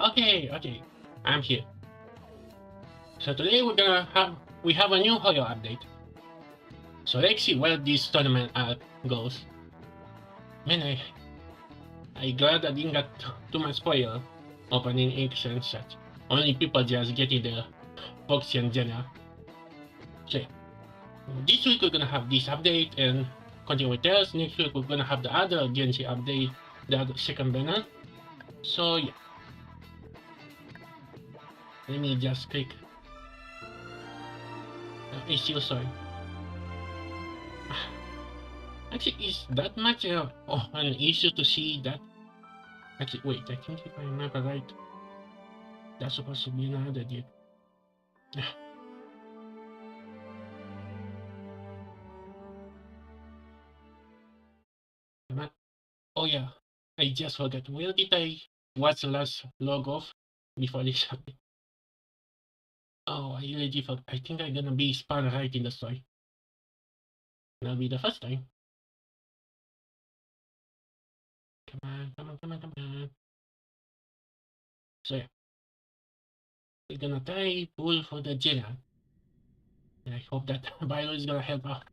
Okay, I'm here. So today we have a new horror update. So let's see where this tournament goes. Man, I glad I didn't get too much spoil opening eggs and such. Only people just getting the Foxian genre. So yeah, this week we're gonna have this update and continue with this. Next week we're gonna have the other Genji update, the other second banner. So yeah. Let me just click. It's still sorry. Actually, is that much an issue to see that? Actually, wait, I think if I remember right, that's supposed to be another dude. Oh yeah, I just forgot. Where did I watch the last log off before this happened? Oh, I already forgot. I think I'm gonna be spun right in the story. That'll be the first time. Come on, come on, come on, come on. So yeah, we're gonna try pull for the general. And I hope that Bio is gonna help out.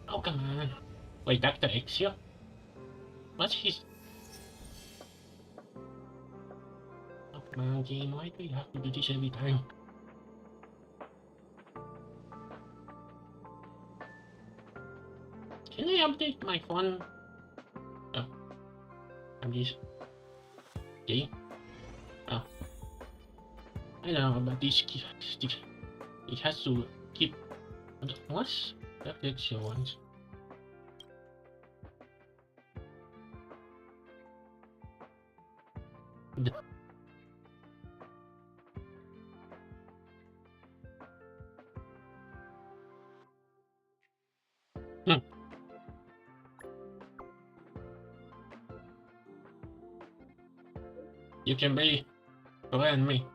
Oh, come on. Wait, Dr. X here? What's his... Oh, come on, game. Why do you have to do this every time? Can I update my phone? Oh, I'm just... Okay. Oh. I know, but this... It has to keep... What's Dr. X here once? Hmm. You can be around me.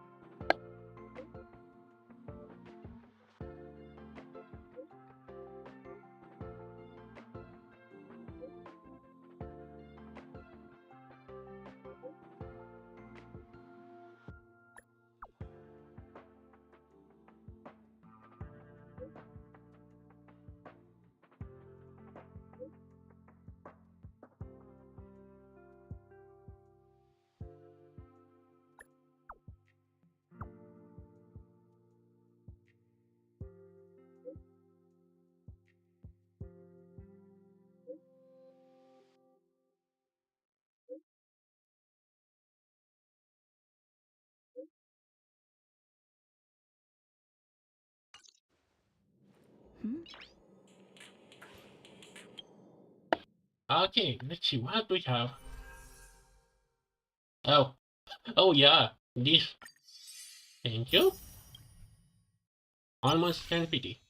Okay, let's see what we have. Oh, oh yeah, this. Thank you. Almost 10 pity.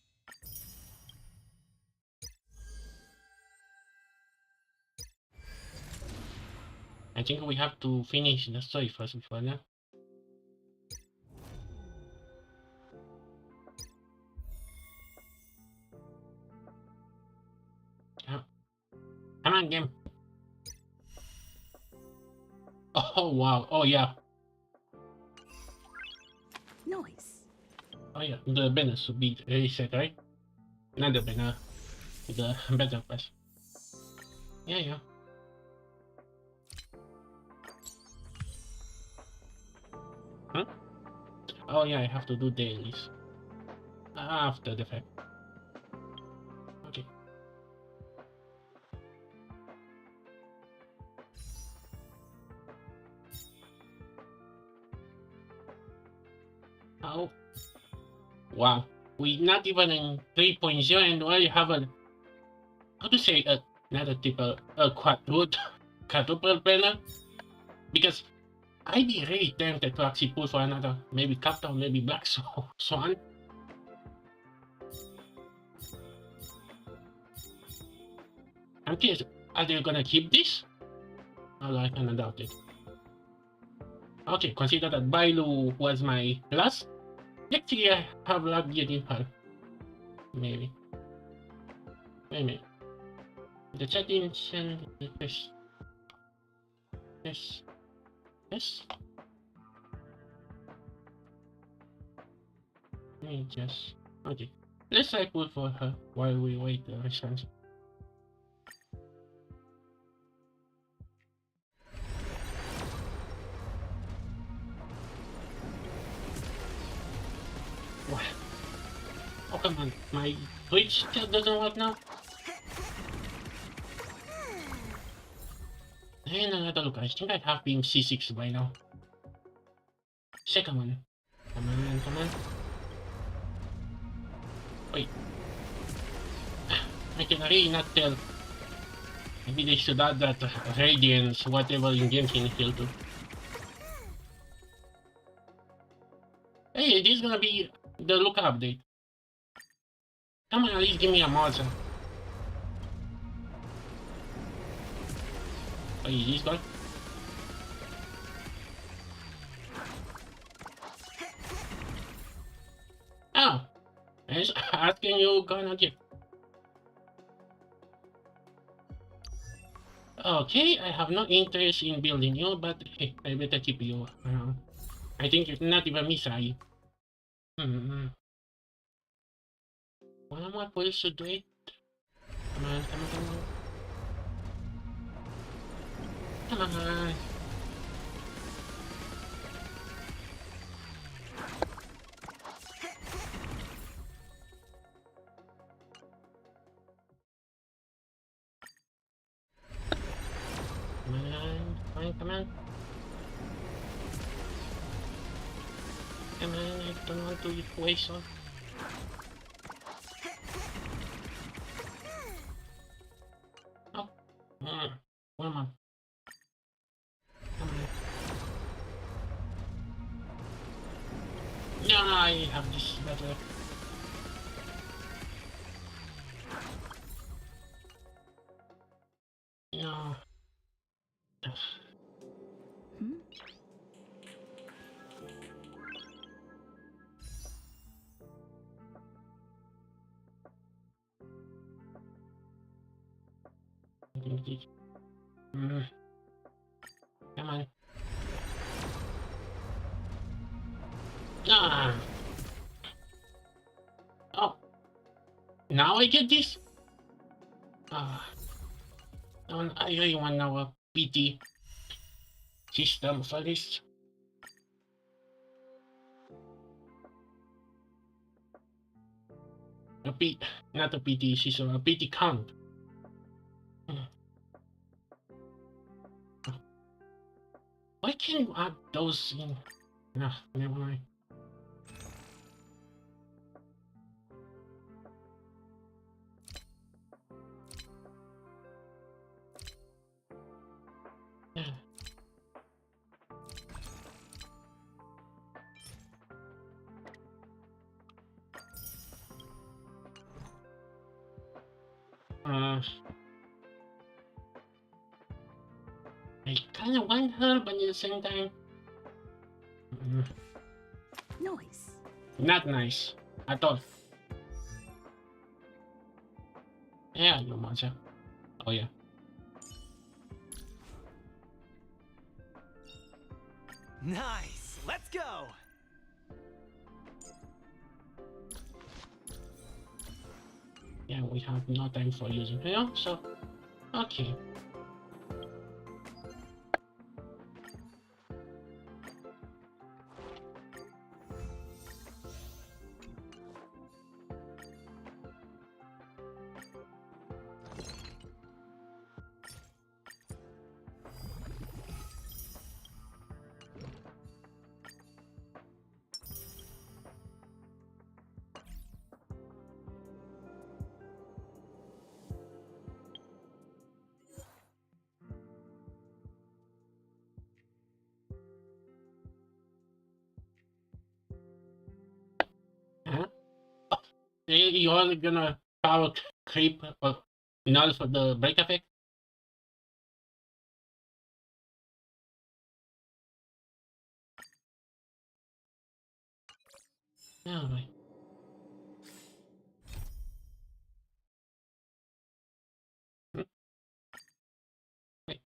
I think we have to finish the story first before that. Come on, game. Oh wow. Oh yeah. Noise. Oh yeah. The banner should be reset, right? Not the banner. The battle pass. Yeah. Huh? Oh yeah, I have to do dailies. After the fact. Okay. Oh. Wow. We not even in 3.0 and already have a... How to say not a triple, a quadruple banner? Because I'd be really tempted to actually pull for another, maybe Captain, maybe Black Swan. I'm curious, are they gonna keep this? Although I kinda doubt it. Okay, consider that Bailu was my last. Next year I have luck getting her. Maybe. Wait a minute. The settings and this. This. This. Let me just. Okay. Let's cycle for her while we wait the response. What? Oh, come on. My Twitch still doesn't work now? And another look. I think I have been C6 by now. Second one. Come on, come on. Wait. I can really not tell. Maybe they should add that radiance, whatever in game can heal to. Hey, this is gonna be the look update. Come on, at least give me a monster. Oh, is this guy? Oh, I was asking you gonna get. Okay, I have no interest in building you, but hey, I better keep you around. I think it's not even me, Sai. One more police to do it. Come on, come on, come on. Come on. Come on, come on, come on. Come on, I don't want to waste on. Oh, one more. Come on. No, I have this better. No. Come on. Ah. Oh. Now I get this? Ah. I really want now a PT system for this. A P, not a PT system, a PT count. Why can't you add those in? Nah, never mind. Yeah. I kind of want her, but at the same time, Noise. not nice at all. Yeah, you monster. Oh yeah. Nice. Let's go. Yeah, we have no time for using her, so okay. Huh? You're gonna power creep Null for the break effect. Alright. Wait.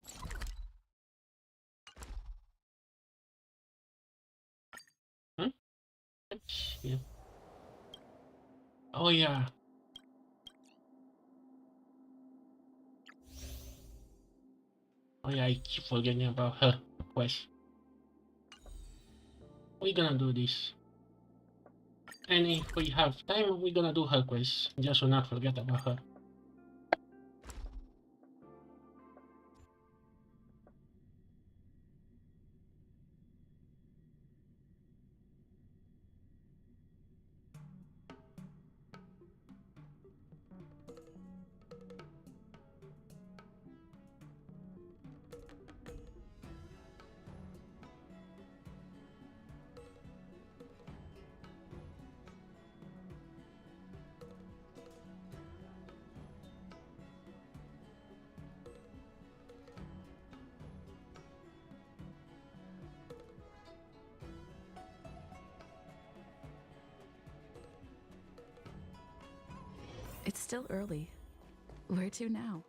Yeah. Oh yeah. Oh yeah, I keep forgetting about her quest. We're gonna do this. And if we have time, we're gonna do her quest. Just to not forget about her. It's still early. Where to now?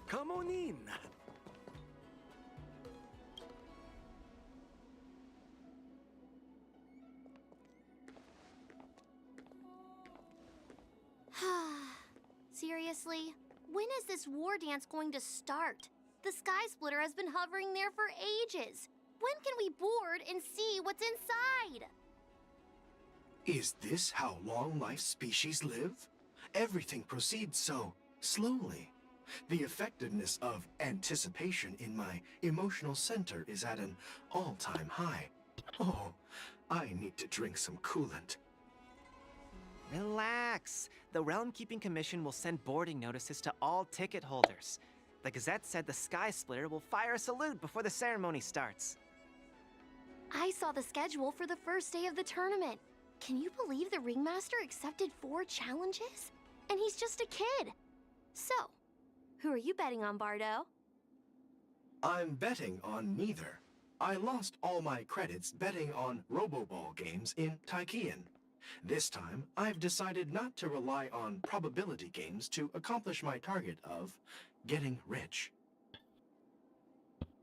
Come on in. Seriously? When is this war dance going to start? The Sky Splitter has been hovering there for ages. When can we board and see what's inside? Is this how long-life species live? Everything proceeds so slowly. The effectiveness of anticipation in my emotional center is at an all-time high. Oh, I need to drink some coolant. Relax. The Realm Keeping Commission will send boarding notices to all ticket holders. The Gazette said the Sky Splitter will fire a salute before the ceremony starts. I saw the schedule for the first day of the tournament. Can you believe the Ringmaster accepted 4 challenges? And he's just a kid. So, who are you betting on, Bardo? I'm betting on neither. I lost all my credits betting on Roboball games in Tychean. This time, I've decided not to rely on probability games to accomplish my target of getting rich.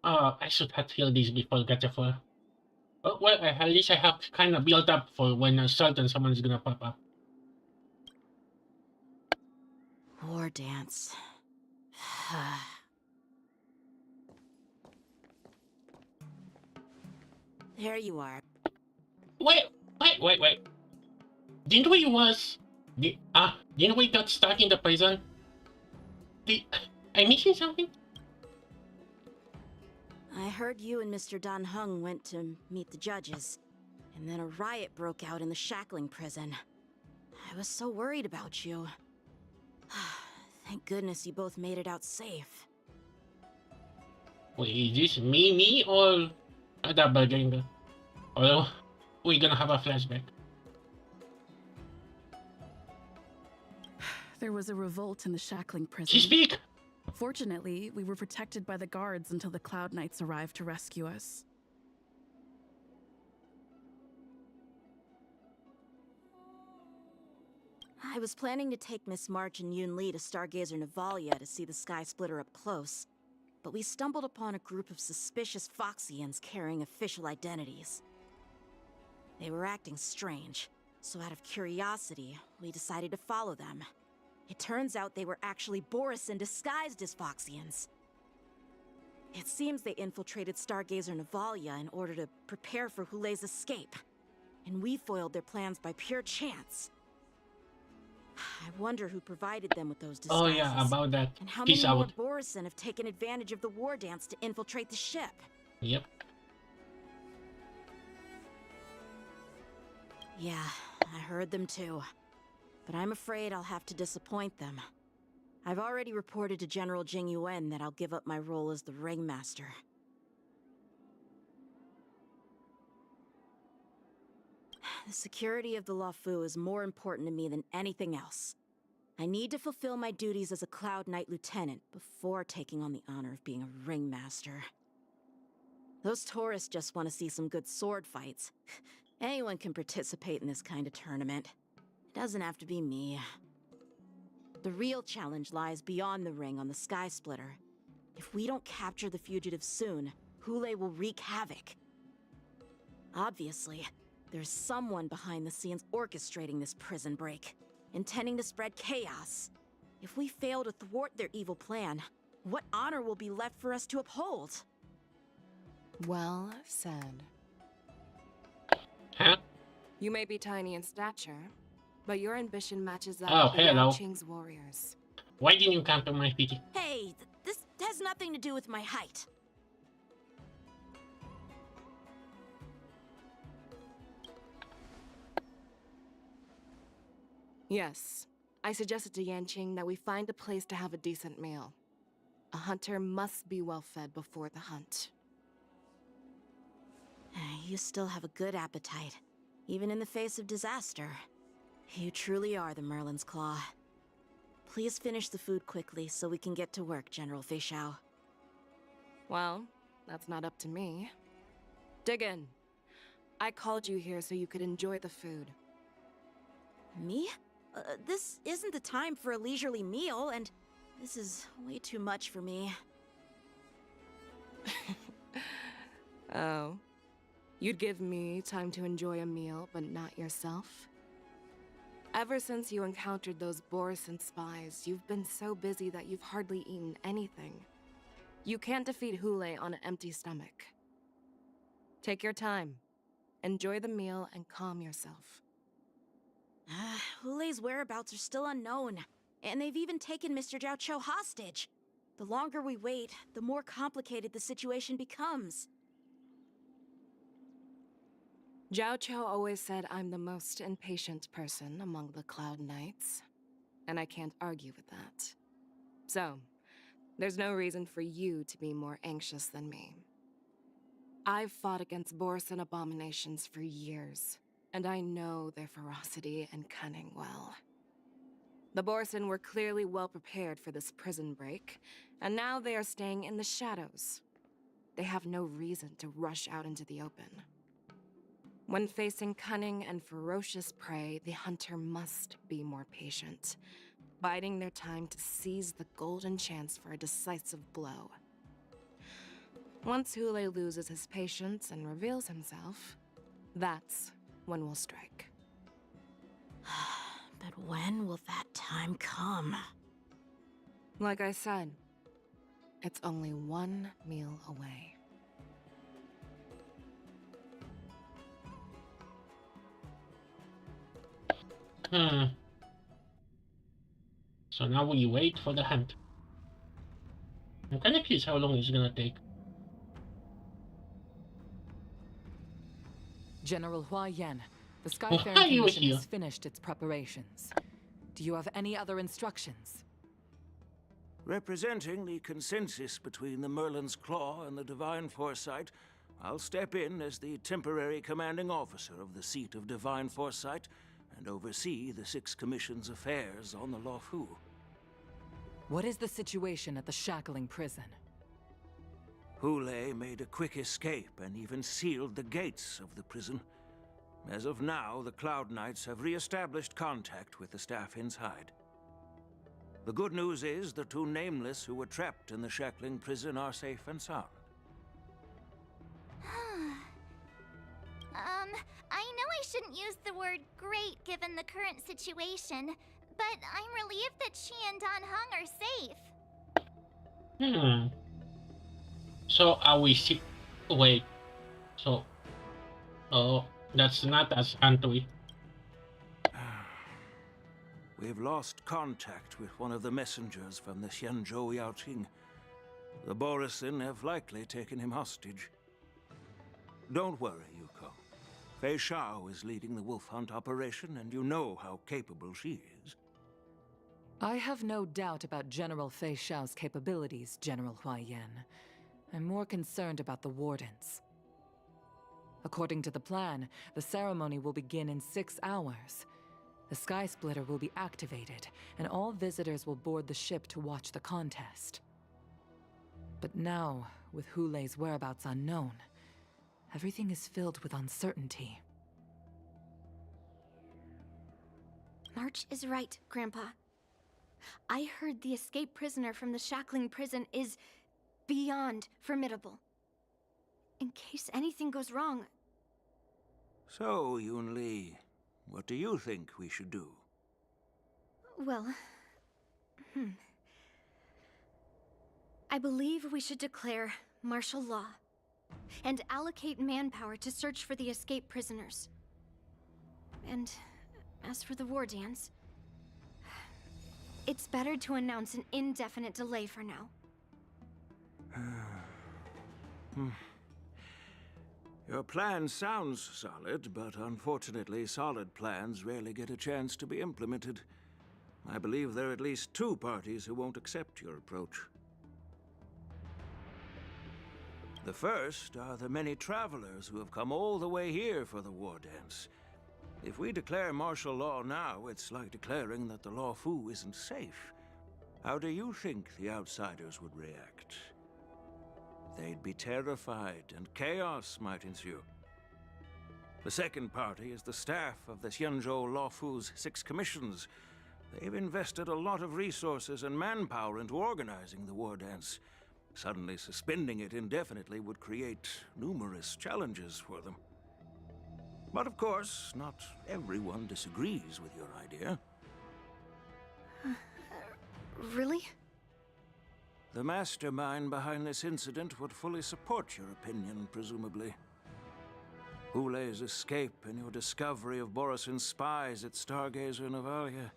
I should have healed this before Gatchafor. Oh, well, at least I have kind of built up for when a certain someone's gonna pop up. War dance. There you are. Wait. Didn't we got stuck in the prison? I'm missing something? I heard you and Mr. Dan Heng went to meet the judges, and then a riot broke out in the shackling prison. I was so worried about you. Thank goodness you both made it out safe. Wait, is this me, or a doppelganger? Or we're gonna have a flashback? There was a revolt in the shackling prison. She speak! Fortunately, we were protected by the guards until the Cloud Knights arrived to rescue us. I was planning to take Miss March and Yoon Lee to Stargazer Navalia to see the Sky Splitter up close, but we stumbled upon a group of suspicious Foxians carrying official identities. They were acting strange, so out of curiosity, we decided to follow them. It turns out they were actually Borisin disguised as Foxians. It seems they infiltrated Stargazer Navalia in order to prepare for Hule's escape, and we foiled their plans by pure chance. I wonder who provided them with those disguises. Oh yeah, about that. And how Peace many more out. Borisin have taken advantage of the war dance to infiltrate the ship? Yep. Yeah, I heard them too. But I'm afraid I'll have to disappoint them. I've already reported to General Jing Yuan that I'll give up my role as the Ringmaster. the security of the Luofu is more important to me than anything else. I need to fulfill my duties as a Cloud Knight Lieutenant before taking on the honor of being a ringmaster. Those tourists just want to see some good sword fights. Anyone can participate in this kind of tournament. It doesn't have to be me. The real challenge lies beyond the ring on the Sky Splitter. If we don't capture the fugitive soon, Hule will wreak havoc. Obviously, there's someone behind the scenes orchestrating this prison break, intending to spread chaos. If we fail to thwart their evil plan, what honor will be left for us to uphold? Well said. Huh? You may be tiny in stature, but your ambition matches that Oh, of the hello. Yao Qing's warriors. Why didn't you come to my feet? Hey, this has nothing to do with my height. Yes, I suggested to Yanqing that we find a place to have a decent meal. A hunter must be well fed before the hunt. You still have a good appetite, even in the face of disaster. You truly are the Merlin's Claw. Please finish the food quickly so we can get to work, General Fei Xiao. Well, that's not up to me. Dig in. I called you here so you could enjoy the food. Me? This isn't the time for a leisurely meal, and this is way too much for me. Oh. You'd give me time to enjoy a meal, but not yourself? Ever since you encountered those Borisin spies, you've been so busy that you've hardly eaten anything. You can't defeat Hule on an empty stomach. Take your time. Enjoy the meal and calm yourself. Hule's whereabouts are still unknown, and they've even taken Mr. Zhao Cho hostage. The longer we wait, the more complicated the situation becomes. Zhao Cho always said I'm the most impatient person among the Cloud Knights, and I can't argue with that. So, there's no reason for you to be more anxious than me. I've fought against Borisin abominations for years, and I know their ferocity and cunning well. The Borisin were clearly well prepared for this prison break, and now they are staying in the shadows. They have no reason to rush out into the open. When facing cunning and ferocious prey, the hunter must be more patient, biding their time to seize the golden chance for a decisive blow. Once Hule loses his patience and reveals himself, that's when we'll strike. But when will that time come? Like I said, it's only one meal away. So now we wait for the hunt. I'm kind of curious how long it's gonna take. General Hua Yan, the Why Skyfaring are you Commission here? has finished its preparations. Do you have any other instructions? Representing the consensus between the Merlin's Claw and the Divine Foresight, I'll step in as the temporary commanding officer of the seat of Divine Foresight and oversee the Six Commission's affairs on the Luofu. What is the situation at the shackling prison? Hule made a quick escape and even sealed the gates of the prison. As of now, the Cloud Knights have re-established contact with the staff inside. The good news is the two Nameless who were trapped in the shackling prison are safe and sound. I know I shouldn't use the word great given the current situation, but I'm relieved that she and Dan Heng are safe. So are we wait. So oh, that's not as Antui. We've lost contact with one of the messengers from the Xianzhou Yaoqing. The Borisin have likely taken him hostage. Don't worry, Yuko. Fei Xiao is leading the wolf hunt operation, and you know how capable she is. I have no doubt about General Fei Xiao's capabilities, General Hua Yan. I'm more concerned about the Wardens. According to the plan, the ceremony will begin in 6 hours. The Sky Splitter will be activated, and all visitors will board the ship to watch the contest. But now, with Hulei's whereabouts unknown, everything is filled with uncertainty. March is right, Grandpa. I heard the escaped prisoner from the shackling prison is beyond formidable. In case anything goes wrong... So, Yun-Li, what do you think we should do? Well... I believe we should declare martial law and allocate manpower to search for the escaped prisoners. And as for the war dance, it's better to announce an indefinite delay for now. Your plan sounds solid, but unfortunately solid plans rarely get a chance to be implemented. I believe there are at least 2 parties who won't accept your approach. The first are the many travelers who have come all the way here for the war dance. If we declare martial law now, it's like declaring that the Law Fu isn't safe. How do you think the outsiders would react? They'd be terrified, and chaos might ensue. The second party is the staff of the Xianzhou Law Fu's 6 commissions. They've invested a lot of resources and manpower into organizing the war dance. Suddenly suspending it indefinitely would create numerous challenges for them. But of course, not everyone disagrees with your idea. Really? The mastermind behind this incident would fully support your opinion, presumably. Hulei's escape and your discovery of Borisin's spies at Stargazer Navalia.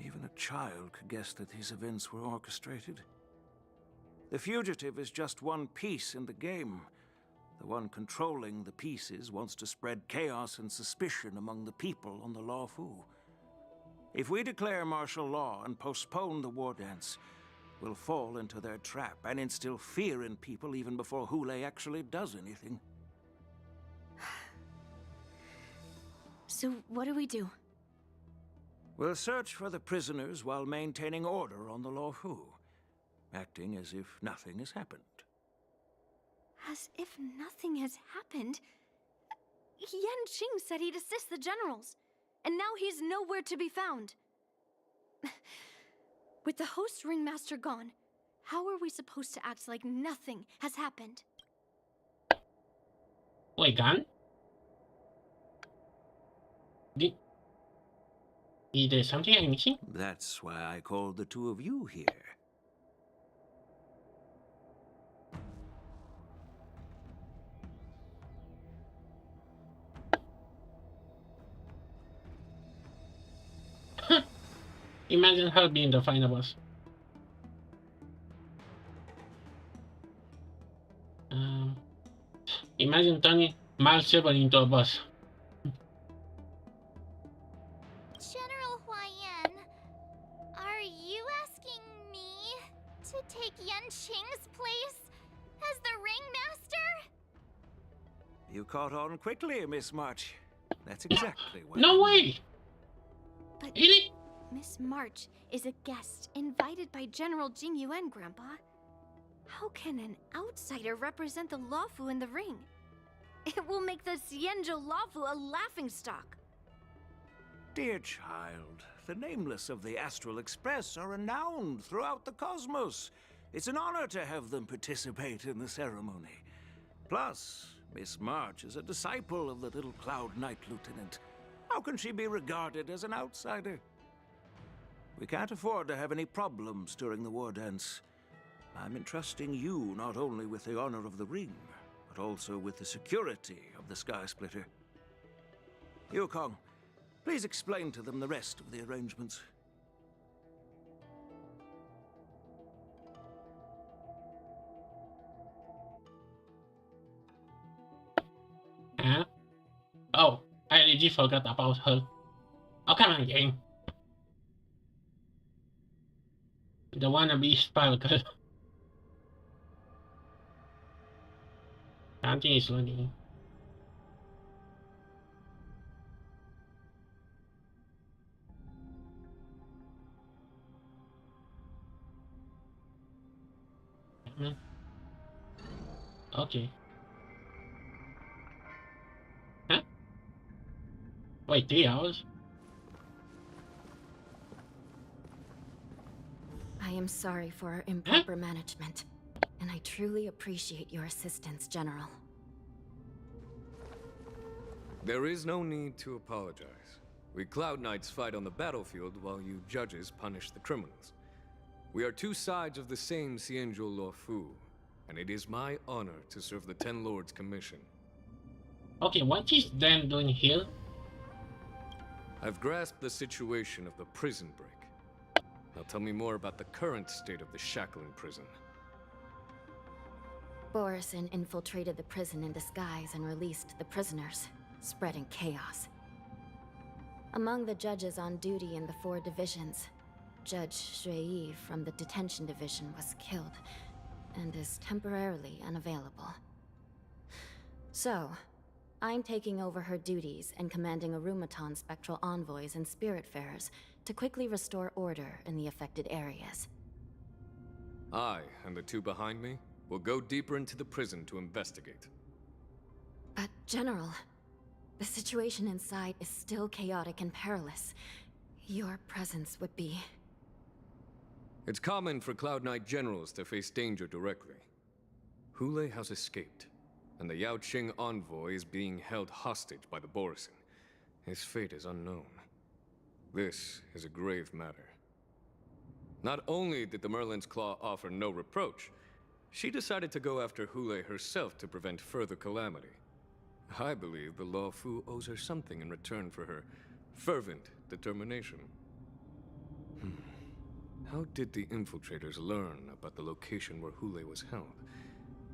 Even a child could guess that these events were orchestrated. The fugitive is just one piece in the game. The one controlling the pieces wants to spread chaos and suspicion among the people on the Law Fu. If we declare martial law and postpone the war dance, we'll fall into their trap and instill fear in people even before Hulei actually does anything. So what do we do? We'll search for the prisoners while maintaining order on the Law Fu, acting as if nothing has happened. As if nothing has happened? Yan Qing said he'd assist the generals, and now he's nowhere to be found. With the host ringmaster gone, how are we supposed to act like nothing has happened? Wait, gone? Is there something I'm missing? That's why I called the 2 of you here. Imagine her being the final boss. Imagine turning Mark Silver into a boss. General Huayan, are you asking me to take Yan Qing's place as the ringmaster? You caught on quickly, Miss March. That's exactly what... No way! But Really? Miss March is a guest invited by General Jing Yuan, Grandpa. How can an outsider represent the Lawfu in the ring? It will make the Xianzhou Lawfu a laughingstock. Dear child, the nameless of the Astral Express are renowned throughout the cosmos. It's an honor to have them participate in the ceremony. Plus, Miss March is a disciple of the little Cloud Knight Lieutenant. How can she be regarded as an outsider? We can't afford to have any problems during the war dance. I'm entrusting you not only with the honor of the ring, but also with the security of the Sky Splitter. Yukong, please explain to them the rest of the arrangements. Huh? Oh, I already forgot about her. Oh, come on, game. The wannabe sparkle. Something is loading. Okay. Huh? Wait, 3 hours? I am sorry for our improper management, and I truly appreciate your assistance, General. There is no need to apologize. We Cloud Knights fight on the battlefield while you judges punish the criminals. We are two sides of the same CLaw Fu, and it is my honor to serve the Ten Lords' commission. Okay, what is Dan doing here? I've grasped the situation of the prison break. Now tell me more about the current state of the Shackling prison. Borison infiltrated the prison in disguise and released the prisoners, spreading chaos. Among the judges on duty in the 4 divisions, Judge Shui from the Detention Division was killed and is temporarily unavailable. So, I'm taking over her duties and commanding Arumaton spectral envoys and spiritfarers to quickly restore order in the affected areas. I and the 2 behind me will go deeper into the prison to investigate. But, General, the situation inside is still chaotic and perilous. Your presence would be... It's common for Cloud Knight generals to face danger directly. Hule has escaped, and the Yaoqing envoy is being held hostage by the Borison. His fate is unknown. This is a grave matter. Not only did the Merlin's Claw offer no reproach, she decided to go after Hule herself to prevent further calamity. I believe the Law Fu owes her something in return for her fervent determination. How did the infiltrators learn about the location where Hule was held?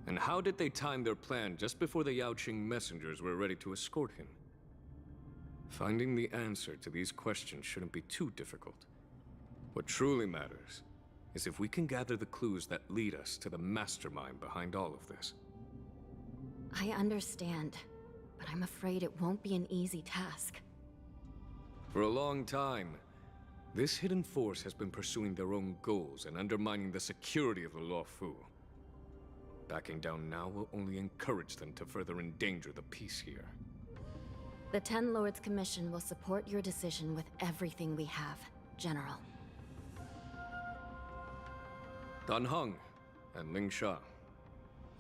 And how did they time their plan just before the Yaoqing messengers were ready to escort him? Finding the answer to these questions shouldn't be too difficult. What truly matters is if we can gather the clues that lead us to the mastermind behind all of this. I understand, but I'm afraid it won't be an easy task. For a long time, this hidden force has been pursuing their own goals and undermining the security of the Law Fu. Backing down now will only encourage them to further endanger the peace here. The Ten Lords Commission will support your decision with everything we have, General. Dan Heng and Ling Sha.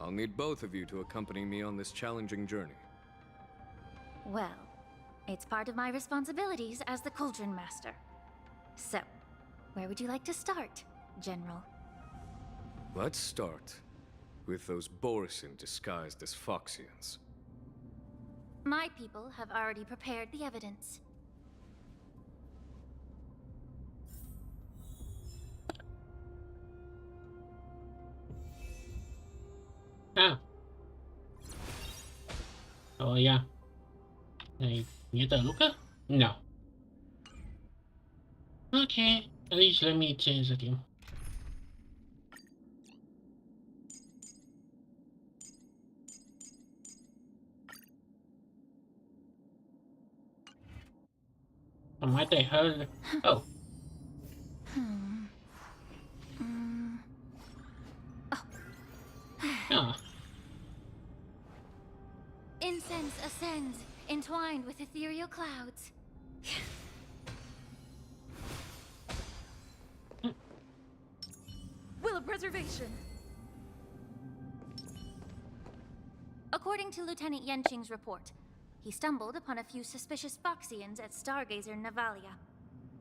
I'll need both of you to accompany me on this challenging journey. Well, it's part of my responsibilities as the Cauldron Master. So, where would you like to start, General? Let's start with those Borison disguised as Foxians. My people have already prepared the evidence. Ah. Oh yeah. Hey, get a looker? No. Okay, at least let me change the game. I might have heard. Oh. Ah. Incense ascends, entwined with ethereal clouds. Will of preservation. According to Lieutenant Yenqing's report, he stumbled upon a few suspicious Foxians at Stargazer Navalia.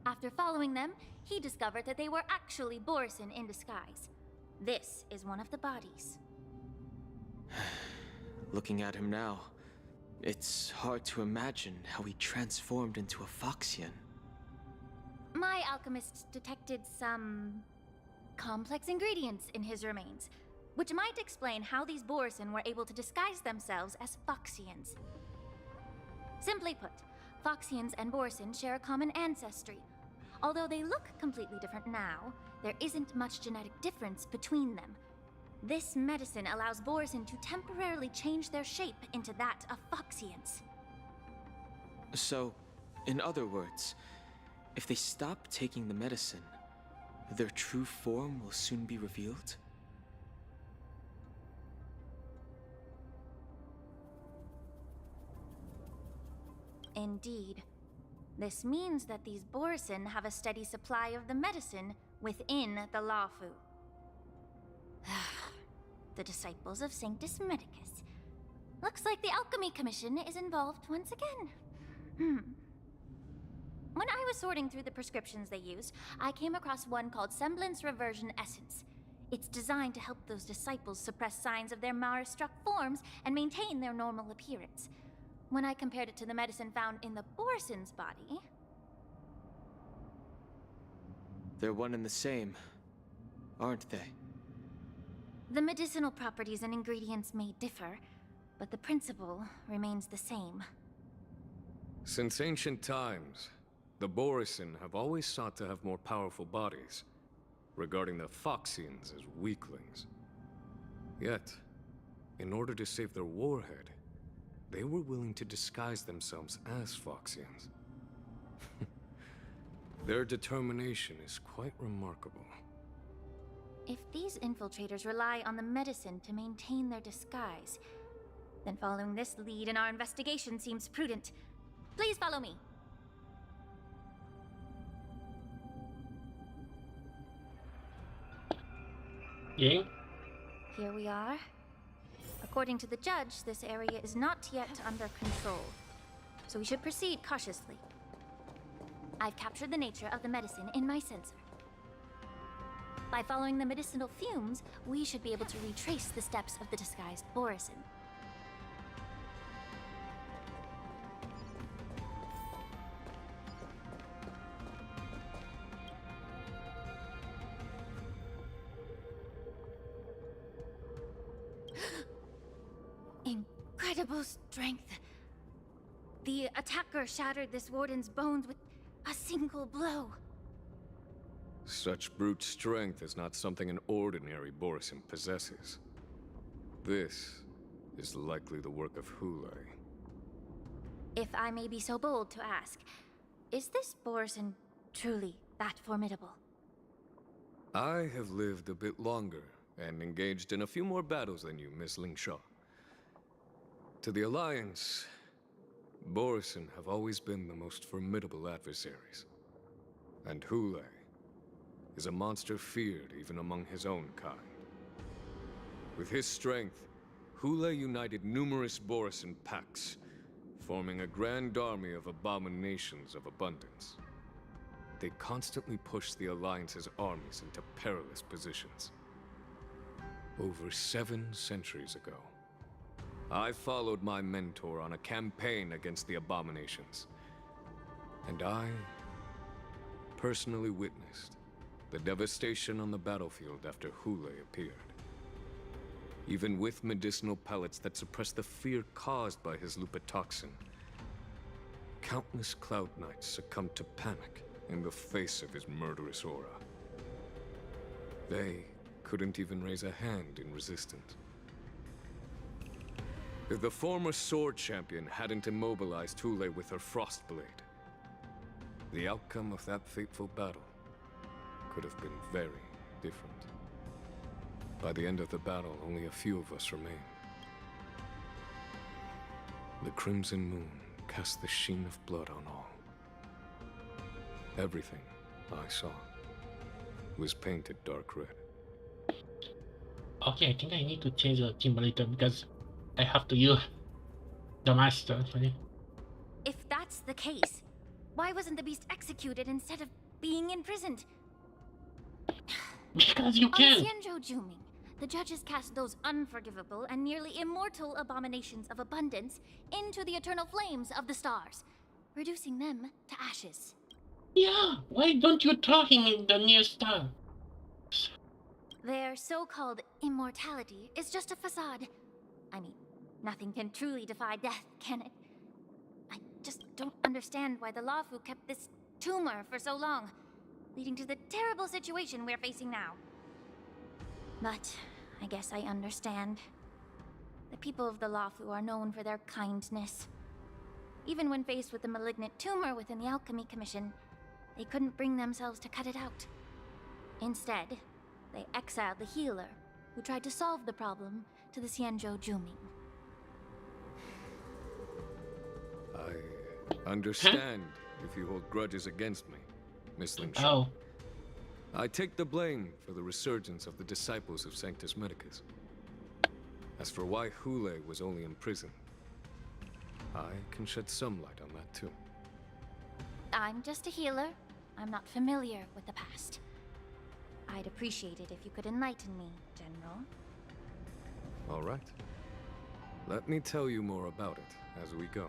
After following them, he discovered that they were actually Borison in disguise. This is one of the bodies. Looking at him now, it's hard to imagine how he transformed into a Foxian. My alchemists detected some complex ingredients in his remains, which might explain how these Borison were able to disguise themselves as Foxians. Simply put, Foxians and Borison share a common ancestry. Although they look completely different now, there isn't much genetic difference between them. This medicine allows Borisin to temporarily change their shape into that of Foxians. So, in other words, if they stop taking the medicine, their true form will soon be revealed? Indeed. This means that these Borisin have a steady supply of the medicine within the Lawfu. The disciples of Sanctus Medicus. Looks like the Alchemy Commission is involved once again. When I was sorting through the prescriptions they used, I came across one called Semblance Reversion Essence. It's designed to help those disciples suppress signs of their Mara-struck forms and maintain their normal appearance. When I compared it to the medicine found in the Borisin's body... They're one and the same, aren't they? The medicinal properties and ingredients may differ, but the principle remains the same. Since ancient times, the Borisin have always sought to have more powerful bodies, regarding the Foxians as weaklings. Yet, in order to save their warhead, they were willing to disguise themselves as Foxians. Their determination is quite remarkable. If these infiltrators rely on the medicine to maintain their disguise, then following this lead in our investigation seems prudent. Please follow me. Yeah. Here we are. According to the judge, this area is not yet under control, so we should proceed cautiously. I've captured the nature of the medicine in my sensor. By following the medicinal fumes, we should be able to retrace the steps of the disguised Borisin. Incredible strength. The attacker shattered this warden's bones with a single blow. Such brute strength is not something an ordinary Borisin possesses. This is likely the work of Hule. If I may be so bold to ask, is this Borisin truly that formidable? I have lived a bit longer and engaged in a few more battles than you, Miss Lingshaw. To the Alliance, Borisin have always been the most formidable adversaries. And Hule is a monster feared even among his own kind. With his strength, Hule united numerous Borisin packs, forming a grand army of abominations of abundance. They constantly push the Alliance's armies into perilous positions. Over 7 centuries ago, I followed my mentor on a campaign against the abominations. And I personally witnessed the devastation on the battlefield after Hule appeared. Even with medicinal pellets that suppress the fear caused by his lupatoxin, countless Cloud Knights succumbed to panic in the face of his murderous aura. They couldn't even raise a hand in resistance. If the former Sword Champion hadn't immobilized Hule with her Frostblade, the outcome of that fateful battle could have been very different. By the end of the battle, only a few of us remained. The Crimson Moon cast the sheen of blood on all. Everything I saw was painted dark red. Okay, I think I need to change the Timberlator because I have to use the master. If that's the case, why wasn't the beast executed instead of being imprisoned? Because you can! On Xianzhou Juming, the judges cast those unforgivable and nearly immortal abominations of abundance into the eternal flames of the stars, reducing them to ashes. Yeah, why don't you throw him in the near star? Their so-called immortality is just a facade. I mean, nothing can truly defy death, can it? I just don't understand why the Lawfu kept this tumor for so long, leading to the terrible situation we're facing now. But I guess I understand. The people of the Lafu are known for their kindness. Even when faced with a malignant tumor within the Alchemy Commission, they couldn't bring themselves to cut it out. Instead, they exiled the healer, who tried to solve the problem, to the Xianzhou Juming. I understand if you hold grudges against me, Miss Lin Shan. Oh. I take the blame for the resurgence of the disciples of Sanctus Medicus. As for why Hule was only in prison, I can shed some light on that too. I'm just a healer. I'm not familiar with the past. I'd appreciate it if you could enlighten me, General. All right. Let me tell you more about it as we go.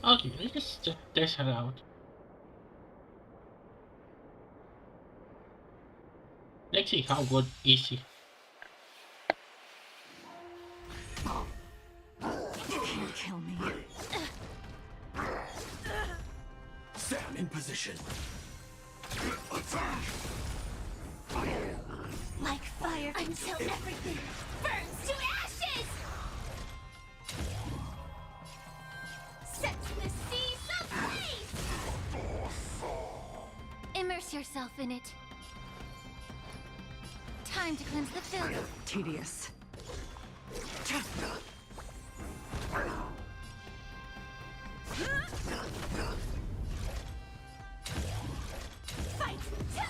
Okay, let's just test her out. Let's see how good is she. You can't kill me. Stand in position. Like fire until everything burns to ashes! Set the seas ablaze! Immerse yourself in it. Time to cleanse the filth. Tedious. Fight to live!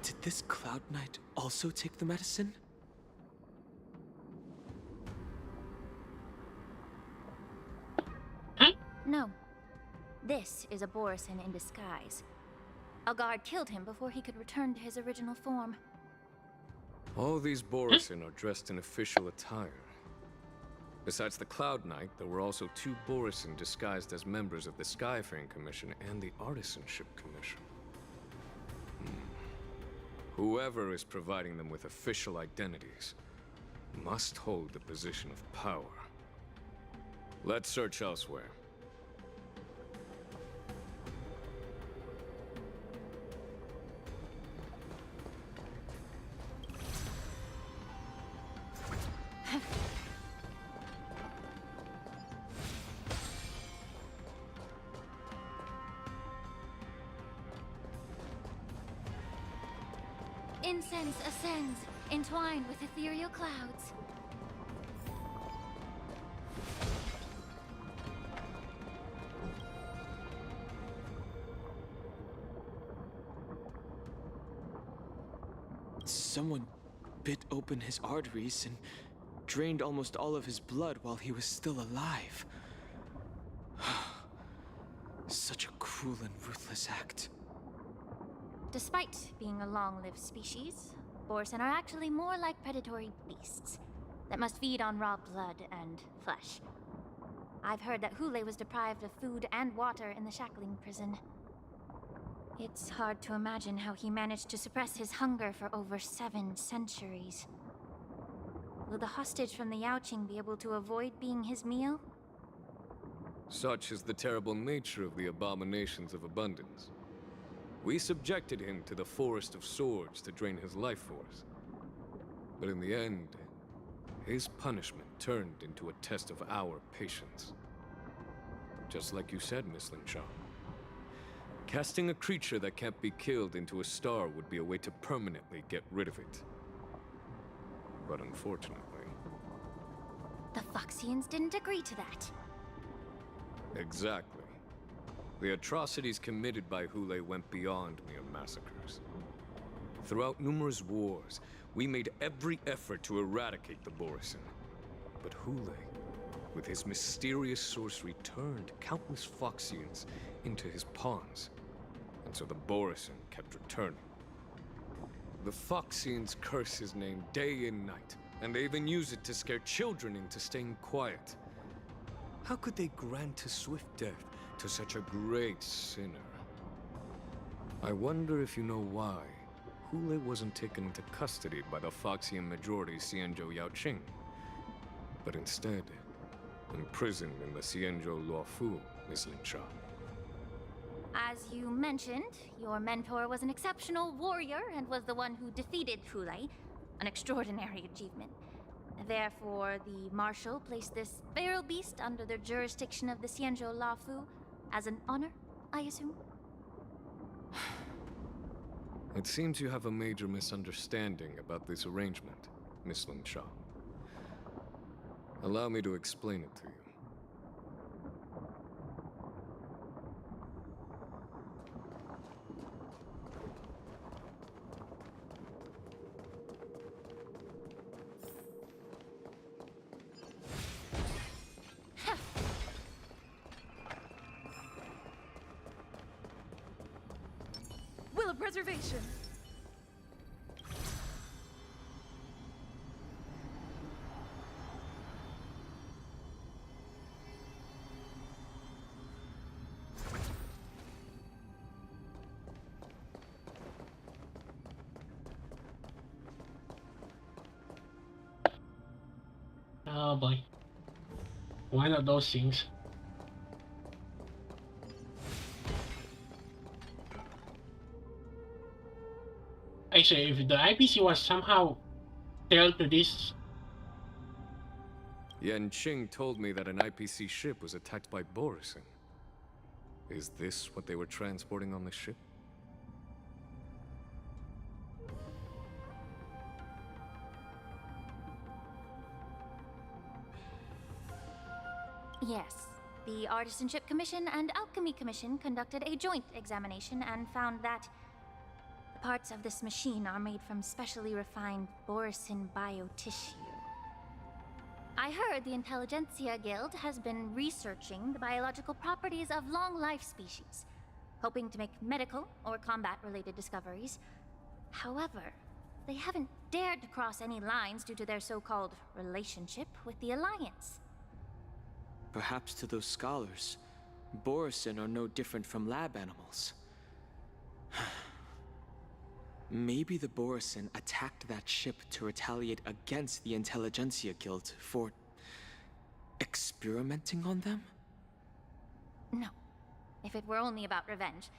Did this Cloud Knight also take the medicine? No. This is a Borisin in disguise. A guard killed him before he could return to his original form. All these Borisin are dressed in official attire. Besides the Cloud Knight, there were also 2 Borisin disguised as members of the Skyfaring Commission and the Artisanship Commission. Whoever is providing them with official identities must hold the position of power. Let's search elsewhere. Incense ascends, entwined with ethereal clouds. Someone bit open his arteries and drained almost all of his blood while he was still alive. Such a cruel and ruthless act. Despite being a long-lived species, Borisin are actually more like predatory beasts that must feed on raw blood and flesh. I've heard that Hule was deprived of food and water in the shackling prison. It's hard to imagine how he managed to suppress his hunger for over 7 centuries. Will the hostage from the Yaoqing be able to avoid being his meal? Such is the terrible nature of the abominations of abundance. We subjected him to the Forest of Swords to drain his life force. But in the end, his punishment turned into a test of our patience. Just like you said, Miss Lin Shan. Casting a creature that can't be killed into a star would be a way to permanently get rid of it. But unfortunately... The Foxians didn't agree to that. Exactly. The atrocities committed by Hule went beyond mere massacres. Throughout numerous wars, we made every effort to eradicate the Borisin. But Hule, with his mysterious sorcery, turned countless Foxians into his pawns. And so the Borisin kept returning. The Foxians curse his name day and night, and they even use it to scare children into staying quiet. How could they grant a swift death to such a great sinner? I wonder if you know why Hule wasn't taken into custody by the Foxian majority Xianzhou Yaoqing, but instead imprisoned in the Xianzhou Luofu, Miss Lin Sha. As you mentioned, your mentor was an exceptional warrior and was the one who defeated Hule, an extraordinary achievement. Therefore, the Marshal placed this feral beast under the jurisdiction of the Xianzhou Luofu as an honor, I assume? It seems you have a major misunderstanding about this arrangement, Miss Lin Sha. Allow me to explain it to you. Will of preservation. Oh boy. One of those things. Actually, if the IPC was somehow tailed to this... Yan Qing told me that an IPC ship was attacked by Borisin. Is this what they were transporting on the ship? Yes. The Artisanship Commission and Alchemy Commission conducted a joint examination and found that the parts of this machine are made from specially refined Borisin biotissue. I heard the Intelligentsia Guild has been researching the biological properties of long-life species, hoping to make medical or combat-related discoveries. However, they haven't dared to cross any lines due to their so-called relationship with the Alliance. Perhaps to those scholars, Borisin are no different from lab animals. Maybe the Borisin attacked that ship to retaliate against the Intelligentsia Guild for experimenting on them? No. If it were only about revenge,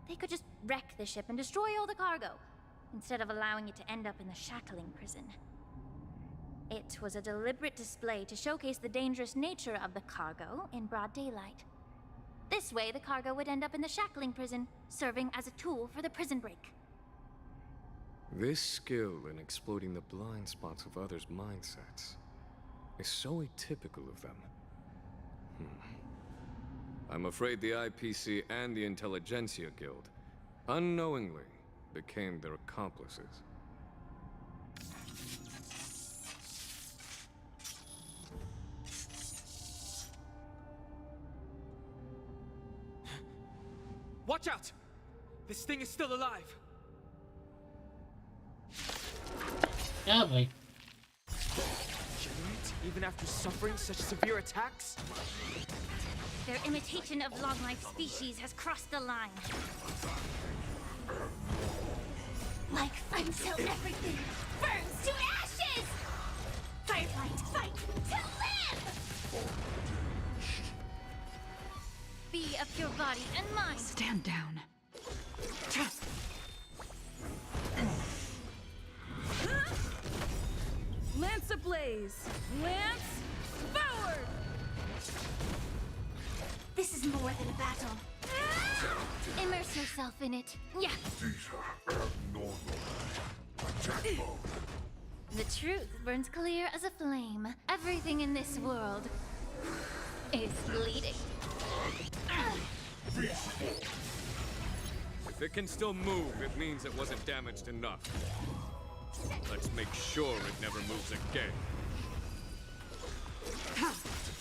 they could just wreck the ship and destroy all the cargo, instead of allowing it to end up in the shackling prison. It was a deliberate display to showcase the dangerous nature of the cargo in broad daylight. This way, the cargo would end up in the shackling prison, serving as a tool for the prison break. This skill in exploiting the blind spots of others' mindsets is so atypical of them. I'm afraid the IPC and the Intelligentsia Guild unknowingly became their accomplices. Watch out! This thing is still alive! Yeah, boy. Generate even after suffering such severe attacks? Their imitation of long-life species has crossed the line. Like until everything burns to ashes! Fireflies fight to live! Be of your body and mind. Stand down. Lance ablaze! Lance forward! This is more than a battle. Immerse yourself in it. Yeah. The truth burns clear as a flame. Everything in this world is bleeding. If it can still move, it means it wasn't damaged enough. Let's make sure it never moves again.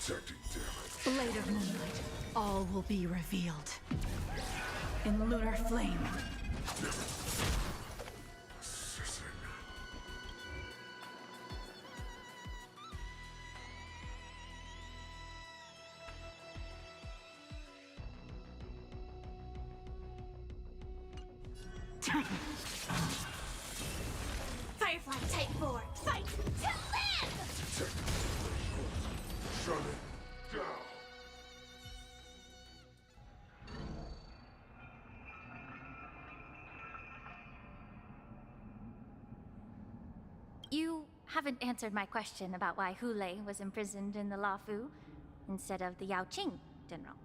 Blade of Moonlight, all will be revealed. In lunar flame. Firefly Type 4, fight to live! Shut it down. You haven't answered my question about why Hule was imprisoned in the Lafu instead of the Yaoqing, General.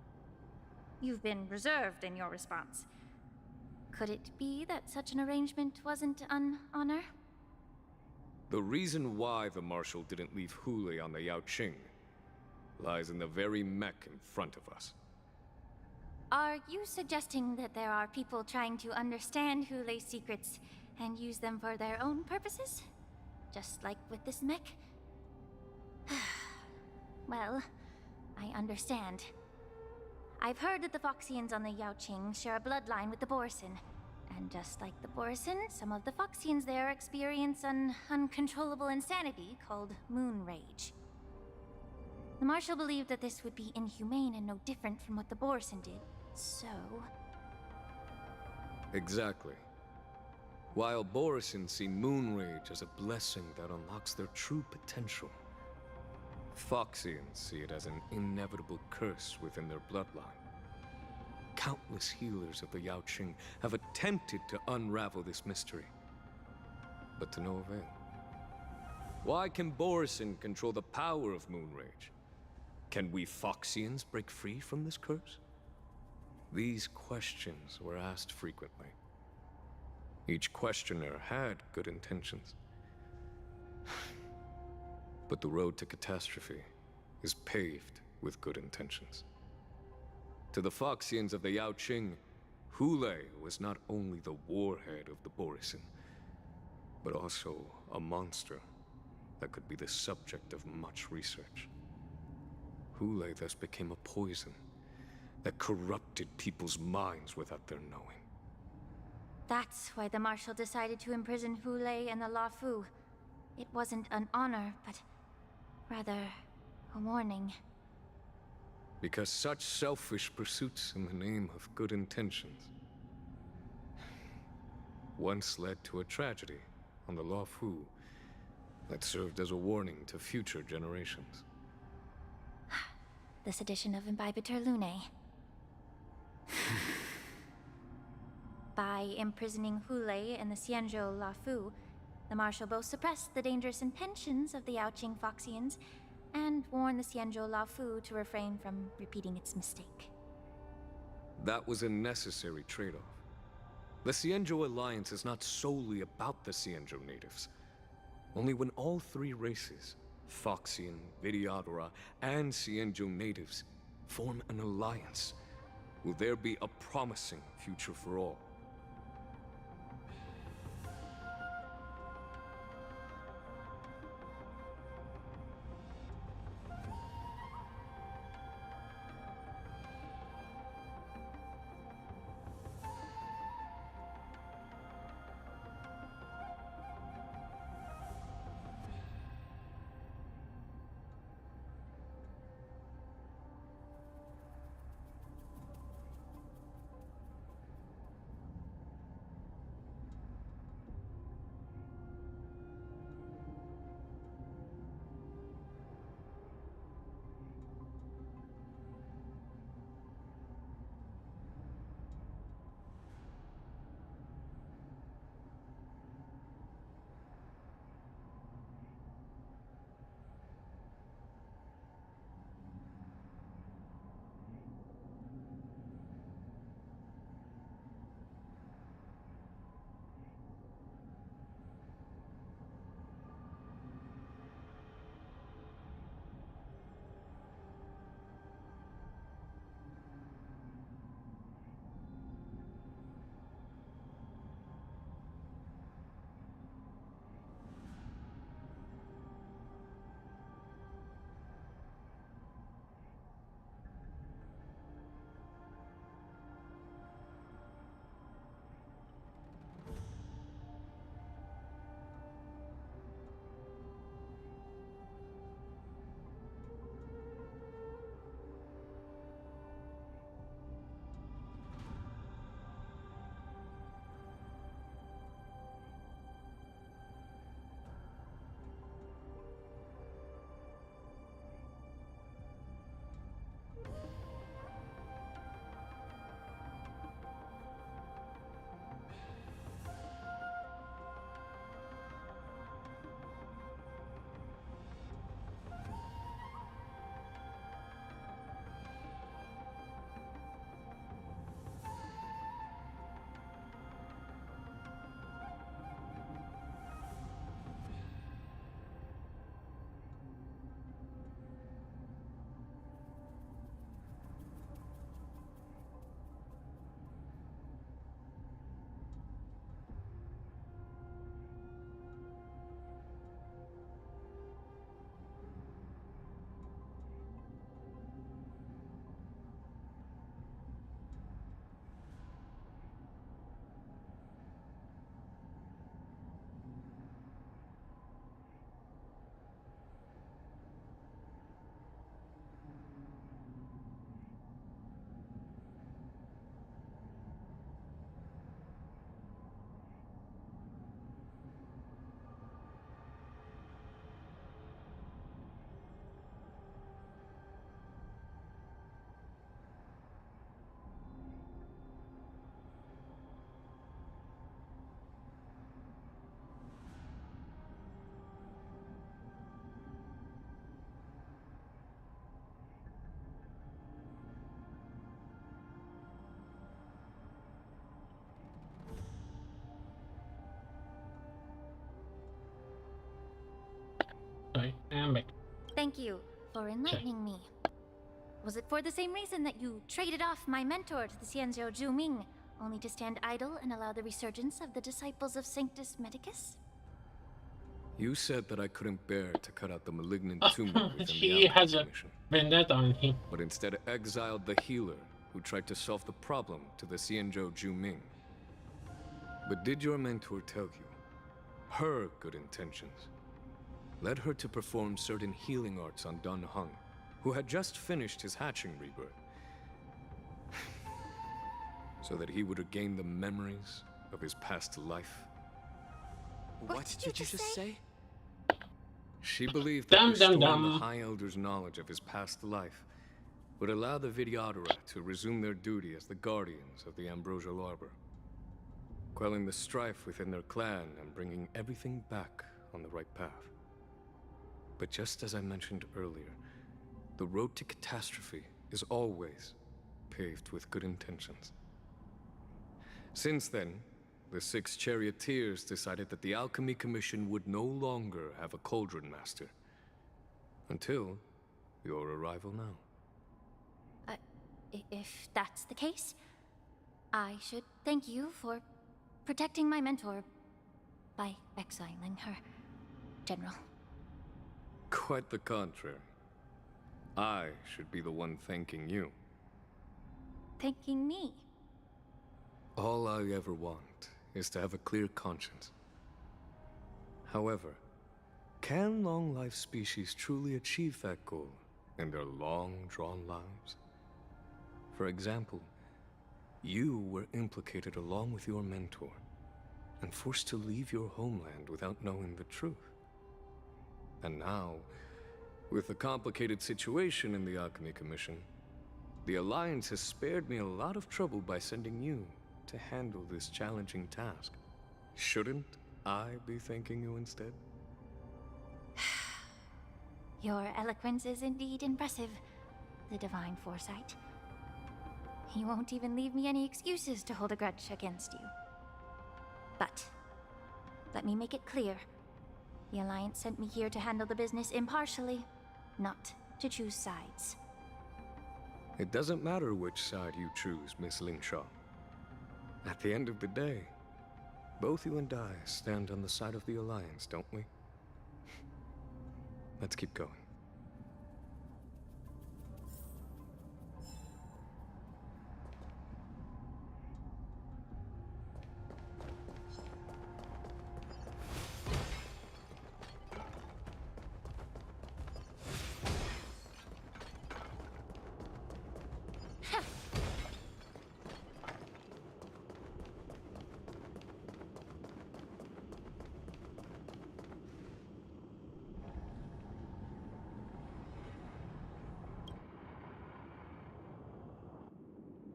You've been reserved in your response. Could it be that such an arrangement wasn't an honor? The reason why the Marshal didn't leave Hule on the Yaoqing lies in the very mech in front of us. Are you suggesting that there are people trying to understand Hule's secrets and use them for their own purposes? Just like with this mech? Well, I understand. I've heard that the Foxians on the Yaoqing share a bloodline with the Borisin. And just like the Borisin, some of the Foxians there experience an uncontrollable insanity called moon rage. The Marshal believed that this would be inhumane and no different from what the Borisin did, so... Exactly. While Borisin see moon rage as a blessing that unlocks their true potential, Foxians see it as an inevitable curse within their bloodline. Countless healers of the Yaoqing have attempted to unravel this mystery, but to no avail. Why can Borisin control the power of moon rage? Can we Foxians break free from this curse? These questions were asked frequently. Each questioner had good intentions. But the road to catastrophe is paved with good intentions. To the Foxians of the Yaoqing, Hule was not only the warhead of the Borisin, but also a monster that could be the subject of much research. Hule thus became a poison that corrupted people's minds without their knowing. That's why the Marshal decided to imprison Hule and the Lafu. It wasn't an honor, but rather a warning. Because such selfish pursuits in the name of good intentions once led to a tragedy on the Lafu that served as a warning to future generations. This edition of Imbibitor Lunae. By imprisoning Hule and the Xianzhou Lafu, the Marshal both suppressed the dangerous intentions of the Yaoqing Foxians and warned the Xianzhou Lafu to refrain from repeating its mistake. That was a necessary trade-off. The Xianzhou Alliance is not solely about the Xianzhou natives. Only when all three races, Foxian, Vidyadhara, and Xianzhou natives, form an alliance, will there be a promising future for all. Thank you for enlightening me. Was it for the same reason that you traded off my mentor to the Xianzhou Zhuming, only to stand idle and allow the resurgence of the disciples of Sanctus Medicus? You said that I couldn't bear to cut out the malignant tumor within the She has Alchemy a Commission, vendetta on him. but instead exiled the healer who tried to solve the problem to the Xianzhou Zhuming. But did your mentor tell you her good intentions led her to perform certain healing arts on Dun Hung, who had just finished his hatching rebirth, so that he would regain the memories of his past life? What did you just say? She believed that Dum, restoring dum, the dum. High Elder's knowledge of his past life would allow the Vidyadhara to resume their duty as the guardians of the Ambrosial Arbor, quelling the strife within their clan and bringing everything back on the right path. But just as I mentioned earlier, the road to catastrophe is always paved with good intentions. Since then, the 6 charioteers decided that the Alchemy Commission would no longer have a cauldron master. Until your arrival now. If that's the case, I should thank you for protecting my mentor by exiling her, General. Quite the contrary. I should be the one thanking you. Thanking me? All I ever want is to have a clear conscience. However, can long-life species truly achieve that goal in their long-drawn lives? For example, you were implicated along with your mentor and forced to leave your homeland without knowing the truth. And now, with the complicated situation in the Alchemy Commission, the Alliance has spared me a lot of trouble by sending you to handle this challenging task. Shouldn't I be thanking you instead? Your eloquence is indeed impressive, the divine foresight. You won't even leave me any excuses to hold a grudge against you. But let me make it clear. The Alliance sent me here to handle the business impartially, not to choose sides. It doesn't matter which side you choose, Miss Lingshaw. At the end of the day, both you and I stand on the side of the Alliance, don't we? Let's keep going.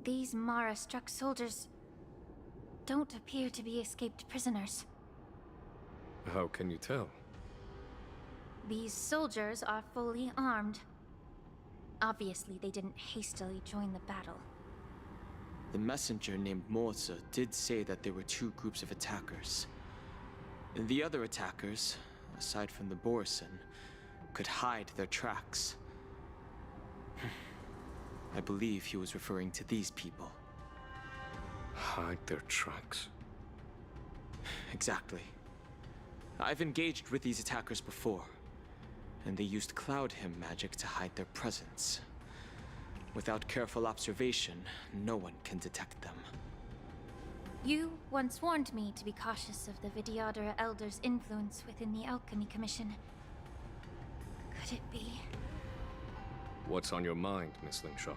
These Mara-struck soldiers don't appear to be escaped prisoners. How can you tell? These soldiers are fully armed. Obviously, they didn't hastily join the battle. The messenger named Morza did say that there were 2 groups of attackers. The other attackers, aside from the Borison, could hide their tracks. I believe he was referring to these people. Hide their tracks? Exactly. I've engaged with these attackers before, and they used Cloud Hymn magic to hide their presence. Without careful observation, no one can detect them. You once warned me to be cautious of the Vidyadhara Elder's influence within the Alchemy Commission. Could it be? What's on your mind, Miss Lingshaw?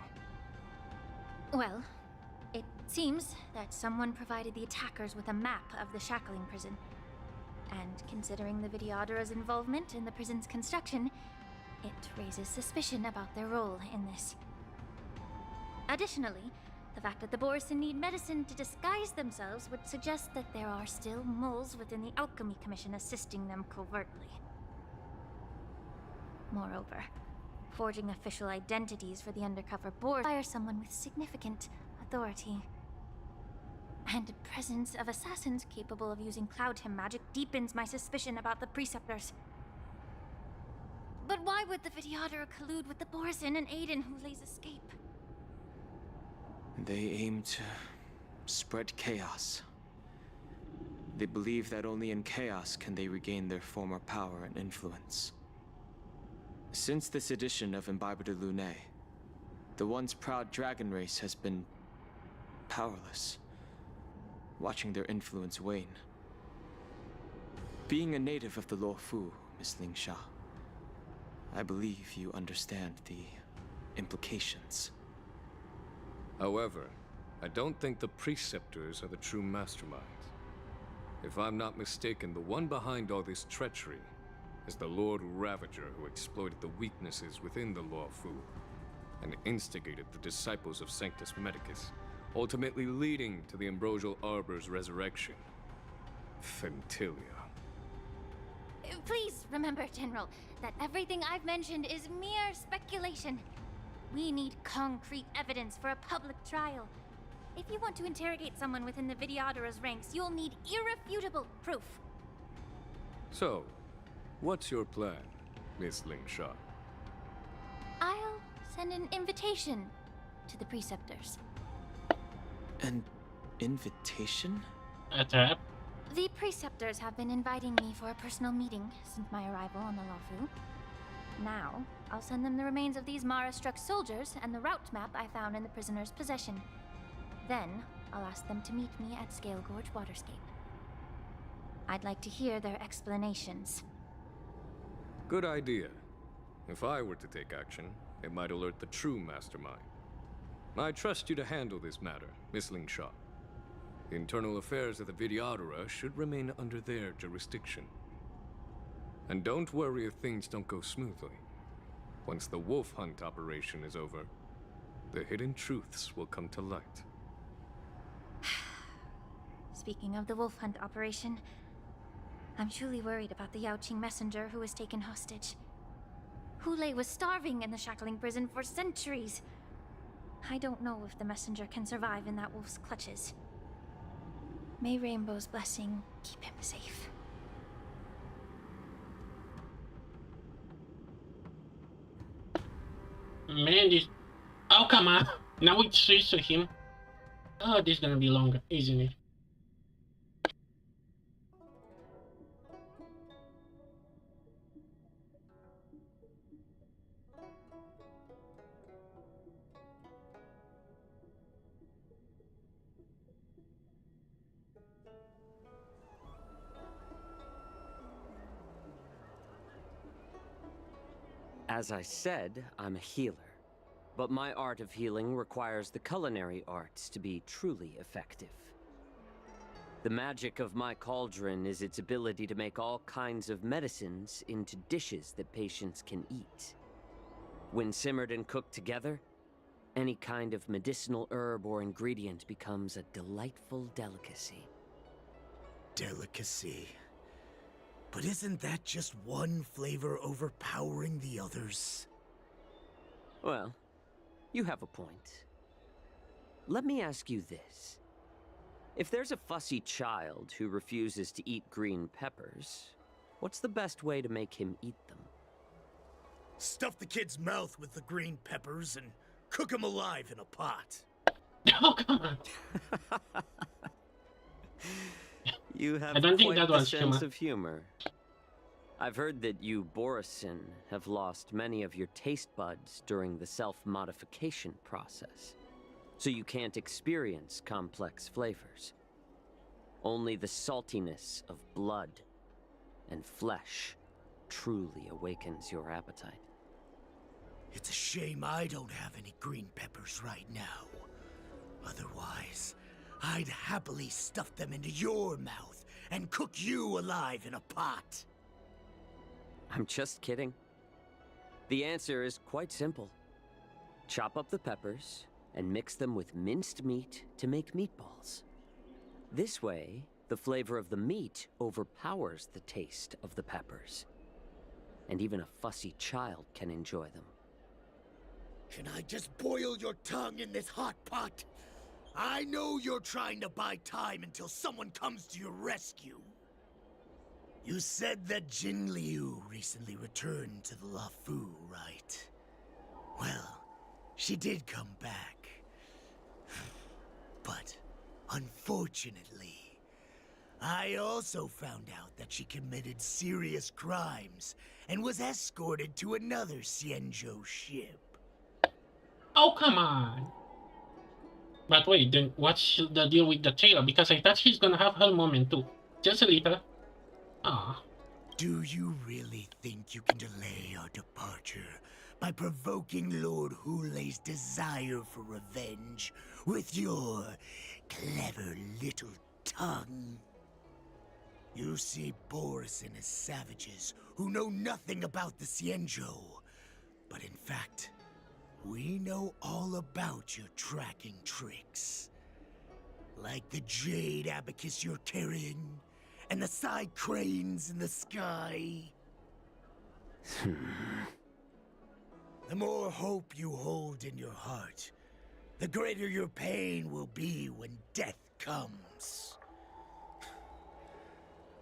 Well, it seems that someone provided the attackers with a map of the shackling prison. And considering the Vidyadhara's involvement in the prison's construction, it raises suspicion about their role in this. Additionally, the fact that the Borison need medicine to disguise themselves would suggest that there are still moles within the Alchemy Commission assisting them covertly. Moreover, forging official identities for the undercover board requires someone with significant authority. And the presence of assassins capable of using Cloud Hymn magic deepens my suspicion about the Preceptors. But why would the Videodora collude with the Borson and Aiden Hule's escape? They aim to spread chaos. They believe that only in chaos can they regain their former power and influence. Since this edition of Imbibe de Lune, the once proud dragon race has been powerless, watching their influence wane. Being a native of the Luofu, Miss Lingsha, I believe you understand the implications. However, I don't think the Preceptors are the true masterminds. If I'm not mistaken, the one behind all this treachery is the Lord Ravager who exploited the weaknesses within the Luofu and instigated the disciples of Sanctus Medicus, ultimately leading to the Ambrosial Arbor's resurrection. Fentilia. Please remember, General, that everything I've mentioned is mere speculation. We need concrete evidence for a public trial. If you want to interrogate someone within the Videodora's ranks, you'll need irrefutable proof. So, what's your plan, Miss Lingsha? I'll send an invitation to the Preceptors. An invitation? A trap? The Preceptors have been inviting me for a personal meeting since my arrival on the Luofu. Now, I'll send them the remains of these Mara-struck soldiers and the route map I found in the prisoner's possession. Then, I'll ask them to meet me at Scale Gorge Waterscape. I'd like to hear their explanations. Good idea. If I were to take action, it might alert the true mastermind. I trust you to handle this matter, Miss Lingsha. The internal affairs of the Videodora should remain under their jurisdiction. And don't worry if things don't go smoothly. Once the wolf hunt operation is over, the hidden truths will come to light. Speaking of the wolf hunt operation, I'm truly worried about the Yaoqing messenger who was taken hostage. Hule was starving in the shackling prison for centuries. I don't know if the messenger can survive in that wolf's clutches. May Rainbow's blessing keep him safe. Man, this... Oh, come on. Now we switch to him. Oh, this is gonna be longer, isn't it? As I said, I'm a healer. But my art of healing requires the culinary arts to be truly effective. The magic of my cauldron is its ability to make all kinds of medicines into dishes that patients can eat. When simmered and cooked together, any kind of medicinal herb or ingredient becomes a delightful delicacy. Delicacy. But isn't that just one flavor overpowering the others? Well, you have a point. Let me ask you this. If there's a fussy child who refuses to eat green peppers, what's the best way to make him eat them? Stuff the kid's mouth with the green peppers and cook him alive in a pot. Oh, come on. You have I don't think quite that the was sense of humor. I've heard that you, Borison, have lost many of your taste buds during the self-modification process, so you can't experience complex flavors. Only the saltiness of blood and flesh truly awakens your appetite. It's a shame I don't have any green peppers right now. Otherwise, I'd happily stuff them into your mouth and cook you alive in a pot. I'm just kidding. The answer is quite simple. Chop up the peppers and mix them with minced meat to make meatballs. This way, the flavor of the meat overpowers the taste of the peppers. And even a fussy child can enjoy them. Can I just boil your tongue in this hot pot? I know you're trying to buy time until someone comes to your rescue. You said that Jin Liu recently returned to the Luofu, right? Well, she did come back. But, unfortunately, I also found out that she committed serious crimes and was escorted to another Xianzhou ship. Oh, come on. But wait, then what's the deal with the tailor? Because I thought she's gonna have her moment too. Just a little. Ah. Do you really think you can delay our departure by provoking Lord Hulei's desire for revenge with your clever little tongue? You see Borison as savages who know nothing about the Xianzhou. But in fact, we know all about your tracking tricks. Like the jade abacus you're carrying, and the side cranes in the sky. The more hope you hold in your heart, the greater your pain will be when death comes.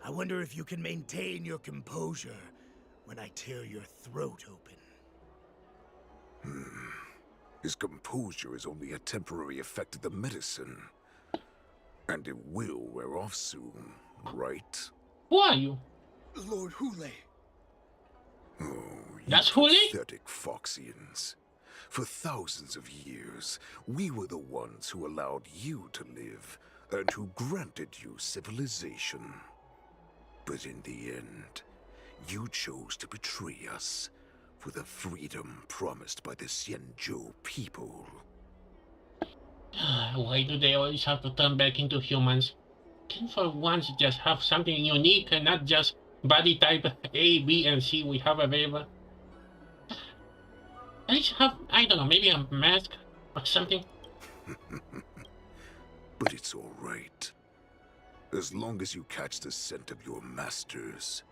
I wonder if you can maintain your composure when I tear your throat open. His composure is only a temporary effect of the medicine. And it will wear off soon, right? Who are you? Lord Hulei. Oh, you That's Hulei? pathetic Foxians. For thousands of years, we were the ones who allowed you to live, and who granted you civilization. But in the end, you chose to betray us for the freedom promised by the Xianzhou people. Why do they always have to turn back into humans? Can for once just have something unique and not just body type A, B, and C we have available? At least have, I don't know, maybe a mask or something? But it's all right. As long as you catch the scent of your masters,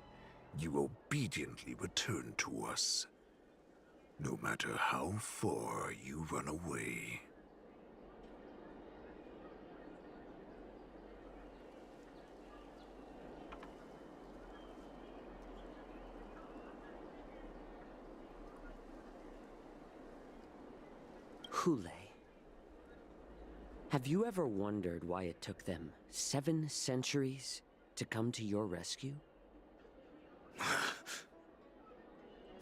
you obediently return to us. No matter how far you run away. Hulei. Have you ever wondered why it took them 7 centuries to come to your rescue?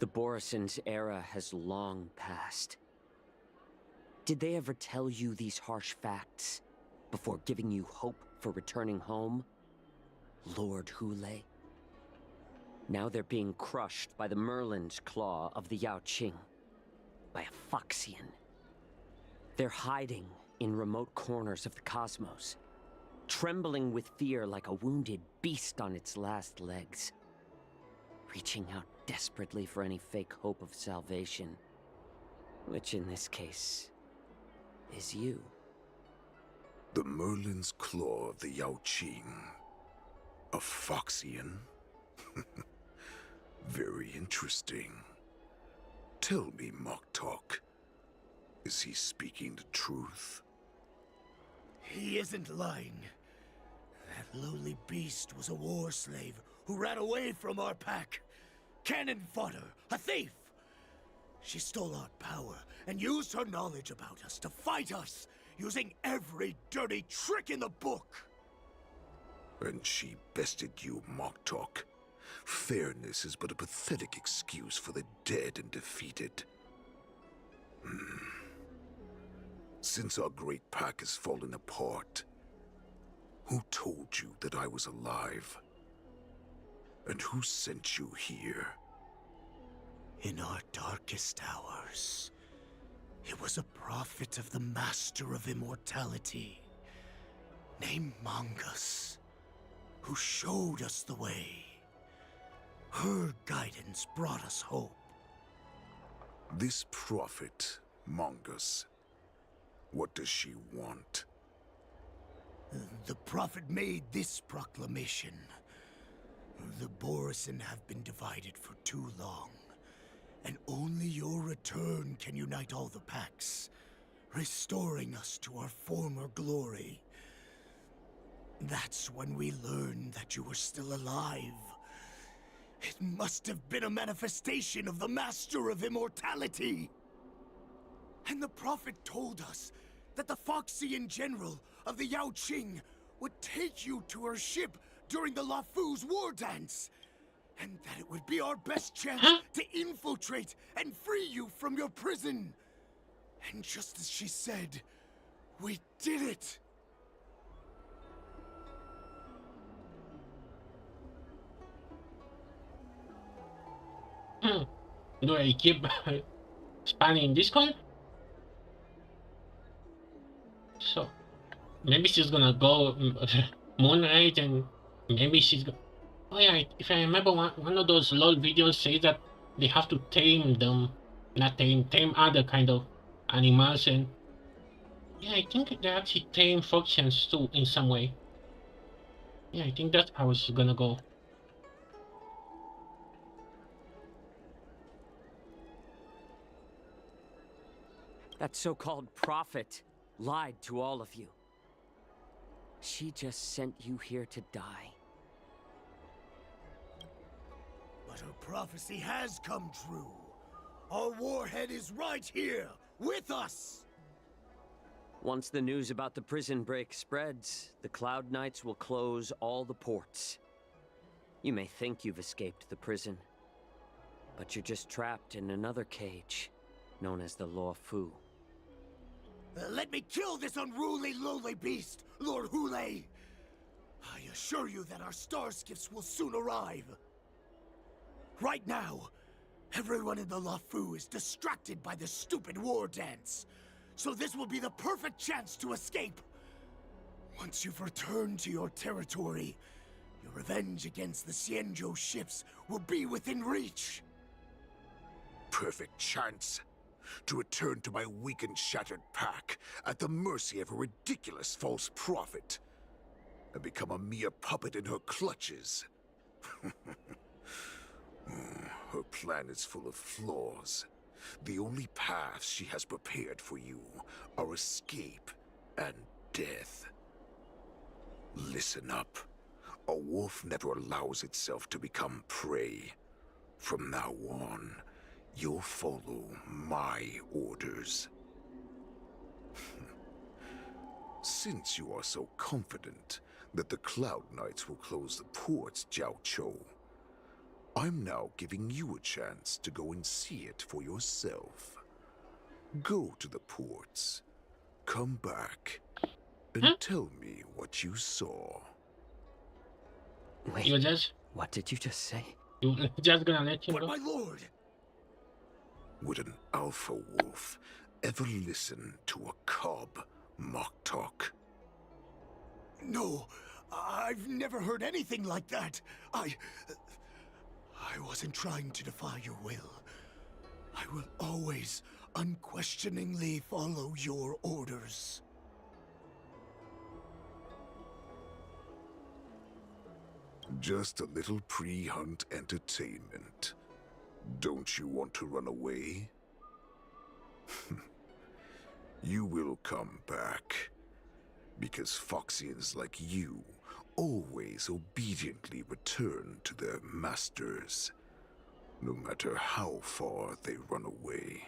The Borison's era has long passed. Did they ever tell you these harsh facts before giving you hope for returning home? Lord Hulei? Now they're being crushed by the Merlin's claw of the Yaoqing, by a Foxian. They're hiding in remote corners of the cosmos, trembling with fear like a wounded beast on its last legs, reaching out desperately for any fake hope of salvation, which in this case is you. The Merlin's claw of the Yaoqing. A Foxian? Very interesting. Tell me, Moktok. Is he speaking the truth? He isn't lying. That lowly beast was a war slave who ran away from our pack. Cannon fodder, a thief! She stole our power and used her knowledge about us to fight us, using every dirty trick in the book! And she bested you, Moktok. Fairness is but a pathetic excuse for the dead and defeated. Since our great pack has fallen apart, who told you that I was alive? And who sent you here? In our darkest hours, it was a prophet of the Master of Immortality, named Mongus, who showed us the way. Her guidance brought us hope. This prophet, Mongus, what does she want? The prophet made this proclamation. The Borison have been divided for too long, and only your return can unite all the packs, restoring us to our former glory. That's when we learned that you were still alive, It must have been a manifestation of the Master of Immortality. And the Prophet told us that the Foxian General of the Yao Qing would take you to her ship during the Lafu's war dance. And that it would be our best chance to infiltrate and free you from your prison. And just as she said, we did it. Do I keep spamming Discord? So maybe she's gonna go Moonlight, and maybe she's go. Oh yeah, if I remember, one of those LOL videos says that they have to tame them, not tame other kind of animals, and yeah, I think they actually tame Foxians too in some way. Yeah, I think that's how it's gonna go. That so-called prophet lied to all of you. She just sent you here to die. But her prophecy has come true. Our warhead is right here, with us! Once the news about the prison break spreads, the Cloud Knights will close all the ports. You may think you've escaped the prison, but you're just trapped in another cage, known as the Lafu. Let me kill this unruly, lowly beast, Lord Hule! I assure you that our star skiffs will soon arrive. Right now, everyone in the Lafu is distracted by this stupid war dance. So this will be the perfect chance to escape. Once you've returned to your territory, your revenge against the Xianzhou ships will be within reach. Perfect chance to return to my weak and shattered pack at the mercy of a ridiculous false prophet and become a mere puppet in her clutches. Her plan is full of flaws. The only paths she has prepared for you are escape and death. Listen up. A wolf never allows itself to become prey. From now on, you'll follow my orders. Since you are so confident that the Cloud Knights will close the ports, Jiao Chou, I'm now giving you a chance to go and see it for yourself. Go to the ports, come back, and tell me what you saw. Wait, You just what did you just say? you just gonna let him But go? my lord! Would an alpha wolf ever listen to a cub mock talk? No, I've never heard anything like that. I wasn't trying to defy your will. I will always unquestioningly follow your orders. Just a little pre-hunt entertainment. Don't you want to run away? You will come back. Because Foxians like you always obediently return to their masters, no matter how far they run away.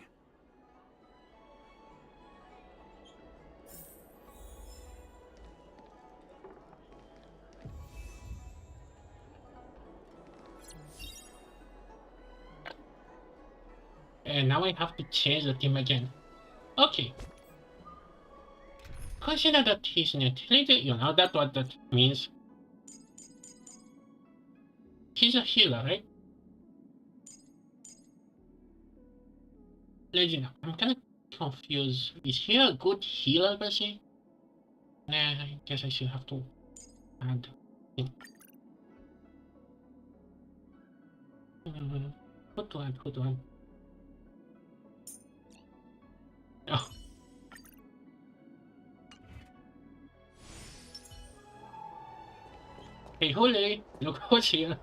And now I have to change the team again. Okay. Consider that he's neutralized. You know that's what that means. He's a healer, right? Legend. I'm kind of confused. Is he a good healer per se? Nah, I guess I should have to add him. Who to add? Who to add? Oh. Hey, Hule, look who's here.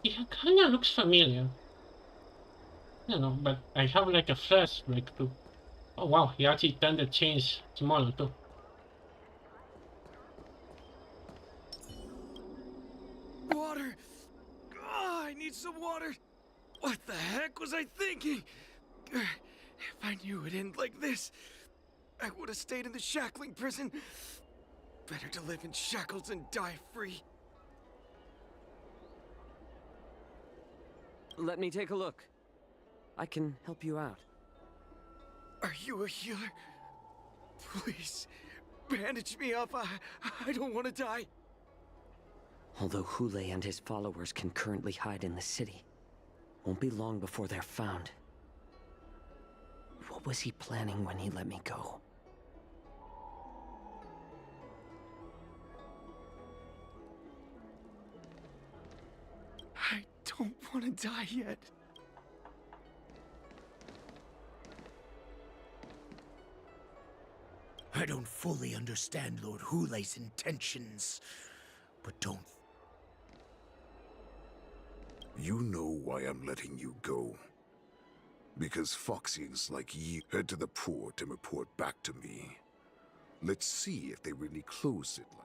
He kinda looks familiar. I don't know, but I have like a flashback too. Oh wow, he actually turned the chains smaller too. Water! Oh, I need some water! What the heck was I thinking? If I knew it'd end like this, I would have stayed in the shackling prison. Better to live in shackles and die free. Let me take a look. I can help you out. Are you a healer? Please, bandage me up. I don't want to die. Although Hule and his followers can currently hide in the city, won't be long before they're found. What was he planning when he let me go? I don't want to die yet. I don't fully understand Lord Hule's intentions, but don't... You know why I'm letting you go. Because Foxians like you head to the port and report back to me. Let's see if they really close it like...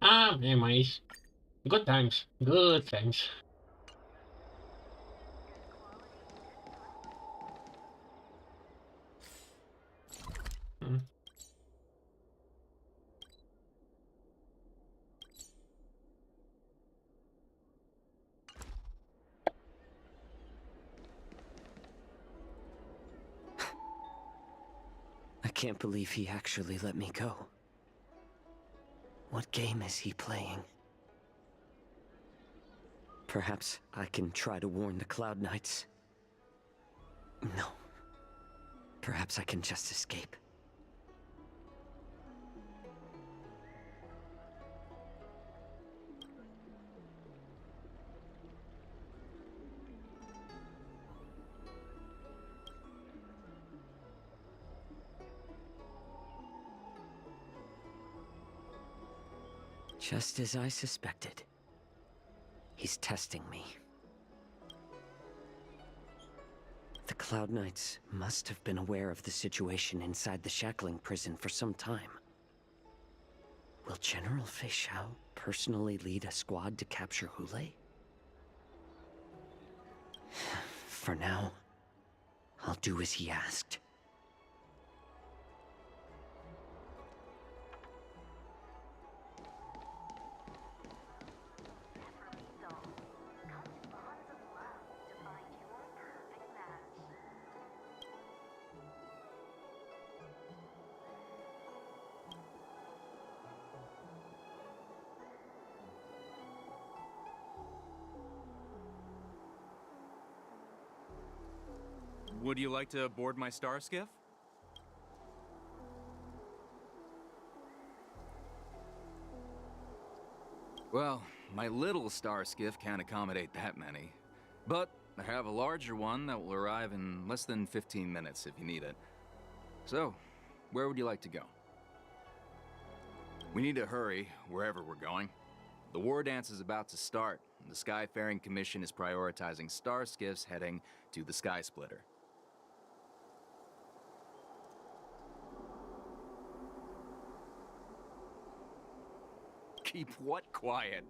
Ah, anyways. Good times. Good times. Hmm. I can't believe he actually let me go. What game is he playing? Perhaps I can try to warn the Cloud Knights. No. Perhaps I can just escape. Just as I suspected. He's testing me. The Cloud Knights must have been aware of the situation inside the shackling prison for some time. Will General Fei Xiao personally lead a squad to capture Hule? For now, I'll do as he asked. Would you like to board my star skiff? Well, my little star skiff can't accommodate that many. But I have a larger one that will arrive in less than 15 minutes if you need it. So, where would you like to go? We need to hurry wherever we're going. The war dance is about to start, and the Skyfaring Commission is prioritizing star skiffs heading to the Sky Splitter. Keep what quiet?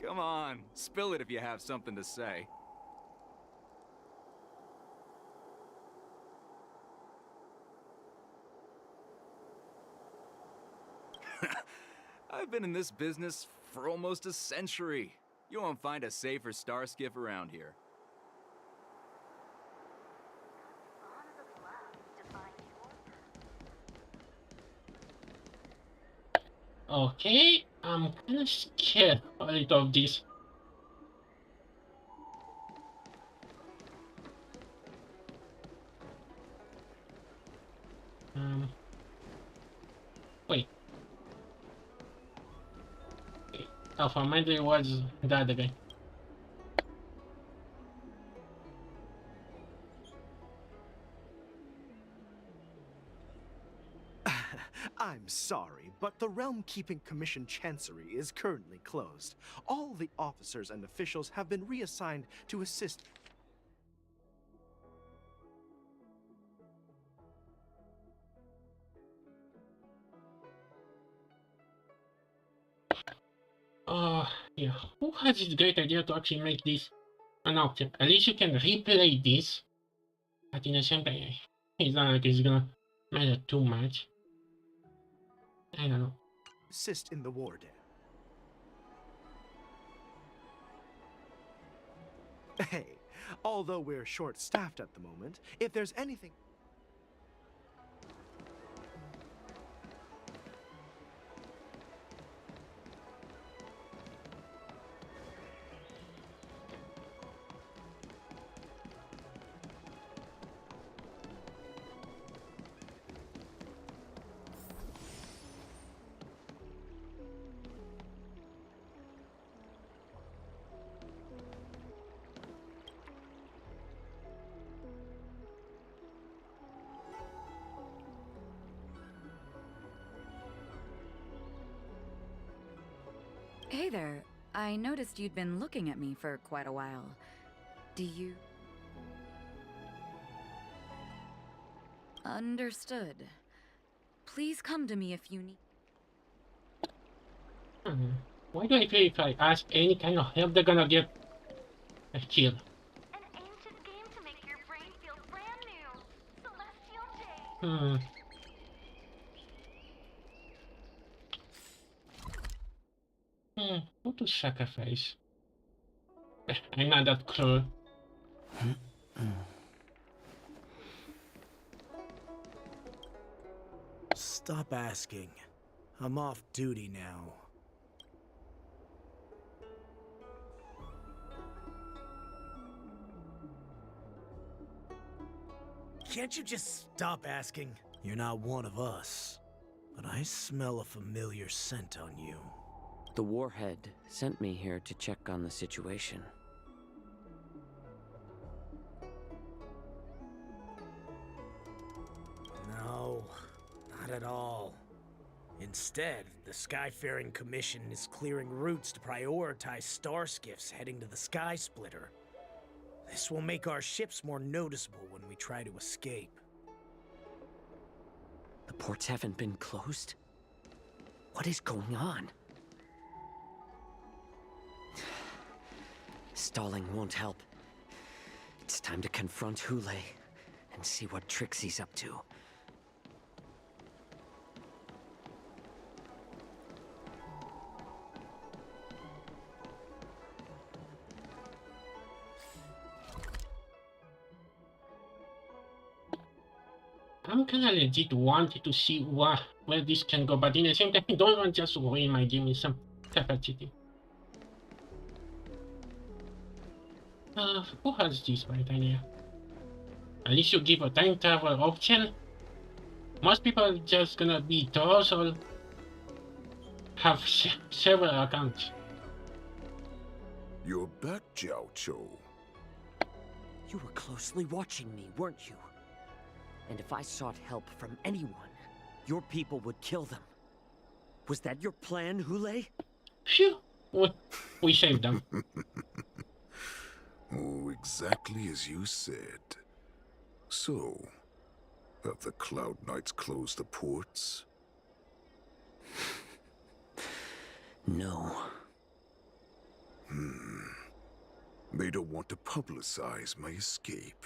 Come on, spill it if you have something to say. I I've been in this business for almost a century. You won't find a safer star skiff around here. Okay, I'm kind of scared a little of this. Wait. Oh, for mine it was the other guy. I'm sorry, but the Realm Keeping Commission Chancery is currently closed. All the officers and officials have been reassigned to assist. Yeah. Who has this great idea to actually make this an option? At least you can replay this. But in the same time, it's not like it's gonna matter too much. I don't know. Assist in the war day. Hey, although we're short-staffed at the moment, if there's anything... Hey there. I noticed you'd been looking at me for quite a while. Do you... Understood. Please come to me if you need... Why do I feel if I ask any kind of help, they're gonna get a kill? An ancient game to make your brain feel brand new. Celestial J. Who to sacrifice? I'm not that cruel. Stop asking. I'm off duty now. Can't you just stop asking? You're not one of us. But I smell a familiar scent on you. The Warhead sent me here to check on the situation. No, not at all. Instead, the Skyfaring Commission is clearing routes to prioritize star skiffs heading to the Sky Splitter. This will make our ships more noticeable when we try to escape. The ports haven't been closed? What is going on? Stalling won't help. It's time to confront Hule and see what tricks he's up to. I'm kinda legit wanting to see where this can go, but in the same time, I don't want just to ruin my game with some capacity. Who has this right idea? At least you give a time travel option. Most people are just gonna be trolls or have several accounts. You're back, Jiao Chou. You were closely watching me, weren't you? And if I sought help from anyone, your people would kill them. Was that your plan, Hule? Phew! We saved them. Oh, exactly as you said. So, have the Cloud Knights closed the ports? No. They don't want to publicize my escape.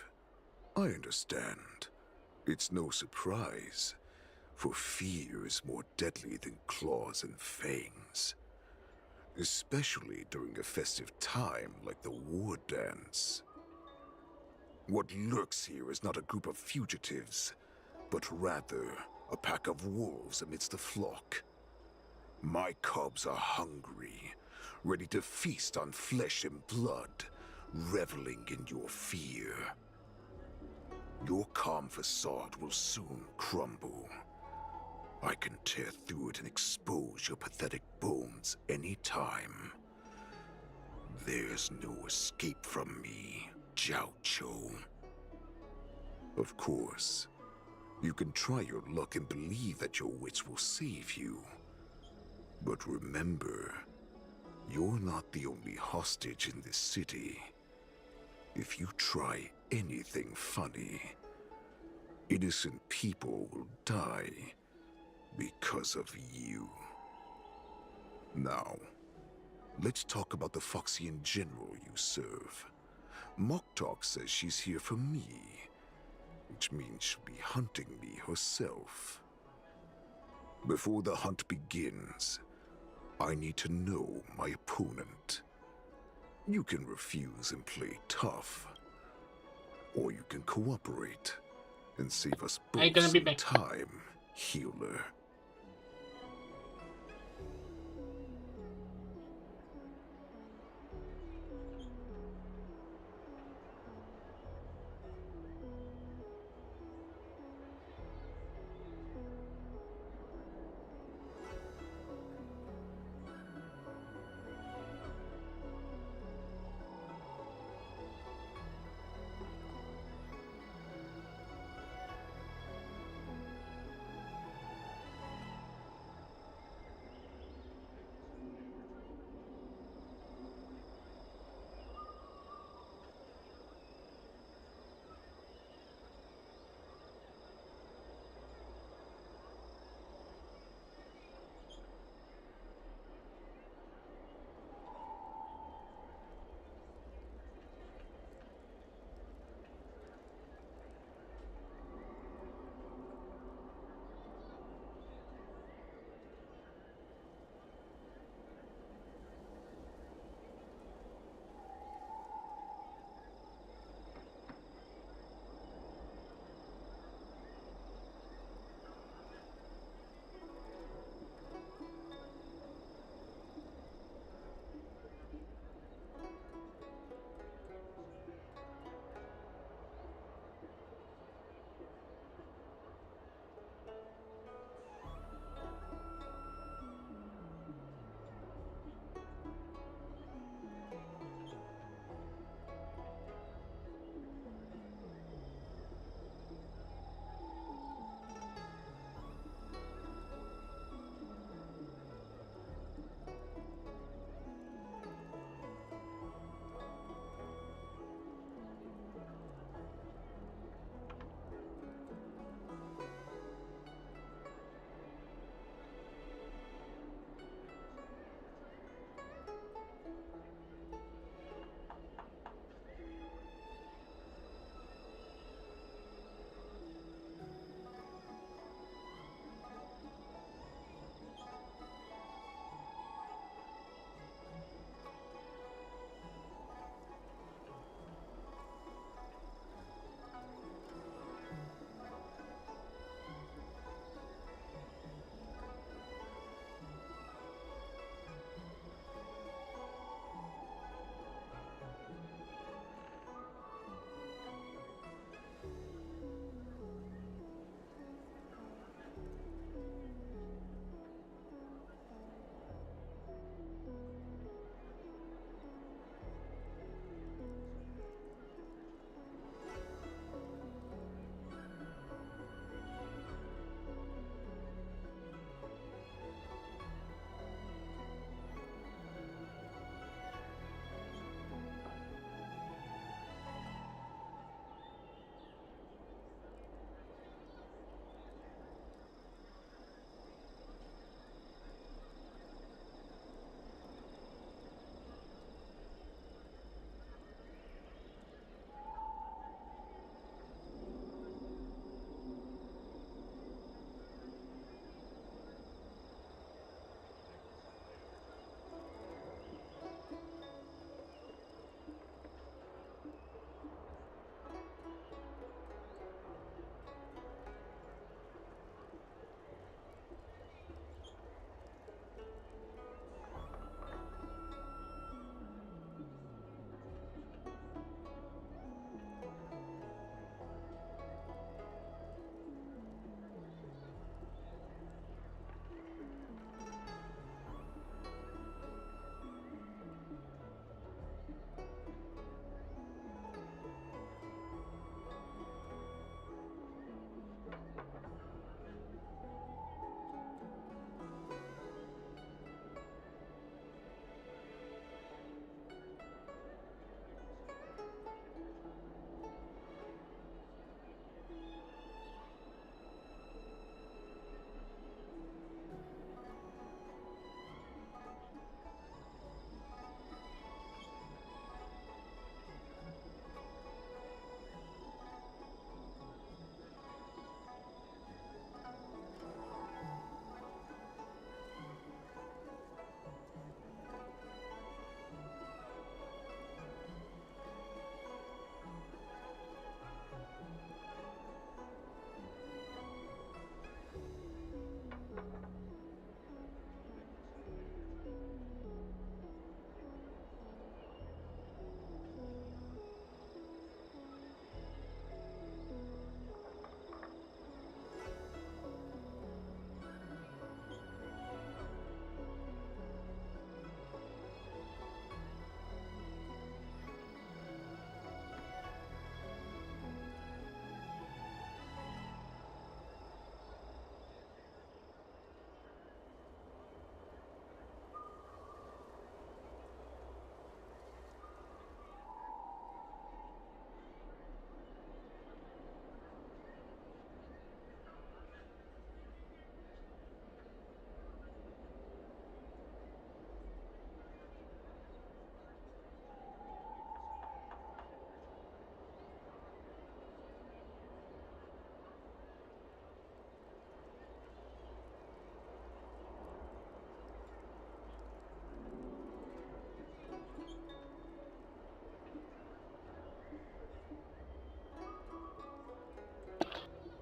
I understand. It's no surprise. For fear is more deadly than claws and fangs. Especially during a festive time like the war dance. What lurks here is not a group of fugitives, but rather a pack of wolves amidst a flock. My cubs are hungry, ready to feast on flesh and blood, reveling in your fear. Your calm facade will soon crumble. I can tear through it and expose your pathetic bones any time. There's no escape from me, Jiaoqiu. Of course, you can try your luck and believe that your wits will save you. But remember, you're not the only hostage in this city. If you try anything funny, innocent people will die because of you. Now, let's talk about the Foxian general you serve. Moktok says she's here for me, which means she'll be hunting me herself. Before the hunt begins, I need to know my opponent. You can refuse and play tough, or you can cooperate and save us both some time, healer.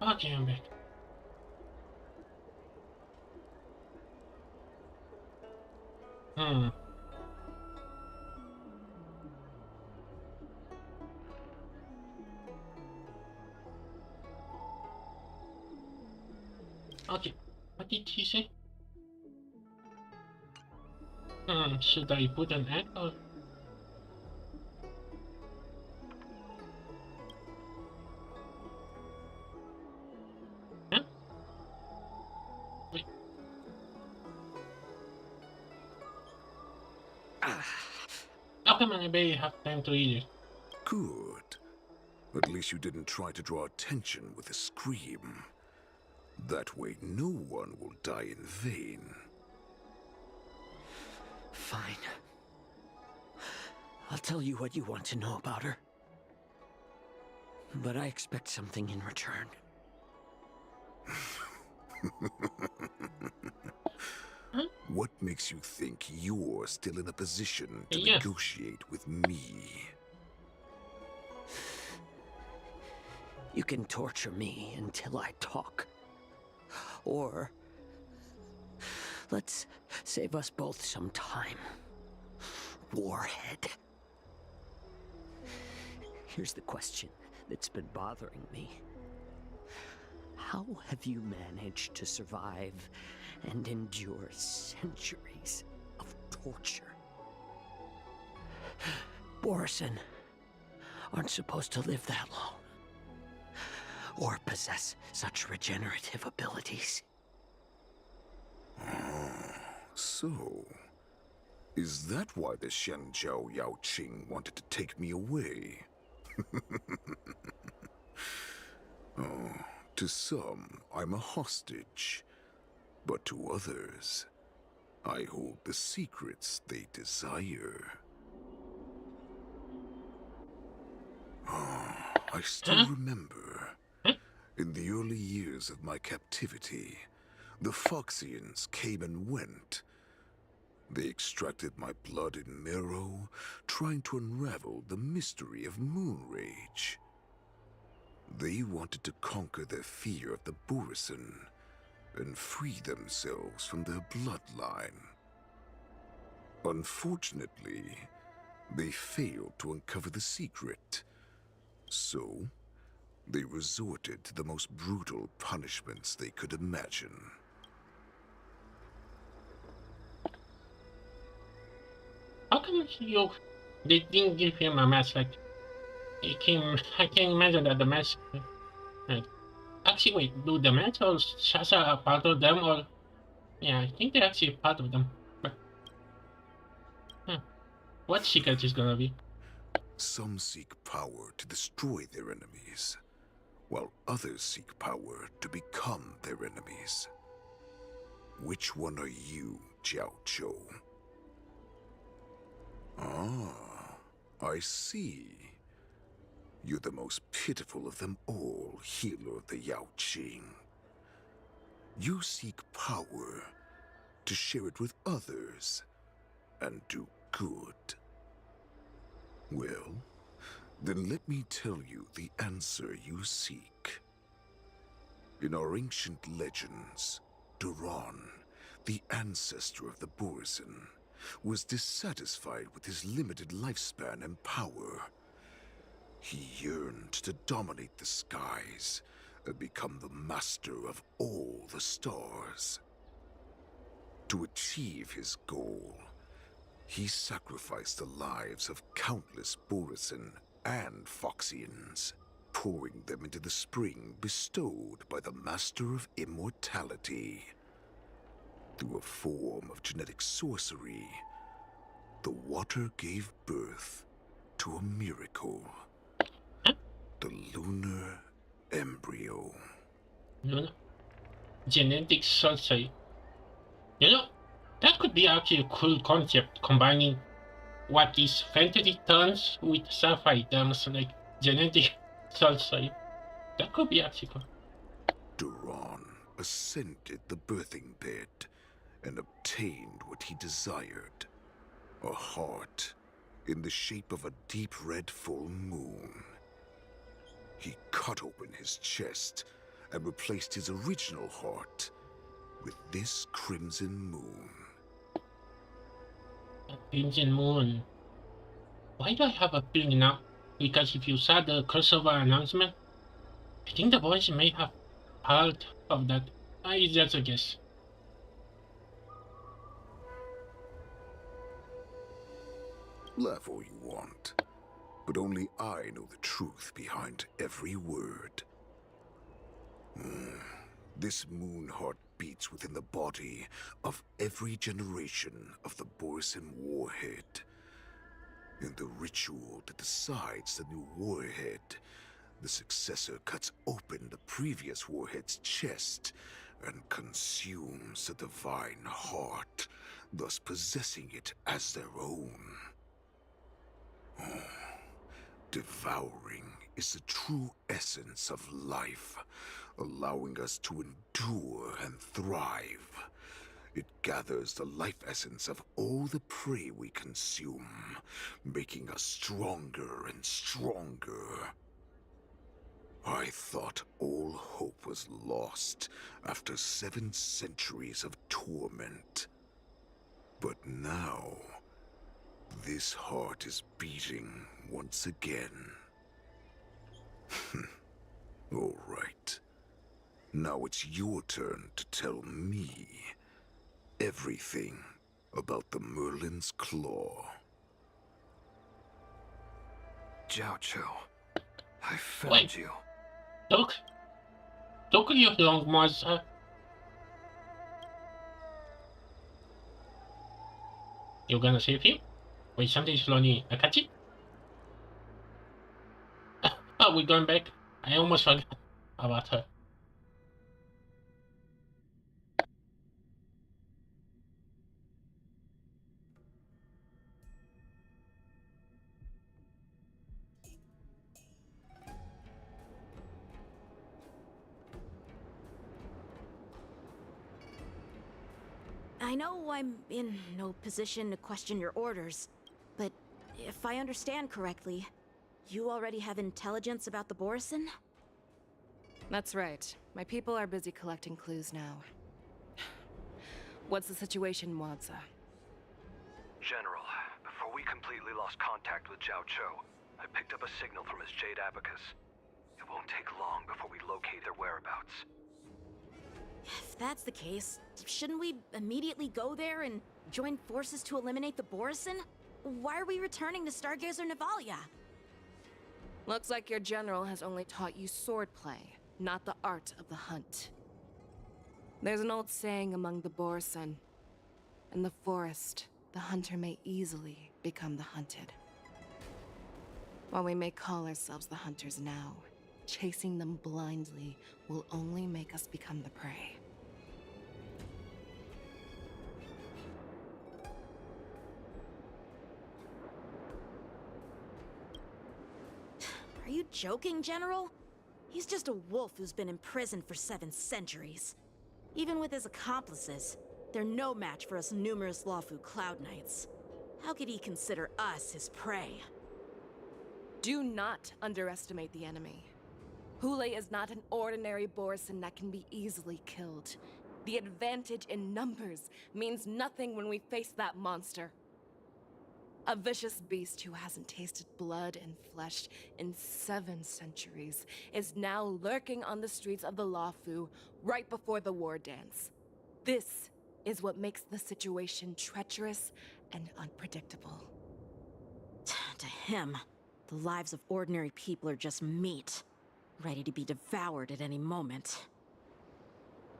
Okay, I'm back. Hmm. Okay, what did he say? Should I put an egg or? Huh? Wait. Oh, come on, I barely have time to eat it. Good. At least you didn't try to draw attention with a scream. That way no one will die in vain. Fine. I'll tell you what you want to know about her. But I expect something in return. What makes you think you're still in a position to negotiate with me? You can torture me until I talk. Or let's save us both some time. Warhead. Here's the question that's been bothering me. How have you managed to survive and endure centuries of torture? Borison aren't supposed to live that long. Or possess such regenerative abilities. So, is that why the Xianzhou Yaoqing wanted to take me away? Oh, to some, I'm a hostage. But to others, I hold the secrets they desire. I still remember, in the early years of my captivity, the Foxians came and went. They extracted my blood and marrow, trying to unravel the mystery of moon rage. They wanted to conquer their fear of the Borison and free themselves from their bloodline. Unfortunately, they failed to uncover the secret. So, they resorted to the most brutal punishments they could imagine. How come they didn't give him a mask? Like, I can imagine that the mask. Like, actually, wait, do the masks or Shasha are part of them, or? Yeah, I think they're actually part of them. But, what secret is gonna be? Some seek power to destroy their enemies, while others seek power to become their enemies. Which one are you, Jiao Zhou? Ah, I see. You're the most pitiful of them all, healer of the Yaoqing. You seek power to share it with others and do good. Well, then let me tell you the answer you seek. In our ancient legends, Duran, the ancestor of the Borison, was dissatisfied with his limited lifespan and power. He yearned to dominate the skies and become the master of all the stars. To achieve his goal, he sacrificed the lives of countless Borison and Foxians, pouring them into the spring bestowed by the Master of Immortality. Through a form of genetic sorcery, the water gave birth to a miracle. The lunar embryo. Lunar? Genetic sorcery. You know, that could be actually a cool concept, combining what is fantasy terms with sci-fi terms, like genetic sorcery. That could be actually cool. Duran ascended the birthing bed and obtained what he desired. A heart in the shape of a deep red full moon. He cut open his chest and replaced his original heart with this crimson moon. Crimson Moon. Why do I have a feeling now? Because if you saw the crossover announcement, I think the boys may have part of that. It's just a guess. Laugh all you want, but only I know the truth behind every word. This moon heart beats within the body of every generation of the Borisin warhead. In the ritual that decides the new warhead, the successor cuts open the previous warhead's chest and consumes the divine heart, thus possessing it as their own. Devouring is the true essence of life, allowing us to endure and thrive. It gathers the life essence of all the prey we consume, making us stronger and stronger. I thought all hope was lost after 7 centuries of torment. But now, this heart is beating once again. All right. Now it's your turn to tell me everything about the Merlin's Claw. Jiaoqiu, I found you. Took you long, was you gonna save him? Wait, something's running. Akachi? Oh, we're going back. I almost forgot about her. I know I'm in no position to question your orders, but if I understand correctly, you already have intelligence about the Borisin? That's right. My people are busy collecting clues now. What's the situation, Wadza? General, before we completely lost contact with Jiaoqiu, I picked up a signal from his Jade Abacus. It won't take long before we locate their whereabouts. If that's the case, shouldn't we immediately go there and join forces to eliminate the Borisin? Why are we returning to Stargazer Navalia? Looks like your general has only taught you swordplay, not the art of the hunt. There's an old saying among the Borisin. In the forest, the hunter may easily become the hunted. While we may call ourselves the hunters now, chasing them blindly will only make us become the prey. Are you joking, General? He's just a wolf who's been imprisoned for 7 centuries. Even with his accomplices, they're no match for us numerous Lawfu Cloud Knights. How could he consider us his prey? Do not underestimate the enemy. Hule is not an ordinary Borisin that can be easily killed. The advantage in numbers means nothing when we face that monster. A vicious beast who hasn't tasted blood and flesh in 7 centuries is now lurking on the streets of the Lawfu right before the war dance. This is what makes the situation treacherous and unpredictable. To him, the lives of ordinary people are just meat, ready to be devoured at any moment.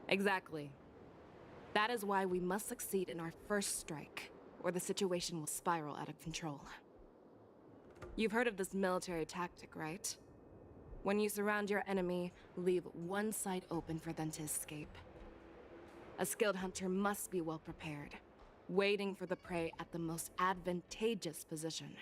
Exactly. That is why we must succeed in our first strike, or the situation will spiral out of control. You've heard of this military tactic, right? When you surround your enemy, leave one side open for them to escape. A skilled hunter must be well prepared, waiting for the prey at the most advantageous position.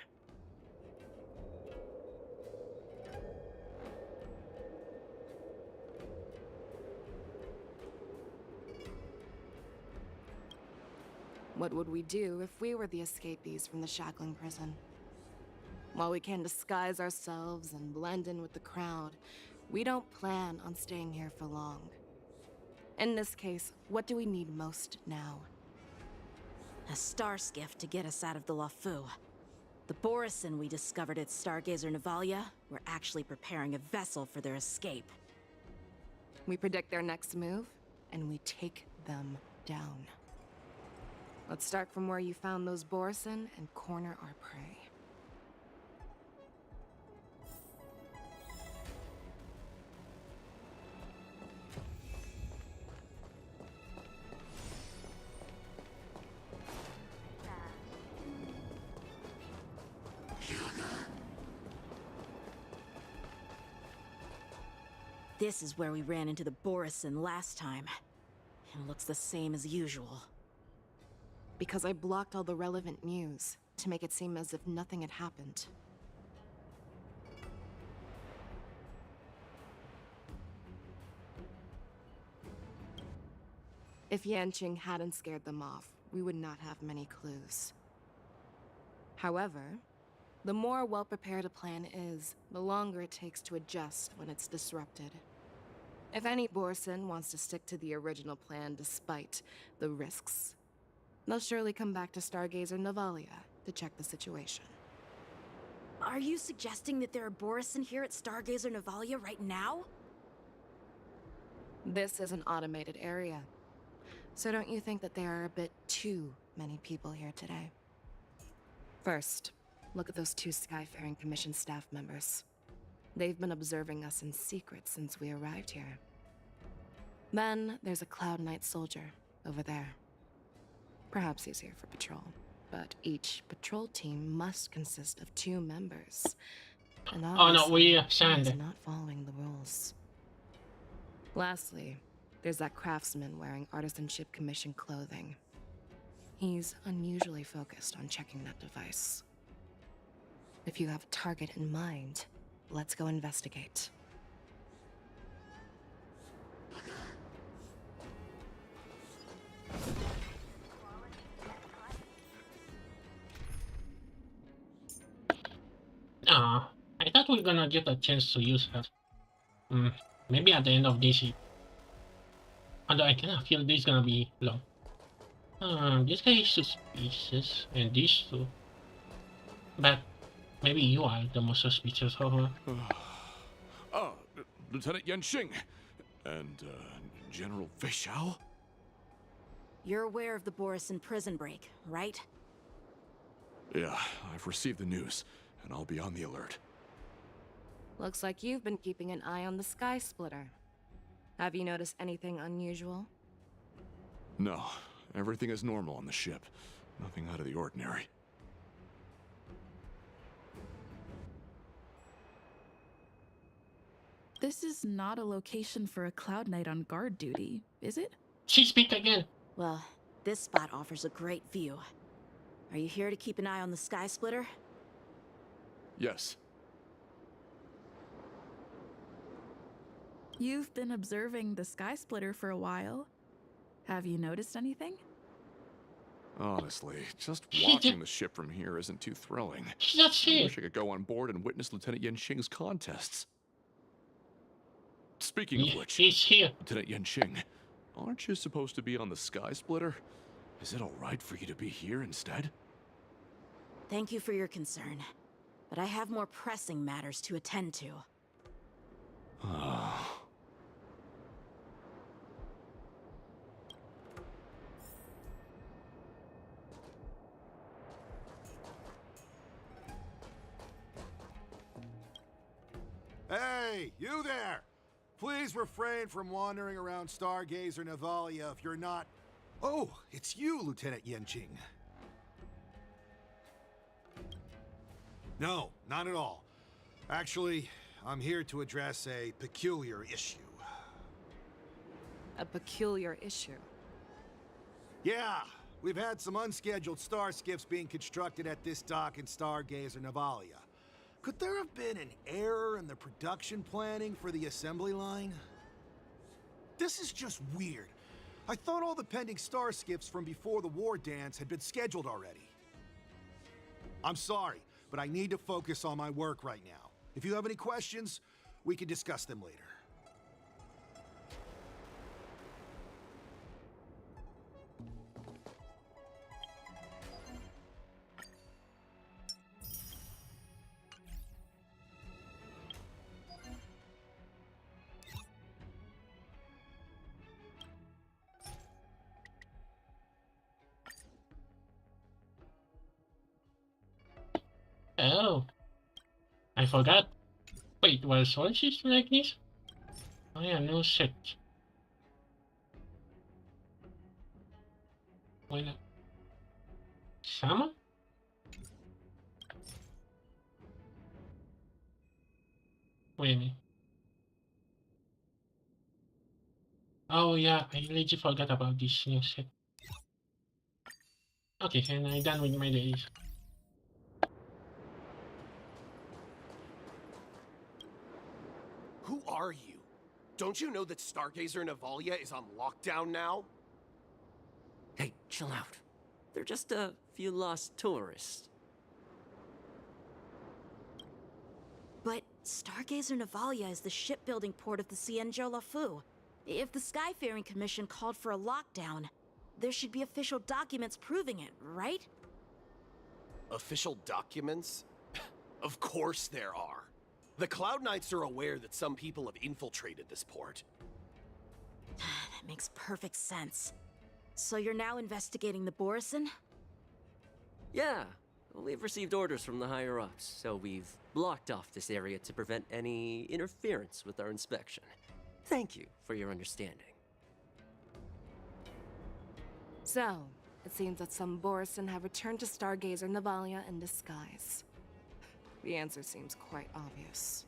What would we do if we were the escapees from the shackling prison? While we can disguise ourselves and blend in with the crowd, We don't plan on staying here for long. In this case, what do we need most now? A star skiff to get us out of the Lafu. The Borison we discovered at Stargazer Navalia were actually preparing a vessel for their escape. We predict their next move, and we take them down. Let's start from where you found those Borison and corner our prey. This is where we ran into the Borison last time. It looks the same as usual. Because I blocked all the relevant news to make it seem as if nothing had happened. If Yanqing hadn't scared them off, we would not have many clues. However, the more well-prepared a plan is, the longer it takes to adjust when it's disrupted. If any Borison wants to stick to the original plan despite the risks, they'll surely come back to Stargazer Navalia to check the situation. Are you suggesting that there are Borison here at Stargazer Navalia right now? This is an automated area, so don't you think that there are a bit too many people here today? First, look at those 2 Skyfaring Commission staff members. They've been observing us in secret since we arrived here. Then, there's a Cloud Knight soldier over there. Perhaps he's here for patrol, but each patrol team must consist of 2 members. And we he's not following the rules. Lastly, there's that craftsman wearing Artisanship Commission clothing. He's unusually focused on checking that device. If you have a target in mind, let's go investigate. I thought we were gonna get a chance to use her. Maybe at the end of this. Although I cannot feel this is gonna be long. This guy is suspicious, and these 2. But maybe you are the most suspicious of her. Lieutenant Yanqing and General Feixiao? You're aware of the Borison prison break, right? Yeah, I've received the news, and I'll be on the alert. Looks like you've been keeping an eye on the Sky Splitter. Have you noticed anything unusual? No, everything is normal on the ship. Nothing out of the ordinary. This is not a location for a Cloud Knight on guard duty, is it? She speak again. Well, this spot offers a great view. Are you here to keep an eye on the Sky Splitter? Yes. You've been observing the Sky Splitter for a while. Have you noticed anything? Honestly, just watching the ship from here isn't too thrilling. She's not I wish I could go on board and witness Lieutenant Yanqing's contests. Speaking of which, he's here. Lieutenant Yanqing, aren't you supposed to be on the Sky Splitter? Is it alright for you to be here instead? Thank you for your concern, but I have more pressing matters to attend to. Hey, you there! Please refrain from wandering around Stargazer Navalia if you're not... Oh, it's you, Lieutenant Yanqing. No, not at all. Actually, I'm here to address a peculiar issue. A peculiar issue? Yeah, we've had some unscheduled star skiffs being constructed at this dock in Stargazer Navalia. Could there have been an error in the production planning for the assembly line? This is just weird. I thought all the pending star skiffs from before the war dance had been scheduled already. I'm sorry, but I need to focus on my work right now. If you have any questions, We can discuss them later. Oh, I forgot. Wait, was horses like this? Oh yeah, no shit. Why not? Salmon? Wait a minute. Oh yeah, I legit forgot about this new set. Okay, and I'm done with my days. Who are you? Don't you know that Stargazer Navalia is on lockdown now? Hey, chill out. They're just a few lost tourists. But Stargazer Navalia is the shipbuilding port of the Cienjo Lafu. If the Skyfaring Commission called for a lockdown, there should be official documents proving it, right? Official documents? Of course there are. The Cloud Knights are aware that some people have infiltrated this port. That makes perfect sense. So you're now investigating the Borison? Yeah, we've received orders from the higher-ups, so we've blocked off this area to prevent any interference with our inspection. Thank you for your understanding. So, it seems that some Borison have returned to Stargazer Navalia in disguise. The answer seems quite obvious.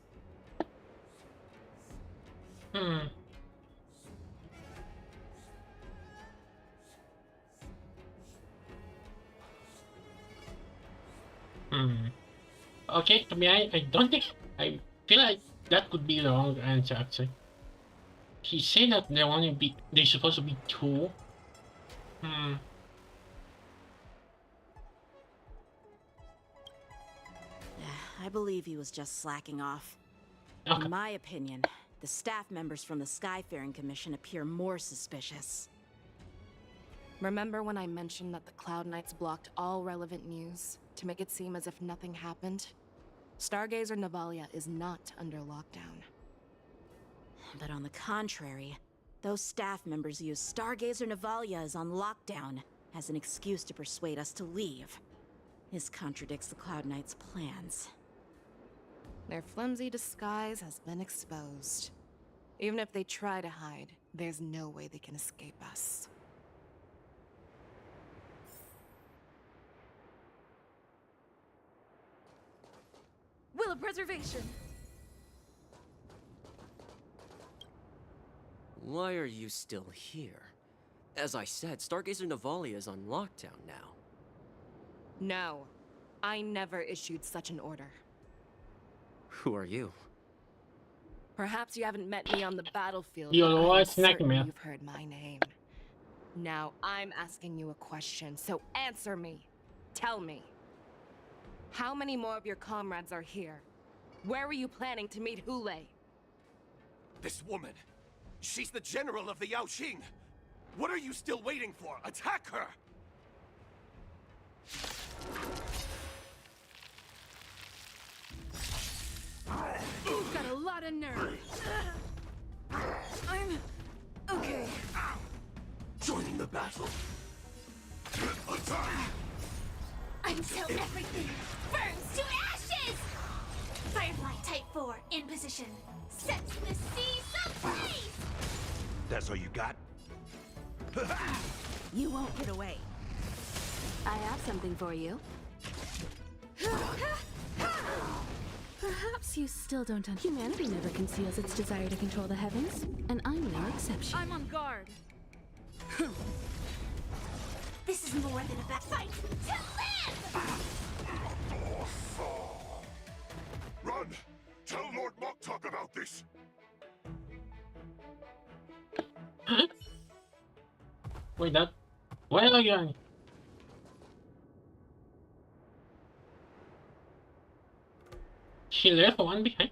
Okay, to be honest, I don't think... I feel like that could be the wrong answer, actually. He said that there only be... There's supposed to be 2. I believe he was just slacking off. Okay. In my opinion, the staff members from the Skyfaring Commission appear more suspicious. Remember when I mentioned that the Cloud Knights blocked all relevant news to make it seem as if nothing happened? Stargazer Navalia is not under lockdown. But on the contrary, those staff members use Stargazer Navalia is on lockdown as an excuse to persuade us to leave. This contradicts the Cloud Knights' plans. Their flimsy disguise has been exposed. Even if they try to hide, there's no way they can escape us. Will of Preservation! Why are you still here? As I said, Stargazer Navalia is on lockdown now. No, I never issued such an order. Who are you? Perhaps you haven't met me on the battlefield. Your but I'm worst certain nightmare. You've heard my name. Now I'm asking you a question, so answer me. Tell me. How many more of your comrades are here? Where were you planning to meet Hule? This woman, she's the general of the Yaoqing. What are you still waiting for? Attack her! You've got a lot of nerve. I'm okay. Joining the battle. Attack! Until everything burns to ashes! Firefly Type 4 in position. Set the seas ablaze! That's all you got? You won't get away. I have something for you. Perhaps you still don't understand. Humanity never conceals its desire to control the heavens, and I'm no exception. I'm on guard. This is more than a fight to live! Run! Tell Lord Moktok about this! Wait, that... Where are you? She left one behind?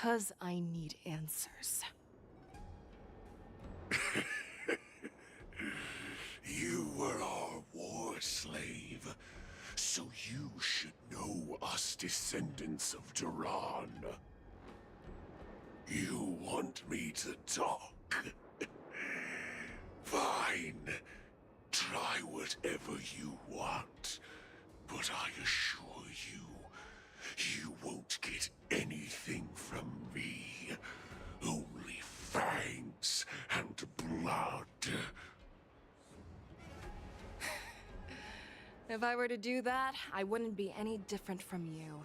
Because I need answers. You were our war slave, so you should know us descendants of Duran. You want me to talk? Fine. Try whatever you want, but I assure you, you won't get anything from me. Only fangs and blood. If I were to do that, I wouldn't be any different from you.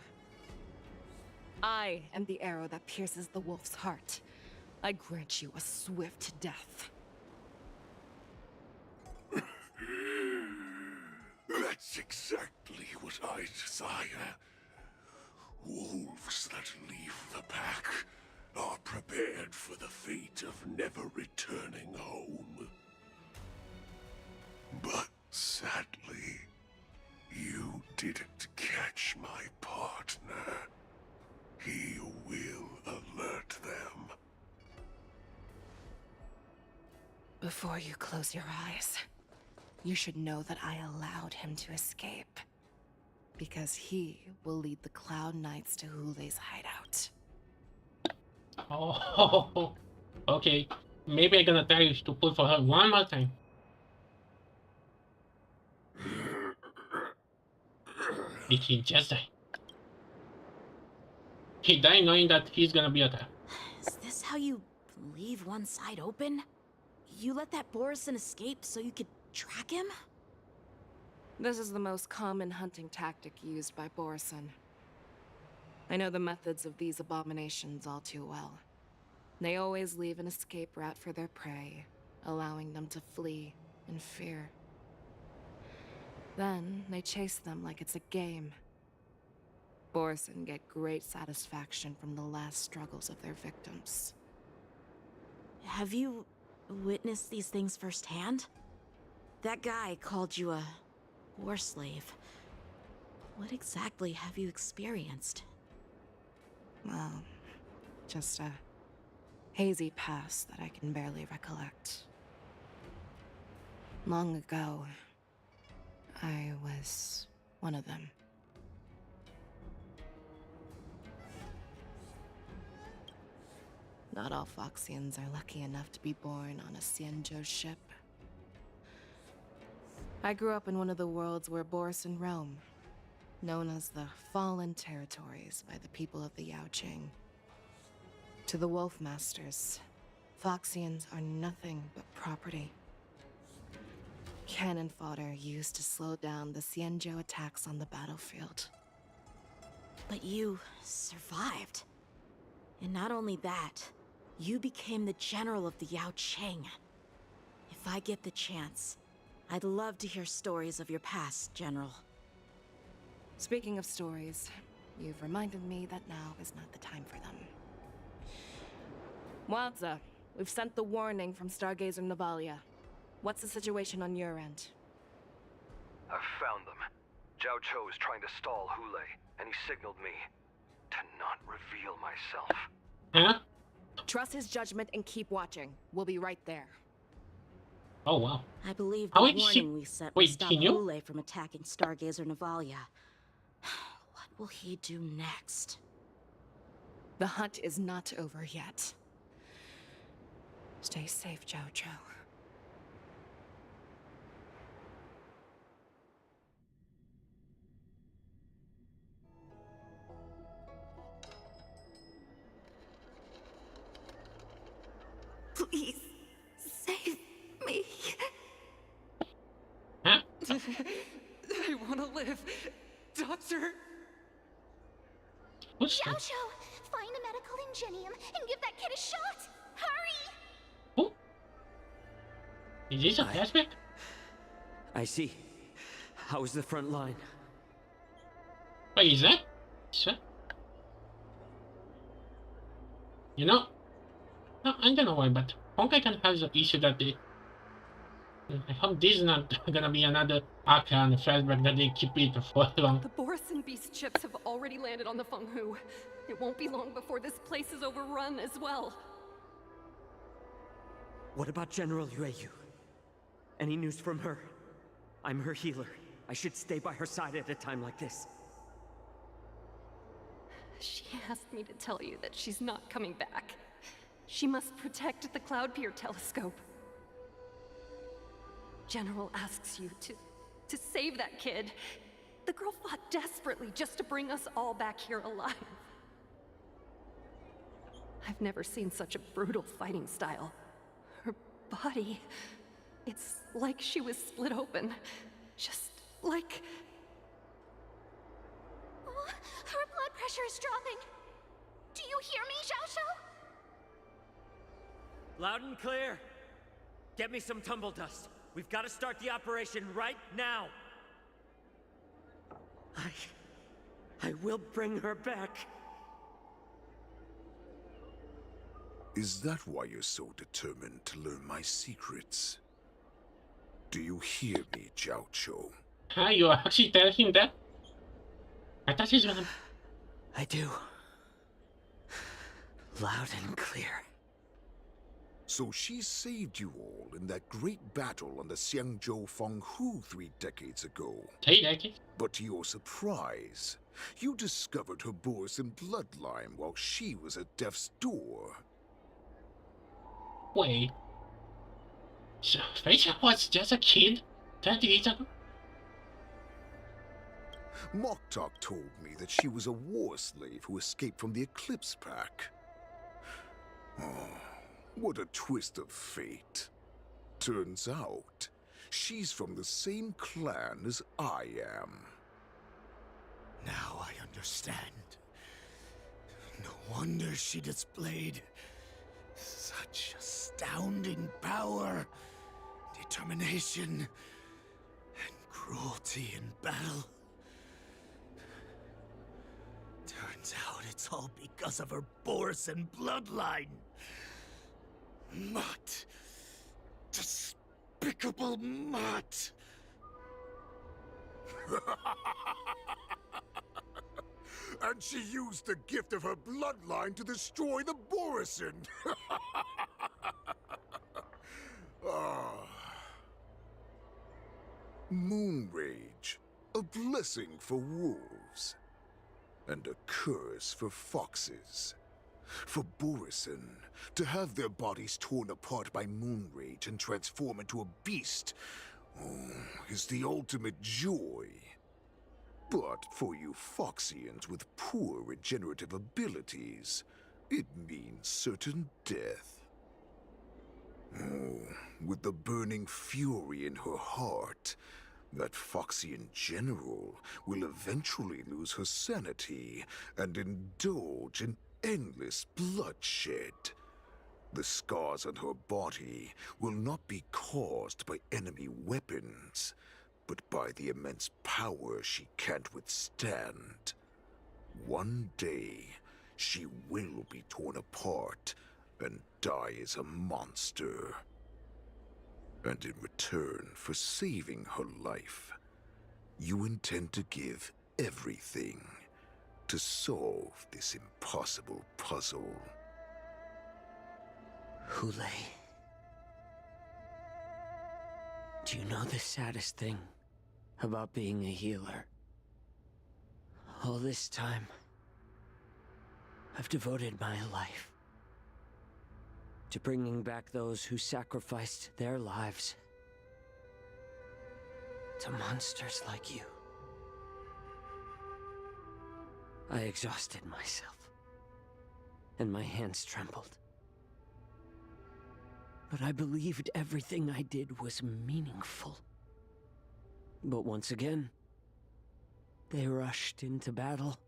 I am the arrow that pierces the wolf's heart. I grant you a swift death. That's exactly what I desire. Wolves that leave the pack are prepared for the fate of never returning home. But sadly, you didn't catch my partner. He will alert them. Before you close your eyes, you should know that I allowed him to escape. Because he will lead the Cloud Knights to Hule's hideout. Oh, okay. Maybe I'm gonna try to pull for her one more time. Did he just die? He died knowing that he's gonna be attacked. Is this how you leave one side open? You let that Borison escape so you could track him? This is the most common hunting tactic used by Borison. I know the methods of these abominations all too well. They always leave an escape route for their prey, allowing them to flee in fear. Then they chase them like it's a game. Borison get great satisfaction from the last struggles of their victims. Have you witnessed these things firsthand? That guy called you a war slave. What exactly have you experienced? Well, just a hazy past that I can barely recollect. Long ago, I was one of them. Not all Foxians are lucky enough to be born on a Xianzhou ship. I grew up in one of the worlds where Borison roam, known as the Fallen Territories by the people of the Yaoqing. To the Wolf Masters, Foxians are nothing but property. Cannon fodder used to slow down the Xianzhou attacks on the battlefield. But you survived. And not only that, you became the general of the Yaoqing. If I get the chance, I'd love to hear stories of your past, General. Speaking of stories, you've reminded me that now is not the time for them. Wadza, we've sent the warning from Stargazer Navalia. What's the situation on your end? I've found them. Zhao Cho is trying to stall Hule, and he signaled me to not reveal myself. Huh? Trust his judgment and keep watching. We'll be right there. Oh wow. I believe the warning we sent will stop Hule from attacking Stargazer Navalia. What will he do next? The hunt is not over yet. Stay safe, Zhao Cho. Please, save me. Huh? I want to live, Doctor. What's Zhao that? Cho, find a medical ingenium and give that kid a shot. Hurry! Is this a flashback? I see. How is the front line? Wait, is that? Sir? You know, no, I don't know why, but Honkai can have the issue that they. I hope this is not gonna be another Aka and flashback that they keep it for long. The Borison Beast ships have already landed on the Fenghu. It won't be long before this place is overrun as well. What about General Yueyu? Any news from her? I'm her healer. I should stay by her side at a time like this. She asked me to tell you that she's not coming back. She must protect the Cloud Pier telescope. General asks you to save that kid. The girl fought desperately just to bring us all back here alive. I've never seen such a brutal fighting style. Her body, it's like she was split open. Just like... Oh, her blood pressure is dropping. Do you hear me, Xiao Shou? Loud and clear. Get me some tumble dust. We've got to start the operation right now. I will bring her back. Is that why you're so determined to learn my secrets? Do you hear me, Jiao Chou? Hi, you actually tell him that? I thought he's gonna... I do. Loud and clear. So she saved you all in that great battle on the Xiangzhou Fenghu 3 decades ago. 3 decades? But to your surprise, you discovered her Borisin bloodline while she was at death's door. Wait. So Feisha was just a kid 20 years ago? Moktok told me that she was a war slave who escaped from the Eclipse Pack. Oh, what a twist of fate. Turns out, she's from the same clan as I am. Now I understand. No wonder she displayed such astounding power, determination, and cruelty in battle. Turns out it's all because of her Borisin bloodline. Mutt. Despicable mutt. And she used the gift of her bloodline to destroy the Borisin. Moon Rage, a blessing for wolves, and a curse for foxes. For Borisin, to have their bodies torn apart by Moon Rage and transform into a beast, is the ultimate joy. But for you Foxians with poor regenerative abilities, it means certain death. With the burning fury in her heart, that Foxian general will eventually lose her sanity and indulge in endless bloodshed. The scars on her body will not be caused by enemy weapons, but by the immense power she can't withstand. One day, she will be torn apart and die as a monster. And in return for saving her life, you intend to give everything to solve this impossible puzzle. Hule. Do you know the saddest thing about being a healer? All this time, I've devoted my life to bringing back those who sacrificed their lives to monsters like you. I exhausted myself, and my hands trembled. But I believed everything I did was meaningful. But once again, they rushed into battle.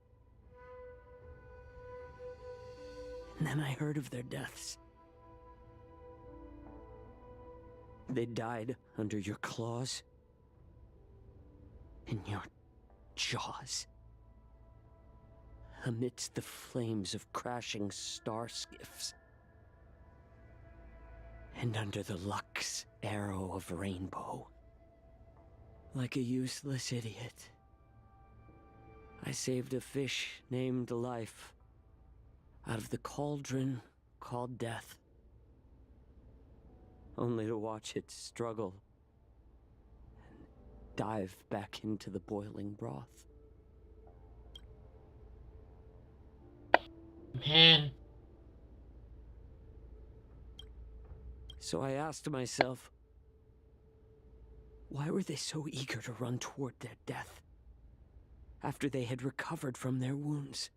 And then I heard of their deaths. They died under your claws, in your jaws, amidst the flames of crashing star skiffs, and under the Lux arrow of Rainbow. Like a useless idiot, I saved a fish named Life out of the cauldron called death, only to watch it struggle and dive back into the boiling broth. Man. So I asked myself, why were they so eager to run toward their death after they had recovered from their wounds?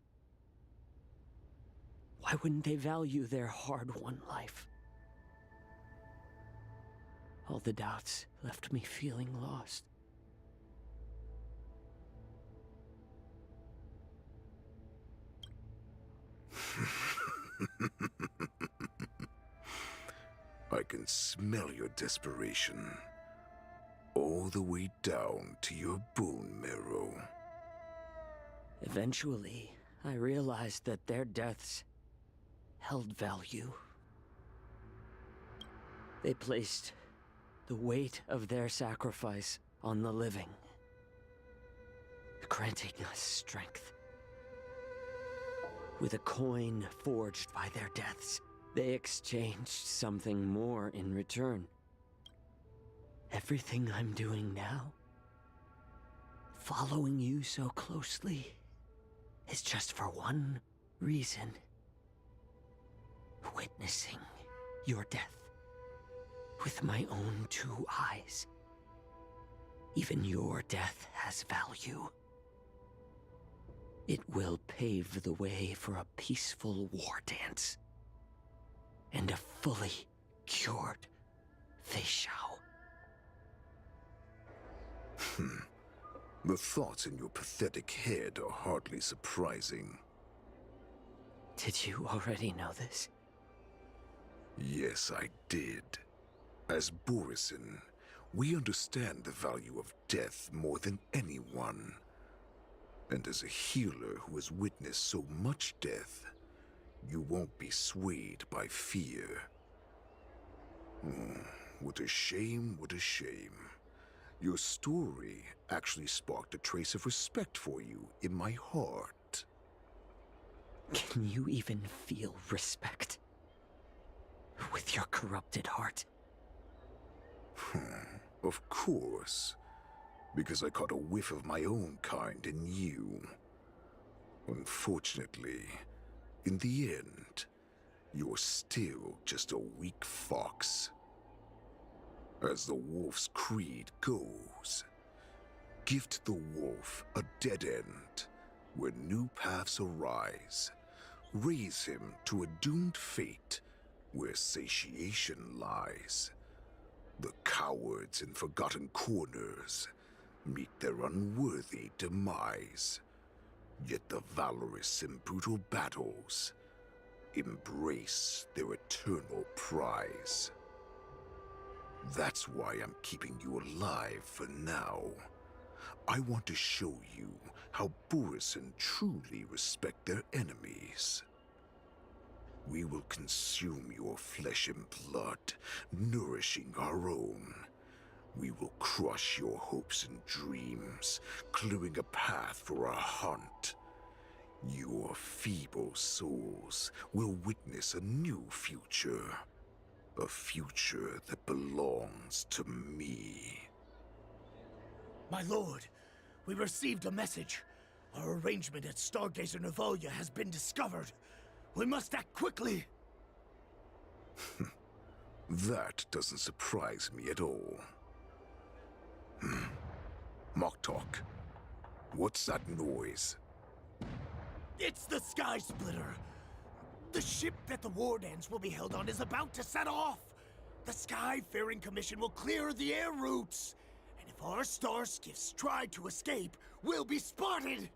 Why wouldn't they value their hard-won life? All the doubts left me feeling lost. I can smell your desperation, all the way down to your bone marrow. Eventually, I realized that their deaths held value. They placed the weight of their sacrifice on the living, granting us strength. With a coin forged by their deaths, they exchanged something more in return. Everything I'm doing now, following you so closely, is just for one reason: witnessing your death with my own two eyes. Even your death has value. It will pave the way for a peaceful war dance and a fully cured Feixiao. The thoughts in your pathetic head are hardly surprising. Did you already know this? Yes, I did. As Borisin, we understand the value of death more than anyone. And as a healer who has witnessed so much death, you won't be swayed by fear. What a shame, what a shame. Your story actually sparked a trace of respect for you in my heart. Can you even feel respect with your corrupted heart? Of course. Because I caught a whiff of my own kind in you. Unfortunately, in the end, you're still just a weak fox. As the wolf's creed goes, gift the wolf a dead end where new paths arise. Raise him to a doomed fate where satiation lies. The cowards in forgotten corners meet their unworthy demise. Yet the valorous in brutal battles embrace their eternal prize. That's why I'm keeping you alive for now. I want to show you how Borisin truly respect their enemies. We will consume your flesh and blood, nourishing our own. We will crush your hopes and dreams, clearing a path for our hunt. Your feeble souls will witness a new future. A future that belongs to me. My lord, we received a message. Our arrangement at Stargazer Navalia has been discovered. We must act quickly. That doesn't surprise me at all. Moktok, what's that noise? It's the Sky Splitter. The ship that the Wardens will be held on is about to set off. The Skyfaring Commission will clear the air routes. And if our star skiffs try to escape, we'll be spotted.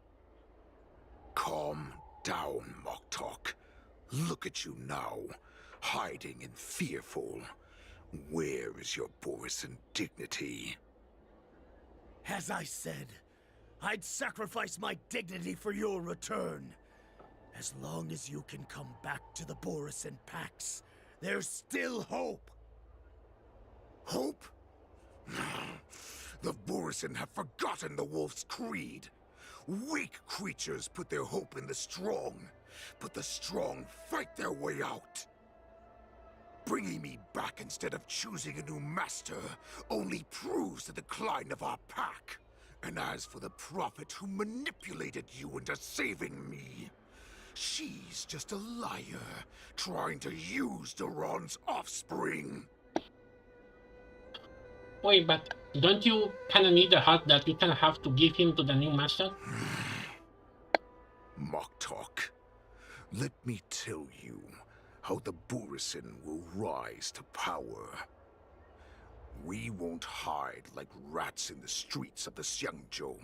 Calm down, Moktok. Look at you now, hiding and fearful. Where is your Borisin dignity? As I said, I'd sacrifice my dignity for your return. As long as you can come back to the Borisin Pax, there's still hope. Hope? The Borisin have forgotten the wolf's creed. Weak creatures put their hope in the strong. but the strong fight their way out. Bringing me back instead of choosing a new master only proves the decline of our pack. And as for the prophet who manipulated you into saving me, she's just a liar, trying to use Duran's offspring. Wait, but don't you kind of need the heart that you kind of have to give him to the new master? Moktok, let me tell you how the Borisin will rise to power. We won't hide like rats in the streets of the Xiangzhou.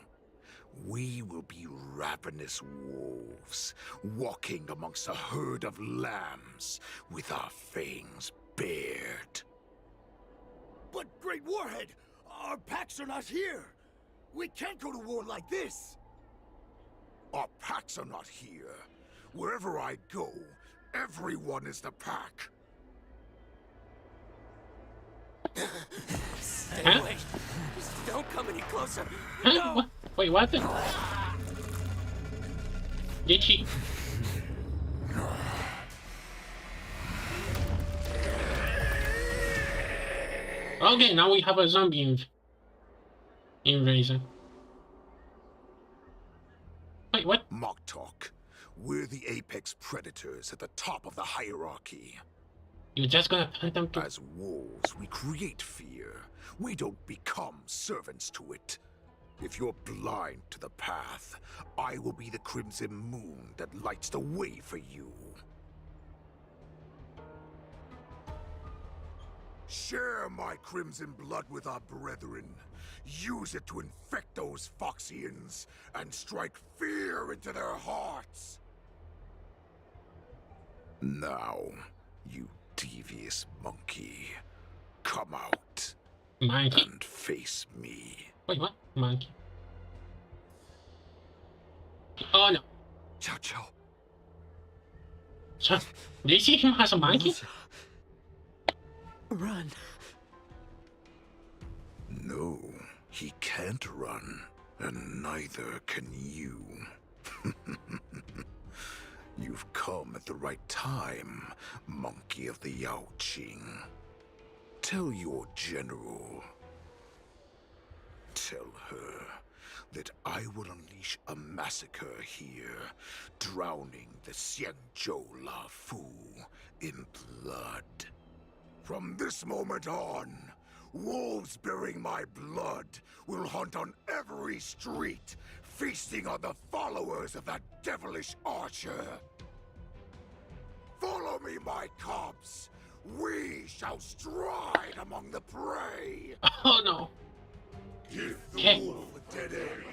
We will be ravenous wolves, walking amongst a herd of lambs with our fangs bared. But, Great Warhead, our packs are not here. We can't go to war like this. Our packs are not here. Wherever I go, everyone is the pack. Stay away. Just don't come any closer. Huh? What? Wait, what? Did she? Okay, now we have a zombie invasion. Wait, what? Moktok, we're the apex predators at the top of the hierarchy. You're just gonna hunt them to... As wolves, we create fear. We don't become servants to it. If you're blind to the path, I will be the crimson moon that lights the way for you. Share my crimson blood with our brethren. Use it to infect those Foxians and strike fear into their hearts. Now, you devious monkey, come out and face me. Wait, what? Monkey. Oh no. Chow Chow. So, did you see him as a monkey? Run. No, he can't run, and neither can you. You've come at the right time, monkey of the Yaoqing. Tell your general. Tell her that I will unleash a massacre here, drowning the Xiangzhou La Fu in blood. From this moment on, wolves bearing my blood will hunt on every street, feasting on the followers of that devilish archer. Follow me, my cubs. We shall stride among the prey. Oh no. Give the wolf a dead end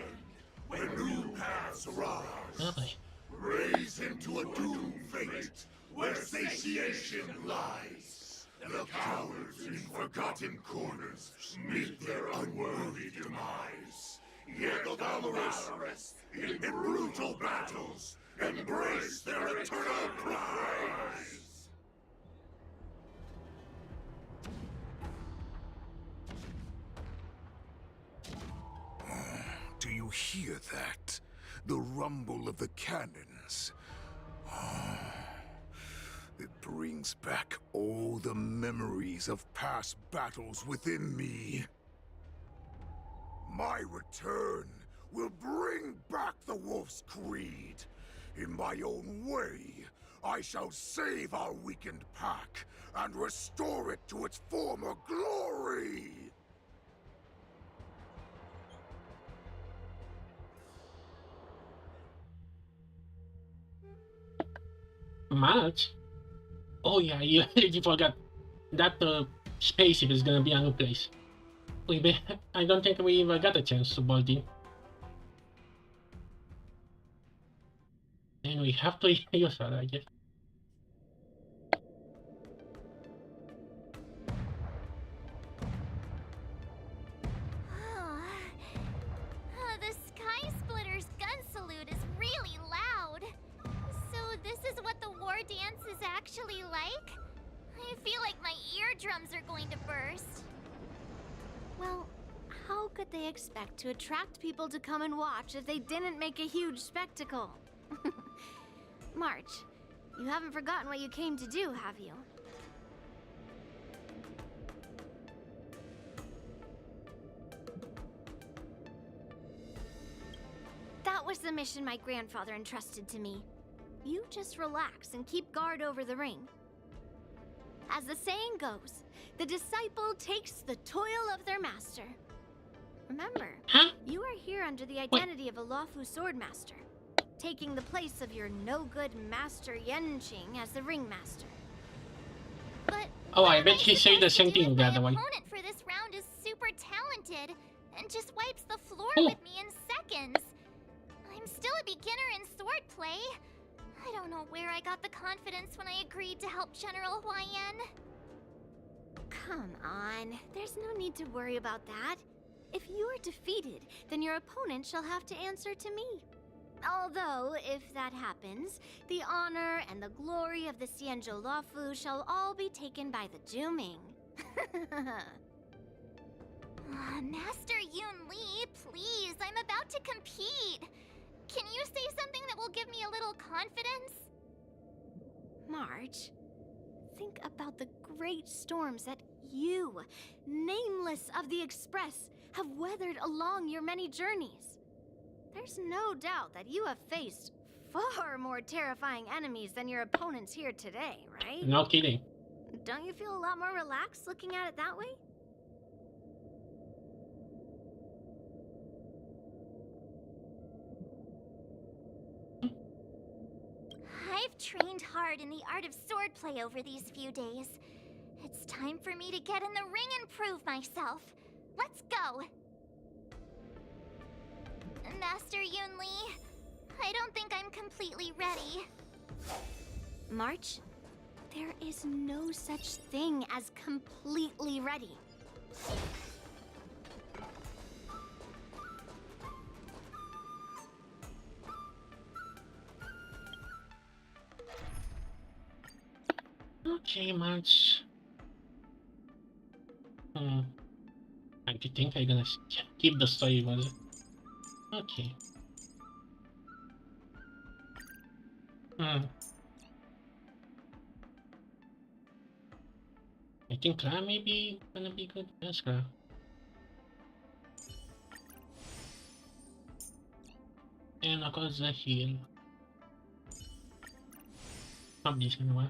when new paths arise. Raise him to a doomed fate where satiation lies. The cowards in forgotten corners meet their unworthy demise. Yet the valorous, in brutal battles, embrace their eternal prize. Do you hear that? The rumble of the cannons. It brings back all the memories of past battles within me. My return will bring back the Wolf's Creed. In my own way, I shall save our weakened pack and restore it to its former glory. Much? Oh yeah, you forgot that spaceship is gonna be a new place. I don't think we even got a chance to board in. And we have to use that, I guess. The Sky Splitter's gun salute is really loud. So this is what the war dance is actually like? I feel like my eardrums are going to burst. Well, how could they expect to attract people to come and watch if they didn't make a huge spectacle? March, you haven't forgotten what you came to do, have you? That was the mission my grandfather entrusted to me. You just relax and keep guard over the ring. As the saying goes, the disciple takes the toil of their master. Remember, you are here under the identity of a lawful swordmaster, taking the place of your no-good master Yenqing as the ringmaster. But oh, I bet he said the same thing the other one. my opponent for this round is super talented and just wipes the floor with me in seconds. I'm still a beginner in swordplay. I don't know where I got the confidence when I agreed to help General Huayan. Come on, there's no need to worry about that. If you are defeated, then your opponent shall have to answer to me. Although, if that happens, the honor and the glory of the Xianzhou Luofu shall all be taken by the Juming. Master Yun Li, please, I'm about to compete. Can you say something that will give me a little confidence? March, think about the great storms that you, nameless of the Express, have weathered along your many journeys. There's no doubt that you have faced far more terrifying enemies than your opponents here today, right? No kidding. Don't you feel a lot more relaxed looking at it that way? I've trained hard in the art of swordplay over these few days. It's time for me to get in the ring and prove myself. Let's go! Master Yun Li, I don't think I'm completely ready. March, there is no such thing as completely ready. Okay, March. I think I'm gonna keep the story, was it? Okay. I think Clara may be gonna be good. Yes, Clara. And of course the heal. Not this anyway.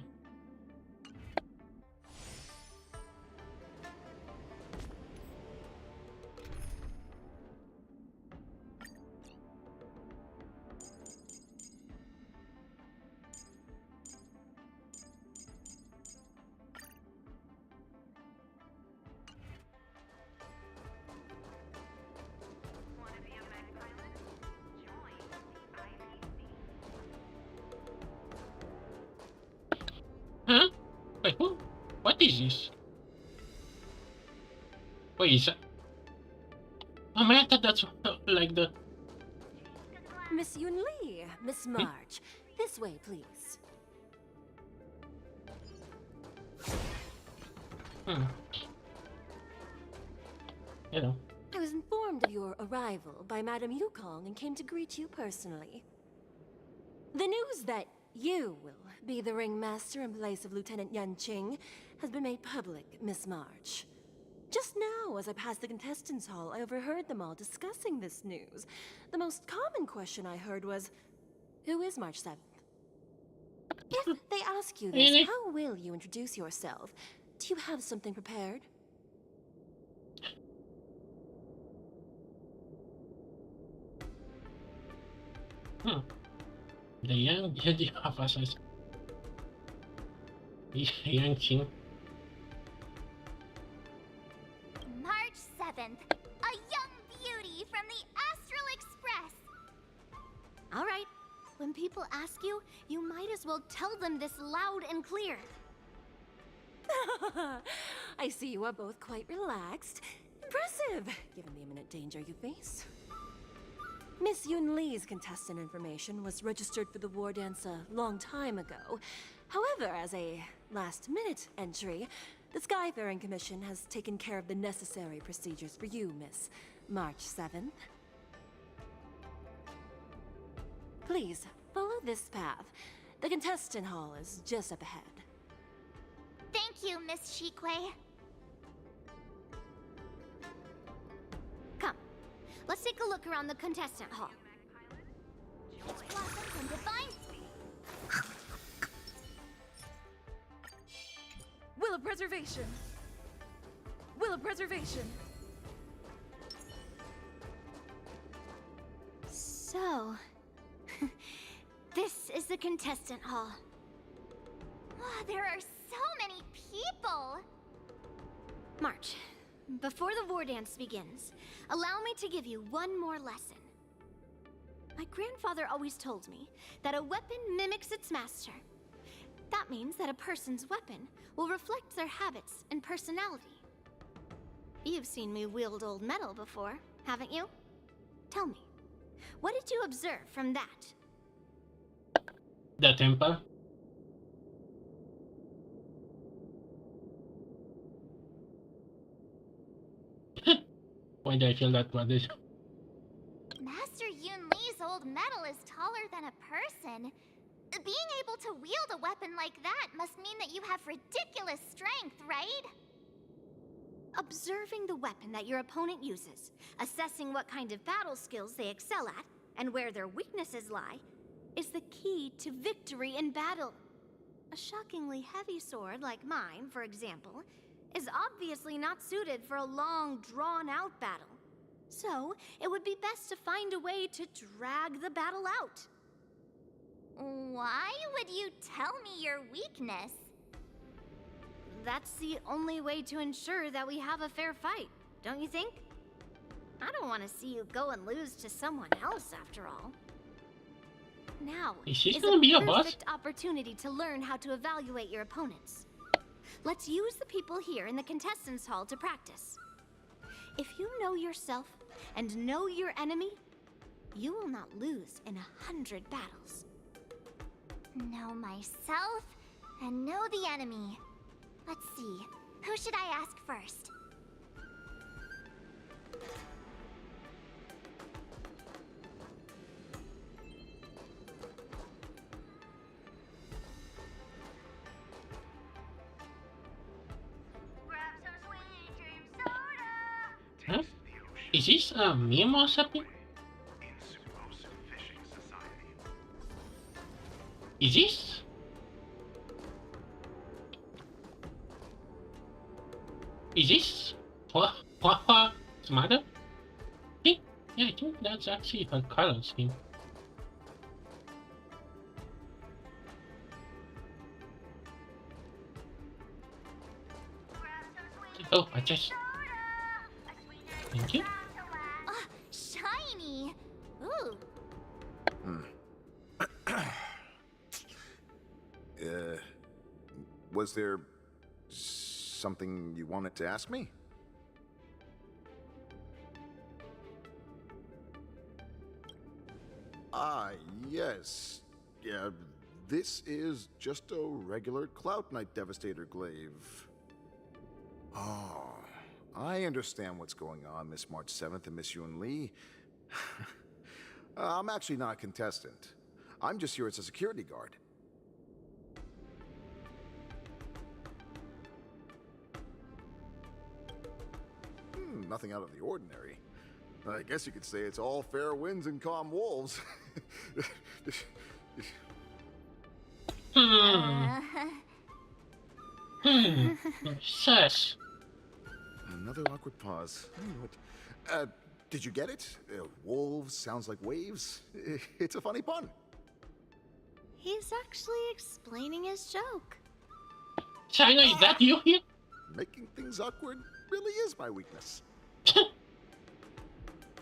Huh? Wait, who? What is this? Wait, is that? Oh man, I thought that's like the... Miss Yun Li, Miss March. This way, please. Hello. I was informed of your arrival by Madame Yukong and came to greet you personally. The news that you will be the ringmaster in place of Lieutenant Yanqing has been made public, Miss March. Just now, as I passed the contestants' hall, I overheard them all discussing this news. The most common question I heard was, who is March 7th? If they ask you this, how will you introduce yourself? Do you have something prepared? The young Jedi officers. Yanqing. March 7th, a young beauty from the Astral Express. All right, when people ask you, you might as well tell them this loud and clear. I see you are both quite relaxed. Impressive, given the imminent danger you face. Miss Yun Li's contestant information was registered for the war dance a long time ago. However, as a last-minute entry, the Skyfaring Commission has taken care of the necessary procedures for you, Miss March 7th. Please, follow this path. The contestant hall is just up ahead. Thank you, Miss Shikwe. Come, let's take a look around the contestant hall. Blossoms and divine. Will of preservation. Will of preservation. So, this is the contestant hall. Wow, there are so many people! March, before the war dance begins, allow me to give you one more lesson. My grandfather always told me that a weapon mimics its master. That means that a person's weapon will reflect their habits and personality. You've seen me wield old metal before, haven't you? Tell me, what did you observe from that? The temper. Why do I feel that about this? Master Yun Li's old metal is taller than a person. Being able to wield a weapon like that must mean that you have ridiculous strength, right? Observing the weapon that your opponent uses, assessing what kind of battle skills they excel at, and where their weaknesses lie, is the key to victory in battle. A shockingly heavy sword like mine, for example, is obviously not suited for a long, drawn-out battle. So, it would be best to find a way to drag the battle out. Why would you tell me your weakness? That's the only way to ensure that we have a fair fight, don't you think? I don't want to see you go and lose to someone else, after all. Now Is she is gonna be a a boss? perfect opportunity to learn how to evaluate your opponents. Let's use the people here in the contestants' hall to practice. If you know yourself and know your enemy, you will not lose in 100 battles. Know myself and know the enemy. Let's see, who should I ask first? Huh? Is this a meme or something? Is this? Is this? What's the matter? Yeah, I think that's actually her color scheme. Oh, I just... Thank you. Ah, shiny! Ooh. Was there something you wanted to ask me? Ah, yes. Yeah, this is just a regular Cloud Knight Devastator glaive. Oh, I understand what's going on, Miss March 7th and Miss Yun Li. I'm actually not a contestant. I'm just here as a security guard. Nothing out of the ordinary. I guess you could say it's all fair winds and calm wolves. Shush. Another awkward pause. Did you get it? Wolves sounds like waves. It's a funny pun. He's actually explaining his joke. China, is that you here? Making things awkward really is my weakness.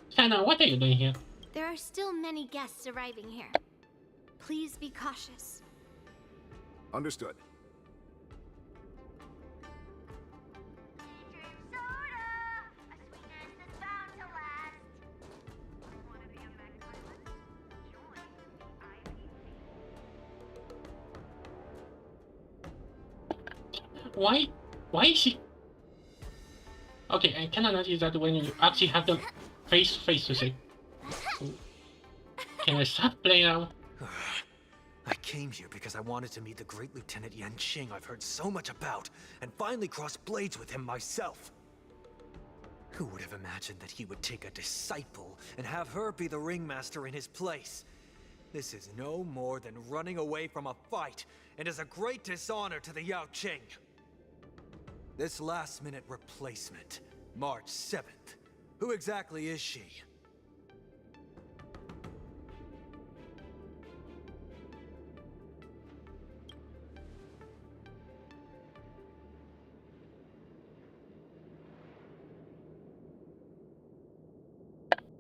China, what are you doing here? There are still many guests arriving here. Please be cautious. Understood. Why is she... Okay, I cannot notice that when you actually have them face to face to say. Can I stop playing now? I came here because I wanted to meet the great Lieutenant Yanqing I've heard so much about, and finally cross blades with him myself. Who would have imagined that he would take a disciple and have her be the ringmaster in his place? This is no more than running away from a fight, and is a great dishonor to the Yaoqing. This last-minute replacement, March 7th. Who exactly is she?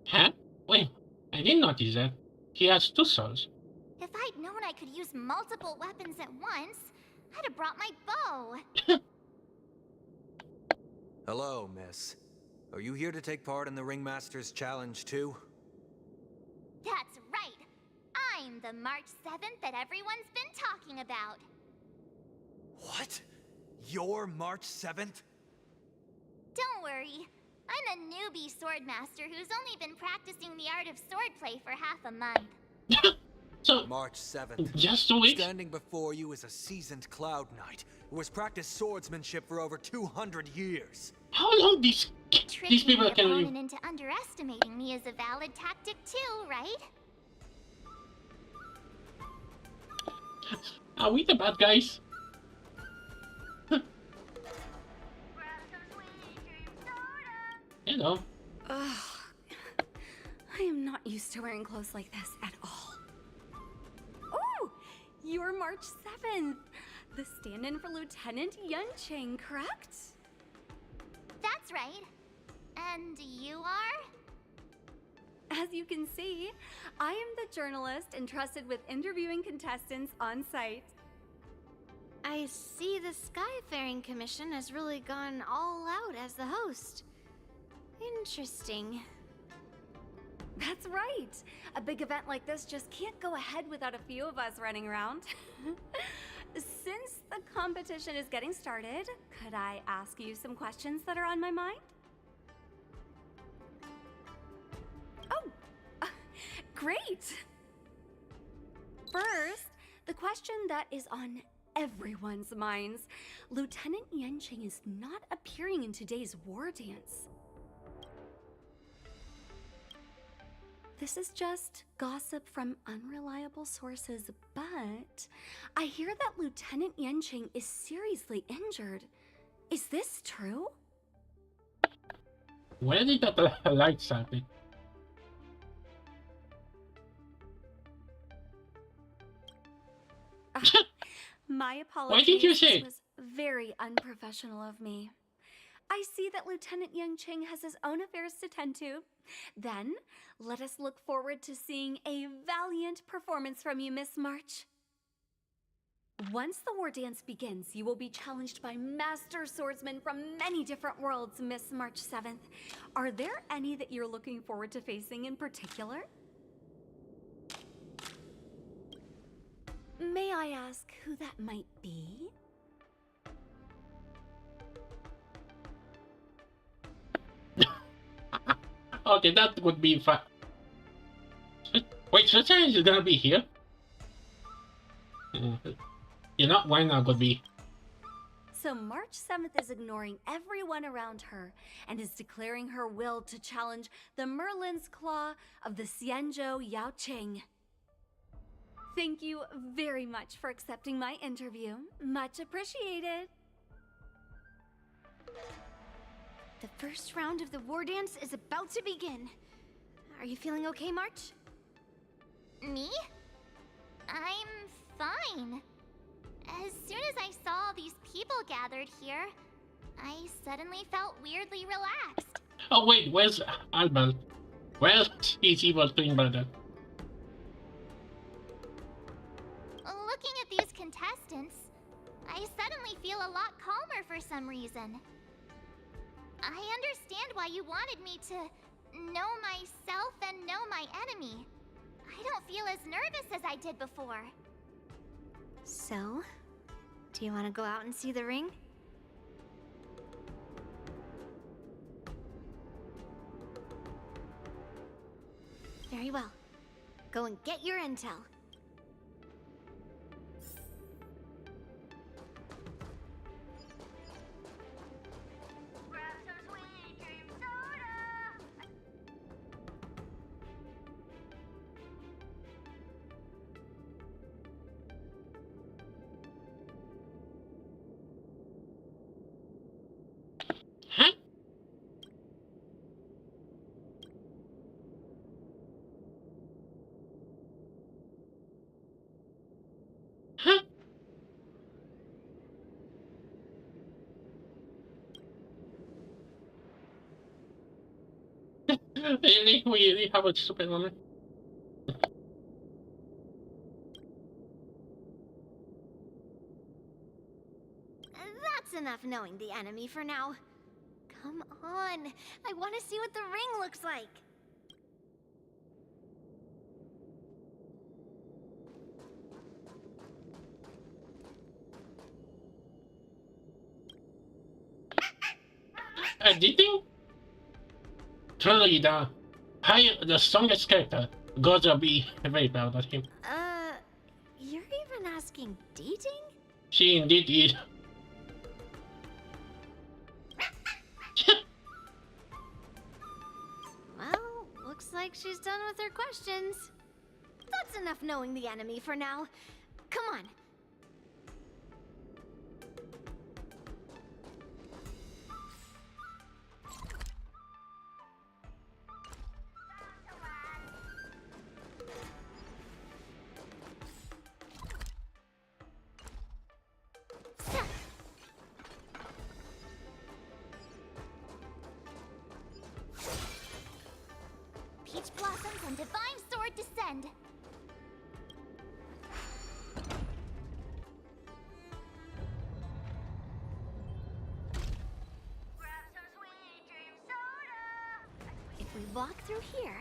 Huh? Wait, I didn't notice that. He has 2 souls. If I'd known I could use multiple weapons at once, I'd have brought my bow. Hello, miss. Are you here to take part in the Ringmaster's Challenge too? That's right. I'm the March 7th that everyone's been talking about. What? You're March 7th? Don't worry. I'm a newbie swordmaster who's only been practicing the art of swordplay for half a month. So, March 7th. Just 2 weeks? Standing before you is a seasoned Cloud Knight who has practiced swordsmanship for over 200 years. How long these people Tricking can your live? opponent into underestimating me is a valid tactic too, right? Are we the bad guys? Hello. Ugh. I am not used to wearing clothes like this at all. Oh! You're March 7th. The stand-in for Lieutenant Yanqing, correct? That's right. And you are? As you can see, I am the journalist entrusted with interviewing contestants on site. I see the Skyfaring Commission has really gone all out as the host. Interesting. That's right. A big event like this just can't go ahead without a few of us running around. Since the competition is getting started, could I ask you some questions that are on my mind? Oh, great. First, the question that is on everyone's minds. Lieutenant Yanqing is not appearing in today's war dance. This is just gossip from unreliable sources, but I hear that Lieutenant Yanqing is seriously injured. Is this true? Where did that light happen? My apologies. Why didn't you say? This was very unprofessional of me. I see that Lieutenant Yanqing has his own affairs to tend to. Then, let us look forward to seeing a valiant performance from you, Miss March. Once the war dance begins, you will be challenged by master swordsmen from many different worlds, Miss March 7th. Are there any that you're looking forward to facing in particular? May I ask who that might be? Okay, that would be fun. Wait, Sunshine is gonna be here? You know, why not could be? So March 7th is ignoring everyone around her and is declaring her will to challenge the Merlin's Claw of the Xianzhou Yaoqing. Thank you very much for accepting my interview. Much appreciated. The first round of the war dance is about to begin. Are you feeling okay, March? Me? I'm fine. As soon as I saw these people gathered here, I suddenly felt weirdly relaxed. Oh wait, where's Albert? Where's his evil twin brother? Looking at these contestants, I suddenly feel a lot calmer for some reason. I understand why you wanted me to know myself and know my enemy. I don't feel as nervous as I did before. So, do you want to go out and see the ring? Very well. Go and get your intel. Huh? Really? We really have a stupid moment? That's enough knowing the enemy for now. Come on, I want to see what the ring looks like. Editing? Truly, the strongest character. Gods will be very proud of him. You're even asking dating? She indeed is. Well, looks like she's done with her questions. That's enough knowing the enemy for now. Come on. Peach blossoms and divine sword descend. If we walk through here,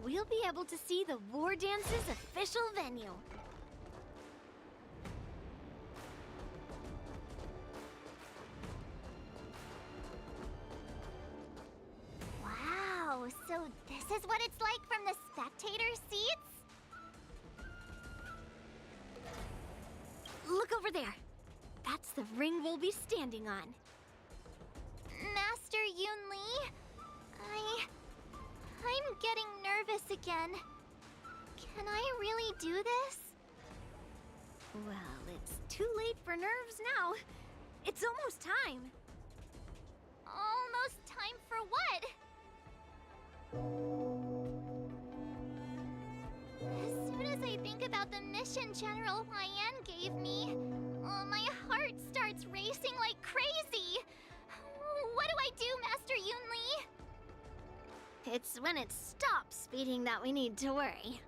we'll be able to see the War Dance's official venue. Wow, so this is what it's like from the spectator seats? Look over there. That's the ring we'll be standing on. Master Yoon Lee? I'm getting nervous again. Can I really do this? Well, it's too late for nerves now. It's almost time. Almost time for what? As soon as I think about the mission General Hyen gave me, my heart starts racing like crazy. What do I do, Master Yoon Lee? It's when it stops speeding that we need to worry.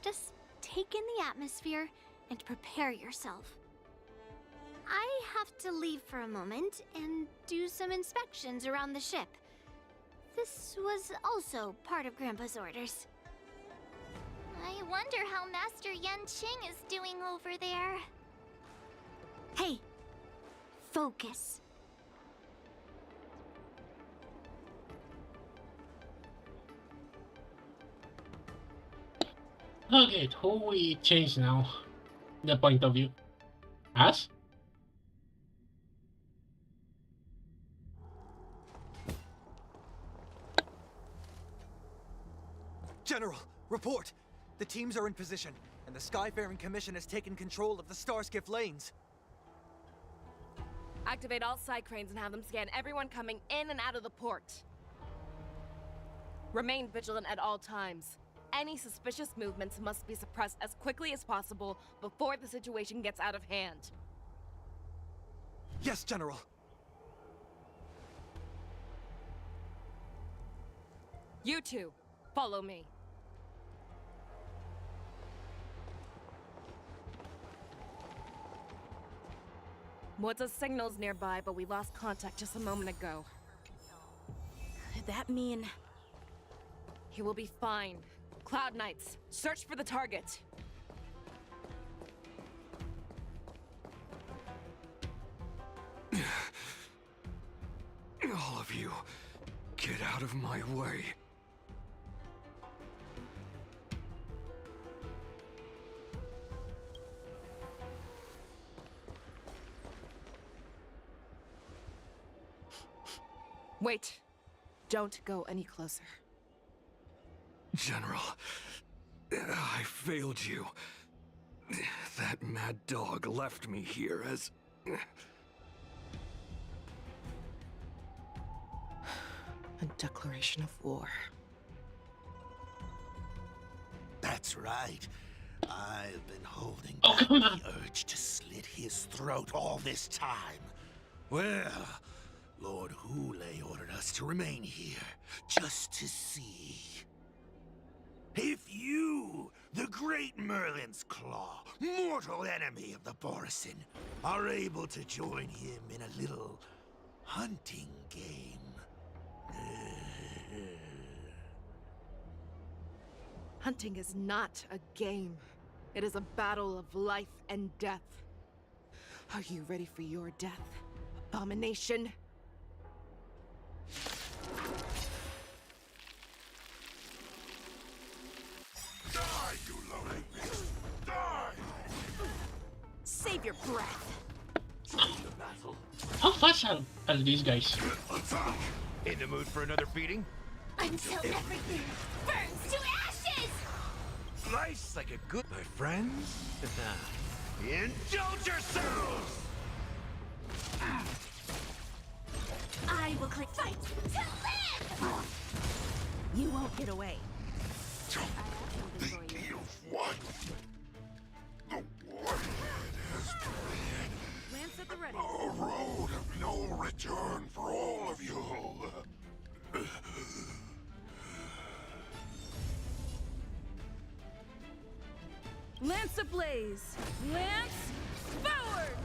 Just take in the atmosphere and prepare yourself. I have to leave for a moment and do some inspections around the ship. This was also part of Grandpa's orders. I wonder how Master Yanqing is doing over there. Hey, focus. Okay, who we change now? The point of view. Us? General, report! The teams are in position, and the Skyfaring Commission has taken control of the Starskiff lanes. Activate all side cranes and have them scan everyone coming in and out of the port. Remain vigilant at all times. Any suspicious movements must be suppressed as quickly as possible before the situation gets out of hand. Yes, General. You two, follow me. What's signals nearby, but we lost contact just a moment ago. Could that mean... He will be fine. Cloud Knights, search for the target. All of you, get out of my way. Wait. Don't go any closer. General, I failed you. That mad dog left me here as... A declaration of war. That's right. I've been holding Oh, back come on. the urge to slit his throat all this time. Well, Lord Hule ordered us to remain here, just to see. If you, the great Merlin's Claw, mortal enemy of the Borisin, are able to join him in a little hunting game. Hunting is not a game. It is a battle of life and death. Are you ready for your death, abomination? Die, you lonely beast! Die! Save your breath. How fast are these guys? In the mood for another beating? Until everything burns to ashes! Slice like a good... My friends? Indulge yourselves! I will click fight to live! You won't get away. Think you've won. The warhead has been Lance at the ready. a road of no return for all of you. Lance ablaze! Lance forward!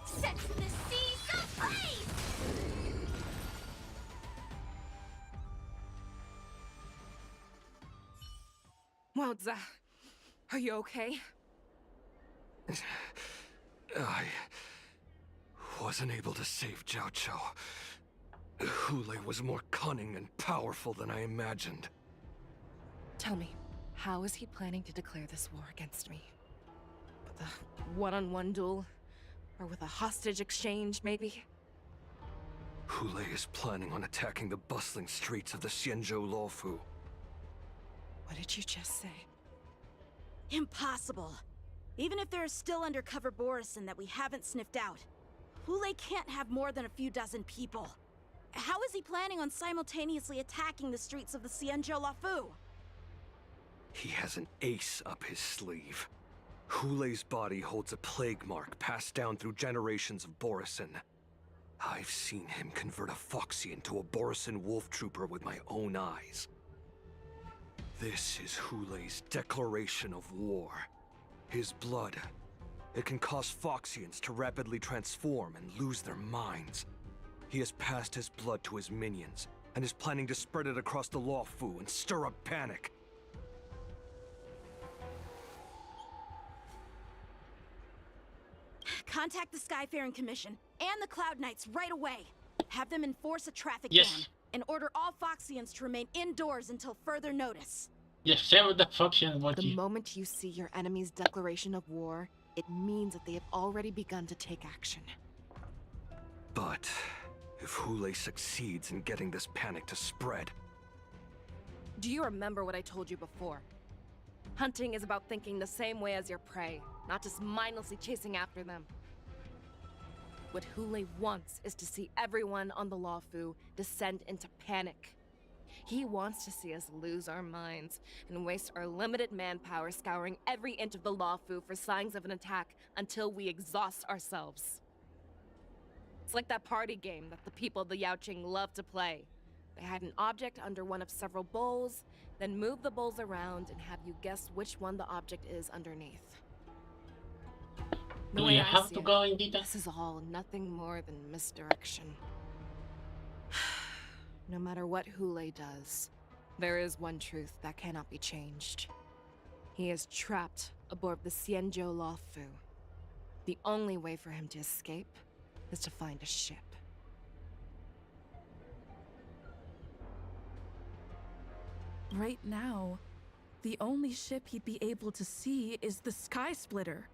Set the seas ablaze! Wowza, are you okay? I wasn't able to save Jiao Chou. Hule was more cunning and powerful than I imagined. Tell me, how is he planning to declare this war against me? With a one-on-one duel? Or with a hostage exchange, maybe? Hule is planning on attacking the bustling streets of the Xianzhou Luofu. What did you just say? Impossible. Even if there are still undercover Borisin that we haven't sniffed out, Hule can't have more than a few dozen people. How is he planning on simultaneously attacking the streets of the Xianzhou Luofu? He has an ace up his sleeve. Hule's body holds a plague mark passed down through generations of Borisin. I've seen him convert a Foxian to a Borisin wolf trooper with my own eyes. This is Hule's declaration of war. His blood. It can cause Foxians to rapidly transform and lose their minds. He has passed his blood to his minions, and is planning to spread it across the Luofu and stir up panic. Contact the Skyfaring Commission and the Cloud Knights right away. Have them enforce a traffic Yes. ban and order all Foxians to remain indoors until further notice. Yes, save the Foxian body. The moment you see your enemy's declaration of war, it means that they have already begun to take action. But if Hule succeeds in getting this panic to spread... Do you remember what I told you before? Hunting is about thinking the same way as your prey, not just mindlessly chasing after them. What Hule wants is to see everyone on the Luofu descend into panic. He wants to see us lose our minds and waste our limited manpower scouring every inch of the Luofu for signs of an attack until we exhaust ourselves. It's like that party game that the people of the Yaoqing love to play. They hide an object under one of several bowls, then move the bowls around and have you guess which one the object is underneath. The Do way you I have see to it, go in detail? This is all nothing more than misdirection. No matter what Hule does, there is one truth that cannot be changed. He is trapped aboard the Xianzhou Luofu. The only way for him to escape is to find a ship. Right now, the only ship he'd be able to see is the Sky Splitter.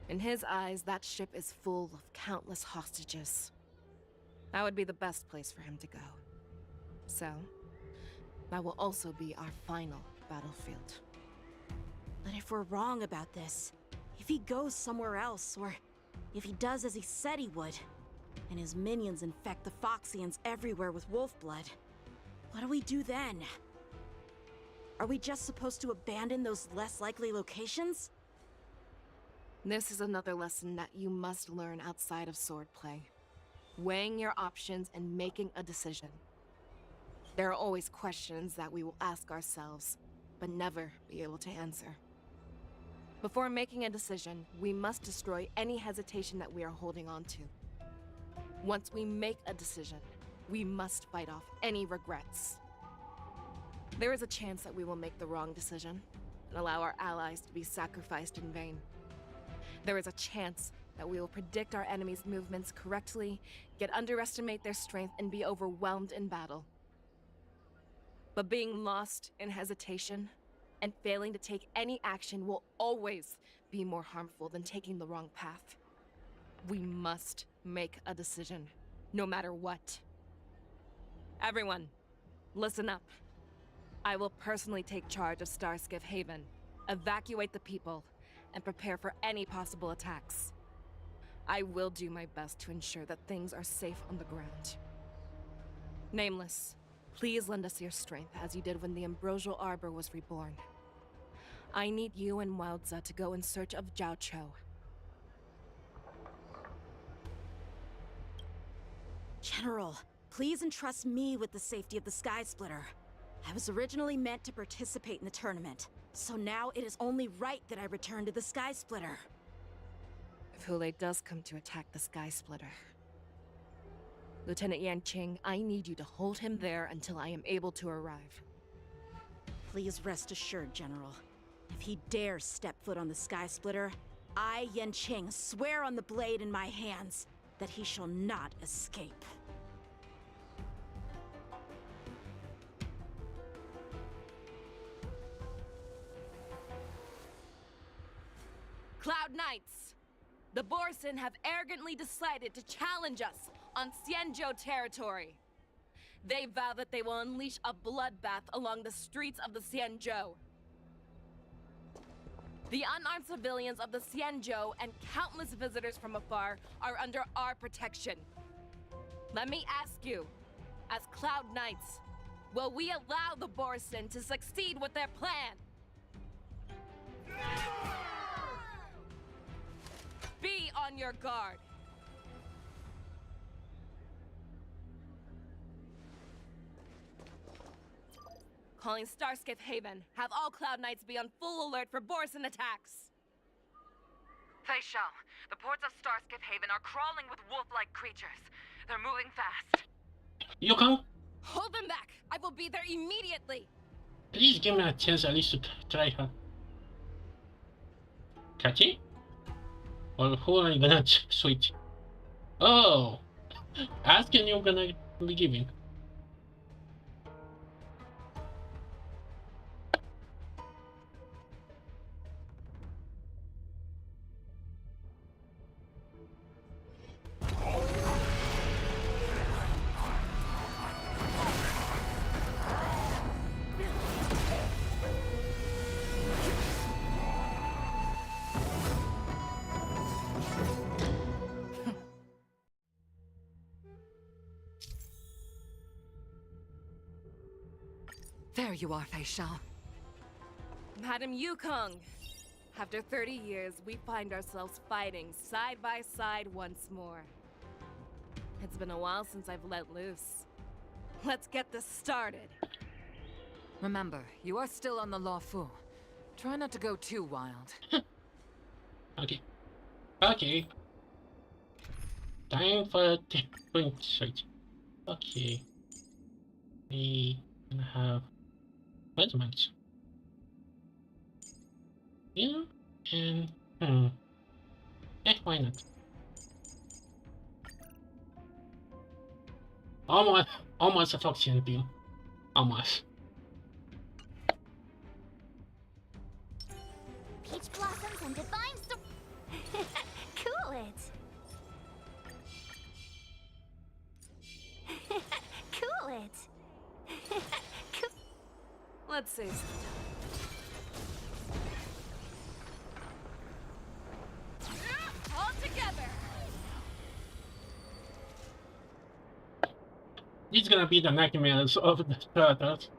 In his eyes, that ship is full of countless hostages. That would be the best place for him to go. So, that will also be our final battlefield. But if we're wrong about this, if he goes somewhere else, or if he does as he said he would, and his minions infect the Foxians everywhere with wolf blood. What do we do then? Are we just supposed to abandon those less likely locations? This is another lesson that you must learn outside of swordplay. Weighing your options and making a decision. There are always questions that we will ask ourselves, but never be able to answer. Before making a decision, we must destroy any hesitation that we are holding on to. Once we make a decision, we must fight off any regrets. There is a chance that we will make the wrong decision and allow our allies to be sacrificed in vain. There is a chance that we will predict our enemies' movements correctly, yet underestimate their strength and be overwhelmed in battle. But being lost in hesitation and failing to take any action will always be more harmful than taking the wrong path. We must make a decision, no matter what. Everyone, listen up. I will personally take charge of Starskiff Haven, evacuate the people, and prepare for any possible attacks. I will do my best to ensure that things are safe on the ground. Nameless, please lend us your strength as you did when the Ambrosial Arbor was reborn. I need you and Wildza to go in search of Jiao Cho. General, please entrust me with the safety of the Sky Splitter. I was originally meant to participate in the tournament, so now it is only right that I return to the Sky Splitter. If Hulei does come to attack the Sky Splitter, Lieutenant Yanqing, I need you to hold him there until I am able to arrive. Please rest assured, General. If he dares step foot on the Sky Splitter, I, Yanqing, swear on the blade in my hands that he shall not escape. Cloud Knights! The Borson have arrogantly decided to challenge us on Xianzhou territory. They vow that they will unleash a bloodbath along the streets of the Xianzhou. The unarmed civilians of the Xianzhou and countless visitors from afar are under our protection. Let me ask you, as Cloud Knights, will we allow the Borson to succeed with their plan? Be on your guard. Calling Starskiff Haven. Have all Cloud Knights be on full alert for Borson attacks. Fei Shao, the ports of Starskiff Haven are crawling with wolf-like creatures. They're moving fast. You come? Hold them back! I will be there immediately! Please give me a chance at least to try her. Kachi? Or who are you gonna switch? Oh! Asking you gonna be giving. There you are, Fei Shao. Madam Yukong! After 30 years, we find ourselves fighting side by side once more. It's been a while since I've let loose. Let's get this started. Remember, you are still on the Law Fu. Try not to go too wild. Okay. Okay. Time for the point straight. Okay. We gonna have regiments. Yeah, and why not? Almost a Foxian team. Almost. Peach blossoms and divine cool it. Cool it. Let's see. All together. This is gonna be the nightmares of the turtles.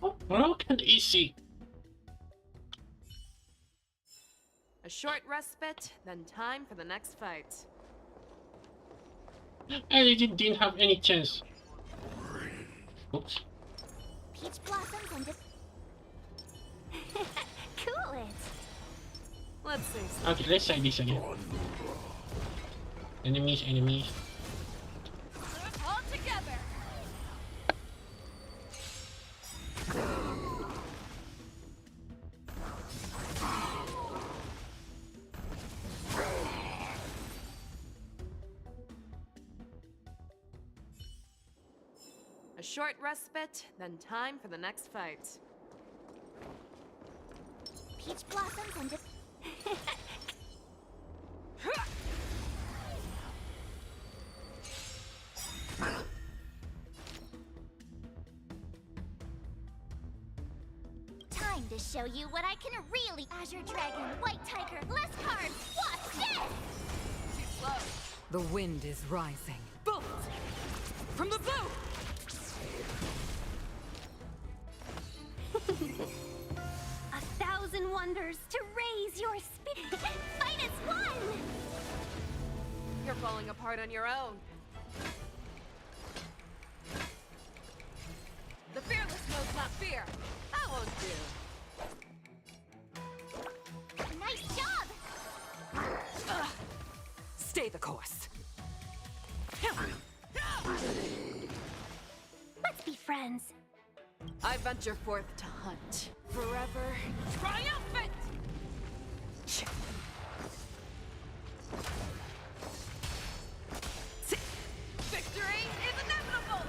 Oh, broken easy. A short respite, then time for the next fight. And it didn't have any chance. Oops. Peach blossoms and cool it. Let's see. Okay, let's try this again. Enemies, enemies. All together. A short respite, then time for the next fight. Peach blossoms and time to show you what I can really. Azure Dragon, White Tiger, less cards. Watch this! Too slow. The wind is rising. Bolt! From the bow! 1,000 wonders to raise your speed. Fight as one! You're falling apart on your own. The fearless knows not fear. That won't do. Nice job! Stay the course. Let's be friends. I venture forth to hunt. Forever triumphant! Victory is inevitable!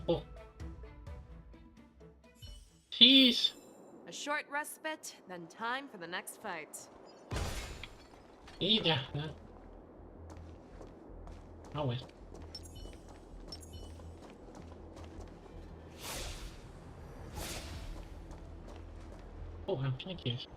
Oh. Jeez. A short respite, then time for the next fight. Yeah. Oh well. Oh, I'm confused.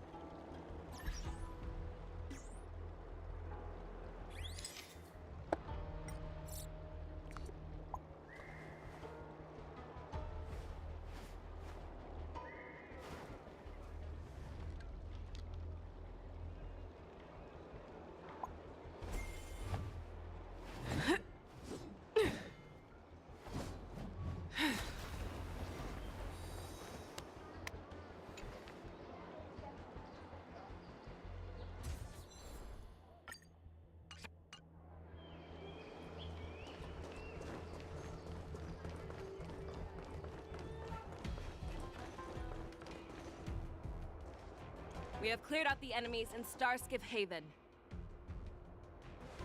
We have cleared out the enemies in Starskiff Haven.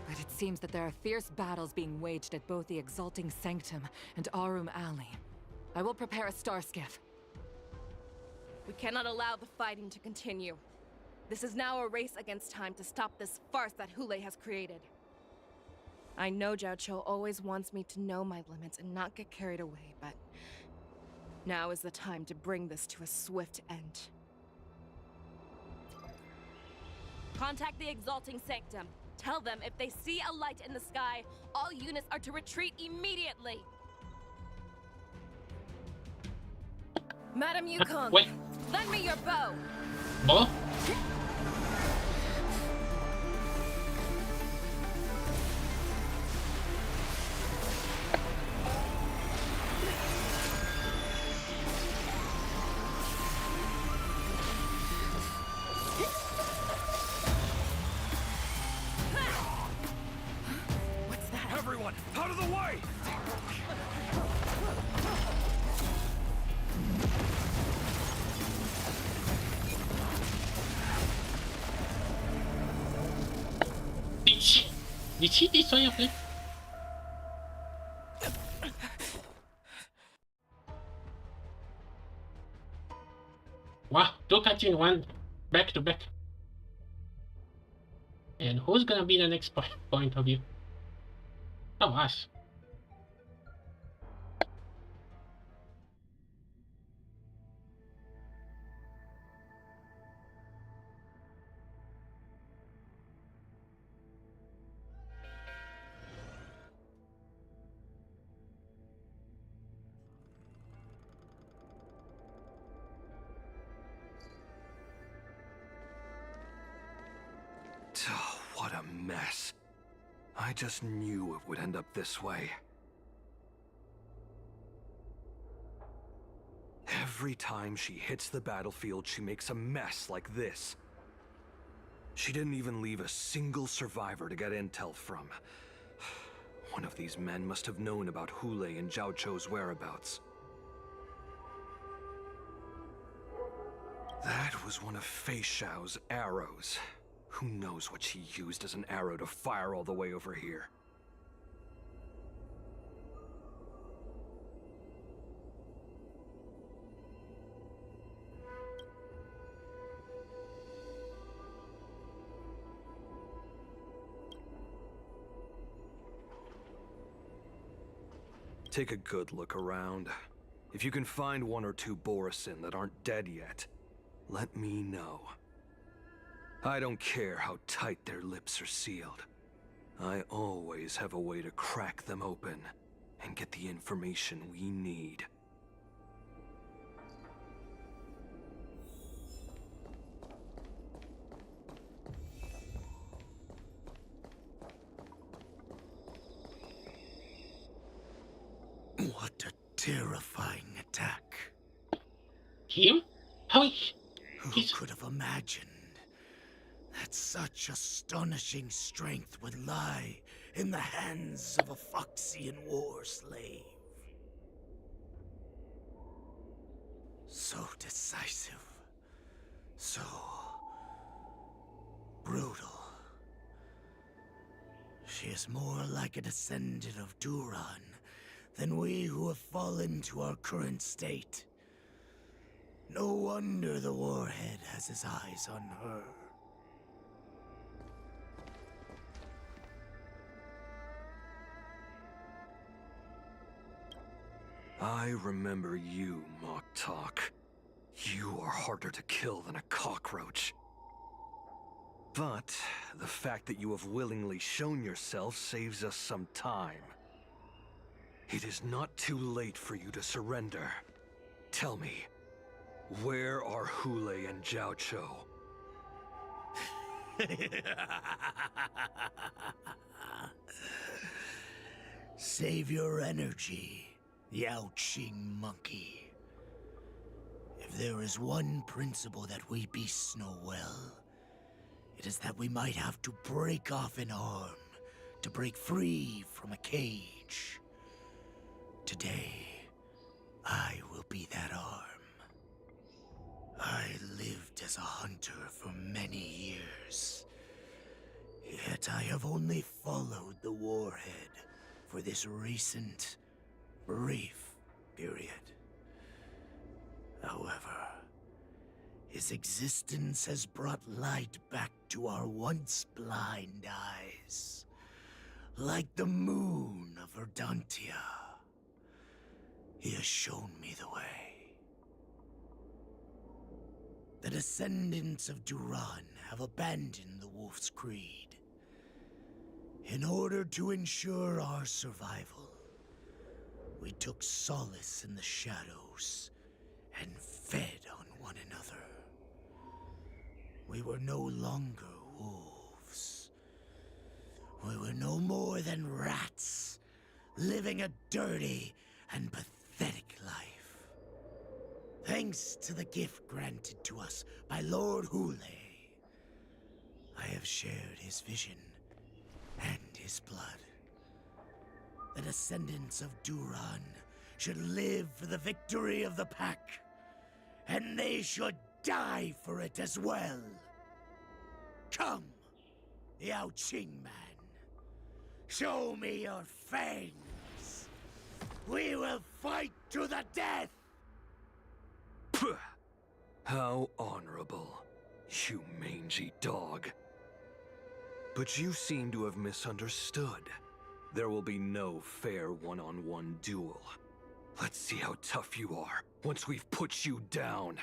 But it seems that there are fierce battles being waged at both the Exalting Sanctum and Arum Alley. I will prepare a Starskiff. We cannot allow the fighting to continue. This is now a race against time to stop this farce that Hule has created. I know Jiao always wants me to know my limits and not get carried away, but now is the time to bring this to a swift end. Contact the Exalting Sanctum. Tell them if they see a light in the sky, all units are to retreat immediately. Madam Yukong, Wait. lend me your bow. Bow? Everyone, out of the way! Did she destroy a plane? Wow, two catching one back to back. And who's gonna be the next point of view? Oh, us. mess. I just knew it would end up this way. Every time she hits the battlefield, she makes a mess like this. She didn't even leave a single survivor to get intel from. One of these men must have known about Hule and Zhao Chou's whereabouts. That was one of Fei Xiao's arrows. Who knows what she used as an arrow to fire all the way over here? Take a good look around. If you can find one or two Borisin that aren't dead yet, let me know. I don't care how tight their lips are sealed. I always have a way to crack them open and get the information we need. What a terrifying attack. Him? How Who could have imagined that such astonishing strength would lie in the hands of a Foxian war slave? So decisive. So brutal. She is more like a descendant of Duran than we who have fallen to our current state. No wonder the Warhead has his eyes on her. I remember you, Mock Talk. You are harder to kill than a cockroach. But the fact that you have willingly shown yourself saves us some time. It is not too late for you to surrender. Tell me, where are Hule and Zhao Chou? Save your energy, Yao Qing monkey. If there is one principle that we beasts know well, it is that we might have to break off an arm to break free from a cage. Today, I will be that arm. I lived as a hunter for many years, yet I have only followed the Warhead for this recent, brief period. However, his existence has brought light back to our once blind eyes, like the moon of Verdantia. He has shown me the way. The descendants of Duran have abandoned the Wolf's Creed. In order to ensure our survival, we took solace in the shadows and fed on one another. We were no longer wolves. We were no more than rats, living a dirty and pathetic life. Thanks to the gift granted to us by Lord Hule, I have shared his vision and his blood. The descendants of Duran should live for the victory of the pack, and they should die for it as well. Come, Yao Qing man. Show me your fangs. We will fight to the death! How honorable, you mangy dog. But you seem to have misunderstood. There will be no fair one-on-one duel. Let's see how tough you are once we've put you down.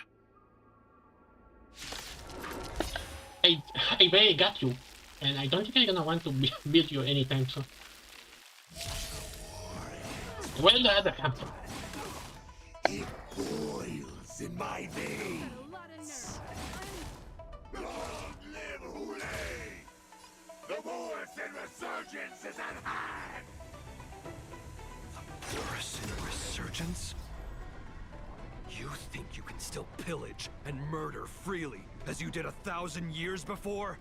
I barely got you, and I don't think I'm gonna want to beat you anytime soon. Where the other come from? It boils in my veins. Long live Hule! The Morrison Resurgence is at hand! Morrison Resurgence? You think you can still pillage and murder freely, as you did 1,000 years before?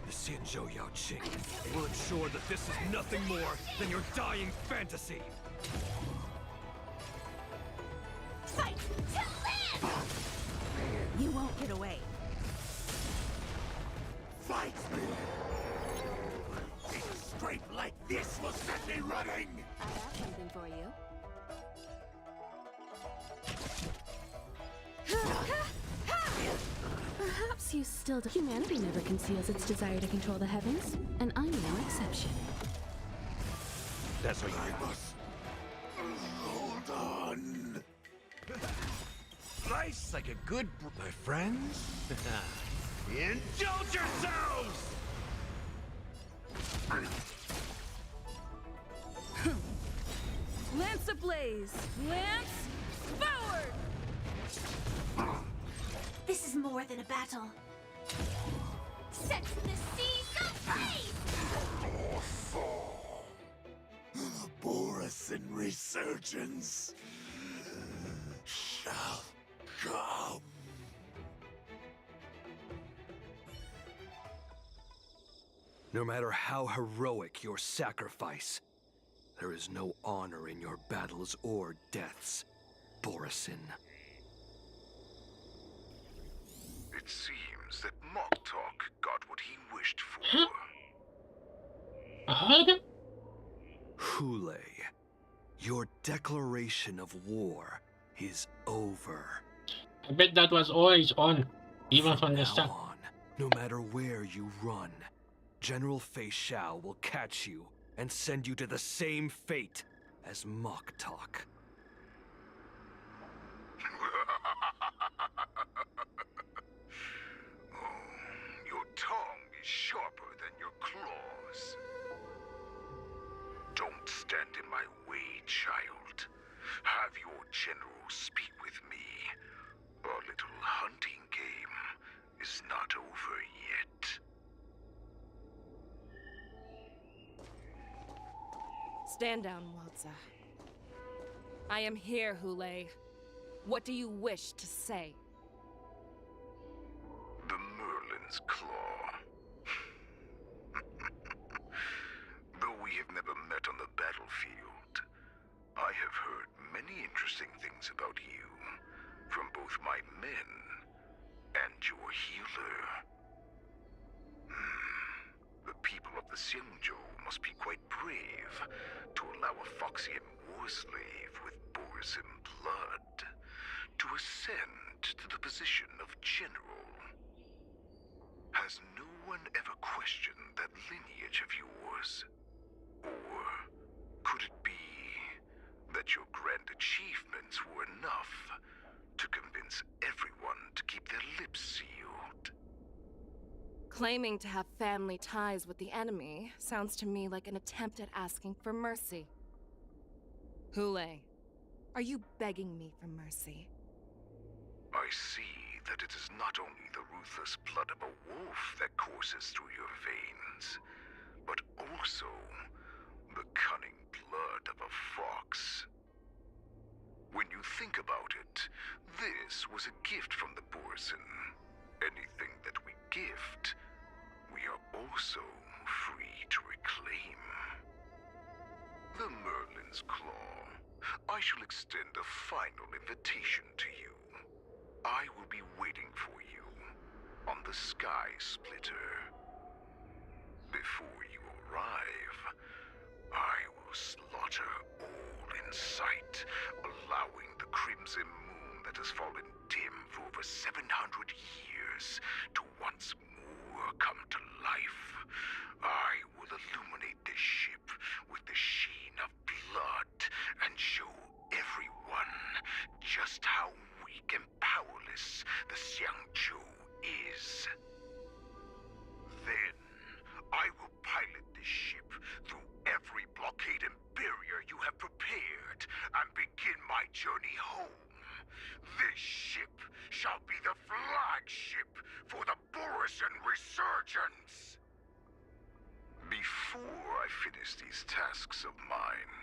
The Xianzhou Yaoqing will ensure that this is nothing more than your dying fantasy! Fight to live! You won't get away. Fight me! A scrape like this will set me running! I have something for you. Perhaps you still do. Humanity never conceals its desire to control the heavens, and I'm no exception. That's what I must... hold on... Slice like a good my friends? Indulge yourselves! Lance ablaze! Lance forward! This is more than a battle. Set the seas ablaze! The Borison Resurgence shall come. No matter how heroic your sacrifice, there is no honor in your battles or deaths, Borison. It seems that Moktok got what he wished for. Hule, your declaration of war is over. I bet that was always on, even from the start. On, no matter where you run, General Fei Xiao will catch you and send you to the same fate as Moktok. Your tongue is sharper than your claws. Don't stand in my way, child. Have your general speak with me. Our little hunting game is not over yet. Stand down, Walza. I am here, Hule. What do you wish to say? The Merlin's Claw. Though we have never met on the battlefield, I have heard many interesting things about you from both my men and your healer. The people of the Xianzhou must be quite brave to allow a Foxian war slave with Borison blood to ascend to the position of general. Has no one ever questioned that lineage of yours? Or could it be that your grand achievements were enough to convince everyone to keep their lips sealed? Claiming to have family ties with the enemy sounds to me like an attempt at asking for mercy. Hule, are you begging me for mercy? I see that it is not only the ruthless blood of a wolf that courses through your veins, but also the cunning blood of a fox. When you think about it, this was a gift from the Borison. Anything that we gift, we are also free to reclaim. The Merlin's Claw. I shall extend a final invitation to you. I will be waiting for you on the Sky Splitter. Before you arrive, I will slaughter all in sight, allowing the crimson moon that has fallen dim for over 700 years to once more come to life. I will illuminate this ship with the sheen of blood and show everyone just how weak and powerless the Xianzhou is. Then, I will pilot this ship through every blockade and barrier you have prepared and begin my journey home. This ship shall be the flagship for the Borison Resurgence. Before I finish these tasks of mine,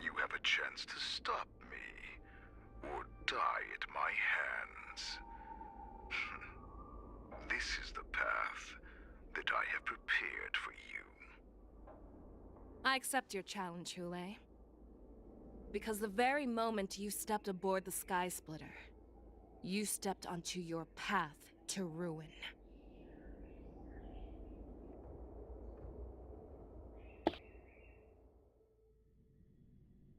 you have a chance to stop me, or die at my hands. This is the path that I have prepared for you. I accept your challenge, Hule. Because the very moment you stepped aboard the Sky Splitter, you stepped onto your path to ruin.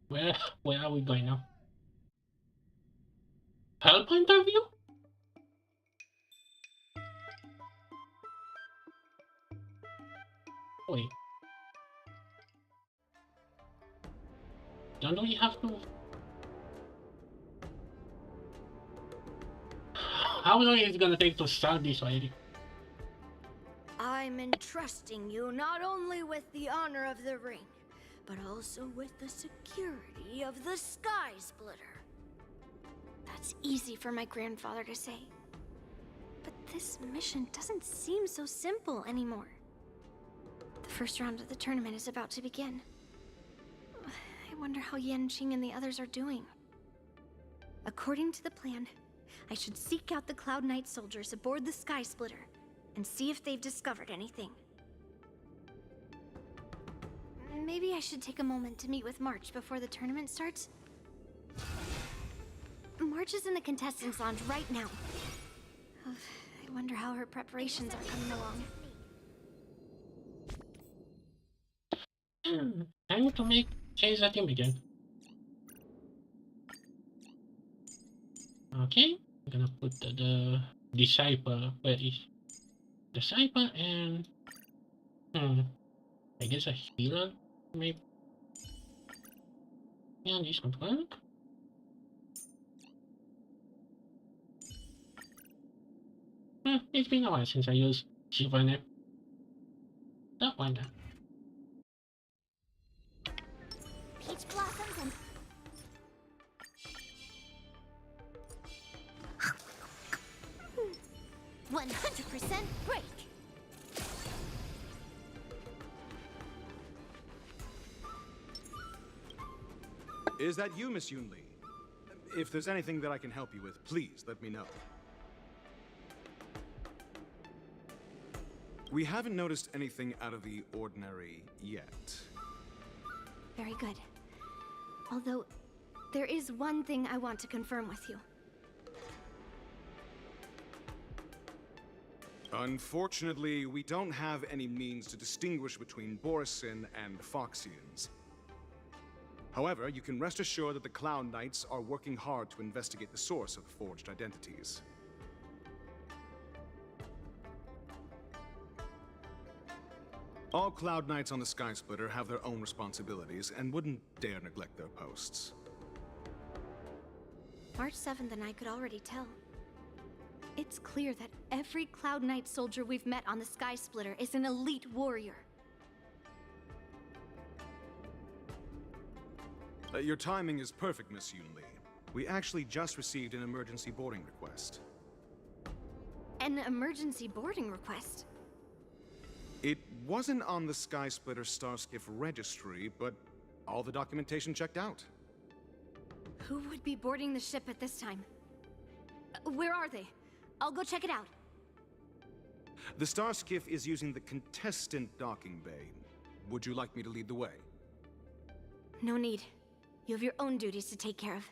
Where are we going now? Her point of view? Wait. Don't we have to? How long is it gonna take to start this already? I'm entrusting you not only with the honor of the ring, but also with the security of the Sky Splitter. That's easy for my grandfather to say. But this mission doesn't seem so simple anymore. The first round of the tournament is about to begin. I wonder how Yanqing and the others are doing. According to the plan, I should seek out the Cloud Knight soldiers aboard the Sky Splitter and see if they've discovered anything. Maybe I should take a moment to meet with March before the tournament starts. March is in the contestants' lounge right now. I wonder how her preparations are coming along. Time to change that team again. Okay, I'm gonna put the disciple. Where is disciple and I guess a healer maybe. Yeah, this would work. It's been a while since I used Sylvaner. That one. Peach blossoms and 100% break. Is that you, Miss Yunli? If there's anything that I can help you with, please let me know. We haven't noticed anything out of the ordinary yet. Very good. Although, there is one thing I want to confirm with you. Unfortunately, we don't have any means to distinguish between Borisin and Foxians. However, you can rest assured that the Cloud Knights are working hard to investigate the source of the forged identities. All Cloud Knights on the Sky Splitter have their own responsibilities and wouldn't dare neglect their posts. March 7th and I could already tell. It's clear that every Cloud Knight soldier we've met on the Sky Splitter is an elite warrior. Your timing is perfect, Miss Yunli. We actually just received an emergency boarding request. An emergency boarding request? It wasn't on the Sky Splitter Starskiff registry, but all the documentation checked out. Who would be boarding the ship at this time? Where are they? I'll go check it out. The Starskiff is using the contestant docking bay. Would you like me to lead the way? No need. You have your own duties to take care of.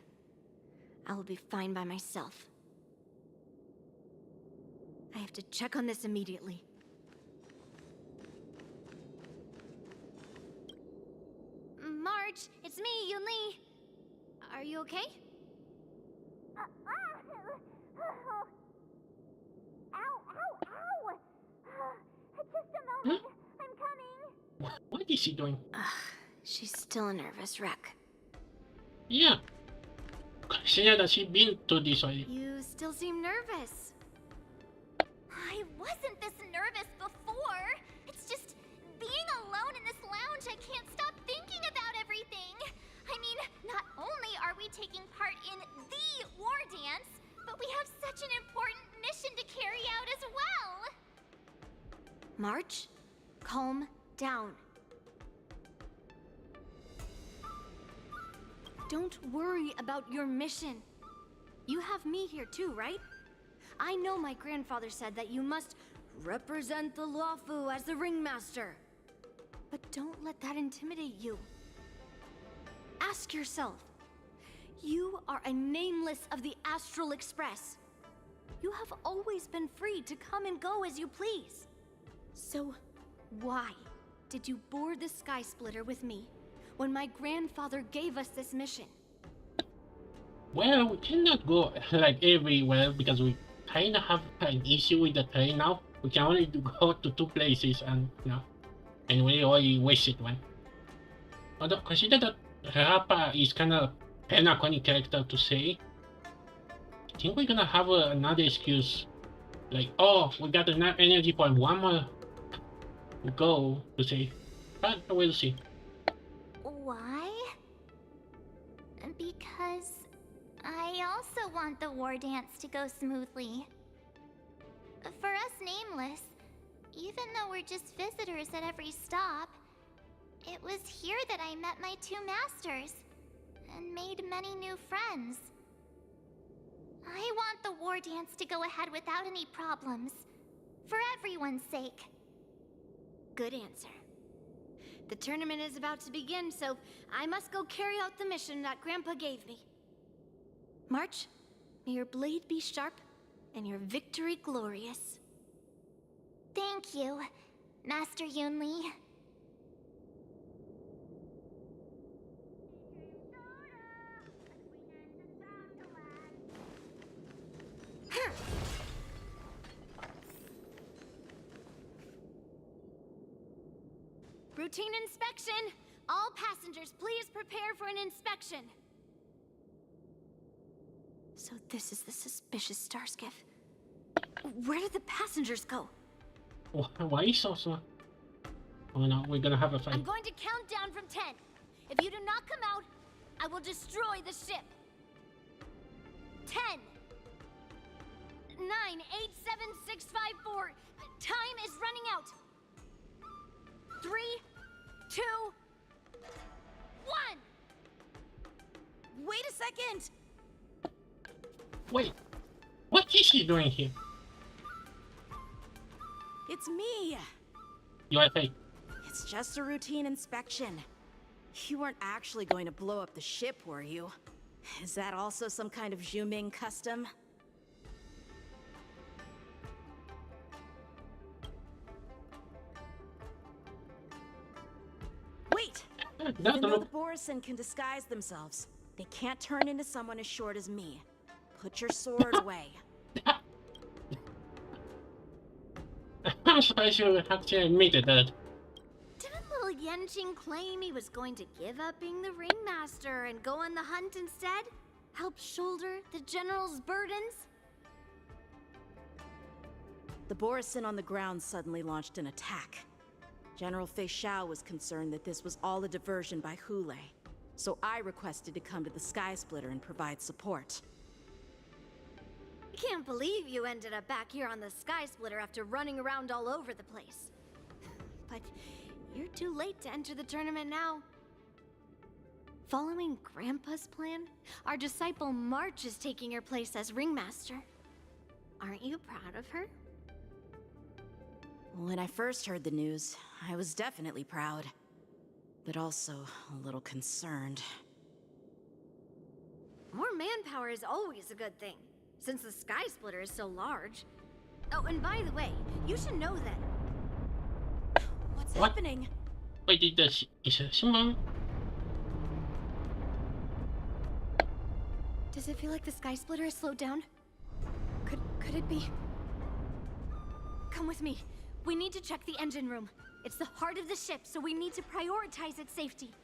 I will be fine by myself. I have to check on this immediately. March, it's me, Yunli. Are you okay? Just a moment. I'm coming. What is she doing? She's still a nervous wreck. Yeah. Consider that she's been to this already. You still seem nervous. I wasn't this nervous before. It's just being alone in this lounge, I can't stop thinking about everything. I mean, not only are we taking part in the war dance, but we have such an important mission to carry out as well. March, calm down. Don't worry about your mission. You have me here too, right? I know my grandfather said that you must represent the Luofu as the ringmaster. But don't let that intimidate you. Ask yourself, you are a nameless of the Astral Express. You have always been free to come and go as you please. So, why did you board the Sky Splitter with me when my grandfather gave us this mission? Well, we cannot go like everywhere because we kind of have an issue with the train now. We can only go to 2 places, and and we already wasted one. Although consider that Rappa is kind of an iconic character to say. I think we're gonna have another excuse, like, oh, we got enough energy for one more go to say, but we'll see. Why? Because I also want the war dance to go smoothly. For us Nameless, even though we're just visitors at every stop, it was here that I met my 2 masters and made many new friends. I want the war dance to go ahead without any problems, for everyone's sake. Good answer. The tournament is about to begin, so I must go carry out the mission that Grandpa gave me. March, may your blade be sharp and your victory glorious. Thank you, Master Yunli. Routine inspection! All passengers, please prepare for an inspection. So this is the suspicious star skiff. Where did the passengers go? Why is so slow? Oh no, we're gonna have a fight. I'm going to count down from 10. If you do not come out, I will destroy the ship. 10, 9, 8, 7, 6, 5, 4. Time is running out. 3, 2, 1. Wait a second. Wait, what is she doing here? It's me. You are fake. It's just a routine inspection. You weren't actually going to blow up the ship, were you? Is that also some kind of Zhuming custom? Wait! Even though the Borisin can disguise themselves, they can't turn into someone as short as me. Put your sword away. I'm surprised you actually admitted that. Didn't little Yanqing claim he was going to give up being the ringmaster and go on the hunt instead? Help shoulder the general's burdens? The Borisin on the ground suddenly launched an attack. General Fei Xiao was concerned that this was all a diversion by Hule, so I requested to come to the Sky Splitter and provide support. Can't believe you ended up back here on the Sky Splitter after running around all over the place. But you're too late to enter the tournament now. Following Grandpa's plan, our disciple March is taking your place as ringmaster. Aren't you proud of her? When I first heard the news, I was definitely proud, but also a little concerned. More manpower is always a good thing, since the Sky Splitter is so large. Oh, and by the way, you should know that... What's happening? Wait, is it someone? Does it feel like the Sky Splitter has slowed down? Could it be? Come with me. We need to check the engine room. It's the heart of the ship, so we need to prioritize its safety.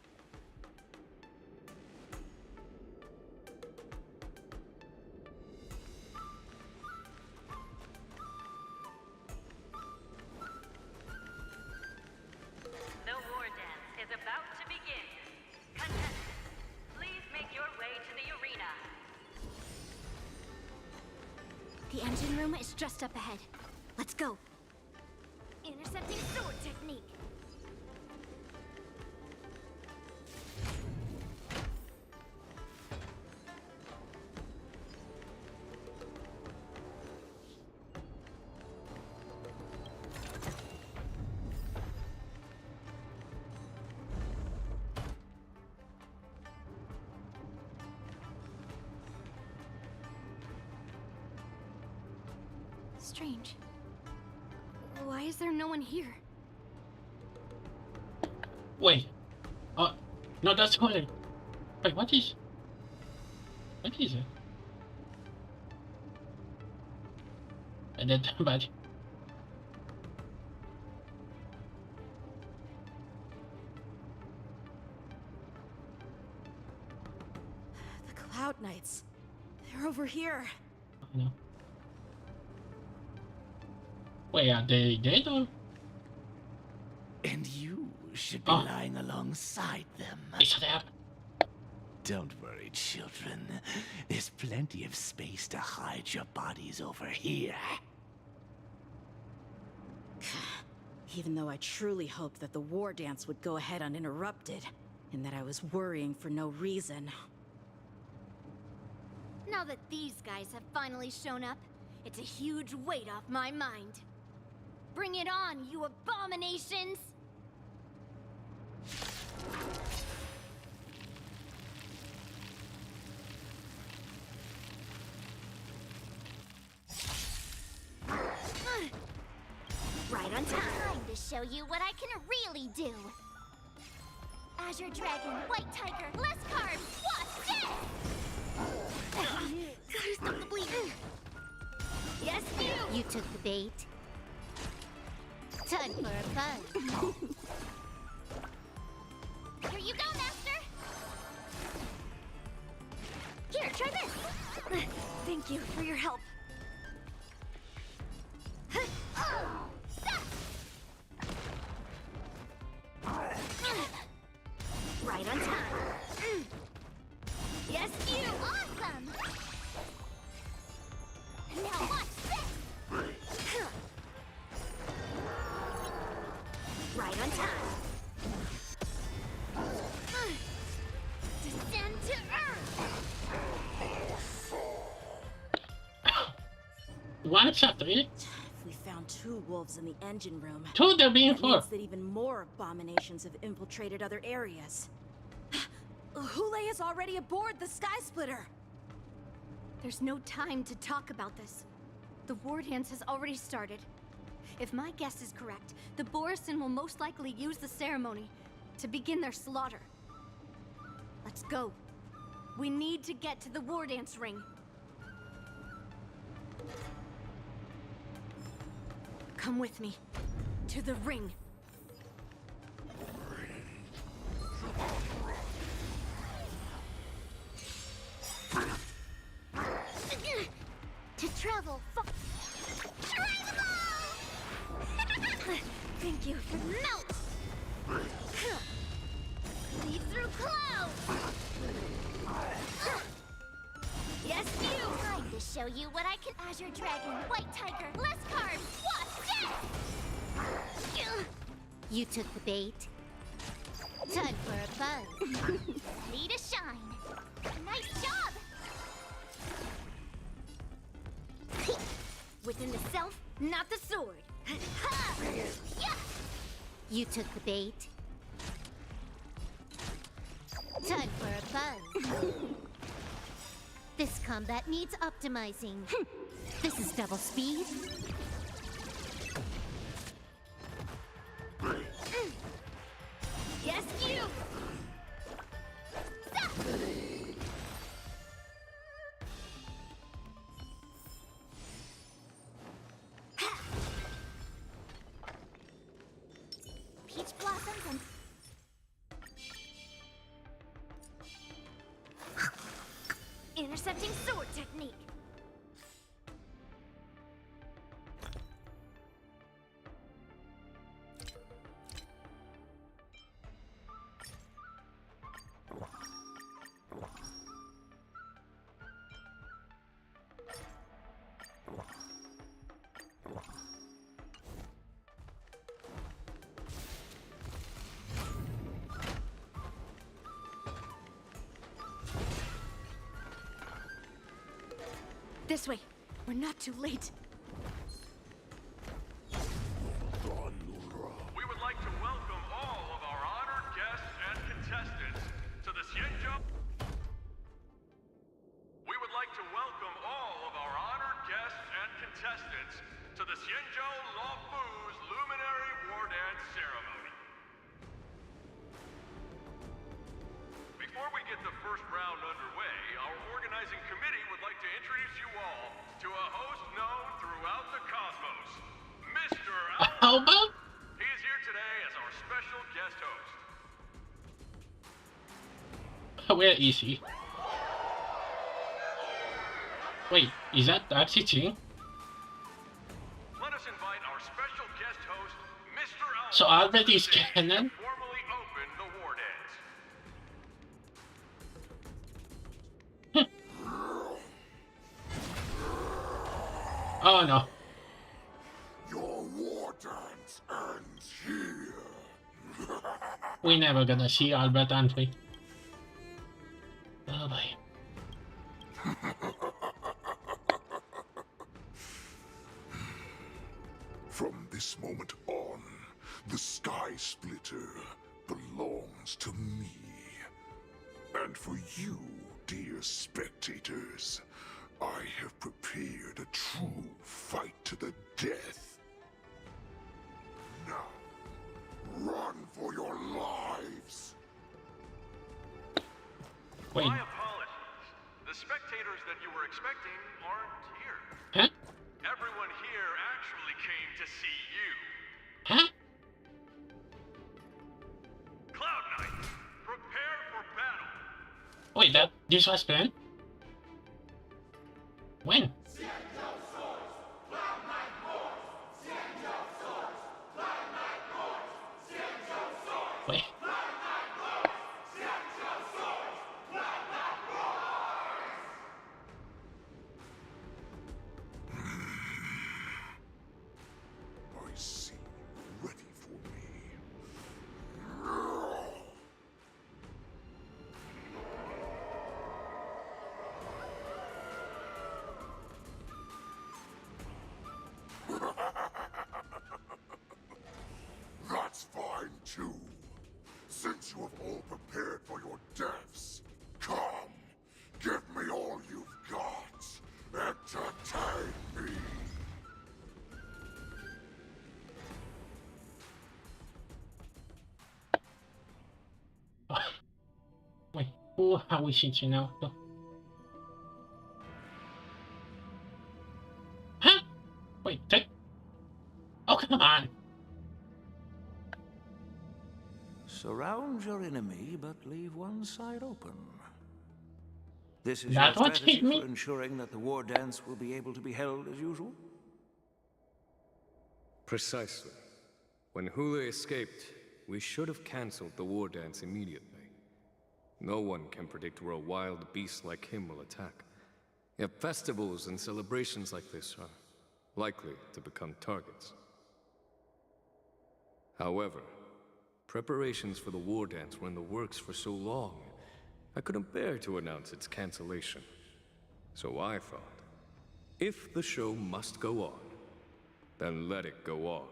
The war dance is about to begin. Contestants, please make your way to the arena. The engine room is just up ahead. Let's go. Intercepting sword technique. strange. Why is there no one here? Wait. Oh, no, that's Holly. Wait, what is it? And then badge. The Cloud Knights. They're over here. No. Wait, are they dead or? And you should be lying alongside them. Is that? Don't worry, children. There's plenty of space to hide your bodies over here. Even though I truly hoped that the war dance would go ahead uninterrupted, and that I was worrying for no reason. Now that these guys have finally shown up, it's a huge weight off my mind. Bring it on, you abominations! Right on time to show you what I can really do. Azure Dragon, White Tiger, less carbs, what's this? Gotta stop the bleeding. Yes, you! You took the bait. Time for a fun. Here you go, Master! Here, try this! Thank you for your help. Right on time. Yes, you! Awesome! Now watch this! Right on time. Descend to Earth! One shot, really? If we found 2 wolves in the engine room, Two there being that 4. means that even more abominations have infiltrated other areas. Hule is already aboard the Sky Splitter. There's no time to talk about this. The war dance has already started. If my guess is correct, the Borisin will most likely use the ceremony to begin their slaughter. Let's go. We need to get to the war dance ring. Come with me. To the ring. To travel Try the ball! Thank you for Melt! Lead through clouds! Yes, you! Time to show you what I can. Azure Dragon, White Tiger, less carbs, what's this? You took the bait. Time for a buzz. Ready to shine. Nice job! Within the self, not the sword. Yeah. You took the bait. Time for a buzz. This combat needs optimizing. This is double speed. Yes, you! Peach blossoms and intercepting sword technique. This way. We're not too late. We would like to welcome all of our honored guests and contestants to the Xianzhou. We would like to welcome all of our honored guests and contestants first round underway, our organizing committee would like to introduce you all to a host known throughout the cosmos, Mr. How about? He is here today as our special guest host. Where is he? Wait, is that actually cheating? Let us invite our special guest host, Mr. Albert. So Albert is canon? Formally open the war dance. Oh no. Your war dance ends here. We're never gonna see Albert, aren't we? Oh boy. From this moment on, the Sky Splitter belongs to me. And for you, dear spectators, I have prepared a true fight to the death. Now, run for your lives! Wait. My apologies. The spectators that you were expecting aren't here. Huh? Everyone here actually came to see you. Huh? Cloud Knight, prepare for battle. Wait, this was planned? When? Wait. I see you ready for me. That's fine too. Since you have all prepared for your deaths, come, give me all you've got. Entertain me. Wait, who are we seeing now? Huh? Wait, take. Oh, come on. Surround your enemy, but leave one side open. This is That your what strategy hit me? for ensuring that the war dance will be able to be held as usual? Precisely. When Hule escaped, we should have cancelled the war dance immediately. No one can predict where a wild beast like him will attack. Yet festivals and celebrations like this are likely to become targets. However, preparations for the war dance were in the works for so long, I couldn't bear to announce its cancellation. So I thought, if the show must go on, then let it go on.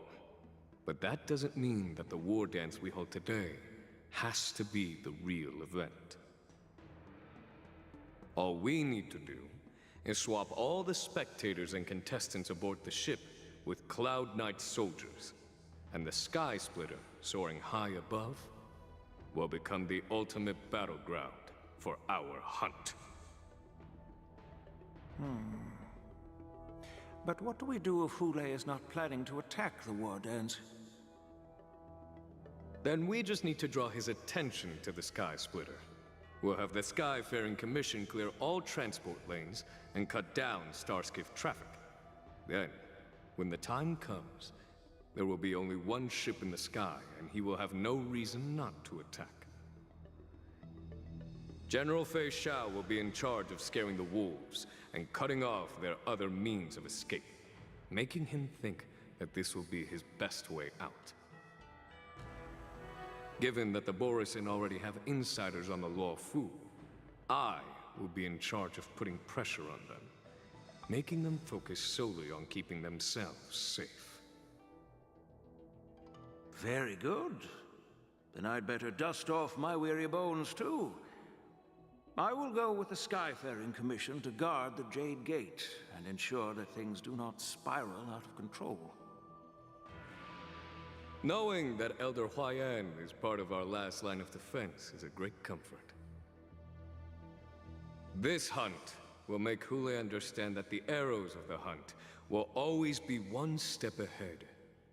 But that doesn't mean that the war dance we hold today has to be the real event. All we need to do is swap all the spectators and contestants aboard the ship with Cloud Knight soldiers, and the Sky Splitter, soaring high above, will become the ultimate battleground for our hunt. But what do we do if Hule is not planning to attack the war dance? Then we just need to draw his attention to the Sky Splitter. We'll have the Skyfaring Commission clear all transport lanes and cut down Starskiff traffic. Then, when the time comes, there will be only one ship in the sky, and he will have no reason not to attack. General Fei Shao will be in charge of scaring the wolves and cutting off their other means of escape, making him think that this will be his best way out. Given that the Borisin already have insiders on the Luo Fu, I will be in charge of putting pressure on them, making them focus solely on keeping themselves safe. Very good. Then I'd better dust off my weary bones too. I will go with the Skyfaring Commission to guard the Jade Gate and ensure that things do not spiral out of control. Knowing that Elder Huayan is part of our last line of defense is a great comfort. This hunt will make Hule understand that the arrows of the hunt will always be one step ahead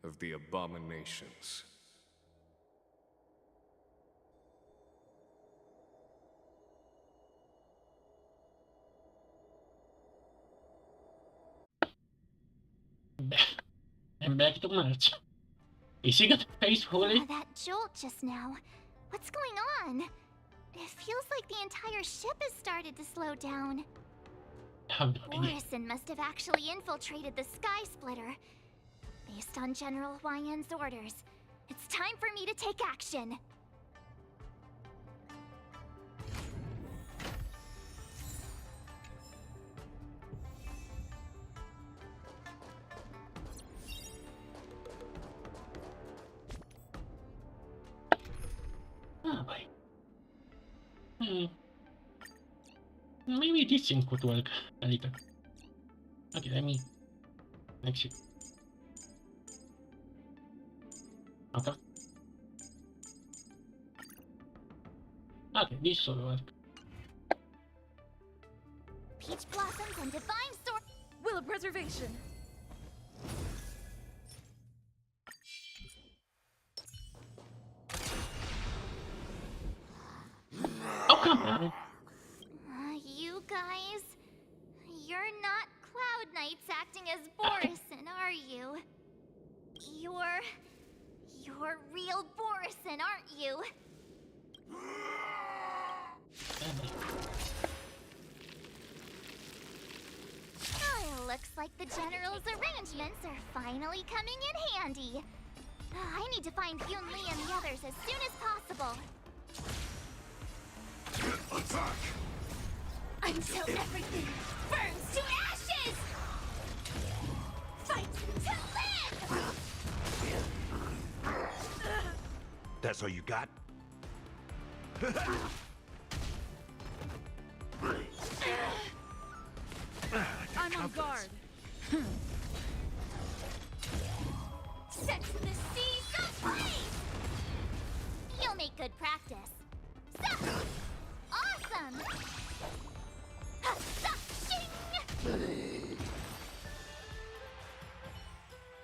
of the abominations. And back to March. Is he gonna face Hule? That jolt just now. What's going on? It feels like the entire ship has started to slow down. Borison must have actually infiltrated the Sky Splitter. Based on General Huayan's orders, it's time for me to take action. Oh boy. Maybe this thing could work a little. Okay, let me exit. Okay. Okay, this should work. Peach blossoms and divine sword. Will of preservation. Oh, come on. You guys, you're not Cloud Knights acting as Borison, are you? You're real Borison, aren't you? Oh, looks like the General's arrangements are finally coming in handy. I need to find Yun Li and the others as soon as possible. Attack! Until everything burns to ashes! Fight to live! That's all you got? I'm on guard. Set the seas ablaze! You'll make good practice. Awesome!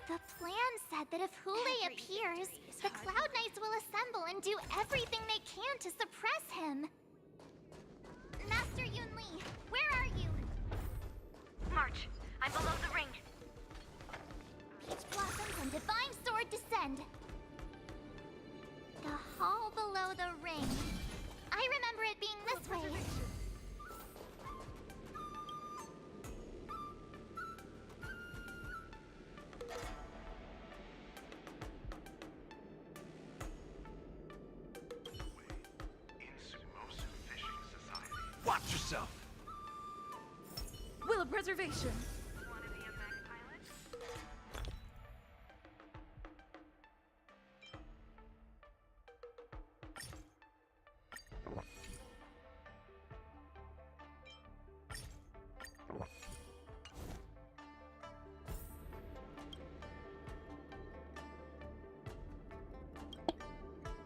The plan said that if Hule appears, the Cloud Knights will assemble and do everything they can to suppress him. Master Yun Li, where are you? March, I'm below the ring. Peach blossoms and divine sword descend. The hall below the ring. I remember it being this way. Watch yourself! Will of preservation.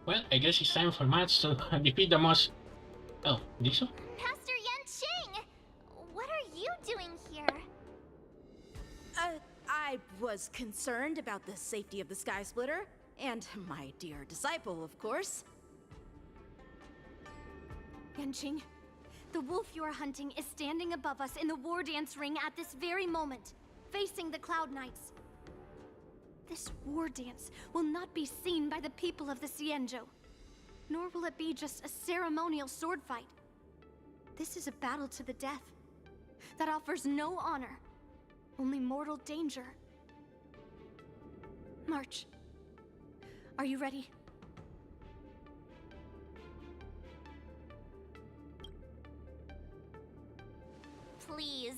Well, I guess it's time for Mats to defeat the most... Oh, this one? Master Yanqing! What are you doing here? I was concerned about the safety of the Sky Splitter, and my dear disciple, of course. Yanqing, the wolf you are hunting is standing above us in the war dance ring at this very moment, facing the Cloud Knights. This war dance will not be seen by the people of the Xianzhou, nor will it be just a ceremonial sword fight. This is a battle to the death that offers no honor, only mortal danger. March, are you ready? Please.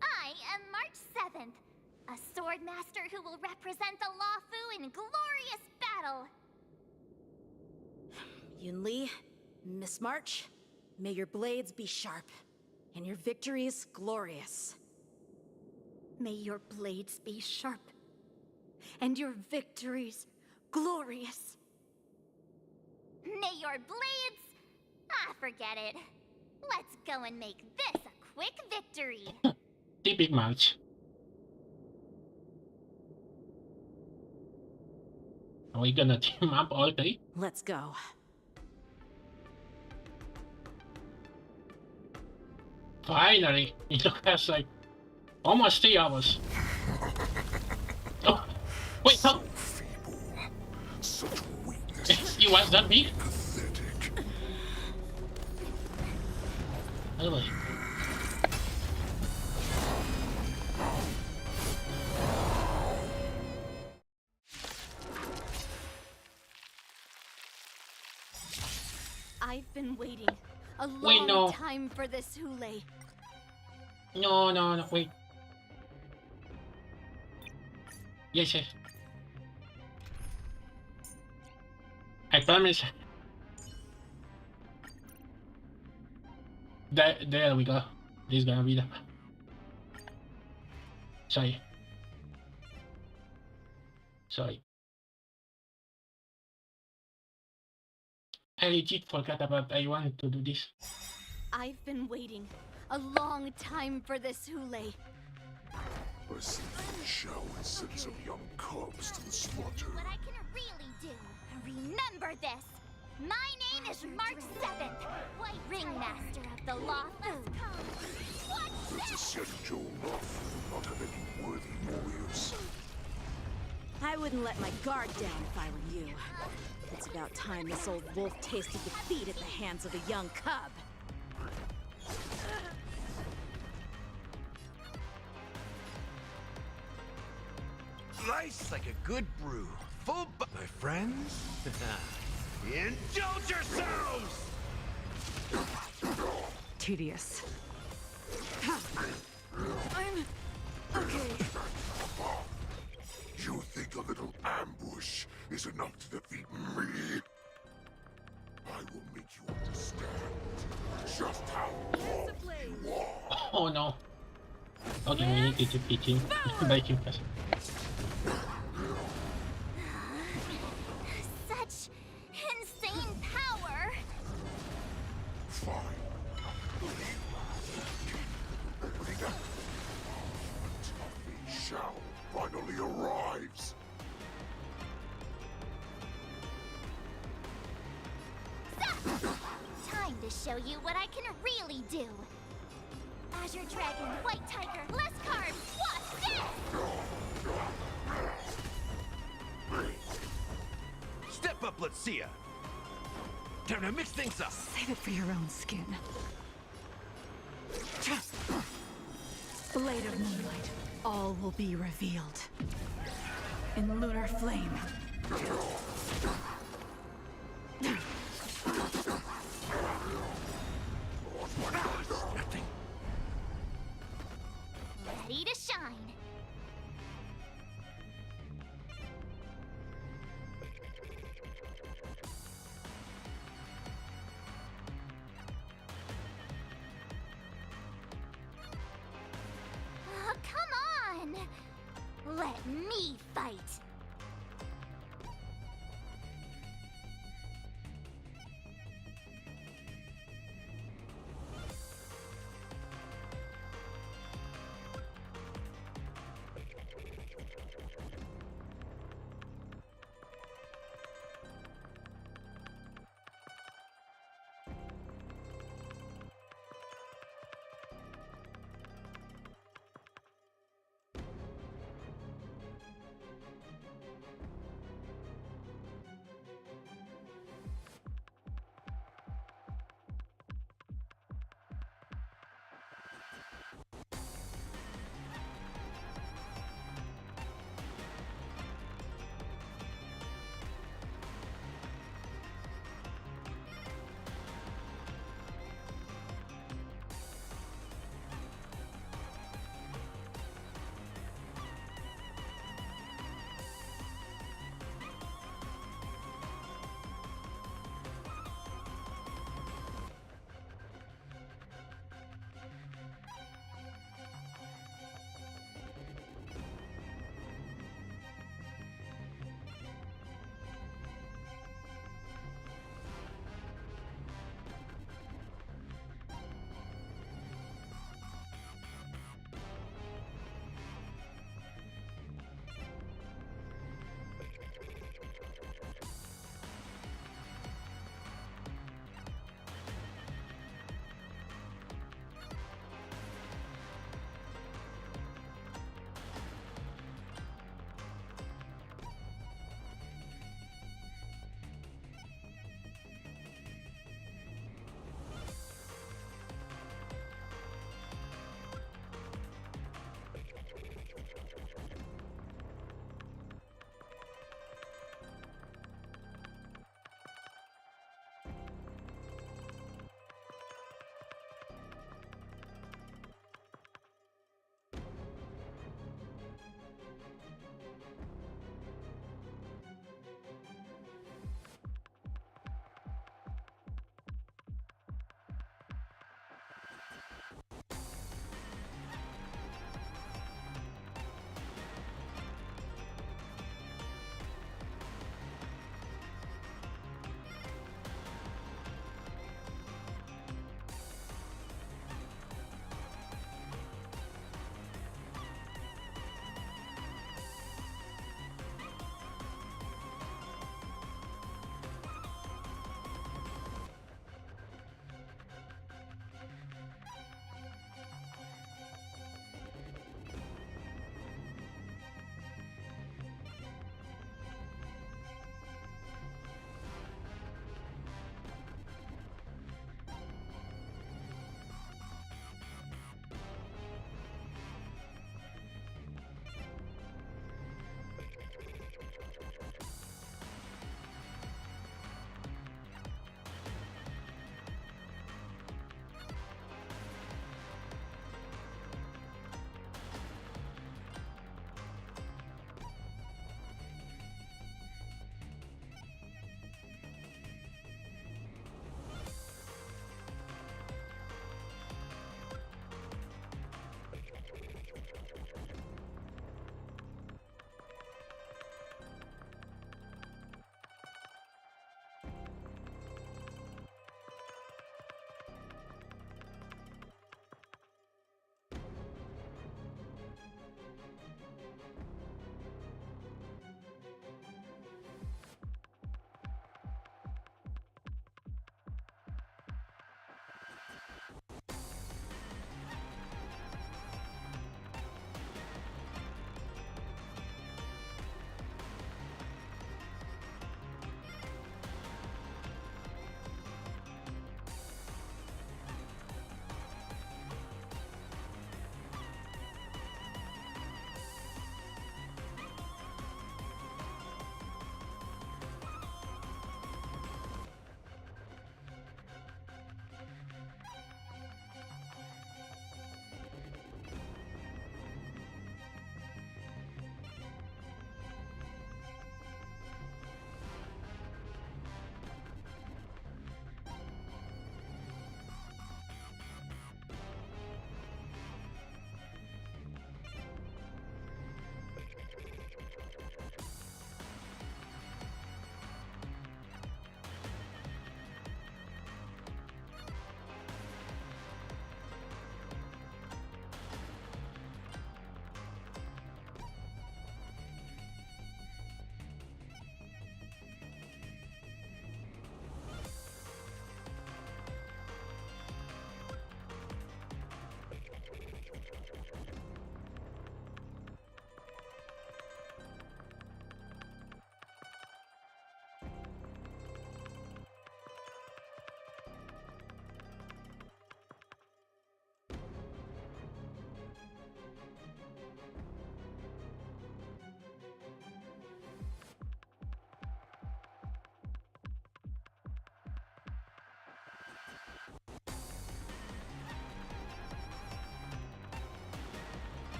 I am March 7th, a sword master who will represent the Luofu in glorious battle. Yun Li, Miss March, may your blades be sharp, and your victories glorious. May your blades be sharp, and your victories glorious. May your blades... Ah, forget it. Let's go and make this quick victory. Typical match. Are we gonna team up all three? Let's go. Finally! It took us like almost 3 hours. Oh! Wait, how? Such weakness. He was that big? Pathetic. Oh. I've been waiting a Wait, long no. time for this, Hule. No, wait. Yes. I promise. There we go. This is gonna be the... Sorry. I legit forgot about I wanted to do this. I've been waiting a long time for this, Hule. A sinful shower sends some young cubs to the slaughter. What I can really do. Remember this. My name is March 7th, White Ringmaster of the Lawfu. It's a schedule not have any worthy warriors. I wouldn't let my guard down if I were you. It's about time this old wolf tasted defeat at the hands of a young cub. Nice like a good brew. Full my friends? Indulge yourselves! Tedious. I'm okay. You think a little ambush is enough to defeat me? I will make you understand just how wrong you are. Oh no. Okay, we need to defeat him. Break him first. Such insane power. Fine. The shall finally arrives. Time to show you what I can really do. Azure Dragon, White Tiger, less cards, watch this! Step up, let's see ya. Time to mix things up. Save it for your own skin. Blade of Moonlight. All will be revealed. In lunar flame. Nothing. Ready to shine. Oh, come on! Let me fight!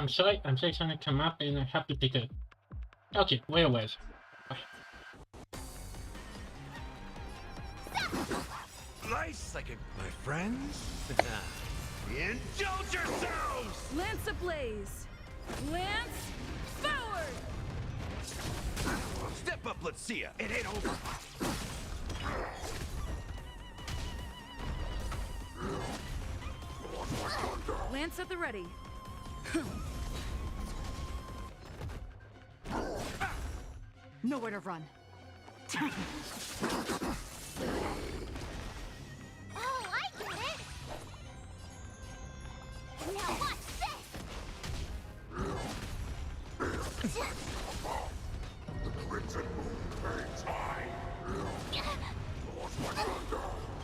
I'm sorry something come up and I have to take a... Okay, where was? Nice, like my friends. Indulge yourselves! Lance ablaze! Lance forward! Step up, let's see ya. It ain't over. Lance at the ready. Nowhere to run. Oh, I get it! Now watch this! The Crimson Moon burns high.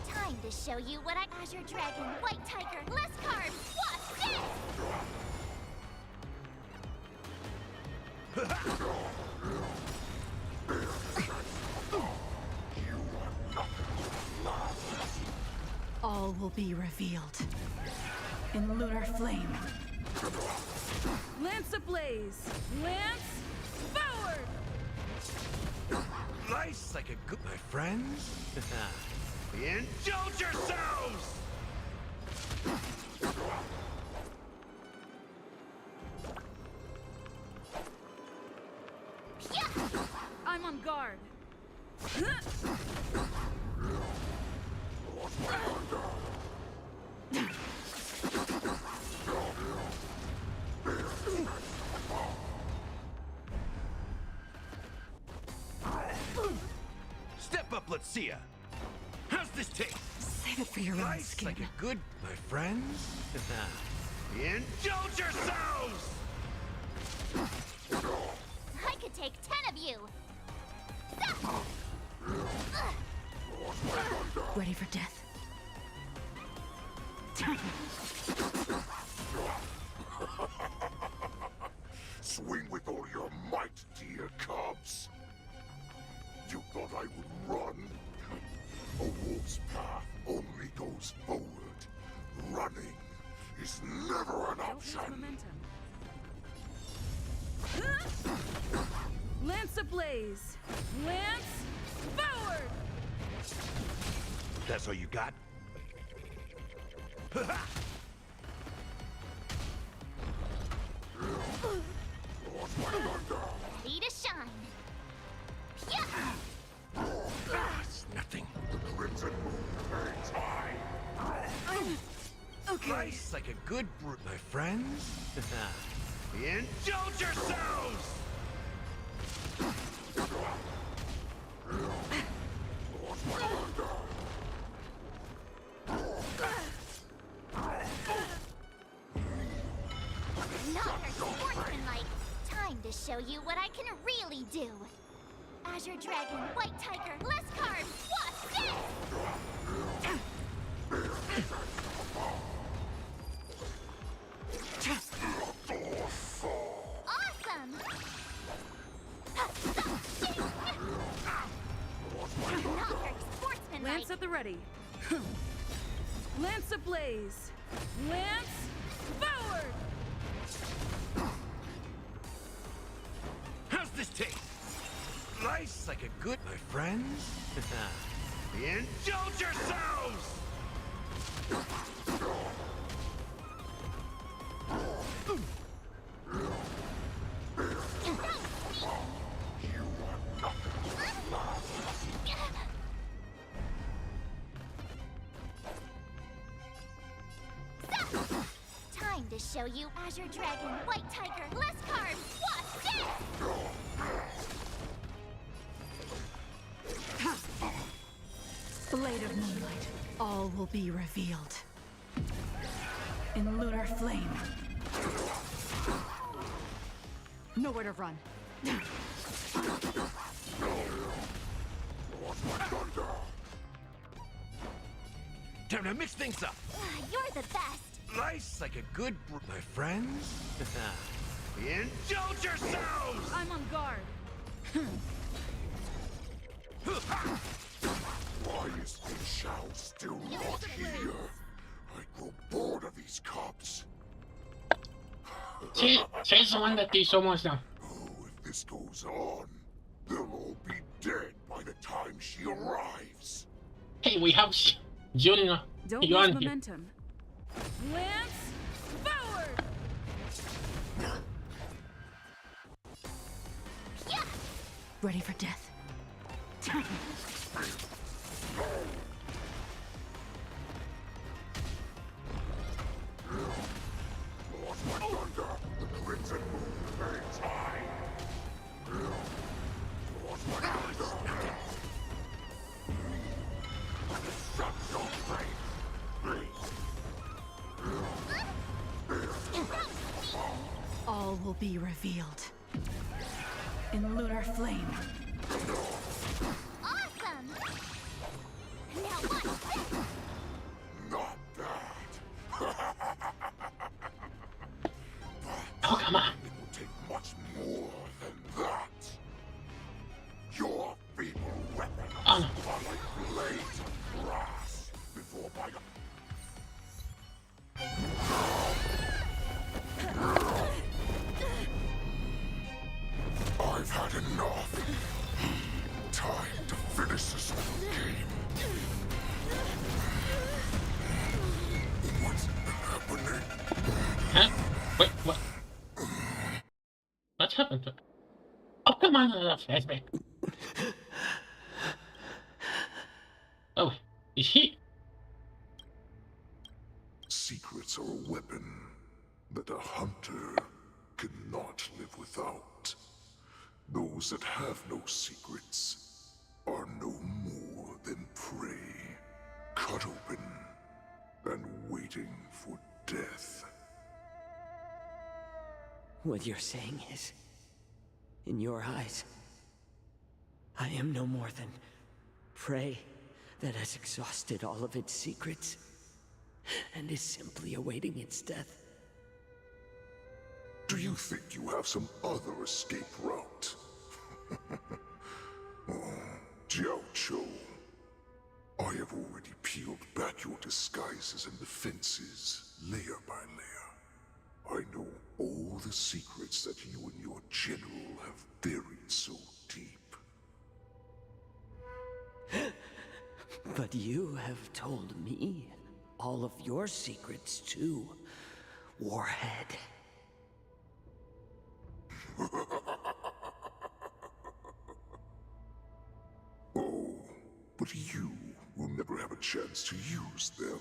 Time to show you what Azure Dragon, White Tiger, less carbs, watch this! All will be revealed in lunar flame. Lance ablaze! Lance forward! Nice, like a good, my friends. Indulge yourselves! I'm on guard. Step up, let's see ya. How's this taste? Save it for your own skin. Like a good, my friends. Indulge yourselves! I could take 10 of you! Ready for death? Swing with all your might, dear cubs. You thought I would run? A wolf's path only goes forward. Running is never an option. Lance ablaze! Lance forward! That's all you got? Ready to shine. It's nothing. The Crimson Moon burns high. Okay. Nice, like a good brute, my friends. Indulge yourselves! Not her sportsmanlike. Time to show you what I can really do. Azure Dragon, White Tiger, less carbs, watch this! Awesome! Not her sportsmanlike. Lance at the ready. Lance ablaze! Lance forward! How's this taste? Nice, like a good, my friends. Indulge yourselves! Time to show you Azure Dragon, White Tiger, less carbs, watch this! Blade of moonlight. All will be revealed in lunar flame. Nowhere to run. Time to mix things up. You're the best. Nice, like a good brute, my friends. Indulge yourselves! I'm on guard. Why is Li Shao still not here? I grow bored of these cops. See, she's the one that is almost done. If this goes on, they'll all be dead by the time she arrives. Hey, we have Jun. Don't Yuan lose here. momentum. Lance forward! Ready for death. Lost my thunder, the crimson moon burns high. Lost my thunder. Shut your All will be revealed. In lunar flame. Awesome! Now what? Not that. Oh, come on. It will take much more than that. Your feeble weapons are like blades of brass before my... I've had enough. Time to finish this game. What's happening? Huh? Wait, what? What's happened to her? Oh, come on, another flashback. Oh, is he? Secrets are a weapon that a hunter cannot live without. Those that have no secrets are no more than prey, cut open and waiting for death. What you're saying is, in your eyes, I am no more than prey that has exhausted all of its secrets and is simply awaiting its death. Do you think you have some other escape route? Jiao Cho, I have already peeled back your disguises and defenses, layer by layer. I know all the secrets that you and your general have buried so deep. But you have told me all of your secrets too, Warhead. Oh, but you will never have a chance to use them.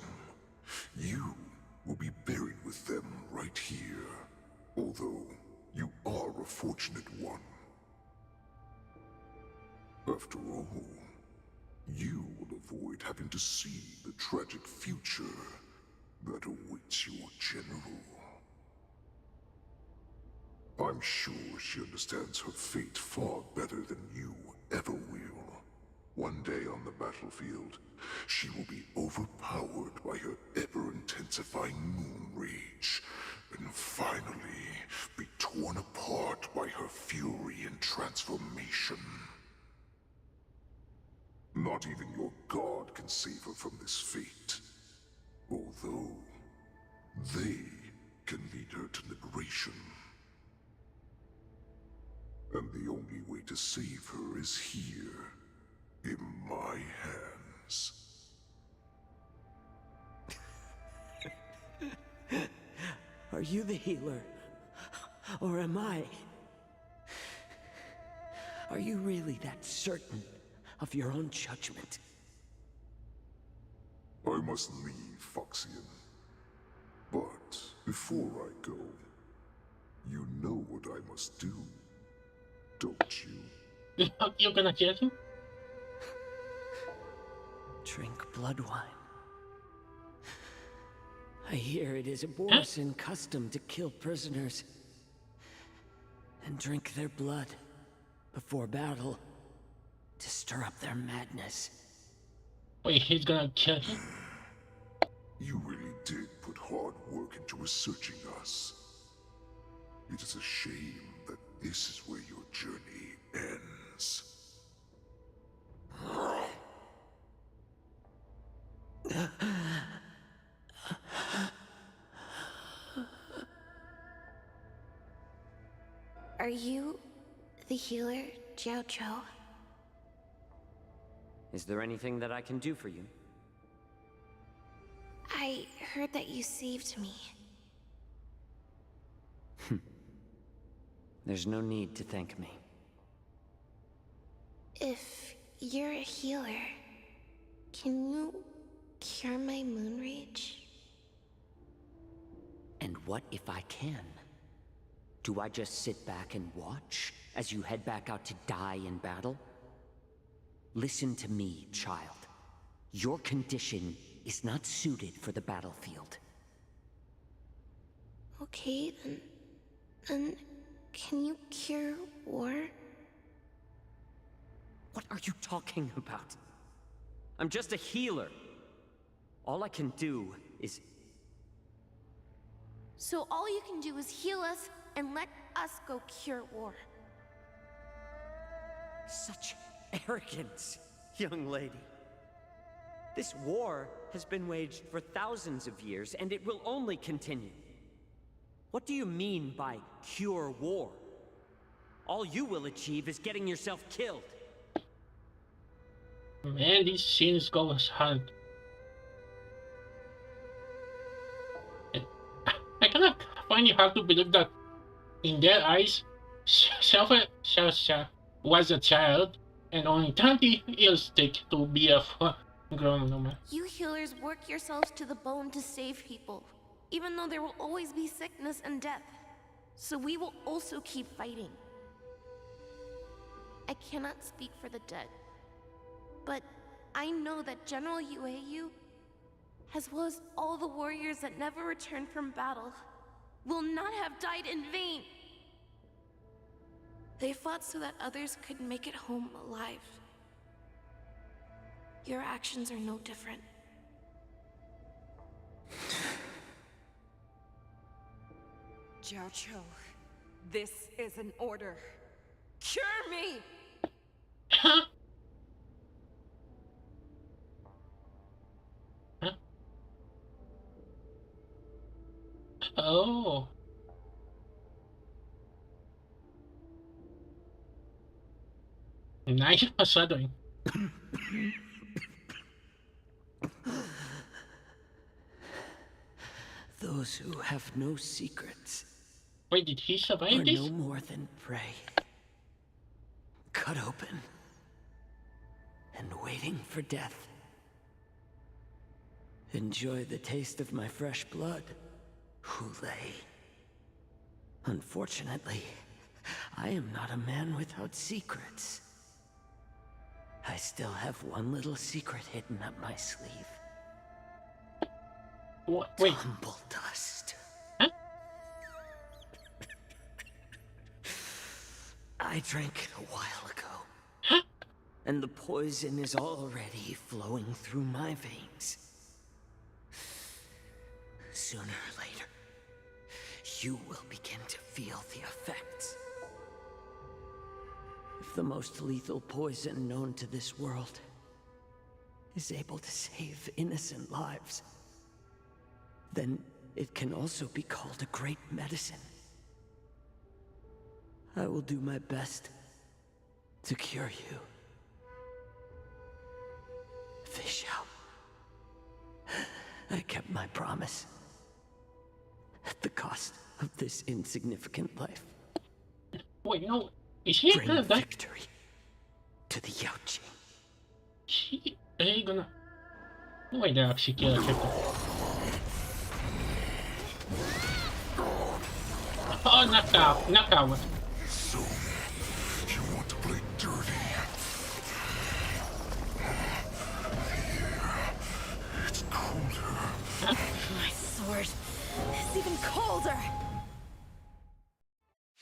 You will be buried with them right here. Although, you are a fortunate one. After all, you will avoid having to see the tragic future that awaits your general. I'm sure she understands her fate far better than you ever will. One day on the battlefield, she will be overpowered by her ever-intensifying moon rage, and finally be torn apart by her fury and transformation. Not even your god can save her from this fate, although they can lead her to liberation. And the only way to save her is here, in my hands. Are you the healer? Or am I? Are you really that certain of your own judgment? I must leave, Foxian. But before I go, you know what I must do, don't you? You're gonna kill him? Drink blood wine. I hear it is a Borisin custom to kill prisoners and drink their blood before battle to stir up their madness. Wait, he's gonna kill him? You really did put hard work into researching us. It is a shame that this is where your journey ends. Are you the healer, Jiao Cho? Is there anything that I can do for you? I heard that you saved me. There's no need to thank me. If you're a healer, can you cure my moon rage? And what if I can? Do I just sit back and watch as you head back out to die in battle? Listen to me, child. Your condition is not suited for the battlefield. Okay, then can you cure war? What are you talking about? I'm just a healer. All I can do is... So all you can do is heal us and let us go cure war. Such arrogance, young lady. This war has been waged for thousands of years, and it will only continue. What do you mean by cure war? All you will achieve is getting yourself killed. Man, these scenes go hard. I cannot find it hard to believe that in their eyes, Shelfa was a child and only 30 years take to be a grown woman. You healers work yourselves to the bone to save people, even though there will always be sickness and death. So we will also keep fighting. I cannot speak for the dead, but I know that General Yueyu, as well as all the warriors that never returned from battle, will not have died in vain. They fought so that others could make it home alive. Your actions are no different. Jiao Cho, this is an order. Cure me! Huh? Oh. Nice foreshadowing. Those who have no secrets. Wait, did he survive are this? no more than prey. Cut open. And waiting for death. Enjoy the taste of my fresh blood, Hulei. Unfortunately, I am not a man without secrets. I still have one little secret hidden up my sleeve. What? Wait. Tumble dust. Huh? I drank it a while ago. Huh? And the poison is already flowing through my veins. Sooner or later, you will begin to feel the effects. If the most lethal poison known to this world is able to save innocent lives, then it can also be called a great medicine. I will do my best to cure you. Fish out. I kept my promise. At the cost of this insignificant life. Wait, no. Is he Bring gonna die? victory to the Yaoqing. Is he gonna... Wait, they're actually killing people. Oh, knockout. Knockout. So, you want to play dirty? Here, it's colder. Huh? My sword is even colder.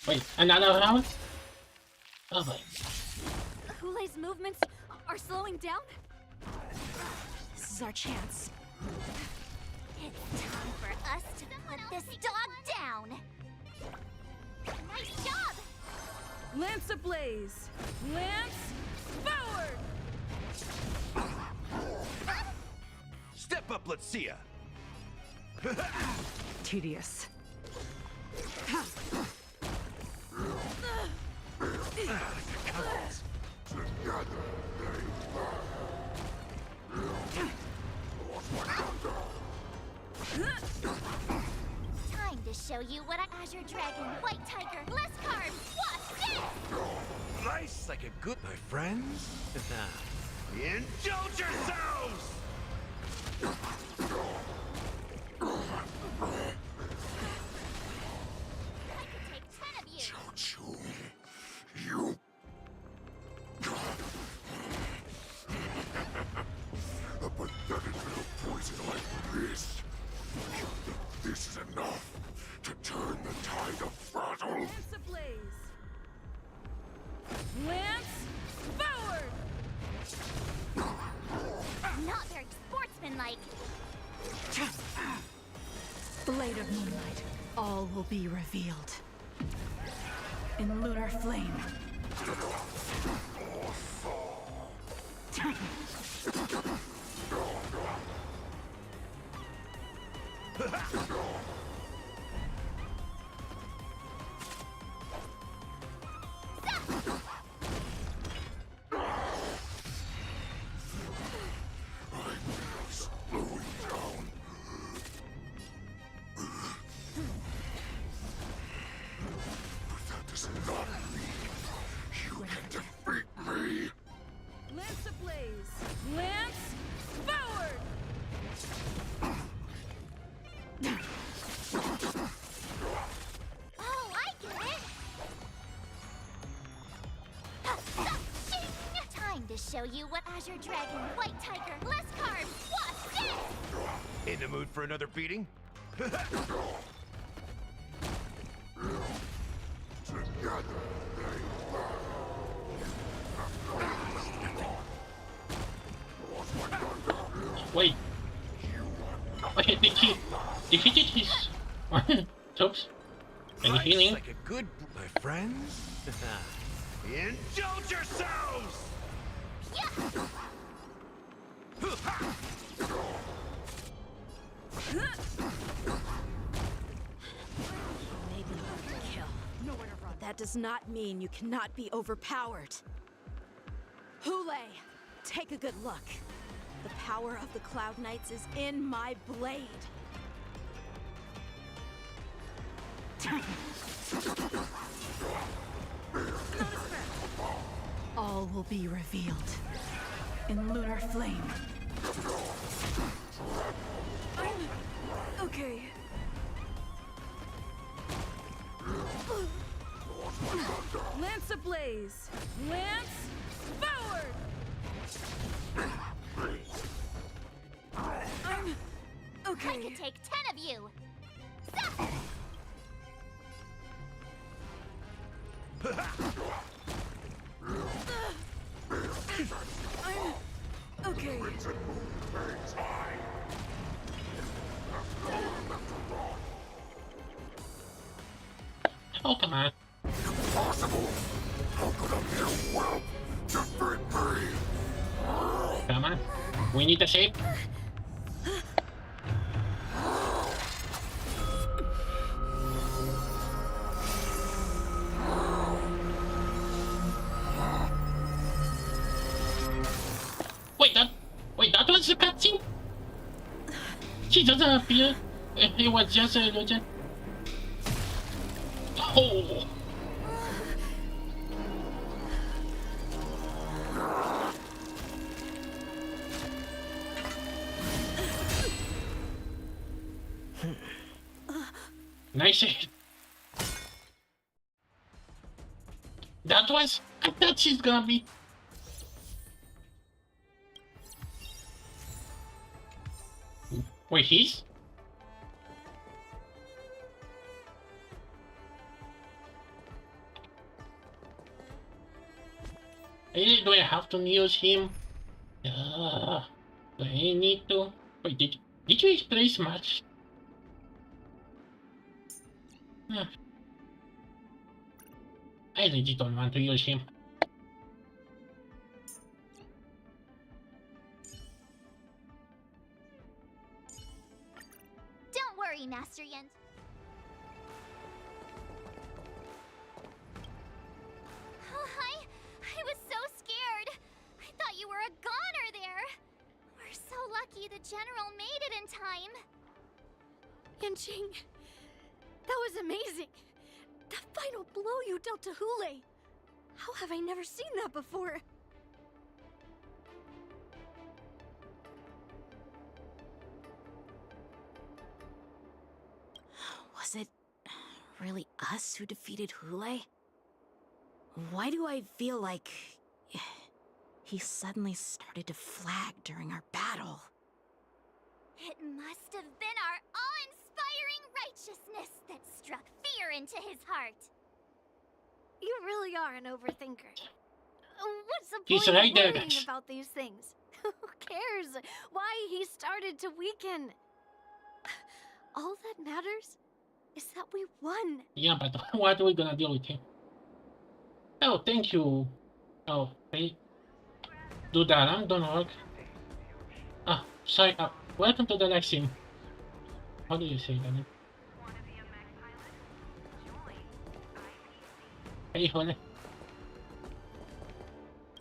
Wait, another round? Oh boy. Hulei's movements are slowing down? This is our chance. It's time for us to put this dog down. Nice job! Lance ablaze! Lance forward! Step up, let's see ya! Tedious. Time to show you what I Azure Dragon, White Tiger, less carbs, what's this? Nice like a good, my friends. Indulge yourselves! You. A pathetic little poison like this. You think this is enough to turn the tide of battle? Lance ablaze! Lance forward! Not very sportsmanlike. Blade of Moonlight, all will be revealed. In lunar flame. Lance ablaze! Lance forward! Oh, I get it! Time to show you what Azure Dragon, White Tiger, less carbs, what's this? In the mood for another beating? Wait. Okay, did he defeated his troops? Any healing? Like a good, my friends. Indulge yourselves! Maybe hard to kill. Nowhere to run. But that does not mean you cannot be overpowered. Hule, take a good look. The power of the Cloud Knights is in my blade. All will be revealed. In lunar flame. Okay. Lance ablaze! Lance forward! Okay. I could take 10 of you. Okay. Oh, come on. Impossible. How could a mere whelp defeat me? Come on. We need to save. Wait, that was the cutscene? She doesn't appear. It was just a illusion. Oh! Nice hit. That was... I thought she's gonna be... Wait, he's... Do I have to use him? Do I need to... Wait, did you place much? I legit don't want to use him. Don't worry, Master Yent. lucky the General made it in time. Yanqing, that was amazing. The final blow you dealt to Hule. How have I never seen that before? Was it really us who defeated Hule? Why do I feel like he suddenly started to flag during our battle? It must have been our awe-inspiring righteousness that struck fear into his heart. You really are an overthinker. What's the He's point right of there, worrying guys. about these things? Who cares why he started to weaken? All that matters is that we won. Yeah, but what are we gonna deal with him? Oh, thank you. Oh, hey. Do that, don't work. Ah, sorry. Welcome to the live stream. How do you say that? Hey, Hole.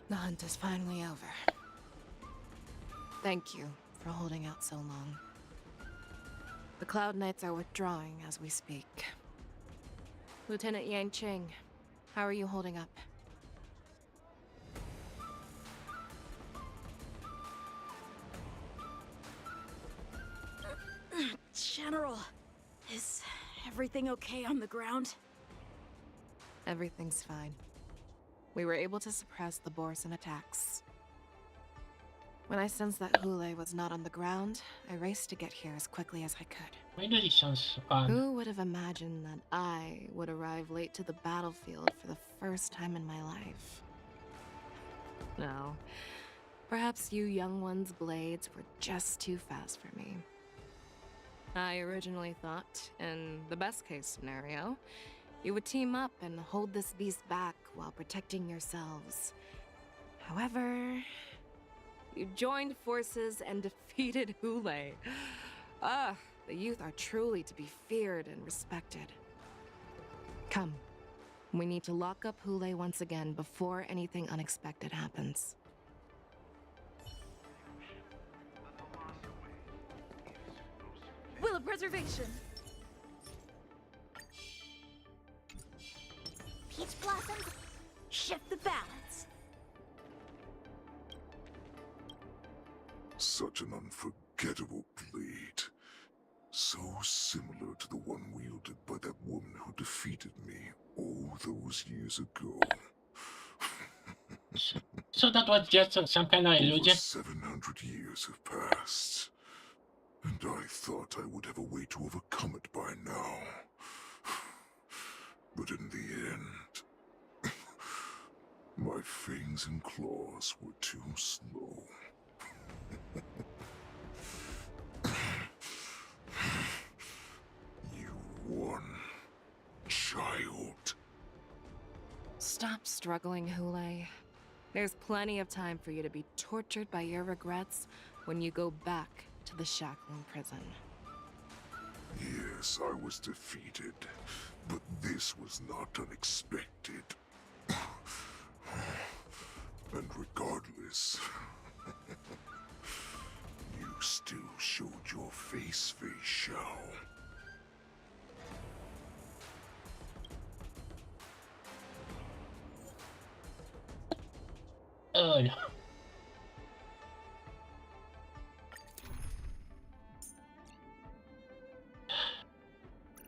The hunt is finally over. Thank you for holding out so long. The Cloud Knights are withdrawing as we speak. Lieutenant Yanqing, how are you holding up? General, is everything okay on the ground? Everything's fine. We were able to suppress the Borisin attacks. When I sensed that Hule was not on the ground, I raced to get here as quickly as I could. Why does he sound so fun? Who would have imagined that I would arrive late to the battlefield for the first time in my life? No. Perhaps you young ones' blades were just too fast for me. I originally thought, in the best case scenario, you would team up and hold this beast back while protecting yourselves. However, you joined forces and defeated Hule. Ah, the youth are truly to be feared and respected. Come, we need to lock up Hule once again before anything unexpected happens. Will of Preservation. Peach blossoms, shift the balance. Such an unforgettable blade. So similar to the one wielded by that woman who defeated me all those years ago. So that was just some kind of illusion? Over 700 years have passed. And I thought I would have a way to overcome it by now. But in the end, my fangs and claws were too slow. You won, child. Stop struggling, Hule. There's plenty of time for you to be tortured by your regrets when you go back to the Shackling prison. Yes, I was defeated, but this was not unexpected. And regardless, you still showed your face, Fei Xiao. Oh no.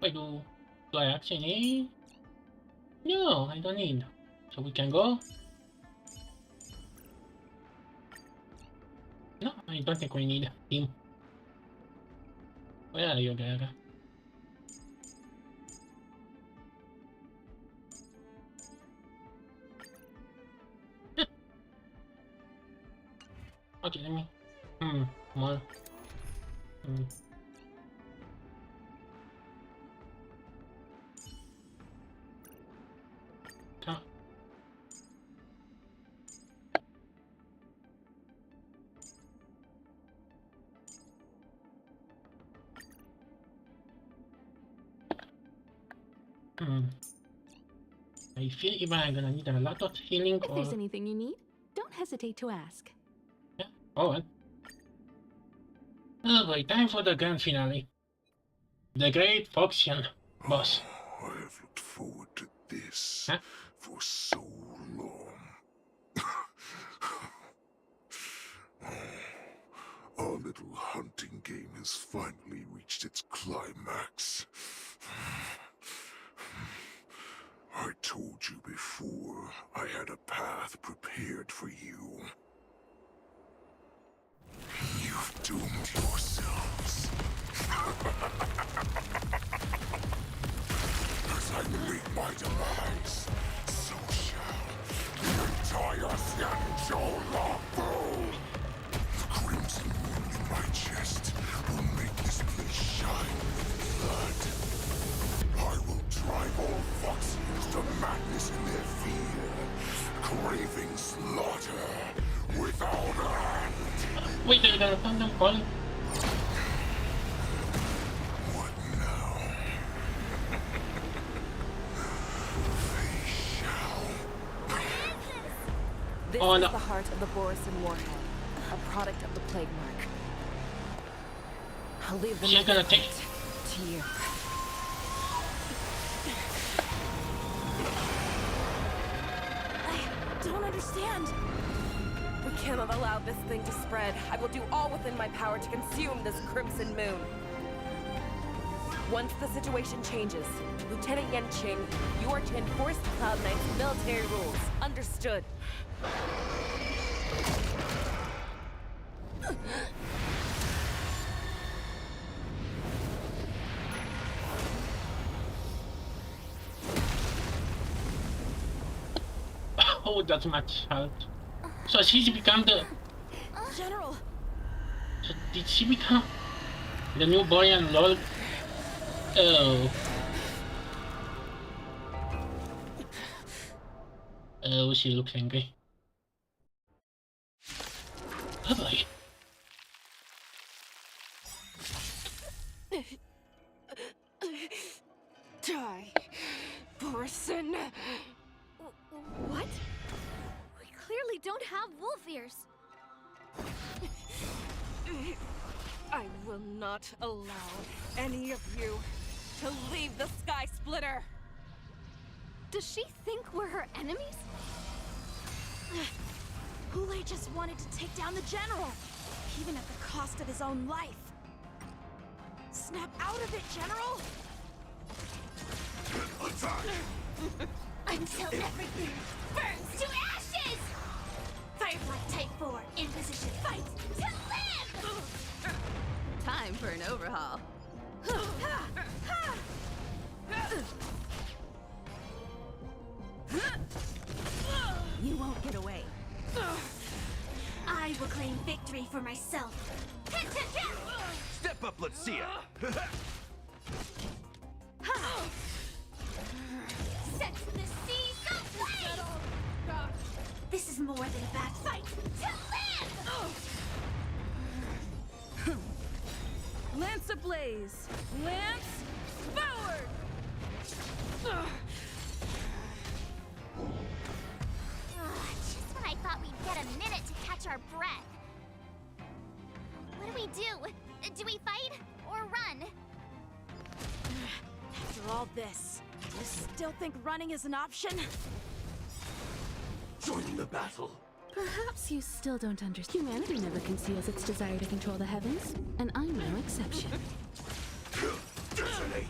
Wait, do I actually need? No, I don't need. So we can go? No, I don't think we need him. Where are you, Gaga? Okay, let me. More. Come. I feel even I'm gonna need a lot of healing. If there's anything you need, don't hesitate to ask. Yeah. Oh well. Oh boy, time for the grand finale. The great Foxian boss. I have looked forward to this Huh? for so long. Our little hunting game has finally reached its climax. I told you before, I had a path prepared for you. You've doomed yourselves. As I meet my demise, so shall the entire Xianzhou Longbow. The crimson wound in my chest will make this place shine with blood. I will drive all Foxians to madness in their fear, craving slaughter without end. Wait, they're gonna find them calling. What now? They shall. This Oh, is no. the heart of the Borisin warhead, a product of the plague mark. I'll leave the She's gonna take to you. I don't understand. We cannot allow this thing to spread. I will do all within my power to consume this crimson moon. Once the situation changes, Lieutenant Yanqing, you are to enforce the Cloud Knight's military rules. Understood. Oh, that much help. So she's become the... General! So did she become the new boy and lol? Oh. Oh, she looks angry. Oh boy. Die, Borisin. What? We clearly don't have wolf ears. I will not allow any of you to leave the Sky Splitter. Does she think we're her enemies? Hule just wanted to take down the general, even at the cost of his own life. Snap out of it, General! Until everything burns to ashes! Firefly Type 4 in position. Fight to live! Time for an overhaul. You won't get away. I will claim victory for myself. Step up, let's see ya. Set the seas ablaze! This is more than a bad fight. To live! Lance ablaze! Lance forward! Just when I thought we'd get a minute to catch our breath. What do we do? Do we fight or run? After all this, do you still think running is an option? Join the battle. Perhaps you still don't understand. Humanity never conceals its desire to control the heavens, and I'm no exception. Detonate!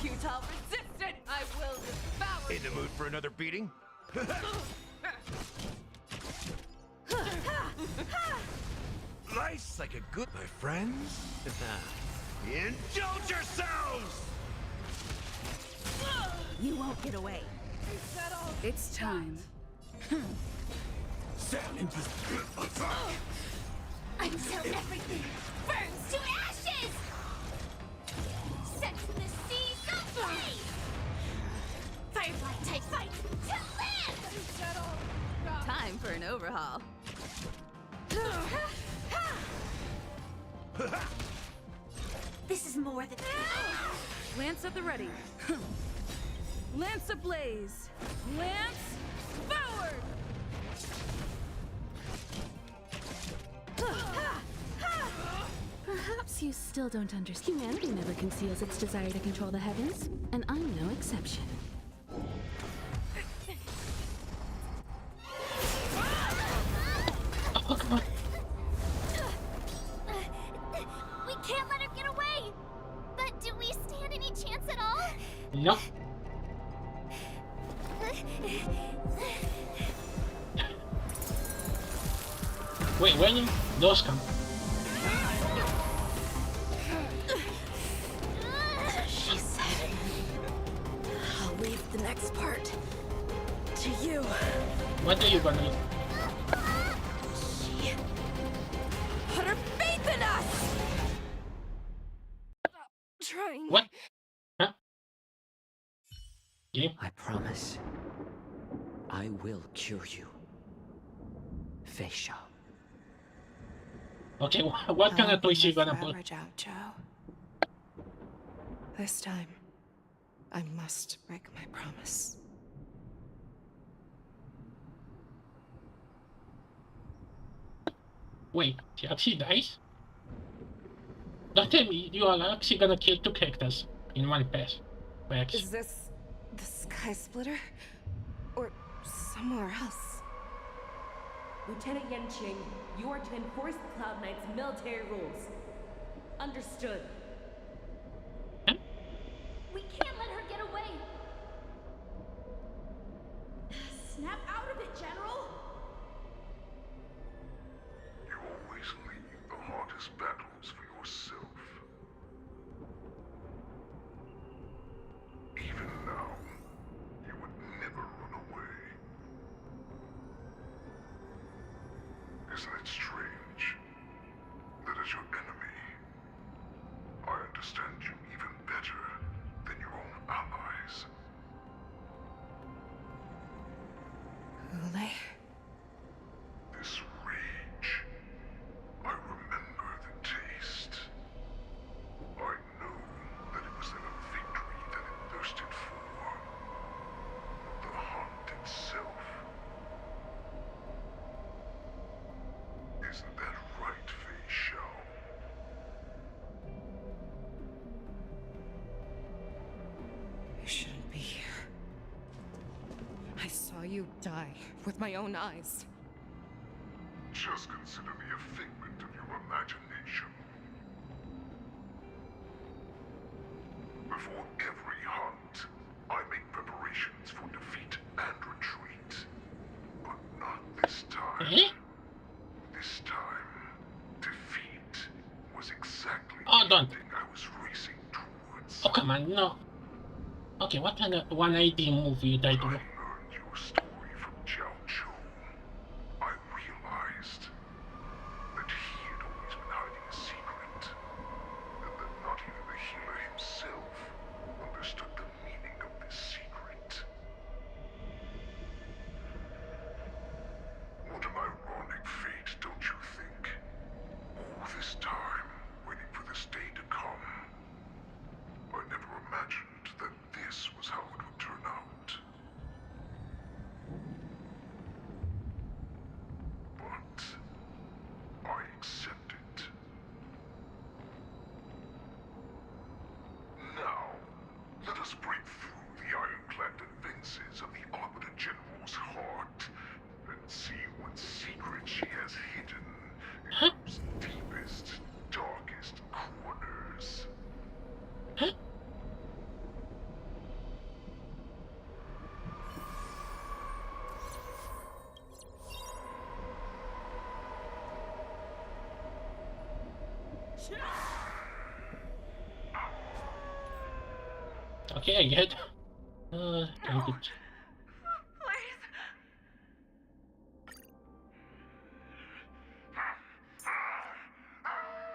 Futile resistance! I will devour In the mood for another beating? Life's like a good, my friends. Indulge yourselves! You won't get away. It's time. Stand in position. Attack! Until everything burns to ashes! Set the seas ablaze! Firefly Type fight to live! Time for an overhaul. This is more than... Lance at the ready. Lance ablaze! Lance forward! Guess you still don't understand. Humanity never conceals its desire to control the heavens, and I'm no exception. Oh, come on. We can't let her get away! But do we stand any chance at all? No. Wait, where did those come? She said, I'll leave the next part to you. What are you gonna do? She put her faith in us! Trying. What? Huh? Yeah. I promise. I will cure you. Feisha. Okay, what kind of twist you gonna put? Jiao. This time, I must break my promise. Wait, she actually dies? Don't tell me you are actually gonna kill two characters in one pass. Is this the Sky Splitter? Or somewhere else? Lieutenant Yanqing, you are to enforce the Cloud Knight's military rules. Understood. We can't let her get away! Snap out of it, General! You always leave the hardest battles for yourself. Even now, you would never run away. Isn't it strange that as your enemy, I understand you even better than your own allies? Ule? This rage, I remember the taste. I know that it was never victory that it thirsted for. The hunt itself. Isn't that right, Fei Xiao? You shouldn't be here. I saw you die with my own eyes. Just consider me a figment of your imagination. Before every hunt, I make preparations for defeat and retreat. But not this time. This time, defeat was exactly the thing I was racing towards. Oh, come on, no. Okay, what kind of 180 movie you try to do? Learned your story from Jiao Chu. I realized that he had always been hiding a secret, and that not even the healer himself understood the meaning of this secret. What an ironic fate, don't you think? All this time, waiting for this day to come. I never imagined that this was how it would turn out. But I accept it. Now, let us break through the ironclad defenses of the Arbiter General's heart and see what secret she has hidden in those deepest, darkest corners. Okay, I get. Trying to.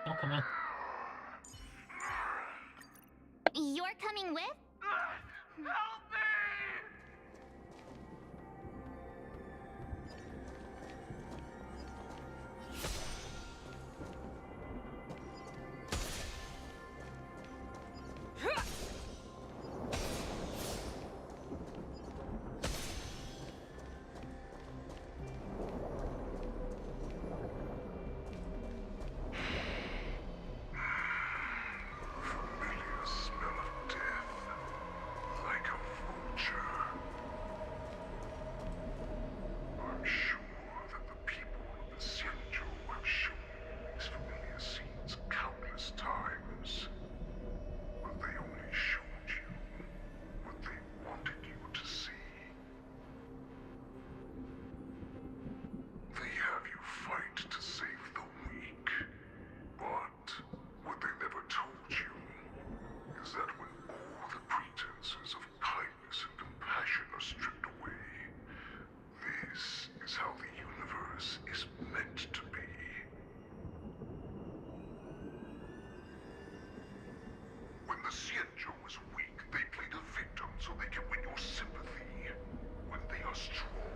Oh, come on. You're coming with? Help me! the Xianzhou is weak, they play the victim so they can win your sympathy. When they are strong,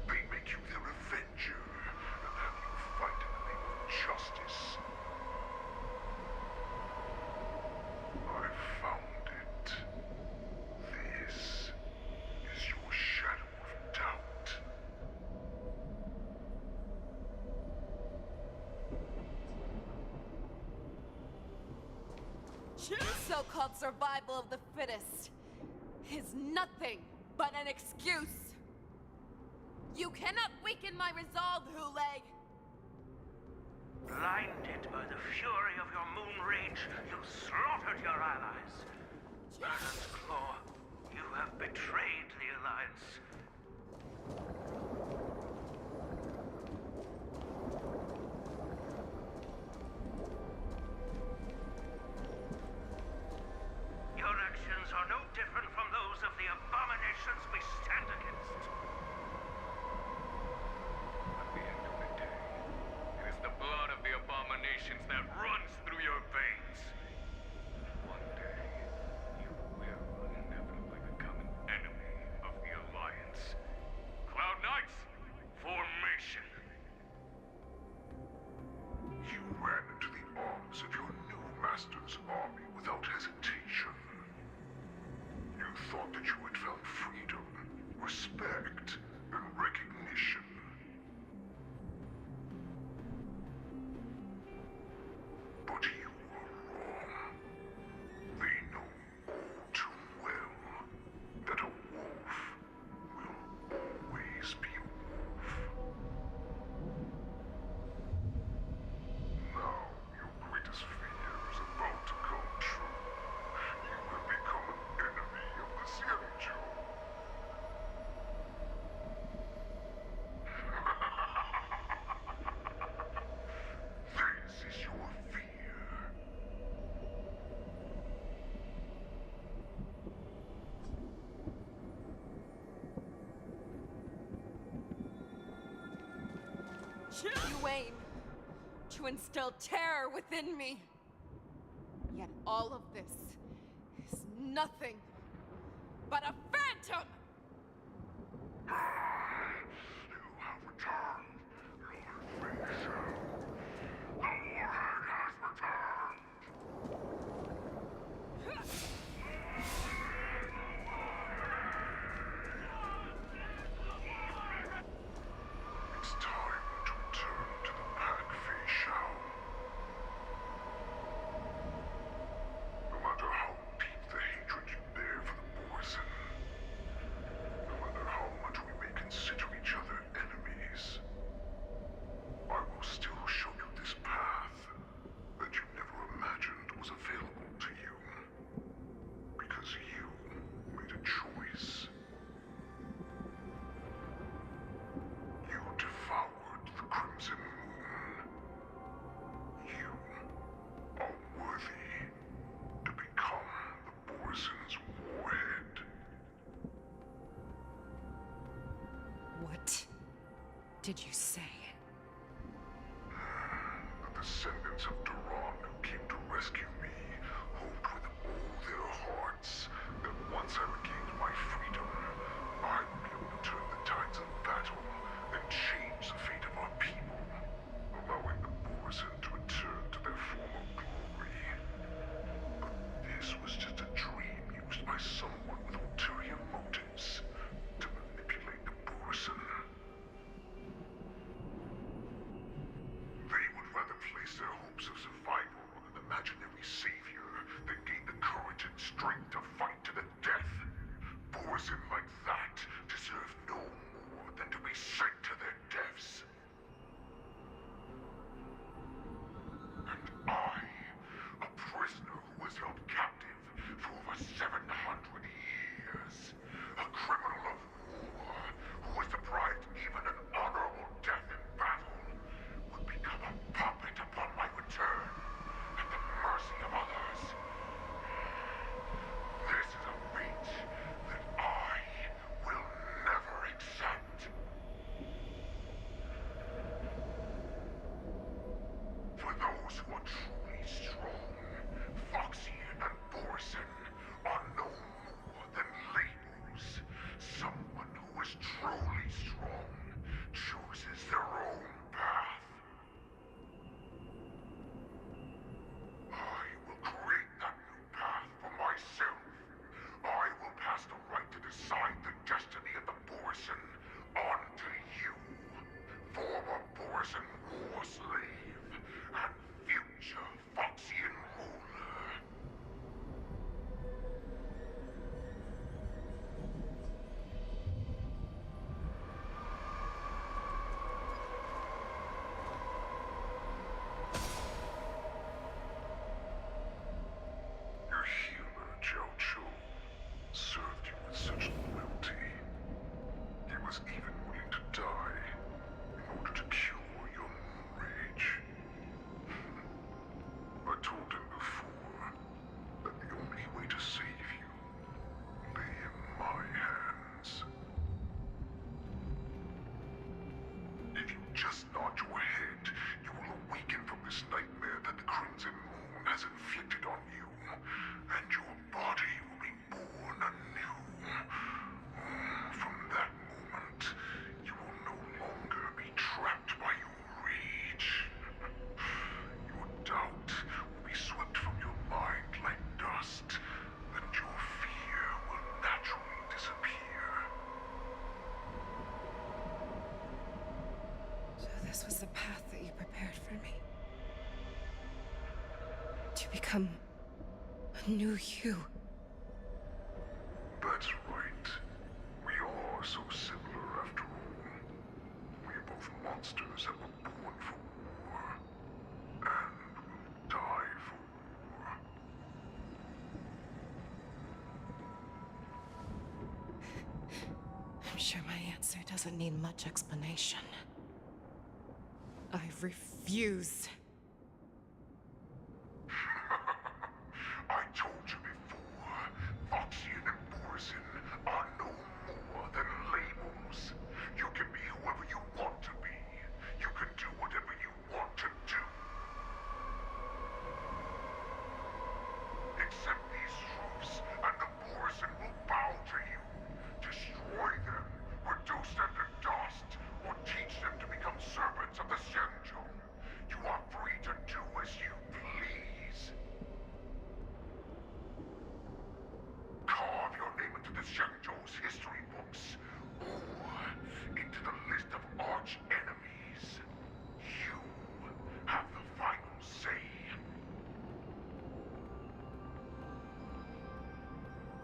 they make you their avenger and have you fight in the name of justice. I found it. This is your shadow of doubt. So-called survival of the fittest is nothing but an excuse. You cannot weaken my resolve, Hule. Blinded by the fury of your moon rage, you slaughtered your allies. Snake CLaw, you have betrayed the Alliance. Your actions are no different from those of the abominations we stand against. At the end of the day, it is the blood of the abominations that runs through your veins. One day, you will inevitably become an enemy of the Alliance. Cloud Knights, formation! You ran into the arms of your new master's army without hesitation. You thought that you had found freedom, respect, and recognition. But you were wrong. They know all too well that a wolf will always be a wolf. Now your greatest fear is about to come true. You have become an enemy of the Xianzhou. This is your fear. You aim to instill terror within me. Yet all of this is nothing but a phantom! You have returned, Lord Fei Xiao. The warhead has returned. It's time to return to the pack, Fei Xiao. No matter how deep the hatred you bear for the poison, no matter how much we may consider each other enemies, I will still show you this path that you never imagined was available to you. Because you made a choice. You devoured the Crimson Moon. You are worthy to become the Borison's warhead. What did you say? The descendants of Duran who came to rescue me hoped with all their hearts that once I regained my freedom, I would be able to turn the tides of battle and change the fate of our people, allowing the Borison to return to their former glory. But this was just a dream used by someone with ulterior motives to manipulate the Borison. and your body will be born anew. From that moment, you will no longer be trapped by your rage. Your doubt will be swept from your mind like dust, and your fear will naturally disappear. So this was the path that you prepared for me. To become a new you. That's right. We are so similar after all. We are both monsters that were born for war, and will die for war. I'm sure my answer doesn't need much explanation. I refuse. I told you before, Foxian and Borison are no more than labels. You can be whoever you want to be. You can do whatever you want to do. Except these roofs and the Borison will bow to you. Destroy them, reduce them to dust, or teach them to become servants of the Shenzhou. You are free to do as you please. Carve your name into the Shenzhou's history books, or into the list of arch enemies. You have the final say.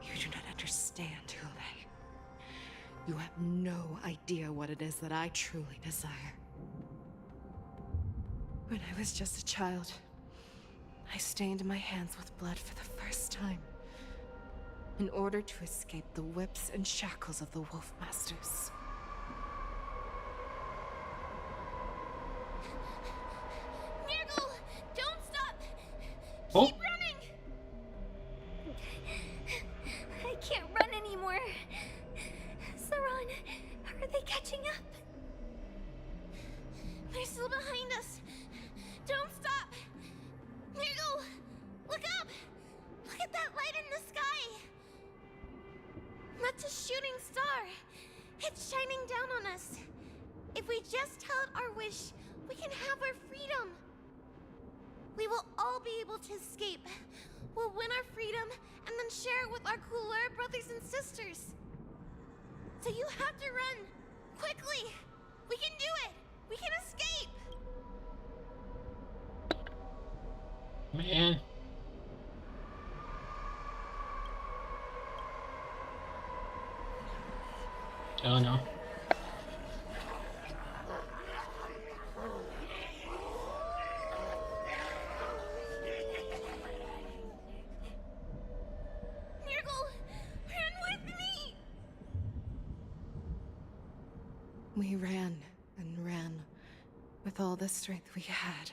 You do not understand, Hule. You have no idea what it is that I truly desire. When I was just a child, I stained my hands with blood for the first time, in order to escape the whips and shackles of the Wolf Masters. Nurgle, don't stop! Oh. Keep running! I can't run anymore. Saran, are they catching up? They're still behind us. Don't stop! Nurgle, look up! Look at that light in the sky! That's a shooting star. It's shining down on us. If we just tell it our wish, we can have our freedom. We will all be able to escape. We'll win our freedom and then share it with our cooler brothers and sisters. So you have to run. Quickly! We can do it! We can escape! Man. Oh no. Nurgle, run with me! We ran and ran with all the strength we had.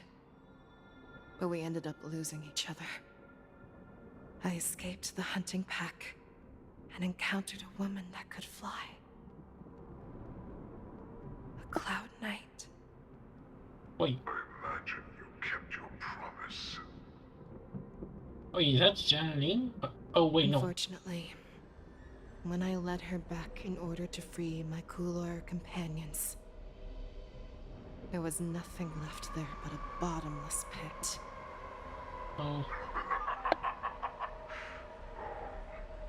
But we ended up losing each other. I escaped the hunting pack and encountered a woman that could fly. A Cloud Knight. Wait. I imagine you kept your promise. Wait, is that Janine? Oh wait, no. Unfortunately, when I led her back in order to free my Kulor companions, there was nothing left there but a bottomless pit. Oh.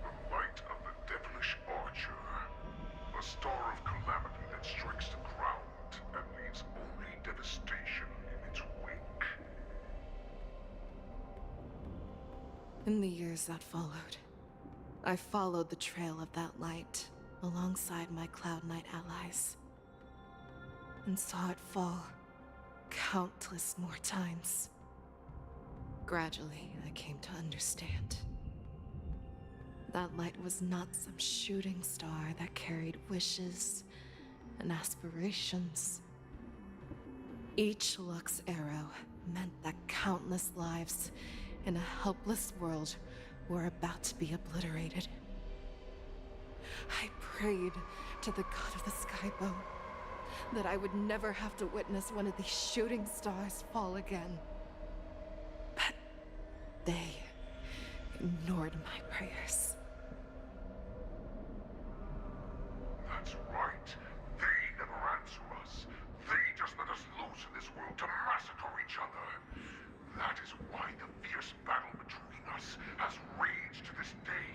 The light of the devilish archer. A star of calamity that strikes the ground and leaves only devastation in its wake. In the years that followed, I followed the trail of that light alongside my Cloud Knight allies, and saw it fall countless more times. Gradually, I came to understand. That light was not some shooting star that carried wishes and aspirations. Each Lux arrow meant that countless lives in a helpless world were about to be obliterated. I prayed to the god of the skybow that I would never have to witness one of these shooting stars fall again. But they ignored my prayers. That's right. They never answer us. They just let us loose in this world to massacre each other. That is why the fierce battle between us has raged to this day.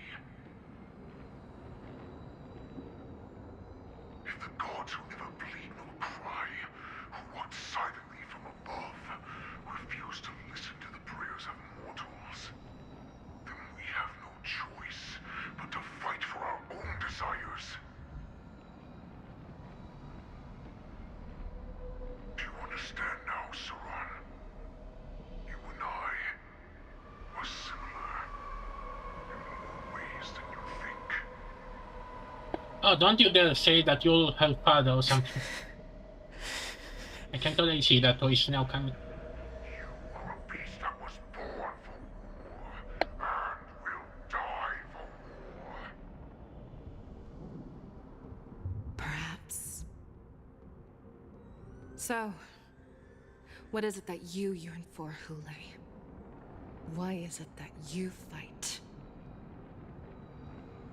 If the gods who never bleed nor cry, who walk silently from above, refuse to listen to the prayers of mortals, then we have no choice but to fight for our own desires. Do you understand now, Saran? You and I are similar in more ways than you think. Oh, don't you dare say that you'll help father or something. I can totally see that voice now coming. You are a beast that was born for war, and will die for war. Perhaps. So, what is it that you yearn for, Hule? Why is it that you fight?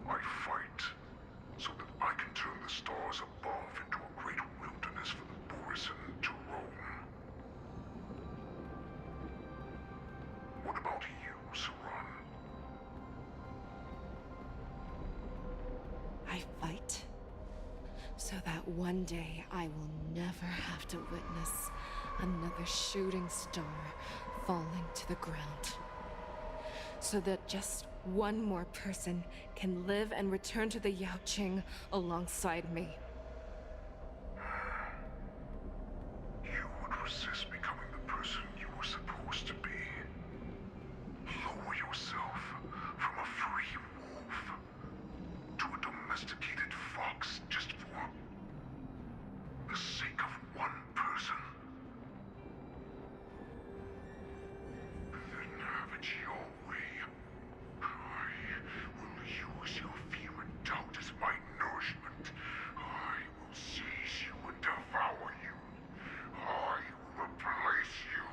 I fight so that I can turn the stars above into a great wilderness for the Borisan to roam. What about you, Saran? I fight so that one day I will never have to witness another shooting star falling to the ground. So that just one more person can live and return to the Yaoqing alongside me. You would resist becoming the person you were supposed to be. Lower yourself from a free wolf to a domesticated fox just for the sake of one person. Then have it your way. I will use your fear and doubt as my nourishment. I will seize you and devour you. I will replace you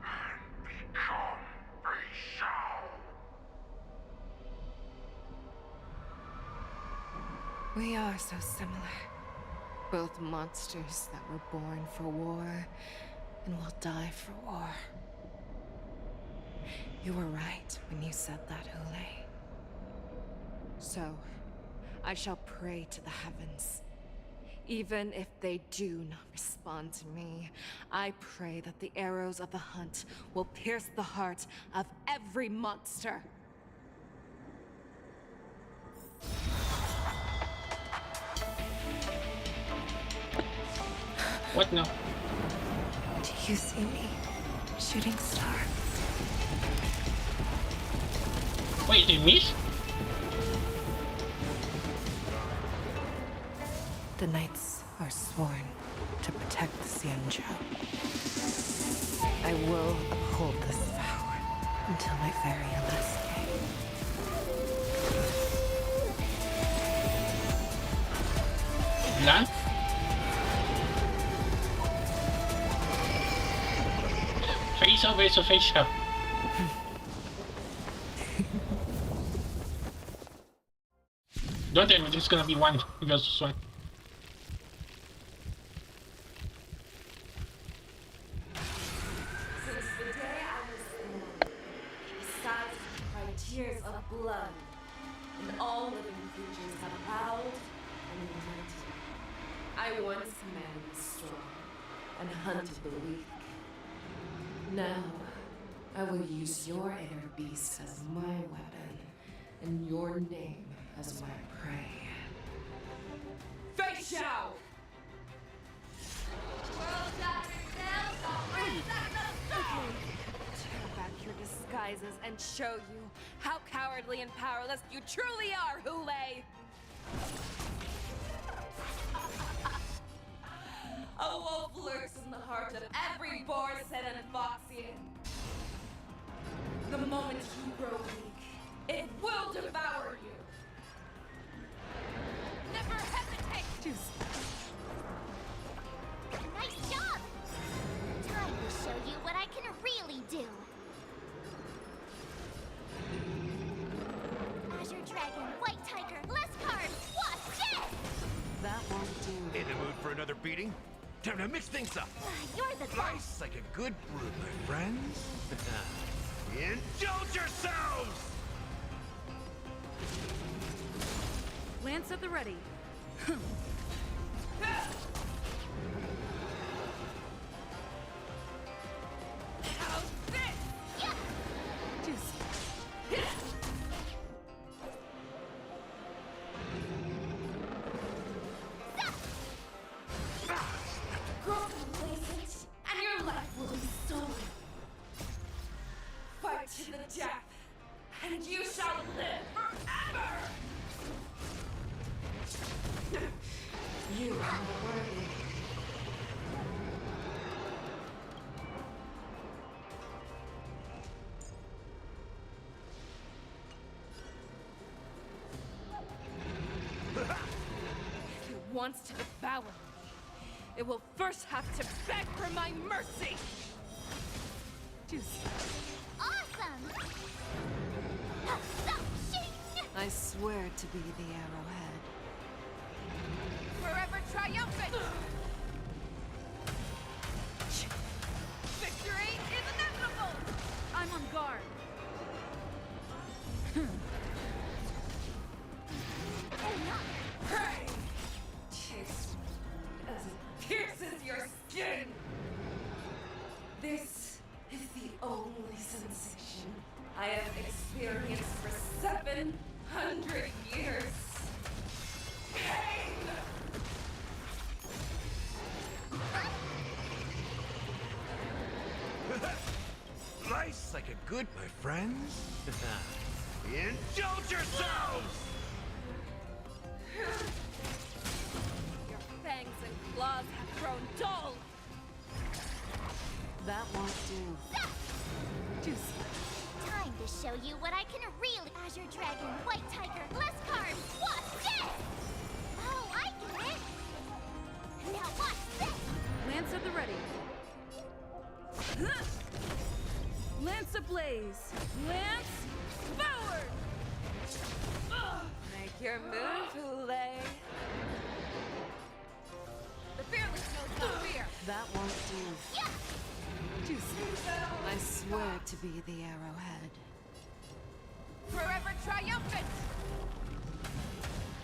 and become a Shao. We are so similar. Both monsters that were born for war and will die for war. You were right when you said that, Hule. So, I shall pray to the heavens. Even if they do not respond to me, I pray that the arrows of the hunt will pierce the heart of every monster. What now? Do you see me, shooting star? Wait, they missed? The knights are sworn to protect the Xianzhou. I will uphold this vow until my very last day. Blank? Face over to face up. Don't tell me there's gonna be one versus one. Since the day I was born, besides by tears of blood, and all living creatures have howled and lamented. I once commanded the strong and hunted the weak. Now, I will use your inner beast as my weapon, and your name as my prey. Fei Xiao! Tear back your disguises and show you how cowardly and powerless you truly are, Hule! A wolf lurks in the heart of every Borisan and Foxian. The moment you grow weak, it will devour you. Never hesitate! Nice job! Time to show you what I can really do. Dragon, White Tiger, less cards, watch this! That won't do. In the mood for another beating? Time to mix things up. You're the best. Slice like a good brew, my friends. Indulge yourselves! Lance at the ready. How's this? Grow complacent, and your life will be stolen. Fight to the death, and you shall live forever! You are worthy. If it wants to devour me, it will first have to beg for my mercy! Juicy. Awesome! I swear to be the arrowhead. Forever triumphant! Victory is inevitable! I'm on guard. Pray! Taste as it pierces your skin! This is the only sensation I have experienced for 700 years. Pain! Slice like a good, my friends. Indulge yourselves! Your fangs and claws have grown dull! That won't do. Juicy. Time to show you what I can really. Azure Dragon, White Tiger, less cards, watch this! Oh, I get it! Now watch this! Lance at the ready. Lance ablaze. Lance forward! Make your move, Hule. The fearless knows no fear. That won't do. Juicy. I swear to be the arrowhead. Forever triumphant!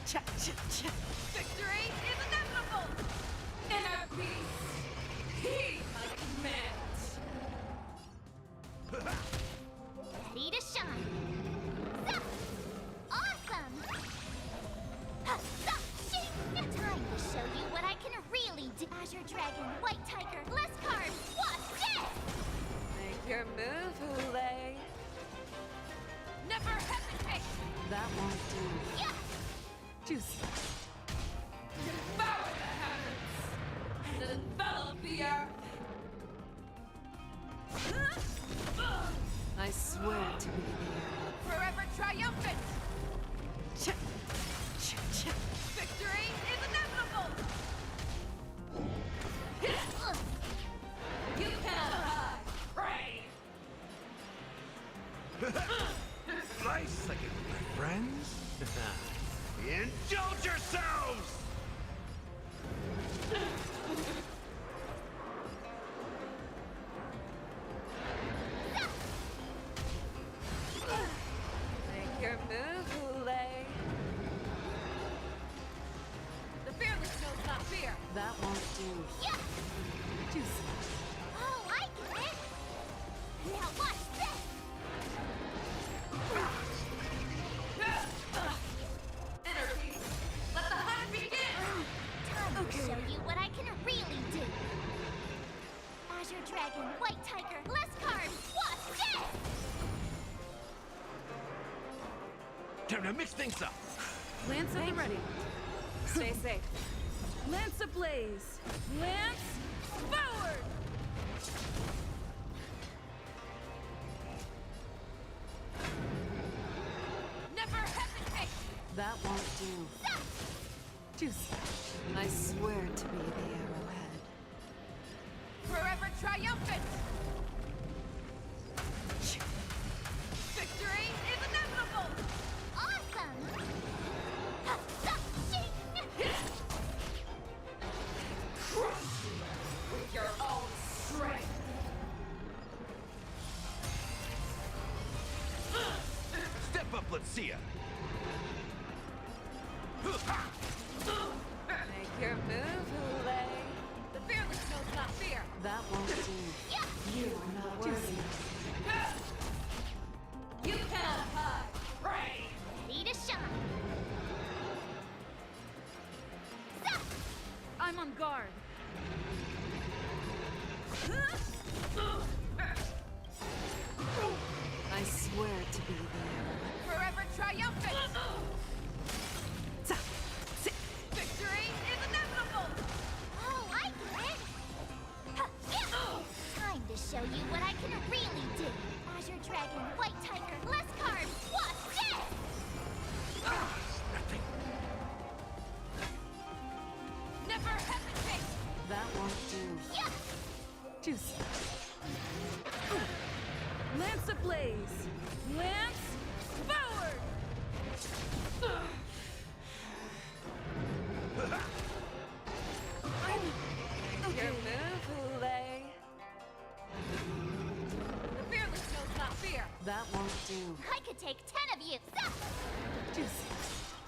Cha cha cha. Victory is inevitable! Inner peace! Heed my command! Ready to shine! Zup! Awesome! Zup! Shing! Time to show you what I can really do! Azure Dragon, White Tiger, less cards, watch this! Make your move, Hule. Never hesitate! That won't do. Yeah! Juicy. Devour the heavens! And envelop the earth! I swear to be the arrow. Forever triumphant! Cha cha cha. Victory is inevitable! You cannot hide! Pray! Slice like a good, my friends. Indulge yourselves! Make your move, Hule. The fearless knows not fear. That won't do. Yeah! Juicy. Oh, I get it! Now watch this! Inner peace! Let the hunt begin! Time to show you what I can really do! Azure Dragon, White Tiger, less cards, watch this! Time to mix things up. Lance at the ready. Stay safe. Lance ablaze. Lance forward! Never hesitate! That won't do. Juicy. I swear to be the arrowhead. Forever triumphant! Victory is inevitable! Awesome! See ya. Make your move, Hule. The fearless knows not fear. That won't do. You are not worthy. You cannot hide. Pray. Ready to shine. I'm on guard. I swear to be there. Forever triumphant. Victory is inevitable. Oh, I get it. Time to show you what I can really do. Azure Dragon, White Tiger, less cards. What's this? Nothing. Never hesitate. That won't do. Juicy. Lance ablaze. Lance forward. Your move, Hule. The fearless knows not fear. That won't do. I could take 10 of you. Juicy.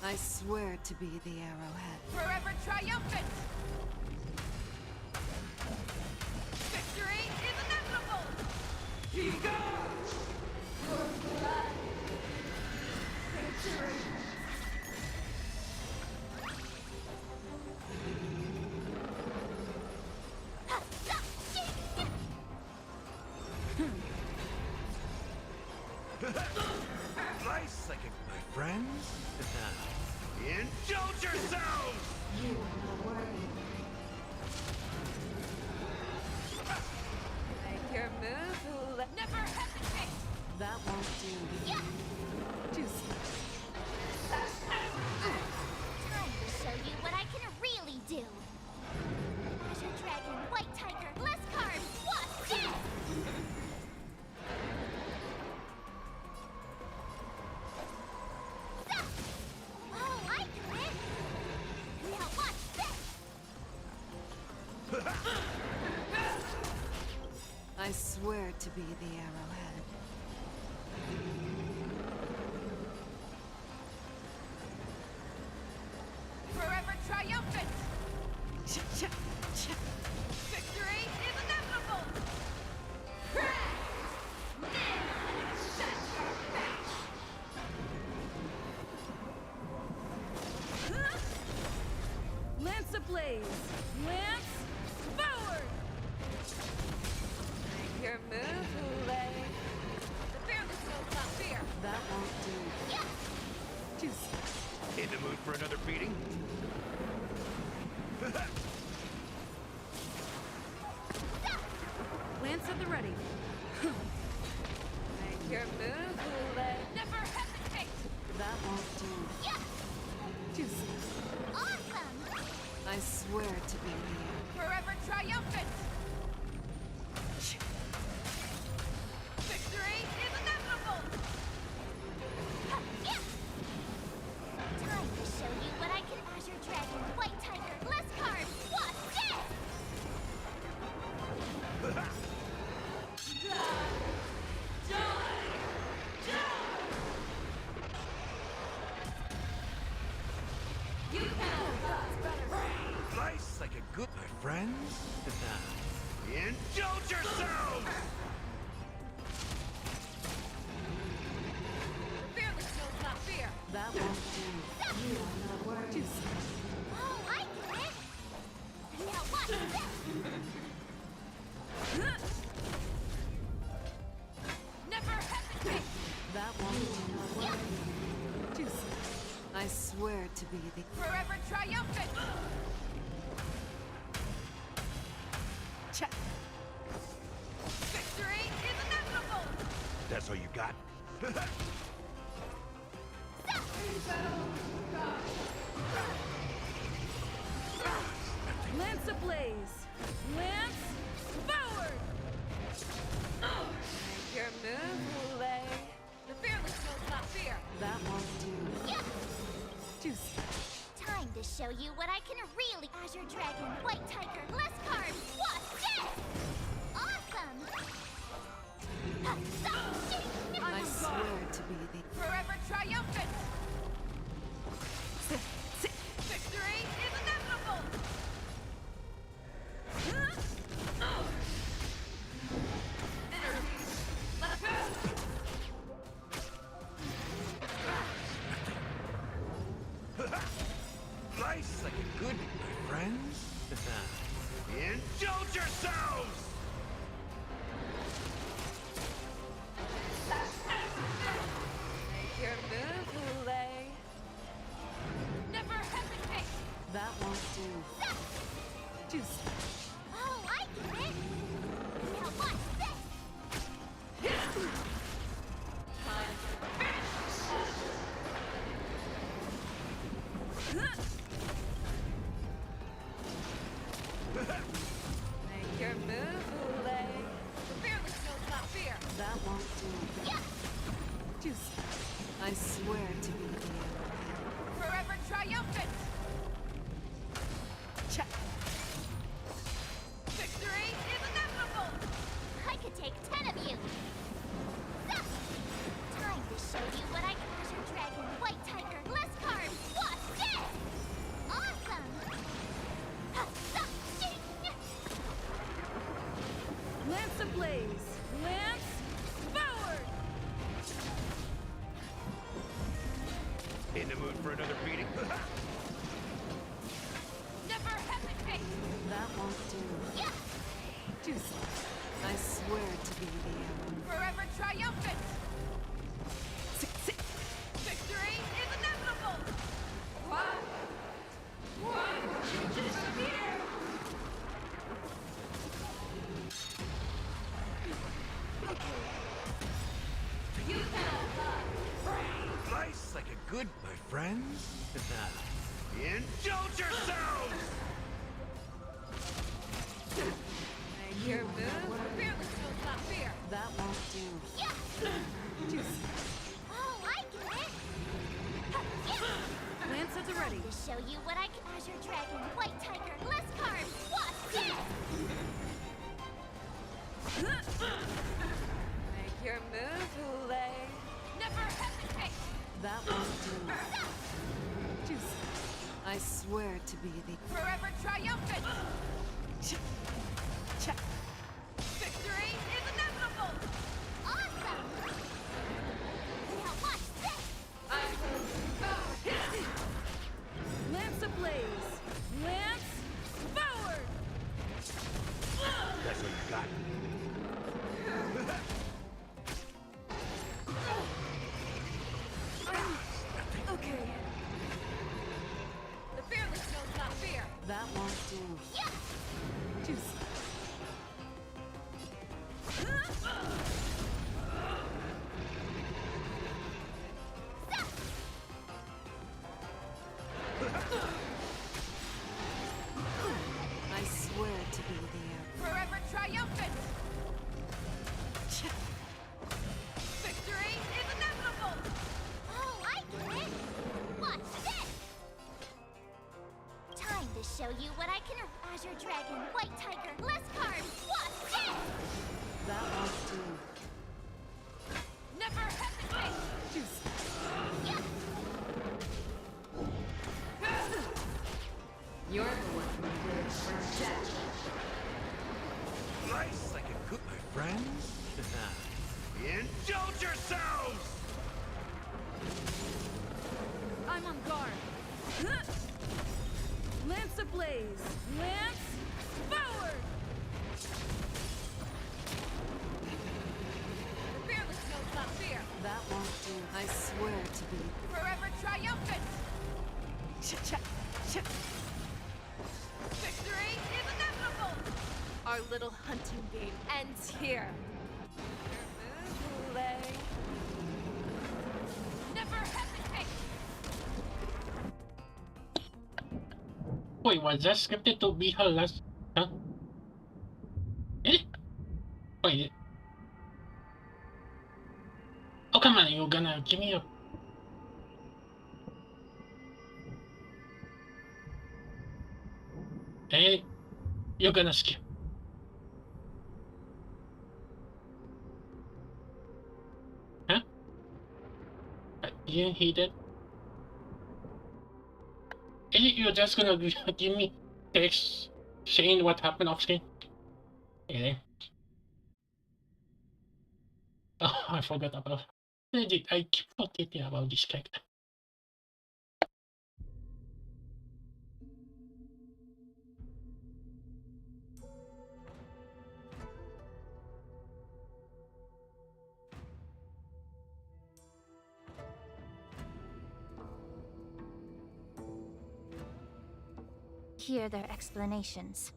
I swear to be the arrowhead. Forever triumphant. Victory is inevitable. He goes. For blood. Victory. Nice second, my friends. Indulge yourselves! You are not worthy. Make your move, Hule. Never hesitate. That won't do. Juicy. Time to show you what I can really do. Azure Dragon, White Tiger, less cards. What's this? Oh, I quit. Now watch this. I swear to be the arrowhead. Forever triumphant. Victory is inevitable. Lance ablaze. Lance forward. Make your move, Hule. The fearless knows not fear. That won't do. Juicy. In the mood for another beating? Lance at the ready. Make your move, Hule. Never hesitate. That won't do. Juicy. Awesome. I swear to be here. Forever triumphant. Victory is inevitable. Time to show you what I can. Azure Dragon, White Tiger, less cards. What's this? You cannot hide. Nice like a good, my friends. Indulge yourselves! The fearless knows not fear. That won't do. You are not worthy. Oh, I get it. Now watch this. Never hesitate. That won't do. Juicy. I swear to be the... Forever triumphant. Check. Victory is inevitable. That's all you got? Lance ablaze. Lance forward. Make your move, Hule. The fearless knows not fear. That won't do. Juicy. Time to show you what I can really. Azure Dragon, White Tiger, less cards. What's this? Awesome. I swear to be the... Forever triumphant. triumphant! Victory is inevitable! Let's go! Life's like a good, my friends. Indulge yourselves! Make your move, Hule. Never hesitate! That won't do. Juice. Oh, I get it! Now watch this! Make your move, Hule. Fearless knows not fear. That won't do. Juice. I swear to be the end. Forever triumphant! Check. Victory is inevitable! I could take 10 of you! Sup! Time to show you what I can Azure Dragon, White Tiger, less cards! Watch this! Awesome! Ha-sup! Shing! Lance ablaze! Lance forward! In the mood for another beating? Never hesitate! That won't do. Yeah! Juice. I swear to be the end. Forever triumphant! Victory is inevitable! What? Here! You cannot lie! Life's like a good, my friends. Indulge yourselves! Make your move. Fearless knows not fear. That won't do. Yeah! Juice. Oh, I get it! Ha, yeah! Lance at the ready. To show you what I can Azure Dragon, White Tiger, less cards! Watch this! Make your move, Hule. Never hesitate! That won't do. Juice. I swear to be the forever triumphant! Check. Victory is inevitable! Awesome! Now watch this! I will Lance ablaze! Lance forward! That's what you got. Okay. The fearless knows not fear. That won't do. Yeah! Juice. I swear to be there. Forever triumphant! Victory is inevitable! Oh, I get it! Watch this! Time to show you what I can Azure Dragon, White Tiger, less cards! Watch this! That won't do. Never hesitate! Juice. Yeah! You're the one who lives for death. Life's like a good, my friends. Indulge yourselves! I'm on guard. Lance ablaze! Lance forward! The fearless knows not fear. That won't do. I swear to be forever triumphant! Victory is inevitable! Our little hunting game ends here. Never hesitate! Wait, was that scripted to be her last? Huh? Eh? Wait. Oh, come on, you're gonna give me a. Hey, you're gonna skip. Huh? Didn't he did? Is it you're just gonna give me text saying what happened off screen? Really? Oh, I forgot about. Legit, I keep forgetting about this character. Hear their explanations.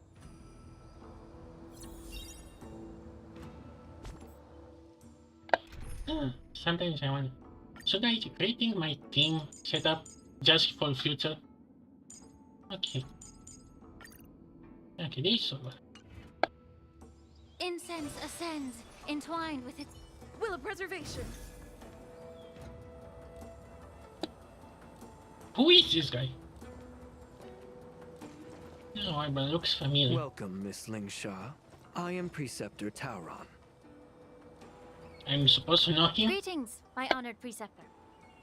Sometimes I wonder, should I rethink my team setup just for future? Okay. Okay, this is over. Incense ascends, entwined with its will of preservation. Who is this guy? No, but looks familiar. Welcome, Miss Lingsha. I am Preceptor Tauron. I'm supposed to know him? Greetings, my honored preceptor.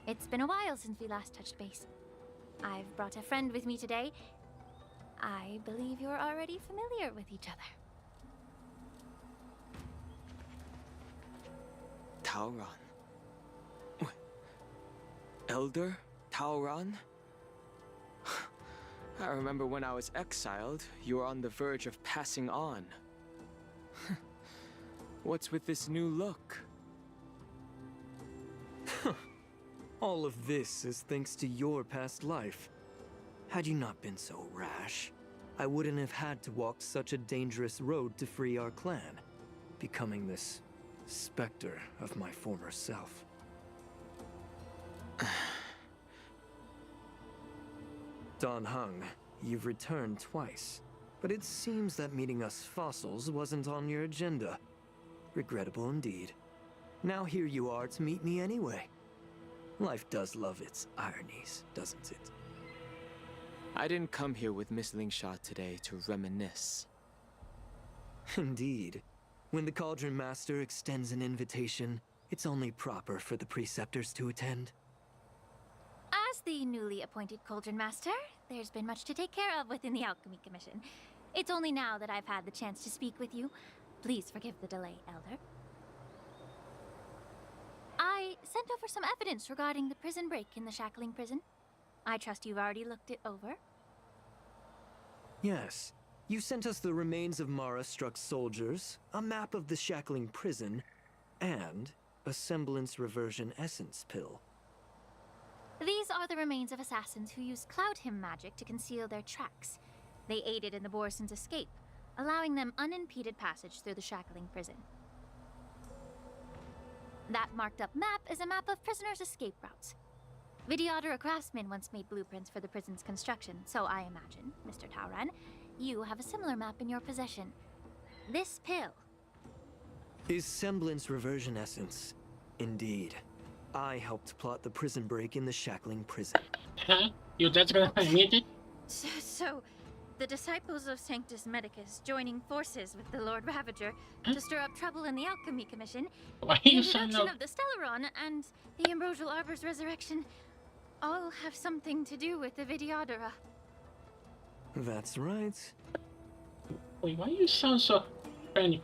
It's been a while since we last touched base. I've brought a friend with me today. I believe you're already familiar with each other. Tauron? Elder Tauron? I remember when I was exiled, you were on the verge of passing on. What's with this new look? All of this is thanks to your past life. Had you not been so rash, I wouldn't have had to walk such a dangerous road to free our clan, becoming this specter of my former self. Don Hung, you've returned twice, but it seems that meeting us fossils wasn't on your agenda. Regrettable indeed. Now here you are to meet me anyway. Life does love its ironies, doesn't it? I didn't come here with Miss Lingsha today to reminisce. Indeed. When the Cauldron Master extends an invitation, it's only proper for the Preceptors to attend. As the newly appointed Cauldron Master, there's been much to take care of within the Alchemy Commission. It's only now that I've had the chance to speak with you. Please forgive the delay, Elder. I sent over some evidence regarding the prison break in the Shackling Prison. I trust you've already looked it over. Yes. You sent us the remains of Mara-struck soldiers, a map of the Shackling Prison, and a semblance reversion essence pill. These are the remains of assassins who used Cloud Hymn magic to conceal their tracks. They aided in the Borison's escape, allowing them unimpeded passage through the Shackling Prison. That marked-up map is a map of prisoners' escape routes. Vidyadhara craftsmen once made blueprints for the prison's construction, so I imagine, Mr. Tauron, you have a similar map in your possession. This pill is semblance reversion essence. Indeed. I helped plot the prison break in the Shackling Prison. Huh? You're just gonna admit it? So, the disciples of Sanctus Medicus joining forces with the Lord Ravager to stir up trouble in the Alchemy Commission, Why the you introduction sound of the Stellaron and the Ambrosial Arbor's resurrection all have something to do with the Vidyadhara. That's right. Wait, why you sound so friendly?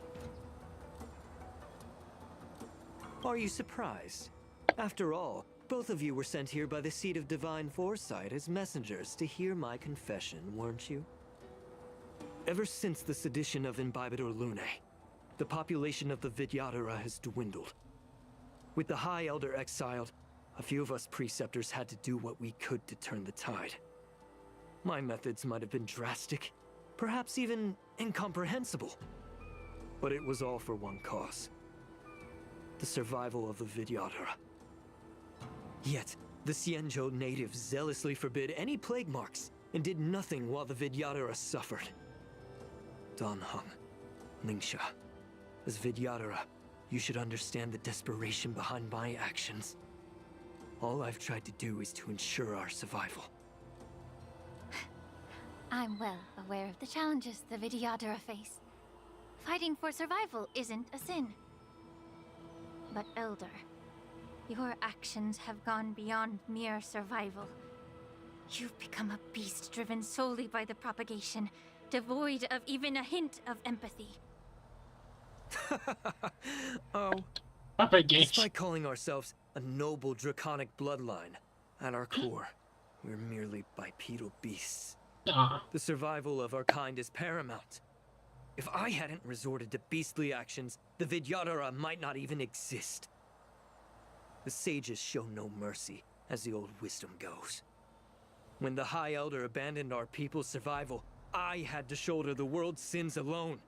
Are you surprised? After all, both of you were sent here by the Seat of Divine Foresight as messengers to hear my confession, weren't you? Ever since the sedition of Imbibitor Lunae, the population of the Vidyadhara has dwindled. With the High Elder exiled, a few of us Preceptors had to do what we could to turn the tide. My methods might have been drastic, perhaps even incomprehensible. But it was all for one cause. The survival of the Vidyadhara. Yet, the Xianzhou natives zealously forbid any plague marks and did nothing while the Vidyadhara suffered. Don Hung, Lingsha, as Vidyadhara, you should understand the desperation behind my actions. All I've tried to do is to ensure our survival. I'm well aware of the challenges the Vidyadhara face. Fighting for survival isn't a sin. But Elder, Your actions have gone beyond mere survival. You've become a beast driven solely by the propagation, devoid of even a hint of empathy. Oh. Propagation. Despite calling ourselves a noble draconic bloodline, at our core, we're merely bipedal beasts. The survival of our kind is paramount. If I hadn't resorted to beastly actions, the Vidyadhara might not even exist. The sages show no mercy, as the old wisdom goes. When the High Elder abandoned our people's survival, I had to shoulder the world's sins alone.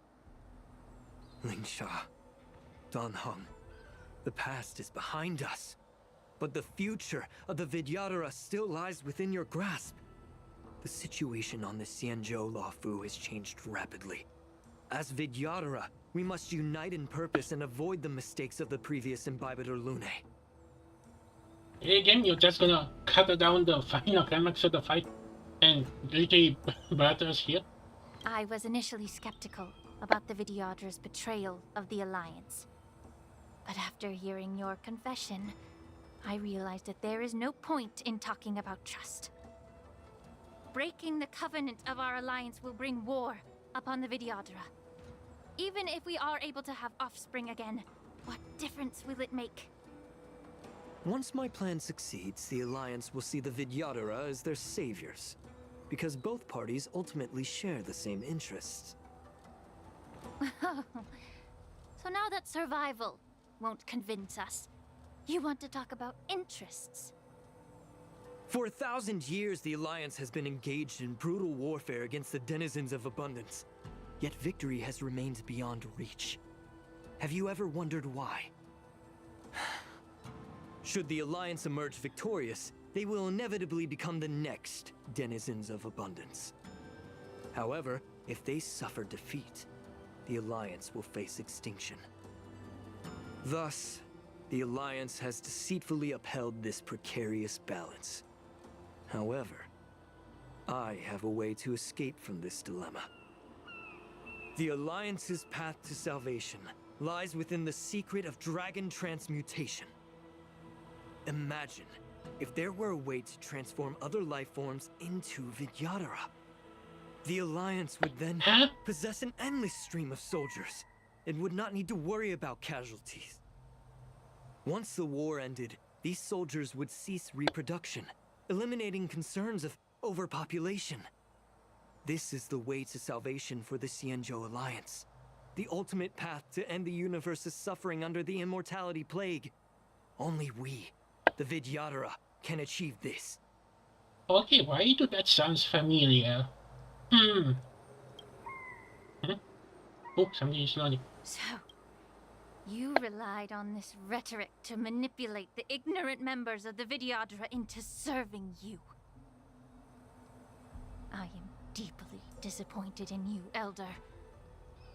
Lingsha, Danheng, the past is behind us. But the future of the Vidyadhara still lies within your grasp. The situation on the Xianzhou Luofu has changed rapidly. As Vidyadhara, we must unite in purpose and avoid the mistakes of the previous Imbibitor Lunae. Again, you're just gonna cut down the final climax of the fight and literally batter us here? I was initially skeptical about the Vidyadhara's betrayal of the Alliance. But after hearing your confession, I realized that there is no point in talking about trust. Breaking the covenant of our alliance will bring war upon the Vidyadhara. Even if we are able to have offspring again, what difference will it make? Once my plan succeeds, the Alliance will see the Vidyadhara as their saviors, because both parties ultimately share the same interests. So now that survival won't convince us, you want to talk about interests? For 1,000 years, the Alliance has been engaged in brutal warfare against the denizens of abundance. Yet victory has remained beyond reach. Have you ever wondered why? Should the Alliance emerge victorious, they will inevitably become the next denizens of abundance. However, if they suffer defeat, the Alliance will face extinction. Thus, the Alliance has deceitfully upheld this precarious balance. However, I have a way to escape from this dilemma. The Alliance's path to salvation lies within the secret of dragon transmutation. Imagine if there were a way to transform other life forms into Vidyadhara. The Alliance would then possess an endless stream of soldiers and would not need to worry about casualties. Once the war ended, these soldiers would cease reproduction, eliminating concerns of overpopulation. This is the way to salvation for the Xianzhou Alliance. The ultimate path to end the universe's suffering under the immortality plague. Only we, the Vidyadhara, can achieve this. Okay, why do that sounds familiar? Oh, somebody is loading. So, you relied on this rhetoric to manipulate the ignorant members of the Vidyadhara into serving you. I am deeply disappointed in you, Elder.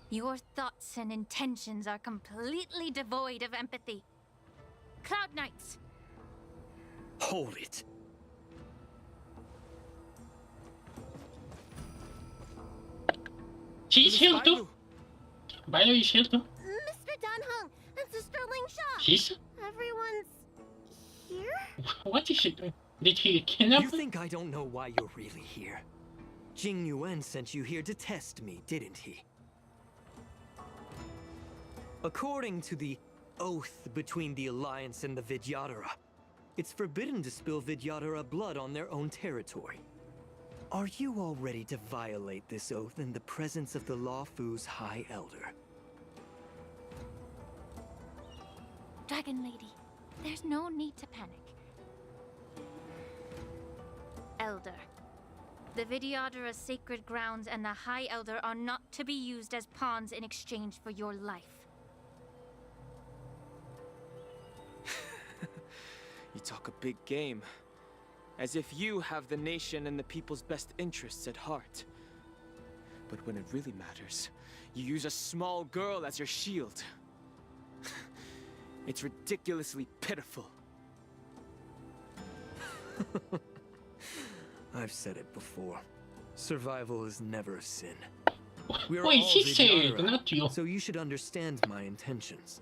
Your thoughts and intentions are completely devoid of empathy. Cloud Knights! Hold it. She's healed too. By the way, she's healed too. Mr. Danheng and Sister Lingsha! She's... Everyone's... here? What is she doing? Did he kidnap You think I don't know why you're really here? Jing Yuan sent you here to test me, didn't he? According to the oath between the Alliance and the Vidyadhara, it's forbidden to spill Vidyadhara blood on their own territory. Are you all ready to violate this oath in the presence of the Luofu's High Elder? Dragon Lady, there's no need to panic. Elder, the Vidyadhara's sacred grounds and the High Elder are not to be used as pawns in exchange for your life. You talk a big game. As if you have the nation and the people's best interests at heart. But when it really matters, you use a small girl as your shield. It's ridiculously pitiful. I've said it before. Survival is never a sin. Wait, she said, not you. So you should understand my intentions.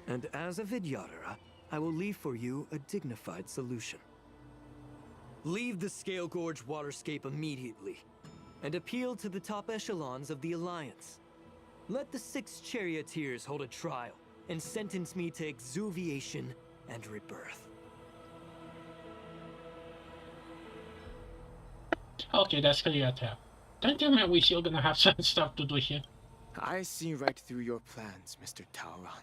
And as a Vidyadhara, I will leave for you a dignified solution. Leave the Scale Gorge waterscape immediately, and appeal to the top echelons of the Alliance. Let the 6 charioteers hold a trial, and sentence me to exuviation and rebirth. Okay, that's clear tap. Don't tell me we still gonna have some stuff to do here. I see right through your plans, Mr. Tauron.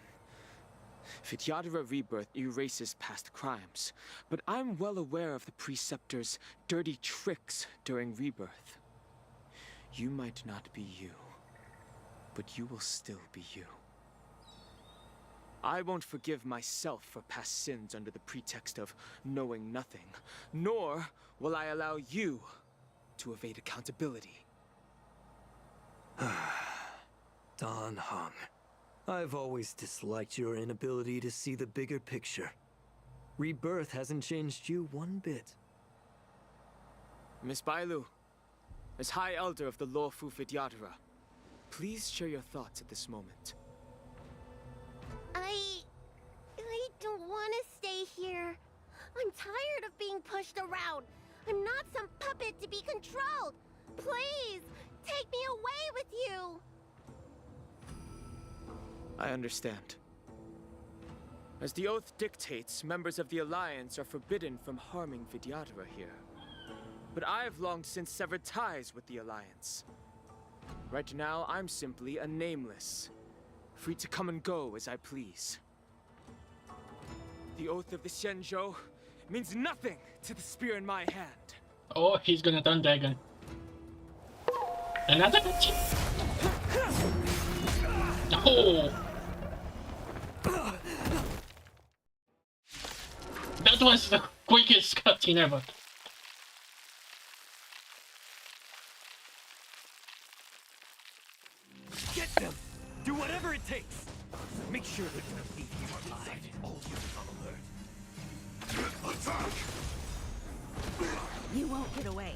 Vidyadhara Rebirth erases past crimes, but I'm well aware of the Preceptor's dirty tricks during Rebirth. You might not be you, but you will still be you. I won't forgive myself for past sins under the pretext of knowing nothing, nor will I allow you to evade accountability. Dan Heng, I've always disliked your inability to see the bigger picture. Rebirth hasn't changed you one bit. Miss Bailu, as High Elder of the Lawfu Vidyadhara, please share your thoughts at this moment. I don't want to stay here. I'm tired of being pushed around. I'm not some puppet to be controlled. Please, take me away with you. I understand. As the oath dictates, members of the Alliance are forbidden from harming Vidyadhara here. But I've long since severed ties with the Alliance. Right now, I'm simply a nameless, free to come and go as I please. The oath of the Xianzhou means nothing to the spear in my hand. Oh, he's gonna turn dragon. Another catch. Oh! That was the quickest cutscene ever. Get them! Do whatever it takes! Make sure they're gonna leave you alive. All units on alert. Attack! You won't get away.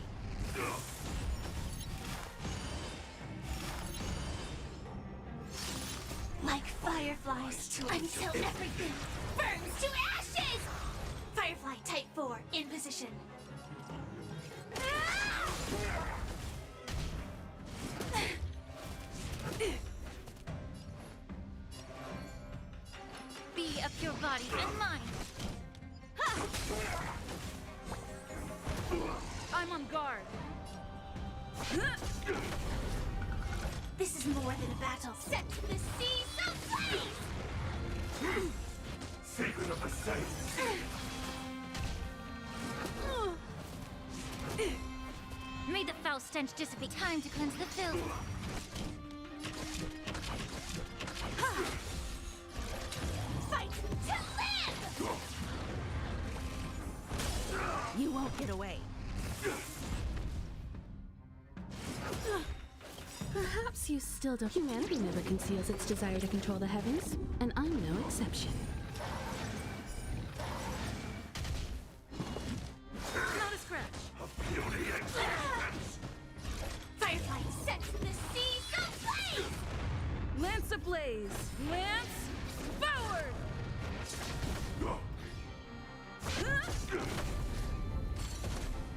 Like fireflies, until everything burns to ashes! Firefly Type 4, in position. Be of your body and mind. I'm on guard. This is more than a battle. Set to the seas of blaze! Secret of the Saints! May the foul stench dissipate. Time to cleanse the filth. Fight to live! You won't get away. Perhaps you still don't. Humanity never conceals its desire to control the heavens, and I'm no exception. Not a scratch. A beauty existence! Firefly set to the seas of blaze! Lance ablaze. Lance forward.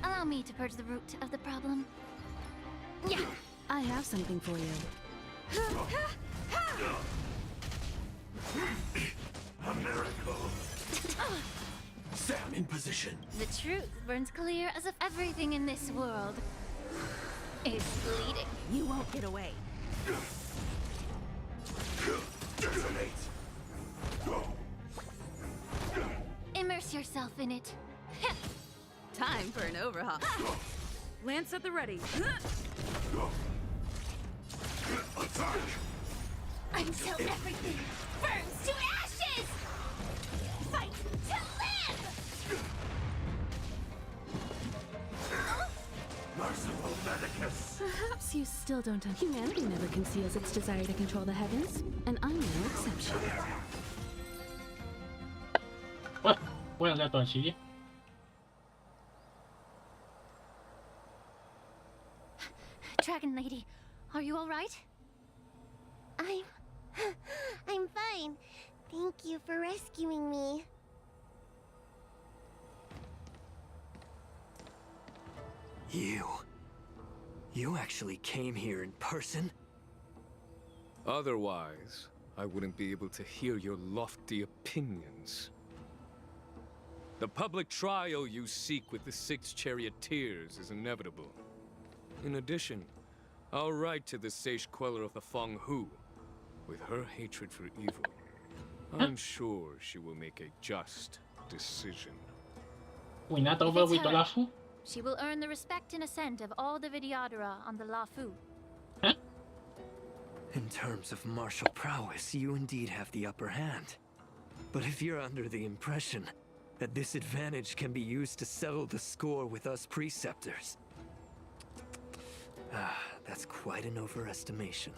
Allow me to purge the root of the problem. Yeah. I have something for you. A miracle! Sam in position. The truth burns clear as if everything in this world is bleeding. You won't get away. Detonate! Immerse yourself in it. Time for an overhaul. Lance at the ready. Attack! Until everything burns to ashes! Fight to live! Merciful Medicus! Perhaps you still don't. Humanity never conceals its desire to control the heavens, and I'm no exception. Well, that was easy. Dragon Lady, are you all right? I'm fine. Thank you for rescuing me. You actually came here in person? Otherwise, I wouldn't be able to hear your lofty opinions. The public trial you seek with the 6 charioteers is inevitable. In addition, I'll write to the sage queller of the Feng Hu. With her hatred for evil, I'm sure she will make a just decision. We're not over with her, Olafu? she will earn the respect and assent of all the Vidyadhara on the Lafu. In terms of martial prowess, you indeed have the upper hand. But if you're under the impression that this advantage can be used to settle the score with us preceptors, that's quite an overestimation.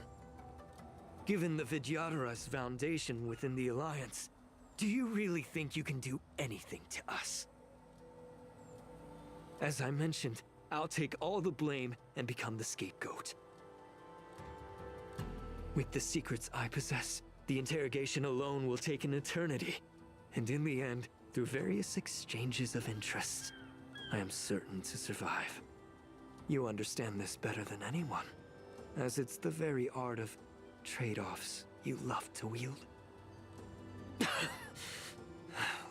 Given the Vidyadhara's foundation within the Alliance, do you really think you can do anything to us? As I mentioned, I'll take all the blame and become the scapegoat. With the secrets I possess, the interrogation alone will take an eternity. And in the end, through various exchanges of interests, I am certain to survive. You understand this better than anyone, as it's the very art of trade-offs you love to wield.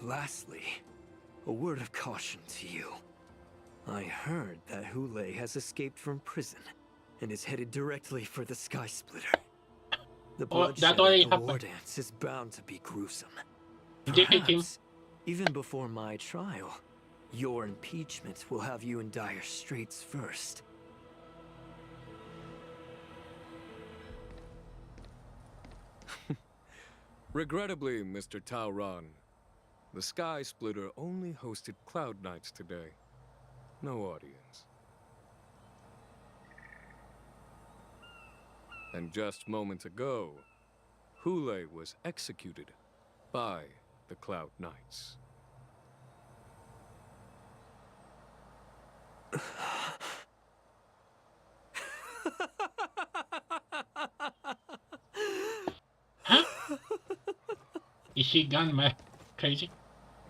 Lastly, a word of caution to you. I heard that Hule has escaped from prison and is headed directly for the Sky Splitter. The bloodshed at the war dance is bound to be gruesome. Perhaps, even before my trial, your impeachment will have you in dire straits first. Regrettably, Mr. Taoran, the Sky Splitter only hosted Cloud Knights today. No audience. And just moments ago, Hule was executed by the Cloud Knights. Huh? Is she gone mad crazy?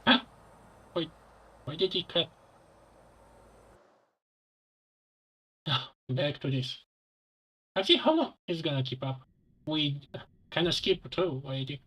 Huh? Wait, why did he cut? Back to this. Actually, how long is gonna keep up? We kind of skip through already.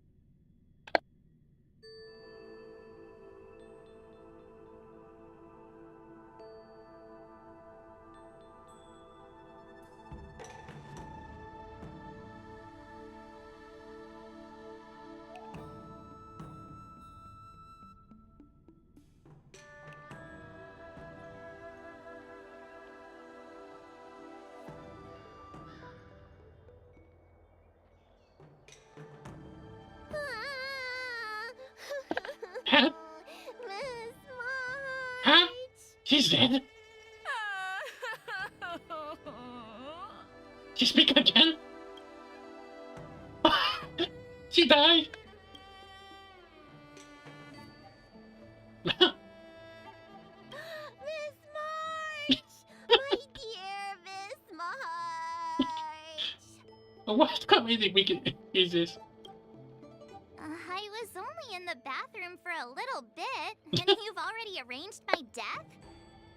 Huh? Huh? She's dead? She speak again? She died? Miss March! My dear Miss March! What comedy is this? I was only in the bathroom for a little bit, and you've already arranged my death?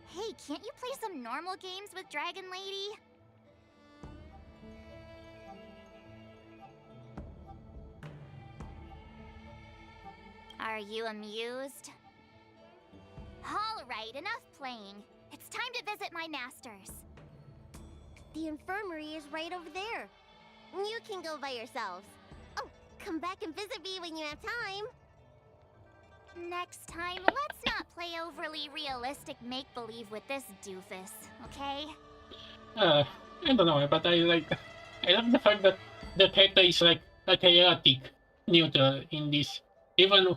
Hey, can't you play some normal games with Dragon Lady? Are you amused? Alright, enough playing. It's time to visit my masters. The infirmary is right over there. You can go by yourselves. Oh, come back and visit me when you have time. Next time, let's not play overly realistic make-believe with this doofus, okay? I don't know, but I love the fact that the character is like a chaotic neutral in this, even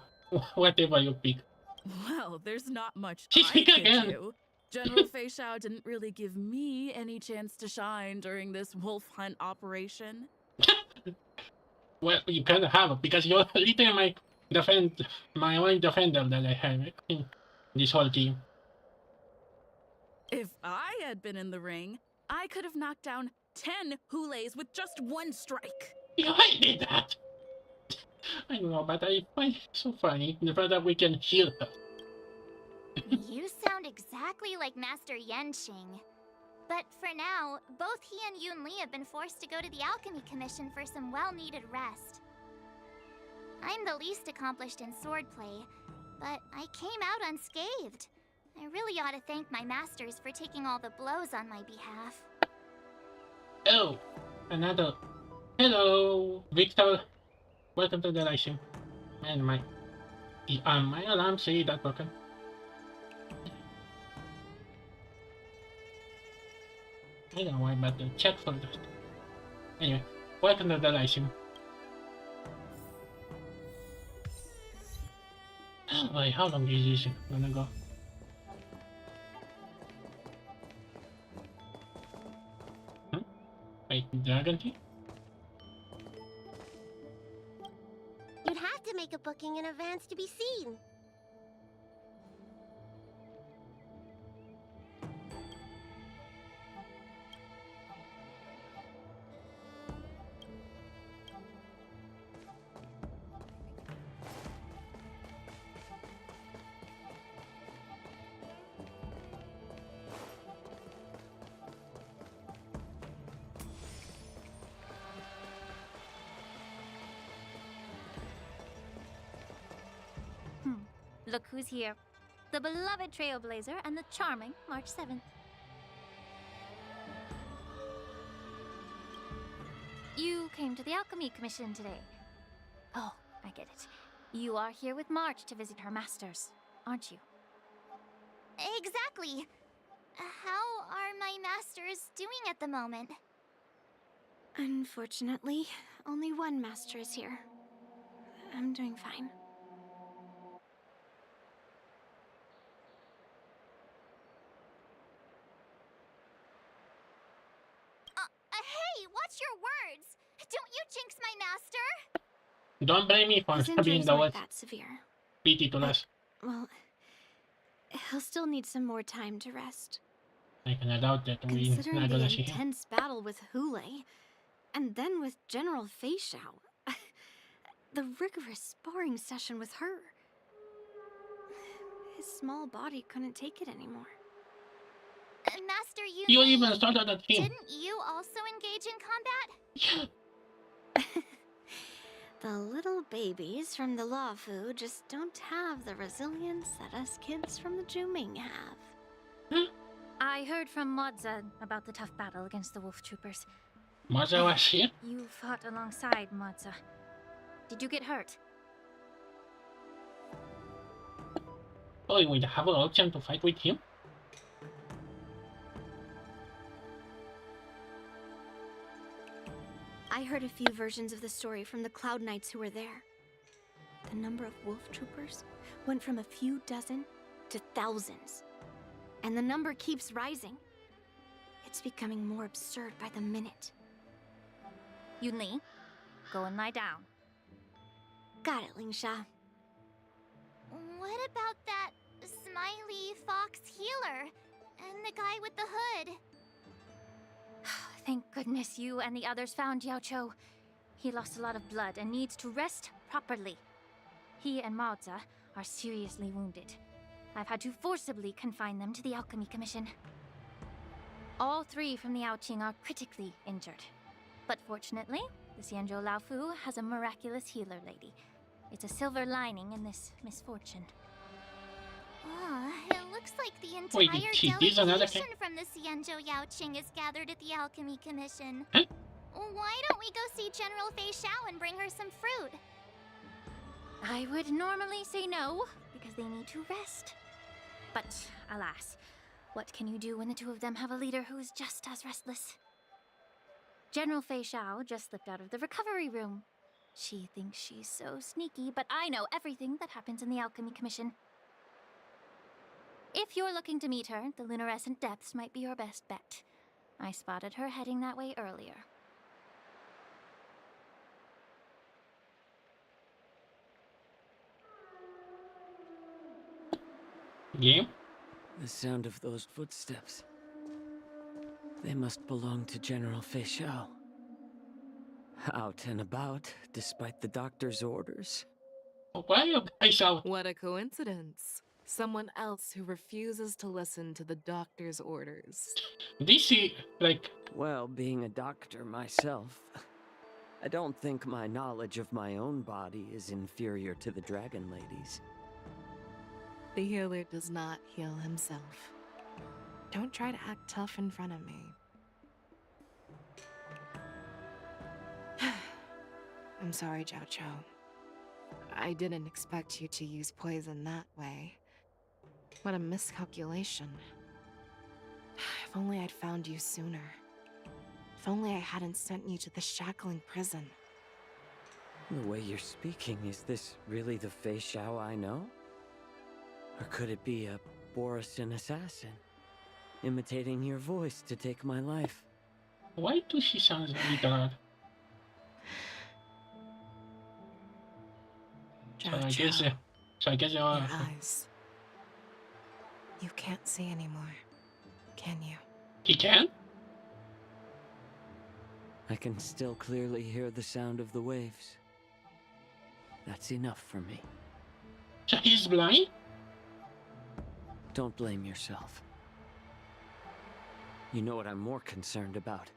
whatever you pick. Well, there's not much She I speak could again. do. General Fei Xiao didn't really give me any chance to shine during this wolf hunt operation. Well, you kind of have, because you're literally my only defender that I have in this whole team. If I had been in the ring, I could have knocked down 10 Hules with just one strike. Yeah, I did that. I don't know, but I find it so funny the fact that we can heal her. You sound sound exactly like Master Yenqing. But for now, both he and Yun Li have been forced to go to the Alchemy Commission for some well-needed rest. I'm the least accomplished in swordplay, but I came out unscathed. I really ought to thank my masters for taking all the blows on my behalf. Oh, another. Hello, Victor. Welcome to the live stream. And my alarm say that broken. I don't know why, but the chat for that. Anyway, welcome to the live stream. Wait, how long is this gonna go? Wait, Dragon Tea? You'd have to make a booking in advance to be seen. Look who's here. The beloved Trailblazer and the charming March 7th. You came to the Alchemy Commission today. Oh, I get it. You are here with March to visit her masters, aren't you? Exactly. How are my masters doing at the moment? Unfortunately, only one master is here. I'm doing fine. Hey, watch your words! Don't you jinx my master! Don't blame me for His being injuries the weren't worst that severe. PT to last. Well, he'll still need some more time to rest. I cannot doubt that we Considering not the gonna see him. intense battle with Hule, and then with General Fei Xiao, the rigorous sparring session with her. His small body couldn't take it anymore. Master Yun You Li, even started that team. didn't you also engage in combat? The little babies from the Law Fu just don't have the resilience that us kids from the Juming have. I heard from Modza about the tough battle against the wolf troopers. Modza was here? You fought alongside Modza. Did you get hurt? Oh, we have an option to fight with him? I heard a few versions of the story from the Cloud Knights who were there. The number of wolf troopers went from a few dozen to thousands. And the number keeps rising. It's becoming more absurd by the minute. Yun Li, go and lie down. Got it, Lingsha. What about that smiley fox healer and the guy with the hood? Thank goodness you and the others found Yao Cho. He lost a lot of blood and needs to rest properly. He and Maoza are seriously wounded. I've had to forcibly confine them to the Alchemy Commission. All three from the Yaoqing are critically injured. But fortunately, the Xianzhou Laofu has a miraculous healer lady. It's a silver lining in this misfortune. It looks like the Wait, entire did she use another delegation from the Xianzhou Yaoqing is gathered at the Alchemy Commission. Huh? Why don't we go see General Fei Xiao and bring her some fruit? I would normally say no, because they need to rest. But, alas, what can you do when the two of them have a leader who is just as restless? General Fei Xiao just slipped out of the recovery room. She thinks she's so sneaky, but I know everything that happens in the Alchemy Commission. If you're looking to meet her, the luminescent depths might be your best bet. I spotted her heading that way earlier. Game? The sound of those footsteps. They must belong to General Fei Xiao. Out and about, despite the doctor's orders. Why are you guys out? What a coincidence. Someone else who refuses to listen to the doctor's orders. This is like. Well, being a doctor myself, I don't think my knowledge of my own body is inferior to the Dragon Lady's. The healer does not heal himself. Don't try to act tough in front of me. I'm sorry, Jiao Cho. I didn't expect you to use poison that way. What a miscalculation. If only I'd found you sooner. If only I hadn't sent you to the shackling prison. The way you're speaking, is this really the Fei Xiao I know? Or could it be a Borisin assassin, imitating your voice to take my life? Why do she sound like that? So I guess your eyes. You can't see anymore, can you? He can? I can still clearly hear the sound of the waves. That's enough for me. So he's blind? Don't blame yourself. You know what I'm more concerned about?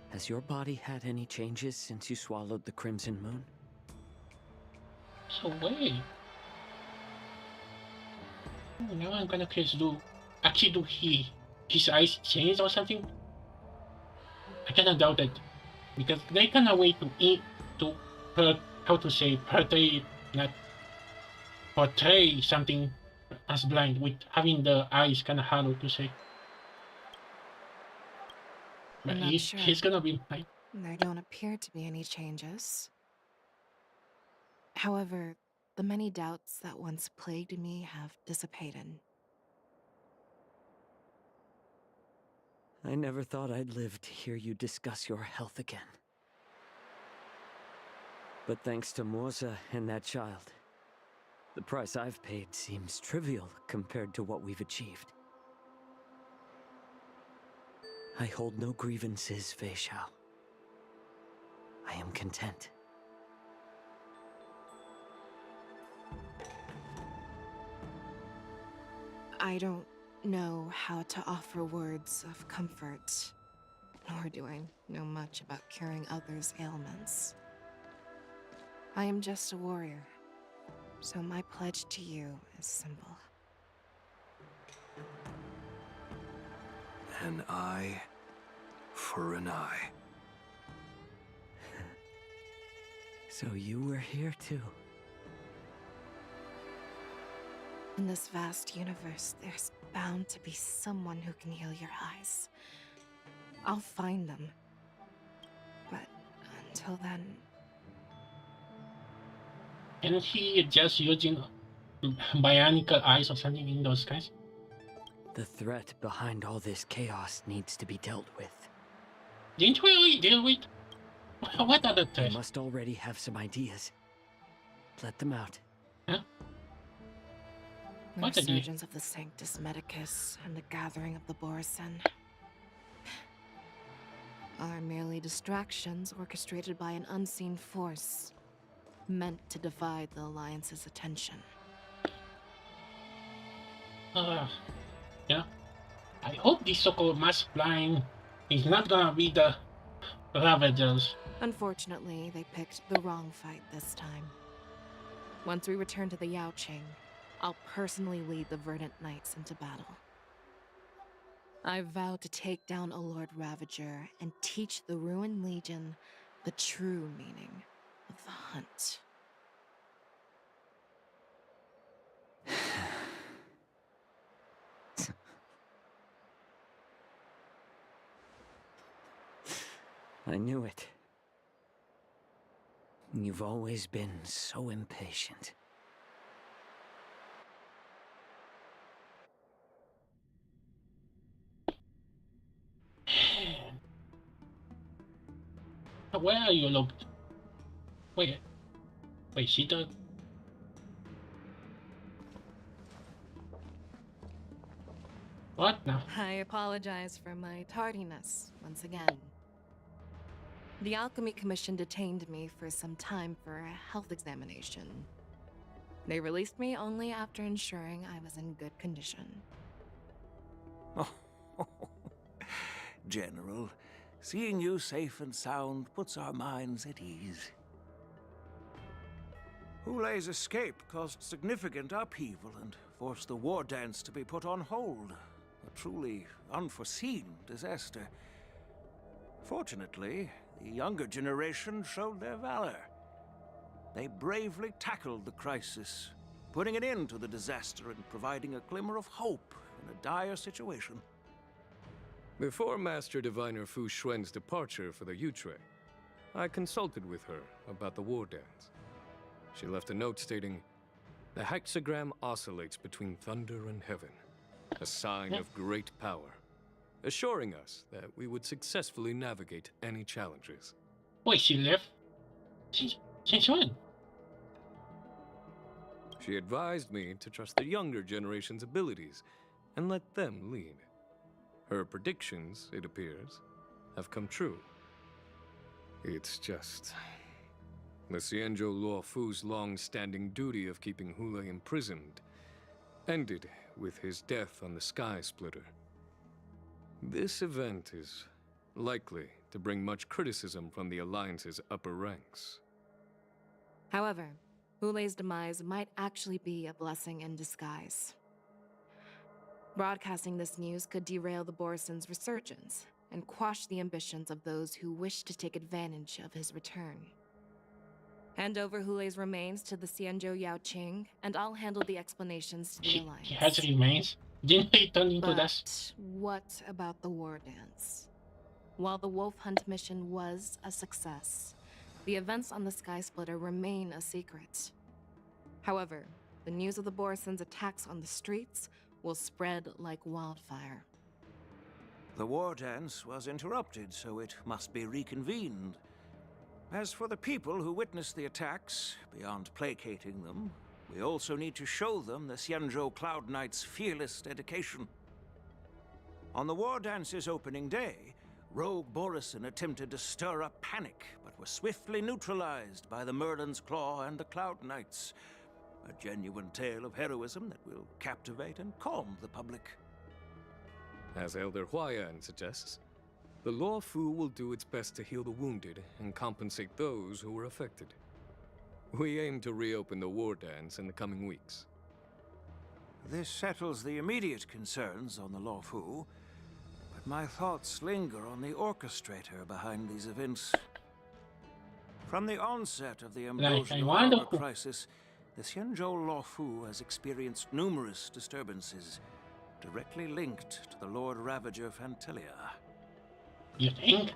Has your body had any changes since you swallowed the Crimson Moon? So wait. Now I'm gonna curious, his eyes change or something? I kinda doubt it. Because they kinda way to portray something as blind with having the eyes kinda hollow to say. But he's gonna be blind. There don't appear to be any changes. However, the many doubts that once plagued me have dissipated. I never thought I'd live to hear you discuss your health again. But thanks to Morza and that child, the price I've paid seems trivial compared to what we've achieved. I hold no grievances, Fei Xiao. I am content. I don't know how to offer words of comfort, nor do I know much about curing others' ailments. I am just a warrior, so my pledge to you is simple. An eye for an eye. So you were here too. In this vast universe, there's bound to be someone who can heal your eyes. I'll find them. But until then... Isn't he just using bionicle eyes or something in those guys? The threat behind all this chaos needs to be dealt with. Didn't we already deal with? What other threats? You must already have some ideas. Let them out. Huh? The resurgence of the Sanctus Medicus and the gathering of the Borisin are merely distractions orchestrated by an unseen force, meant to divide the Alliance's attention. Yeah. I hope this so-called mass blind is not gonna be the Ravagers. Unfortunately, they picked the wrong fight this time. Once we return to the Yaoqing, I'll personally lead the Verdant Knights into battle. I vow to take down a Lord Ravager and teach the Ruined Legion the true meaning of the hunt. I knew it. You've always been so impatient. Where are you locked? Wait, she does. What now? I apologize for my tardiness once again. The Alchemy Commission detained me for some time for a health examination. They released me only after ensuring I was in good condition. Oh, General, seeing you safe and sound puts our minds at ease. Hulei's escape caused significant upheaval and forced the war dance to be put on hold. A truly unforeseen disaster. Fortunately, the younger generation showed their valor. They bravely tackled the crisis, putting an end to the disaster and providing a glimmer of hope in a dire situation. Before Master Diviner Fu Xuan's departure for the Yutre, I consulted with her about the war dance. She left a note stating, "The hexagram oscillates between thunder and heaven, a sign of great power, assuring us that we would successfully navigate any challenges." Wait, she left? Since when? She advised me to trust the younger generation's abilities and let them lead. Her predictions, it appears, have come true. It's just... the Xianzhou Luofu's long-standing duty of keeping Hulei imprisoned ended with his death on the Sky Splitter. This event is likely to bring much criticism from the Alliance's upper ranks. However, Hulei's demise might actually be a blessing in disguise. Broadcasting this news could derail the Borison's resurgence and quash the ambitions of those who wish to take advantage of his return. Hand over Hulei's remains to the Xianzhou Yaoqing, and I'll handle the explanations to the Alliance. He has remains? Didn't he turn into dust? What about the war dance? While the Wolf Hunt mission was a success, the events on the Sky Splitter remain a secret. However, the news of the Borison's attacks on the streets will spread like wildfire. The war dance was interrupted, so it must be reconvened. As for the people who witnessed the attacks, beyond placating them, we also need to show them the Xianzhou Cloud Knight's fearless dedication. On the war dance's opening day, Rogue Borison attempted to stir up panic, but was swiftly neutralized by the Merlin's Claw and the Cloud Knights. A genuine tale of heroism that will captivate and calm the public. As Elder Huayan suggests, the Luofu will do its best to heal the wounded and compensate those who were affected. We aim to reopen the war dance in the coming weeks. This settles the immediate concerns on the Luofu, but my thoughts linger on the orchestrator behind these events. From the onset of the Ambrosia Harbor crisis, the Xianzhou Luofu has experienced numerous disturbances, directly linked to the Lord Ravager Fantilia. You think?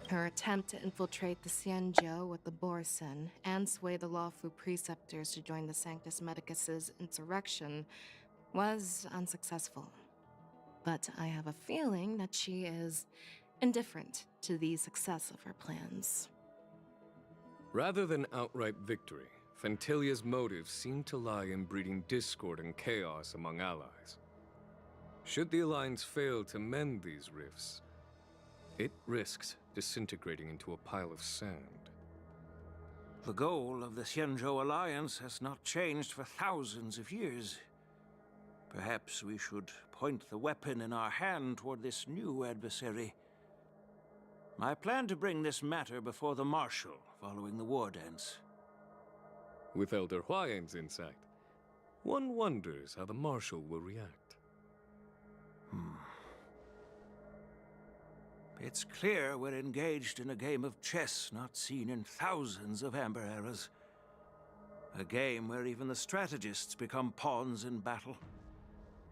Her attempt to infiltrate the Xianzhou with the Borison and sway the Luofu preceptors to join the Sanctus Medicus's insurrection was unsuccessful. But I have a feeling that she is indifferent to the success of her plans. Rather than outright victory, Fantilia's motives seem to lie in breeding discord and chaos among allies. Should the Alliance fail to mend these rifts, it risks disintegrating into a pile of sand. The goal of the Xianzhou Alliance has not changed for thousands of years. Perhaps we should point the weapon in our hand toward this new adversary. I plan to bring this matter before the Marshal following the war dance. With Elder Huayan's insight, one wonders how the Marshal will react. It's clear we're engaged in a game of chess not seen in thousands of Amber eras. A game where even the strategists become pawns in battle.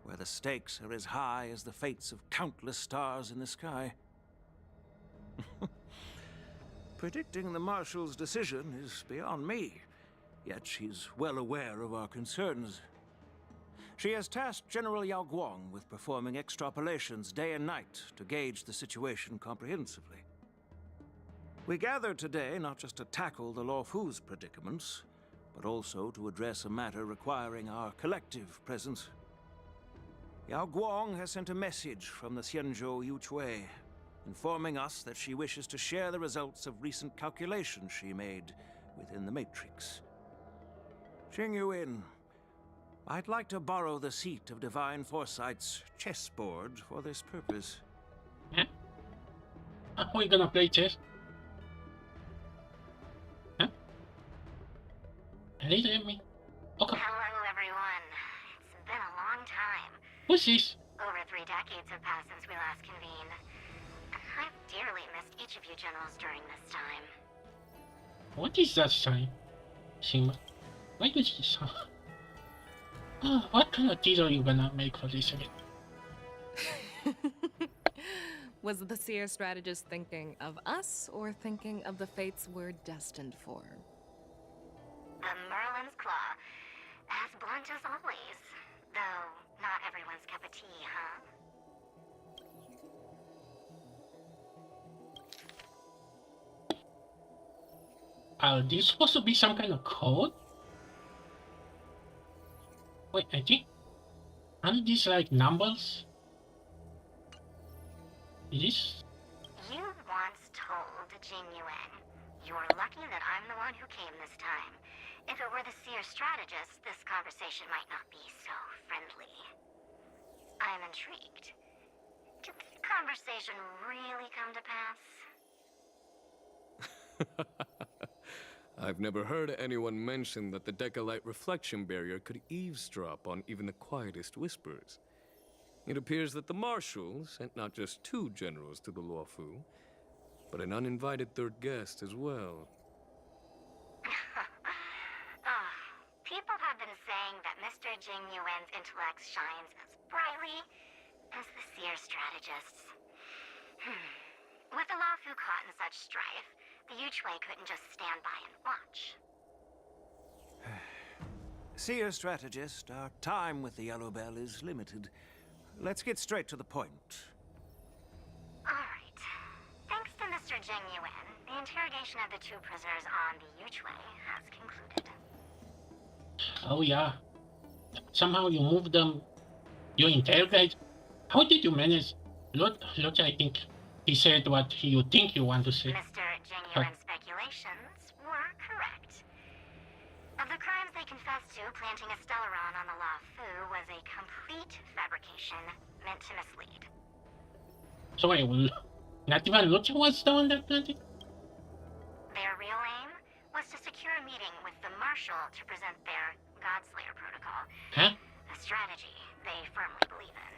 Where the stakes are as high as the fates of countless stars in the sky. Predicting the Marshal's decision is beyond me, yet she's well aware of our concerns. She has tasked General Yao Guang with performing extrapolations day and night to gauge the situation comprehensively. We gathered today not just to tackle the Luofu's predicaments, but also to address a matter requiring our collective presence. Yao Guang has sent a message from the Xianzhou Yuchui, informing us that she wishes to share the results of recent calculations she made within the Matrix. Xing Yuin, I'd like to borrow the seat of Divine Foresight's chessboard for this purpose. Huh? Are we gonna play chess? Huh? Please let me. Okay. Hello, everyone. It's been a long time. Who's this? Over 3 decades have passed since we last convened. I've dearly missed each of you generals during this time. What is that sign? Shima. Why does he sound? What kind of teaser are you gonna make for this again? Was the seer strategist thinking of us or thinking of the fates we're destined for? The Merlin's Claw. As blunt as always. Though, not everyone's cup of tea, huh? Are these supposed to be some kind of code? Wait, I think... Aren't these like numbers? Is this? You once told Jinyuan, "You're lucky that I'm the one who came this time. If it were the seer strategist, this conversation might not be so friendly." I'm intrigued. Did the conversation really come to pass? I've never heard anyone mention that the Decalite reflection barrier could eavesdrop on even the quietest whispers. It appears that the Marshal sent not just 2 generals to the Luofu, but an uninvited 3rd guest as well. People have been saying that Mr. Jinyuan's intellect shines as brightly as the seer strategist's. With the Luofu caught in such strife, the Yuchui couldn't just stand by and watch. Seer strategist, our time with the Yellow Bell is limited. Let's get straight to the point. Alright. Thanks to Mr. Jinyuan, the interrogation of the 2 prisoners on the Yuchui has concluded. Oh yeah. Somehow you moved them. You interrogate. How did you manage? Look, I think he said what you think you want to say. Mr. Jinyuan's speculations were correct. Of the crimes they confessed to, planting a Stellaron on the Luofu was a complete fabrication meant to mislead. So wait, not even Lucha was the one that planted? Their real aim was to secure a meeting with the Marshal to present their Godslayer protocol. Huh? A strategy they firmly believe in.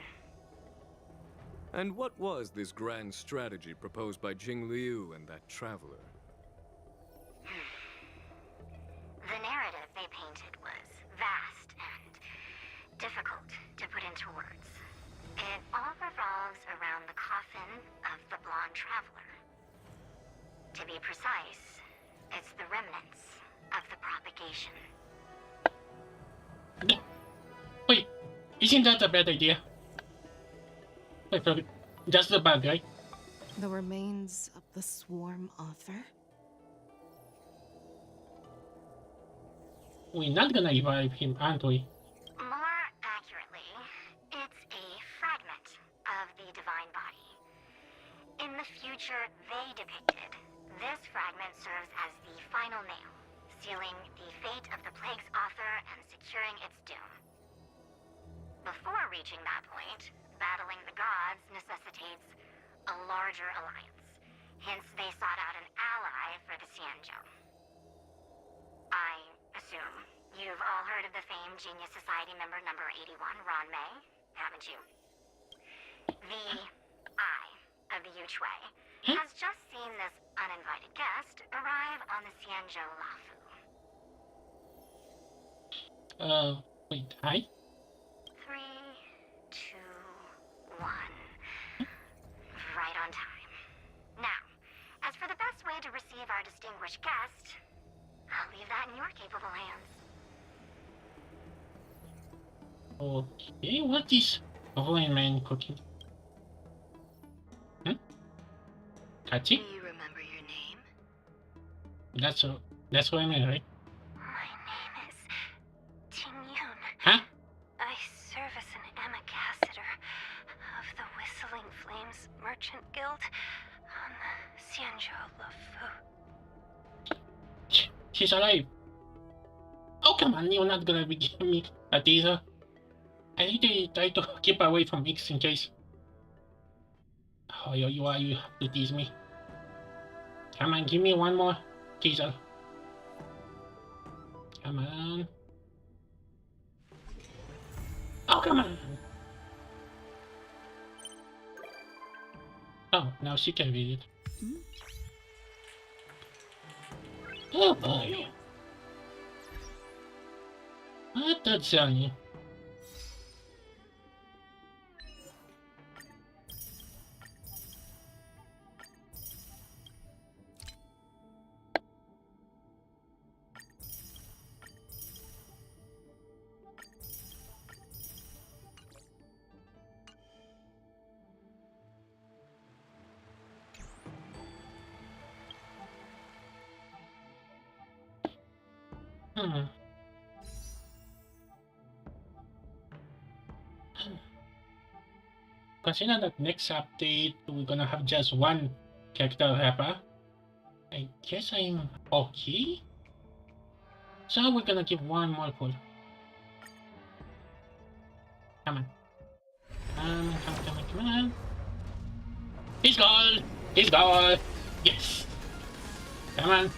And what was this grand strategy proposed by Jing Liu and that traveler? The narrative they painted was vast and difficult to put into words. It all revolves around the coffin of the blonde traveler. To be precise, it's the remnants of the propagation. Wait, isn't that a bad idea? Wait, that's the bad guy. The remains of the swarm author? We're not gonna revive him, aren't we? More accurately, it's a fragment of the divine body. In the future they depicted, this fragment serves as the final nail, sealing the fate of the plague's author and securing its doom. Before reaching that point, battling the gods necessitates a larger alliance. Hence, they sought out an ally for the Xianzhou. I assume you've all heard of the famed Genius Society member number 81, Ron Mei, haven't you? The Eye of the Yuchui has just seen this uninvited guest arrive on the Xianzhou Luofu. Wait, hi? 3, 2, 1. Right on time. Now, as for the best way to receive our distinguished guest, I'll leave that in your capable hands. Okay, what is Hawaiian man cooking? Kachi? Do you remember your name? That's what I mean, right? My name is Tingyun. Huh? I serve as an ambassador of the Whistling Flames Merchant Guild on the Xianzhou Luofu. She's alive. Oh, come on, you're not gonna be giving me a teaser. I need to try to keep away from X in case. Oh, you have to tease me. Come on, give me one more teaser. Come on. Oh, come on. Oh, now she can read it. Oh boy. What did tell you? Consider that next update we're gonna have just one character rapper. I guess I'm okay. So we're gonna give one more pull. Come on. Come on. He's gone! He's gone! Yes! Come on.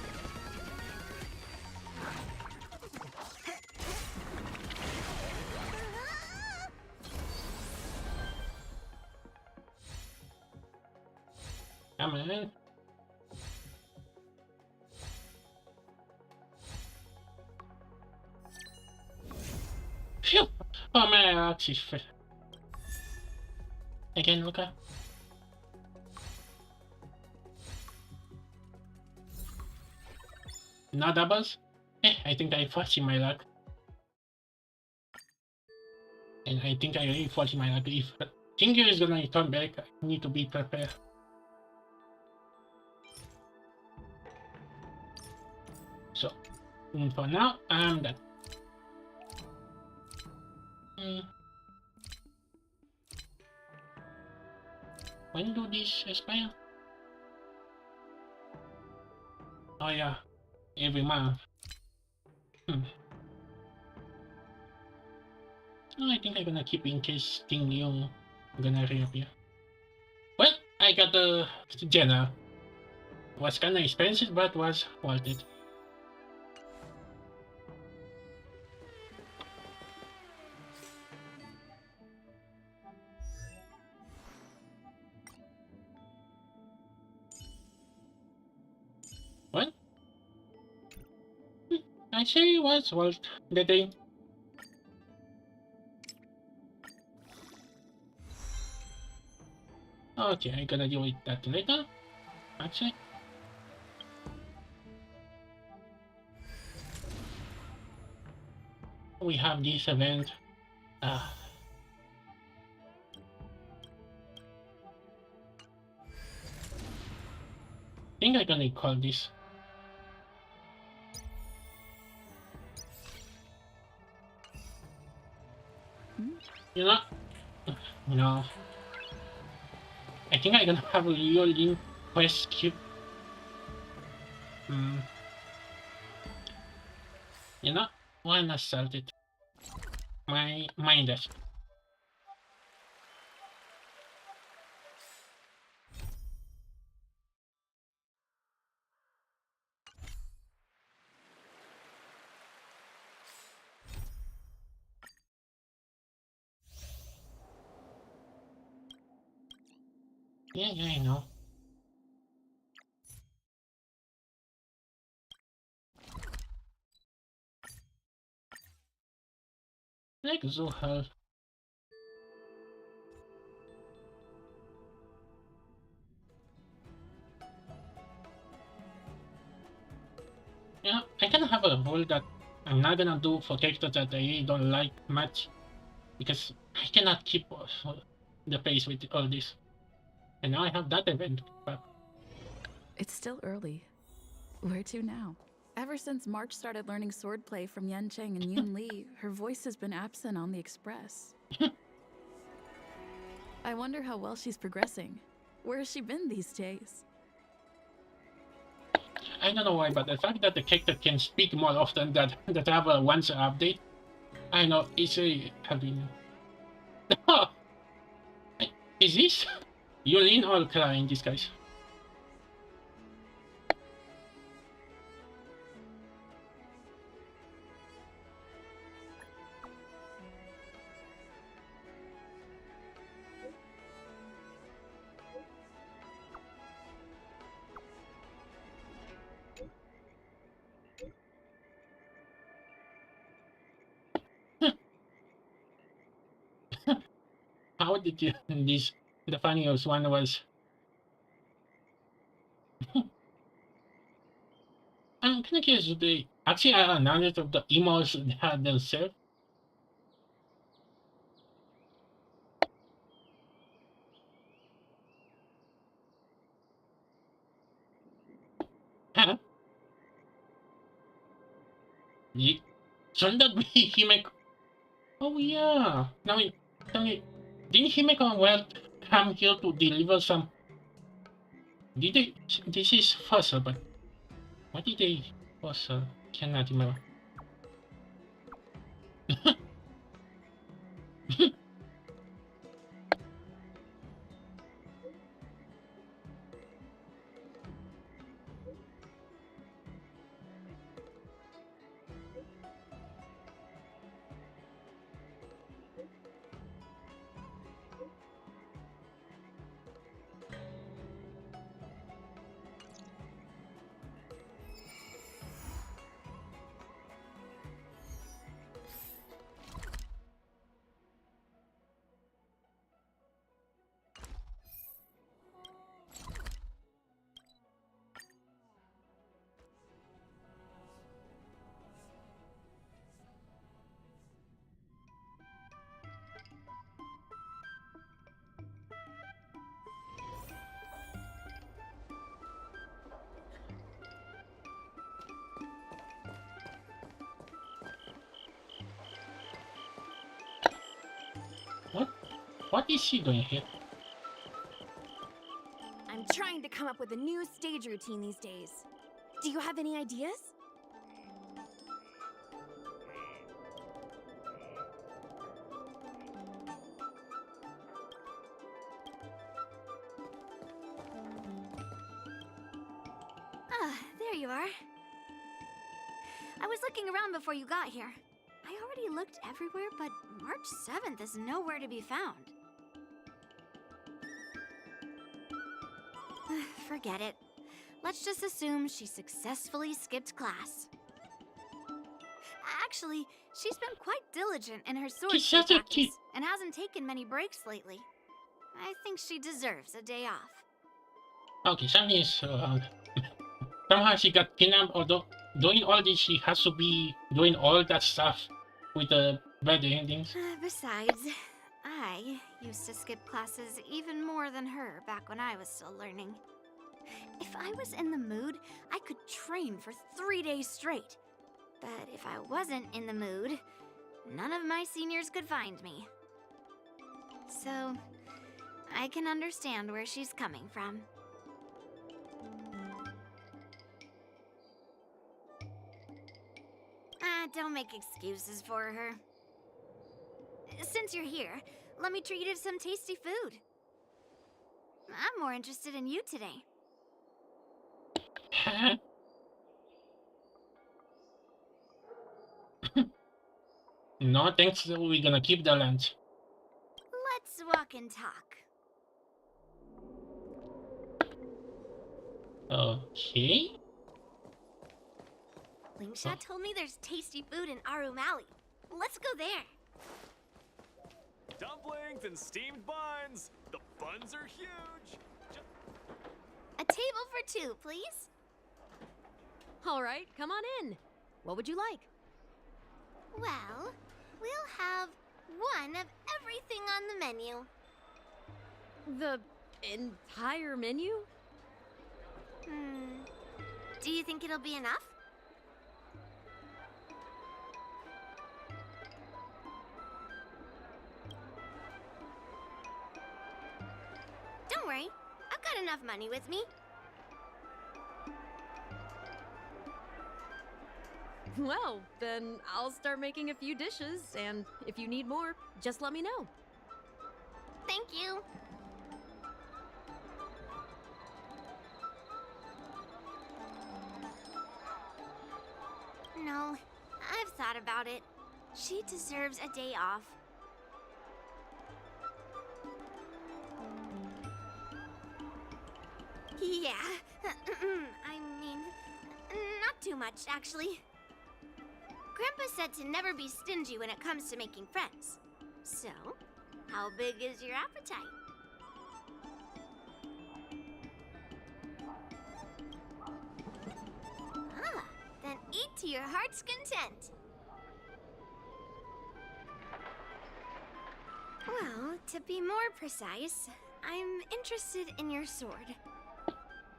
Come on. Phew! Oh man, actually. Again, Luca. No doubles? I think I foresee my luck. And I think I really foresee my luck. If Ginger is gonna return back, I need to be prepared. So, for now, I'm done. When do these expire? Oh yeah, every month. Oh, I think I'm gonna keep in case King Leon gonna reappear. Well, I got the Jenna. Was kinda expensive, but was worth it. What? I say it was worth the day. Okay, I'm gonna deal with that later. Actually. We have this event. I think I'm gonna call this. You know? No. I think I'm gonna have a real link quest cube. You know? Why not start it? My mind is. Yeah, I know. Like Zuhal. Yeah, I can have a rule that I'm not gonna do for characters that I really don't like much, because I cannot keep the pace with all this. And now I have that event. But it's still early. Where to now? Ever since March started learning swordplay from Yan Cheng and Yun Li, her voice has been absent on the Express. I wonder how well she's progressing. Where has she been these days? I don't know why, but the fact that the character can speak more often than that have a once update, I know, it's a albino. Oh, is this Yulin or Clara in disguise? How did you this? The funniest one was. I'm kind of curious. They actually announced of the emos they had themselves. Huh? Shouldn't that be Himeko? Oh yeah. Didn't Himeko well come here to deliver some? Did they? This is fossil, but what did they fossil? Cannot remember. What is she doing here? I'm trying to come up with a new stage routine these days. Do you have any ideas? Ah, there you are. I was looking around before you got here. I already looked everywhere, but March 7th is nowhere to be found. Forget it. Let's just assume she successfully skipped class. Actually, she's been quite diligent in her swordplay practice and hasn't taken many breaks lately. I think she deserves a day off. Okay, something is somehow she got kidnapped. Although doing all this, she has to be doing all that stuff with the bad endings. Besides, I used to skip classes even more than her back when I was still learning. If I was in the mood, I could train for 3 days straight. But if I wasn't in the mood, none of my seniors could find me. So, I can understand where she's coming from. Don't make excuses for her. Since you're here, let me treat you to some tasty food. I'm more interested in you today. No, thanks. We're gonna keep the lunch. Let's walk and talk. Okay. Lingsha told me there's tasty food in Arum Alley. Let's go there. Dumplings and steamed buns. The buns are huge. A table for 2, please. All right, come on in. What would you like? Well, we'll have one of everything on the menu. The entire menu? Do you think it'll be enough? Don't worry, I've got enough money with me. Well, then I'll start making a few dishes, and if you need more, just let me know. Thank you. No, I've thought about it. She deserves a day off. Yeah, I mean, not too much, actually. Grandpa said to never be stingy when it comes to making friends. So, how big is your appetite? Ah, then eat to your heart's content. Well, to be more precise, I'm interested in your sword.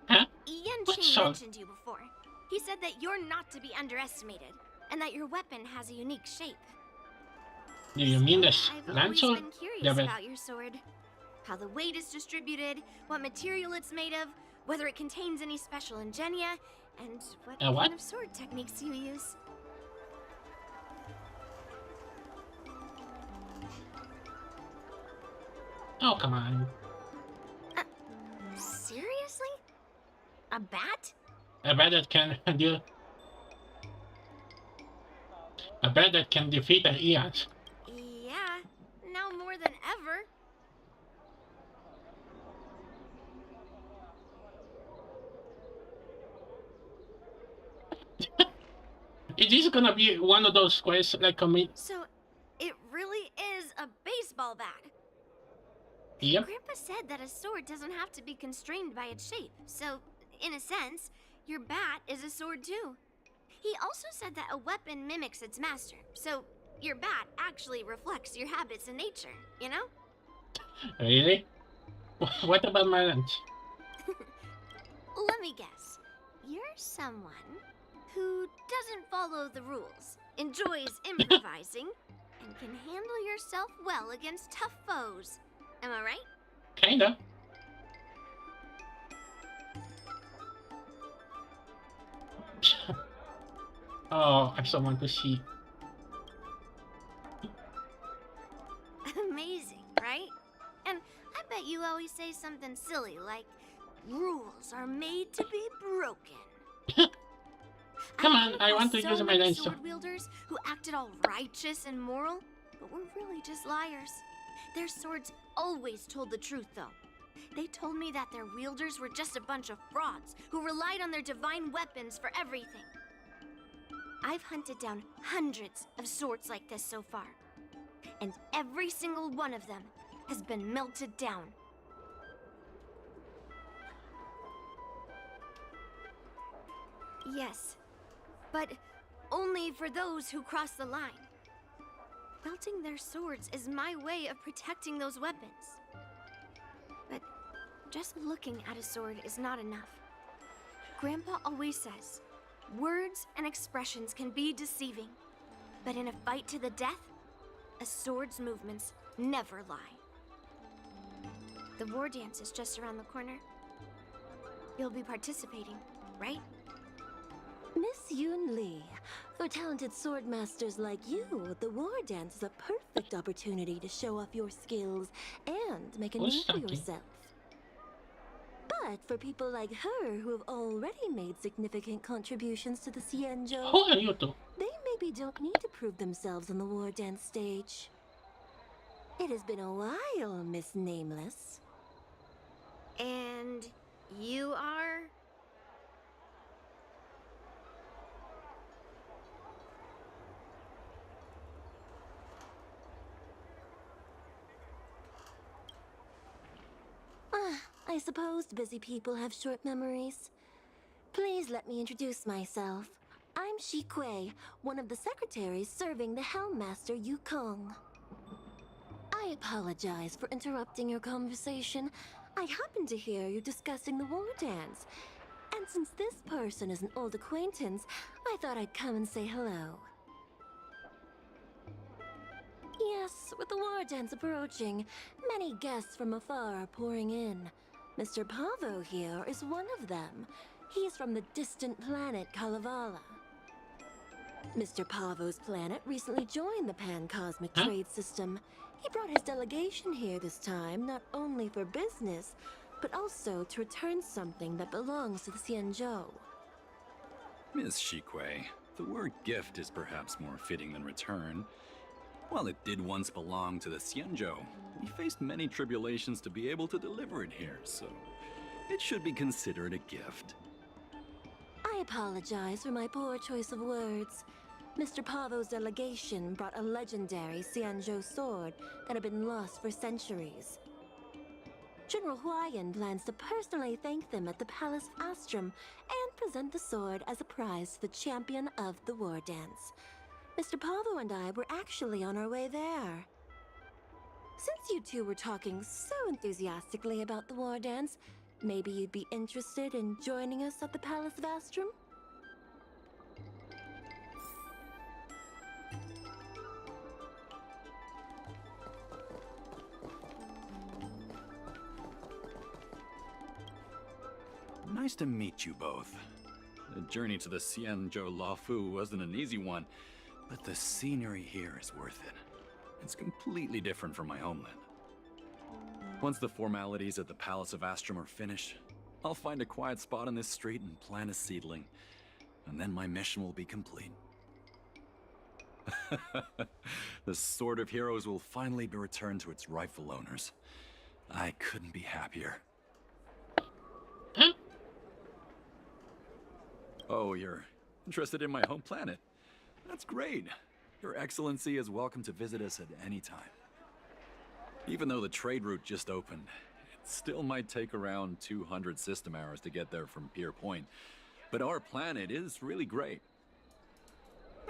Huh? Yanqing mentioned you before. He said that you're not to be underestimated, and that your weapon has a unique shape. Do you mean the I've always Lancer? been curious about your sword. How the weight is distributed, what material it's made of, whether it contains any special ingenia, and what kind of sword techniques you use. Oh, come on. Seriously? A bat? A bat that can do. A bat that can defeat an Eons. Yeah, now more than ever. Is this gonna be one of those quests like So, it really is a baseball bat. Yep. Grandpa said that a sword doesn't have to be constrained by its shape, so, in a sense, your bat is a sword too. He also said that a weapon mimics its master, so your bat actually reflects your habits and nature, you know? Really? What about my lunch? Let me guess. You're someone who doesn't follow the rules, enjoys improvising, and can handle yourself well against tough foes. Am I right? Kinda. Oh, I so want to see. Amazing, right? And I bet you always say something silly like, rules are made to be broken. Come on, I want to use my lens. Sword wielders who acted all righteous and moral, but were really just liars. Their swords always told the truth, though. They told me that their wielders were just a bunch of frauds who relied on their divine weapons for everything. I've hunted down hundreds of swords like this so far, and every single one of them has been melted down. Yes, but only for those who cross the line. Melting their swords is my way of protecting those weapons. But just looking at a sword is not enough. Grandpa always says, words and expressions can be deceiving, but in a fight to the death, a sword's movements never lie. The war dance is just around the corner. You'll be participating, right? Miss Yun Li, for talented sword masters like you, the war dance is a perfect opportunity to show off your skills and make a name for yourself. But for people like her who have already made significant contributions to the Xianzhou, Who are you two? they maybe don't need to prove themselves on the war dance stage. It has been a while, Miss Nameless. And you are? I suppose busy people have short memories. Please let me introduce myself. I'm Shi Kui, one of the secretaries serving the Helmmaster Yukong. I apologize for interrupting your conversation. I happened to hear you discussing the war dance. And since this person is an old acquaintance, I thought I'd come and say hello. Yes, with the war dance approaching, many guests from afar are pouring in. Mr. Pavo here is one of them. He's from the distant planet Kalevala. Mr. Pavo's planet recently joined the Pan-Cosmic Trade System. He brought his delegation here this time, not only for business, but also to return something that belongs to the Xianzhou. Miss Shikwe, the word gift is perhaps more fitting than return. While it did once belong to the Xianzhou, we faced many tribulations to be able to deliver it here, so it should be considered a gift. I apologize for my poor choice of words. Mr. Pavo's delegation brought a legendary Xianzhou sword that had been lost for centuries. General Huayan plans to personally thank them at the Palace of Astrum and present the sword as a prize to the champion of the war dance. Mr. Pavo and I were actually on our way there. Since you two were talking so enthusiastically about the war dance, maybe you'd be interested in joining us at the Palace of Astrum? Nice to meet you both. The journey to the Xianzhou Luofu wasn't an easy one, but the scenery here is worth it. It's completely different from my homeland. Once the formalities at the Palace of Astrum are finished, I'll find a quiet spot on this street and plant a seedling, and then my mission will be complete. The Sword of Heroes will finally be returned to its rightful owners. I couldn't be happier. Oh, you're interested in my home planet? That's great. Your Excellency is welcome to visit us at any time. Even though the trade route just opened, it still might take around 200 system hours to get there from Pier Point. But our planet is really great.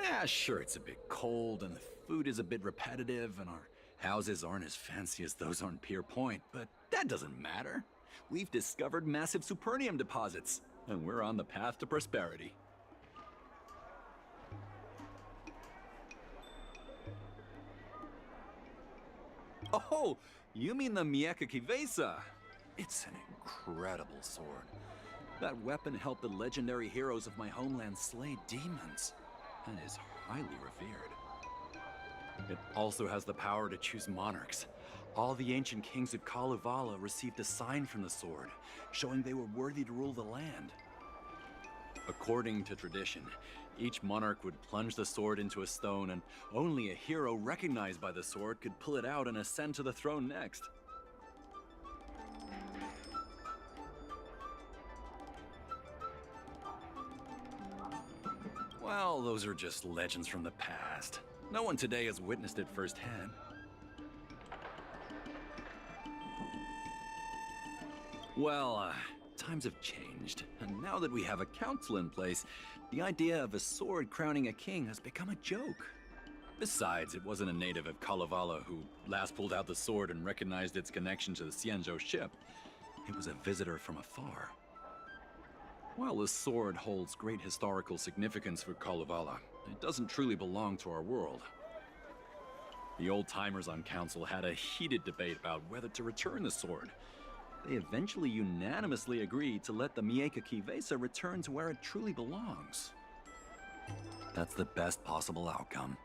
Yeah, sure, it's a bit cold and the food is a bit repetitive and our houses aren't as fancy as those on Pier Point, but that doesn't matter. We've discovered massive supernium deposits, and we're on the path to prosperity. Oh, you mean the Mieka Kivesa? It's an incredible sword. That weapon helped the legendary heroes of my homeland slay demons, and is highly revered. It also has the power to choose monarchs. All the ancient kings of Kalevala received a sign from the sword, showing they were worthy to rule the land. According to tradition, each monarch would plunge the sword into a stone, and only a hero recognized by the sword could pull it out and ascend to the throne next. Well, those are just legends from the past. No one today has witnessed it firsthand. Well, times have changed, and now that we have a council in place, the idea of a sword crowning a king has become a joke. Besides, it wasn't a native of Kalevala who last pulled out the sword and recognized its connection to the Xianzhou ship. It was a visitor from afar. While the sword holds great historical significance for Kalevala, it doesn't truly belong to our world. The old-timers on council had a heated debate about whether to return the sword. They eventually unanimously agreed to let the Mieka Kivesa return to where it truly belongs. That's the best possible outcome.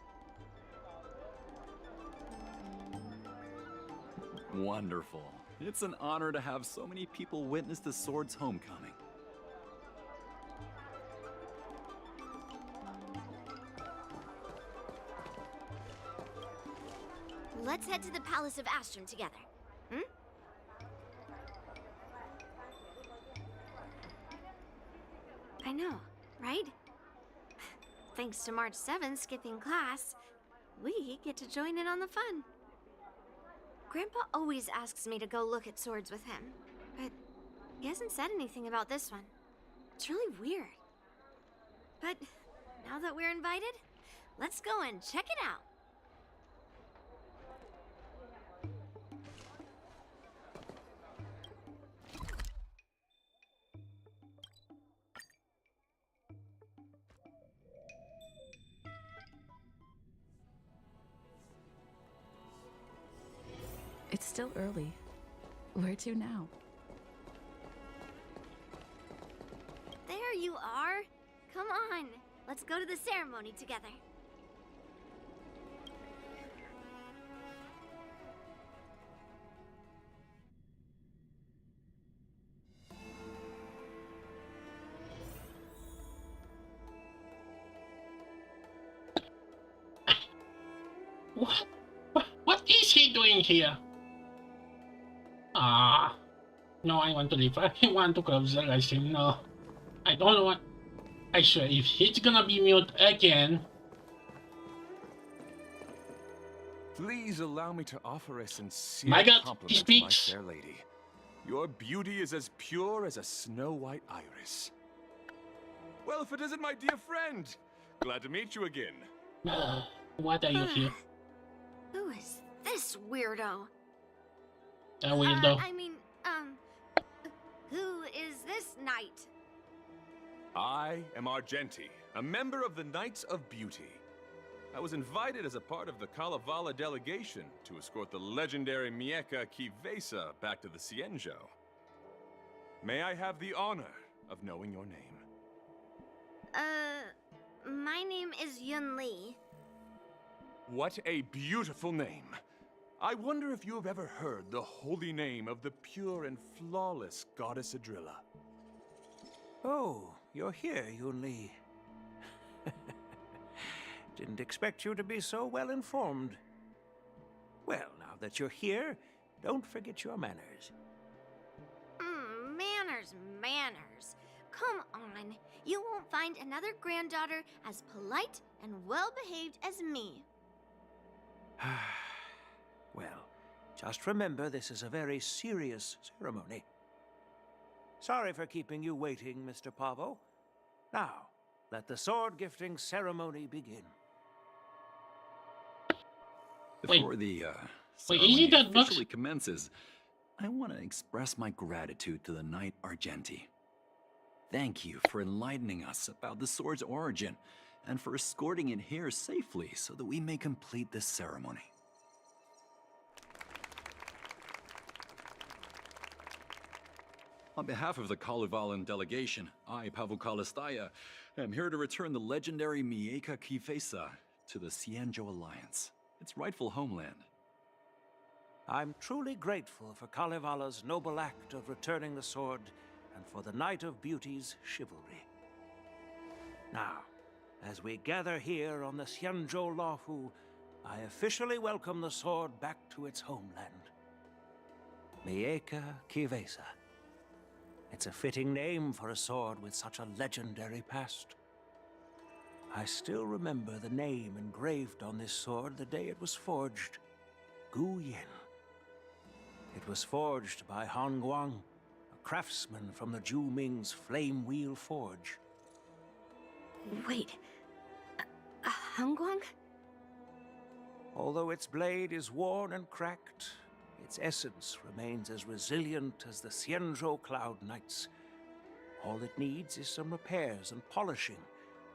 Wonderful. It's an honor to have so many people witness the sword's homecoming. Let's head to the Palace of Astrum together. Hmm? I know, right? Thanks to March 7th skipping class, we get to join in on the fun. Grandpa always asks me to go look at swords with him, but he hasn't said anything about this one. It's really weird. But now that we're invited, let's go and check it out. It's still early. Where to now? There you are. Come on. let's go to the ceremony together. What is he doing here? Ah, no, I want to leave. I want to close the live stream. No, I don't want. I swear, if he's gonna be mute again. Please allow me to offer a sincere My God, compliment he to my speaks. fair lady. Your beauty is as pure as a snow-white iris. Well, if it isn't my dear friend, glad to meet you again. What are you here? Who is this weirdo? A weirdo. Who is this knight? I am Argenti, a member of the Knights of Beauty. I was invited as a part of the Kalevala delegation to escort the legendary Mieka Kivesa back to the Cienjo. May I have the honor of knowing your name? My name is Yun Li. What a beautiful name. I wonder if you have ever heard the holy name of the pure and flawless goddess Adrilla. Oh, you're here, Yun Li. Didn't expect you to be so well informed. Well, now that you're here, don't forget your manners. Manners. Come on. You won't find another granddaughter as polite and well-behaved as me. Well, just remember this is a very serious ceremony. Sorry for keeping you waiting, Mr. Pavo. Now, let the sword gifting ceremony begin. Before the isn't that box? officially commences, I want to express my gratitude to the Knight Argenti. Thank you for enlightening us about the sword's origin and for escorting it here safely so that we may complete this ceremony. On behalf of the Kalevalan delegation, I, Pavel Kalistaya, am here to return the legendary Mieka Kivesa to the Cienjo Alliance, its rightful homeland. I'm truly grateful for Kalevala's noble act of returning the sword and for the Knight of Beauty's chivalry. Now, as we gather here on the Cienjo Lafu, I officially welcome the sword back to its homeland. Mieka Kivesa. It's a fitting name for a sword with such a legendary past. I still remember the name engraved on this sword the day it was forged. Gu Yin. It was forged by Han Guang, a craftsman from the Zhu Ming's Flame Wheel Forge. Wait. Hangguang? Although its blade is worn and cracked, its essence remains as resilient as the Cienjo Cloud Knights. All it needs is some repairs and polishing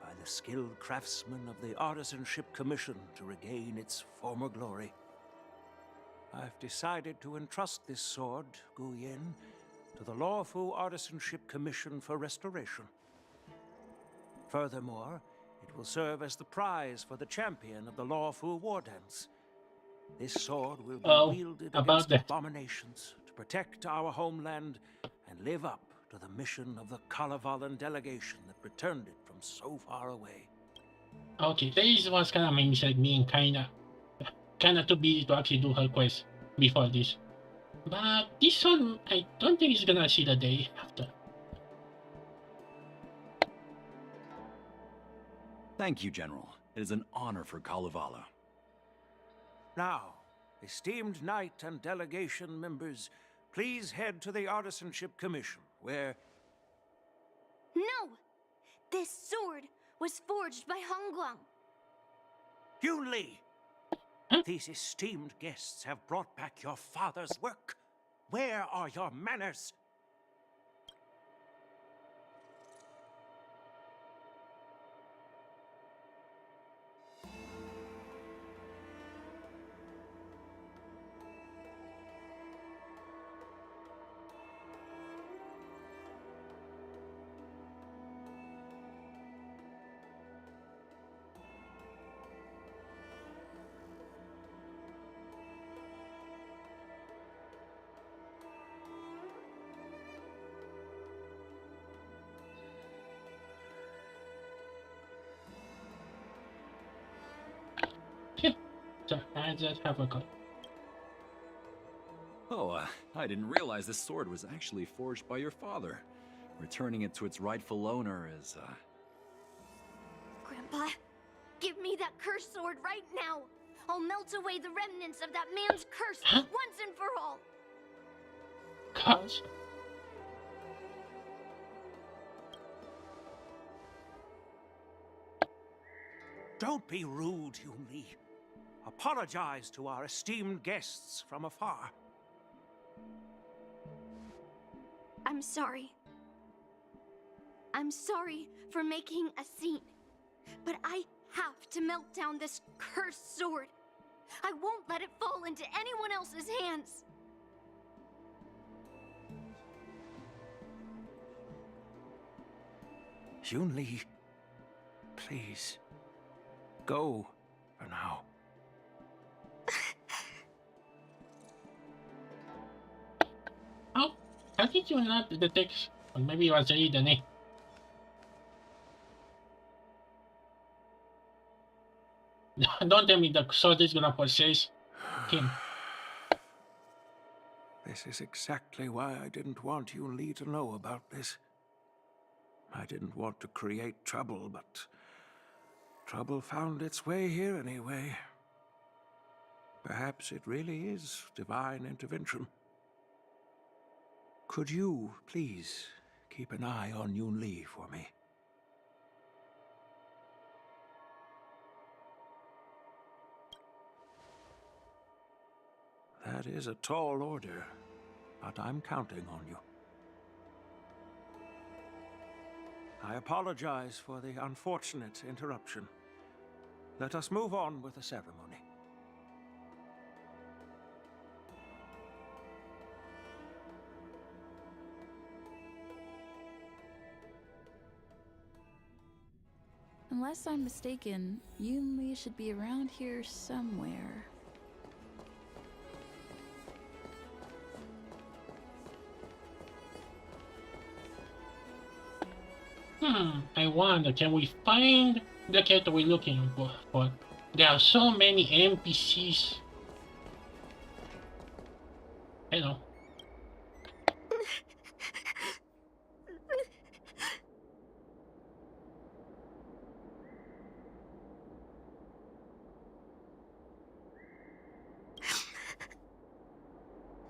by the skilled craftsmen of the Artisanship Commission to regain its former glory. I've decided to entrust this sword, Gu Yin, to the Lawfu Artisanship Commission for restoration. Furthermore, it will serve as the prize for the champion of the Lawfu War Dance. This sword will be wielded against abominations to protect our homeland and live up to the mission of the Kalevalan delegation that returned it from so far away. Okay, this was kind of means like being kinda too busy to actually do her quest before this. But this one, I don't think it's gonna see the day after. Thank you, General. It is an honor for Kalevala. Now, esteemed Knight and delegation members, please head to the Artisanship Commission, where... No! This sword was forged by Hongguang. Yun Li! These esteemed guests have brought back your father's work. Where are your manners? I just have a cut. Oh, I didn't realize this sword was actually forged by your father. Returning it to its rightful owner is, Grandpa, give me that cursed sword right now. I'll melt away the remnants of that man's curse once and for all. Curse? Don't be rude, Yun-Li. Apologize to our esteemed guests from afar. I'm sorry. I'm sorry for making a scene, but I have to melt down this cursed sword. I won't let it fall into anyone else's hands. Yun-Li, please, go for now. Oh, how did you not detect? Or maybe it was reading it. Don't tell me the sword is gonna possess him. This is exactly why I didn't want Yun-Li to know about this. I didn't want to create trouble, but trouble found its way here anyway. Perhaps it really is divine intervention. Could you, please, keep an eye on Yun-Li for me? That is a tall order, but I'm counting on you. I apologize for the unfortunate interruption. Let us move on with the ceremony. Unless I'm mistaken, Yun-Li should be around here somewhere. I wonder, can we find the character we're looking for? There are so many NPCs. Hello.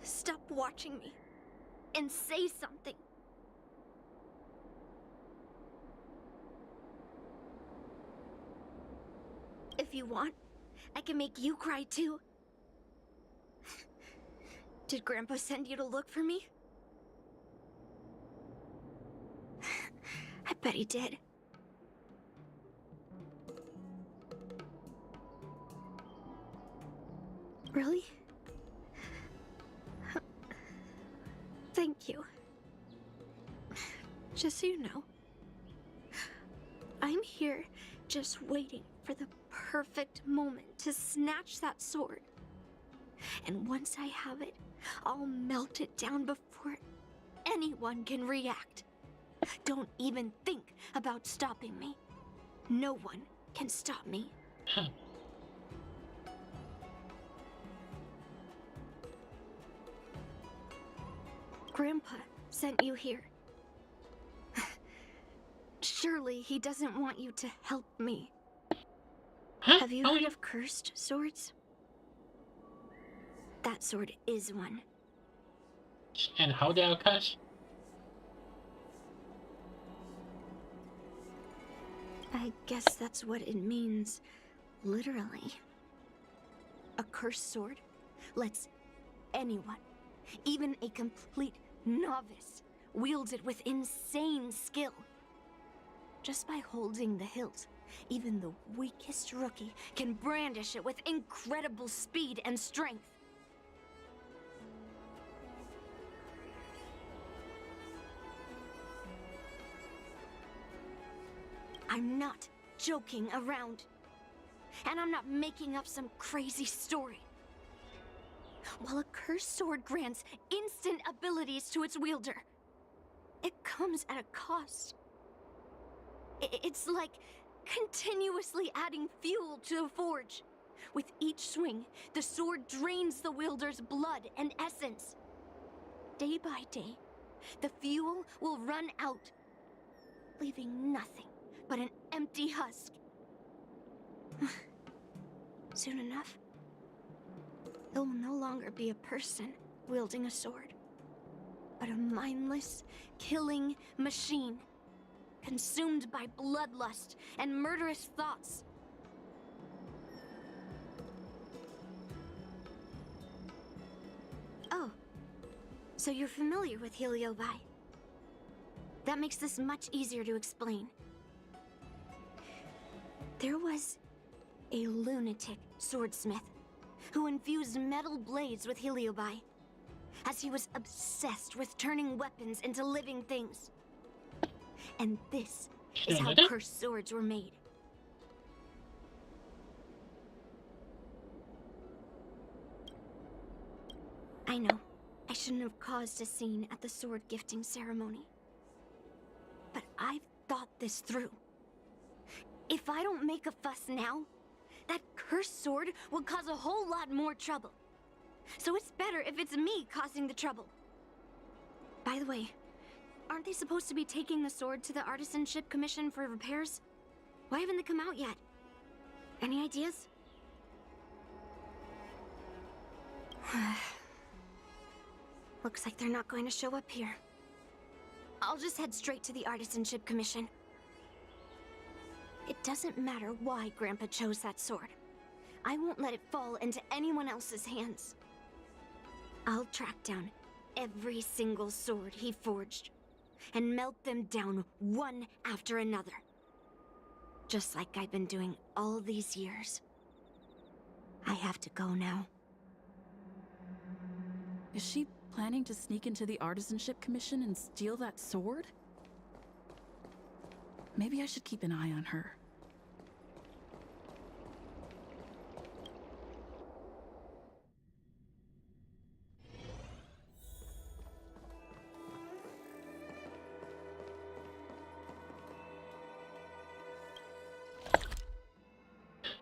Stop watching me and say something. If you want, I can make you cry too. Did Grandpa send you to look for me? I bet he did. Really? Thank you. Just so you know, I'm here just waiting for the perfect moment to snatch that sword. And once I have it, I'll melt it down before anyone can react. Don't even think about stopping me. No one can stop me. Grandpa sent you here. Surely he doesn't want you to help me. Have you heard of cursed swords? That sword is one. And how they are cursed? I guess that's what it means, literally. A cursed sword lets anyone, even a complete novice, wield it with insane skill. Just by holding the hilt, even the weakest rookie can brandish it with incredible speed and strength. I'm not joking around. And I'm not making up some crazy story. While a cursed sword grants instant abilities to its wielder, it comes at a cost. It's like continuously adding fuel to the forge, With each swing, the sword drains the wielder's blood and essence. Day by day, the fuel will run out, leaving nothing but an empty husk. Soon enough, it will no longer be a person wielding a sword, but a mindless, killing machine, consumed by bloodlust and murderous thoughts. Oh, so you're familiar with Heliobi. That makes this much easier to explain. There was a lunatic swordsmith who infused metal blades with Heliobi, as he was obsessed with turning weapons into living things. And this is how cursed swords were made. I know, I shouldn't have caused a scene at the sword gifting ceremony. But I've thought this through. If I don't make a fuss now, that cursed sword will cause a whole lot more trouble. So it's better if it's me causing the trouble. By the way, aren't they supposed to be taking the sword to the Artisanship Commission for repairs? Why haven't they come out yet? Any ideas? Looks like they're not going to show up here. I'll just head straight to the Artisanship Commission. It doesn't matter why Grandpa chose that sword. I won't let it fall into anyone else's hands. I'll track down every single sword he forged and melt them down one after another. Just like I've been doing all these years. I have to go now. Is she planning to sneak into the Artisanship Commission and steal that sword? Maybe I should keep an eye on her.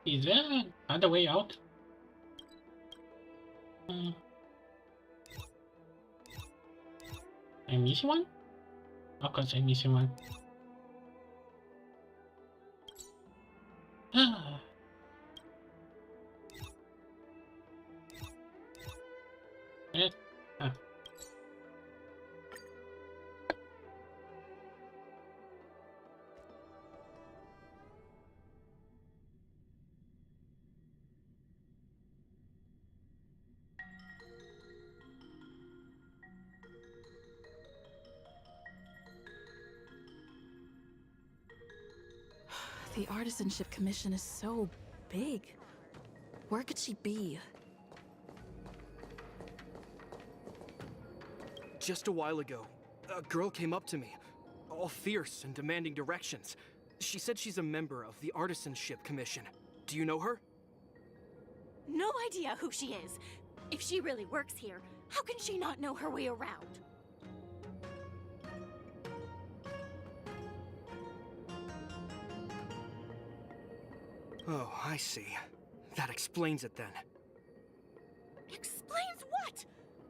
Is there another way out? I'm missing one? Of course I'm missing one. Ah. Ah. The Artisanship Commission is so big. Where could she be? Just a while ago, a girl came up to me, all fierce and demanding directions. She said she's a member of the Artisanship Commission. Do you know her? No idea who she is. If she really works here, how can she not know her way around? Oh, I see. That explains it then. Explains what?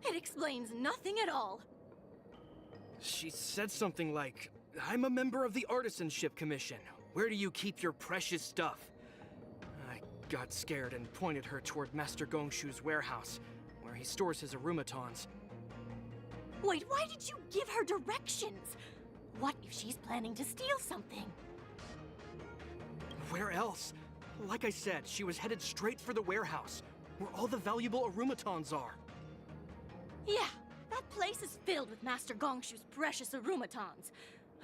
It explains nothing at all. She said something like, I'm a member of the Artisanship Commission. Where do you keep your precious stuff? I got scared and pointed her toward Master Gongshu's warehouse, where he stores his arumatons. Wait, why did you give her directions? What if she's planning to steal something? Where else? Like I said, she was headed straight for the warehouse, where all the valuable arumatons are. Yeah, that place is filled with Master Gongshu's precious arumatons.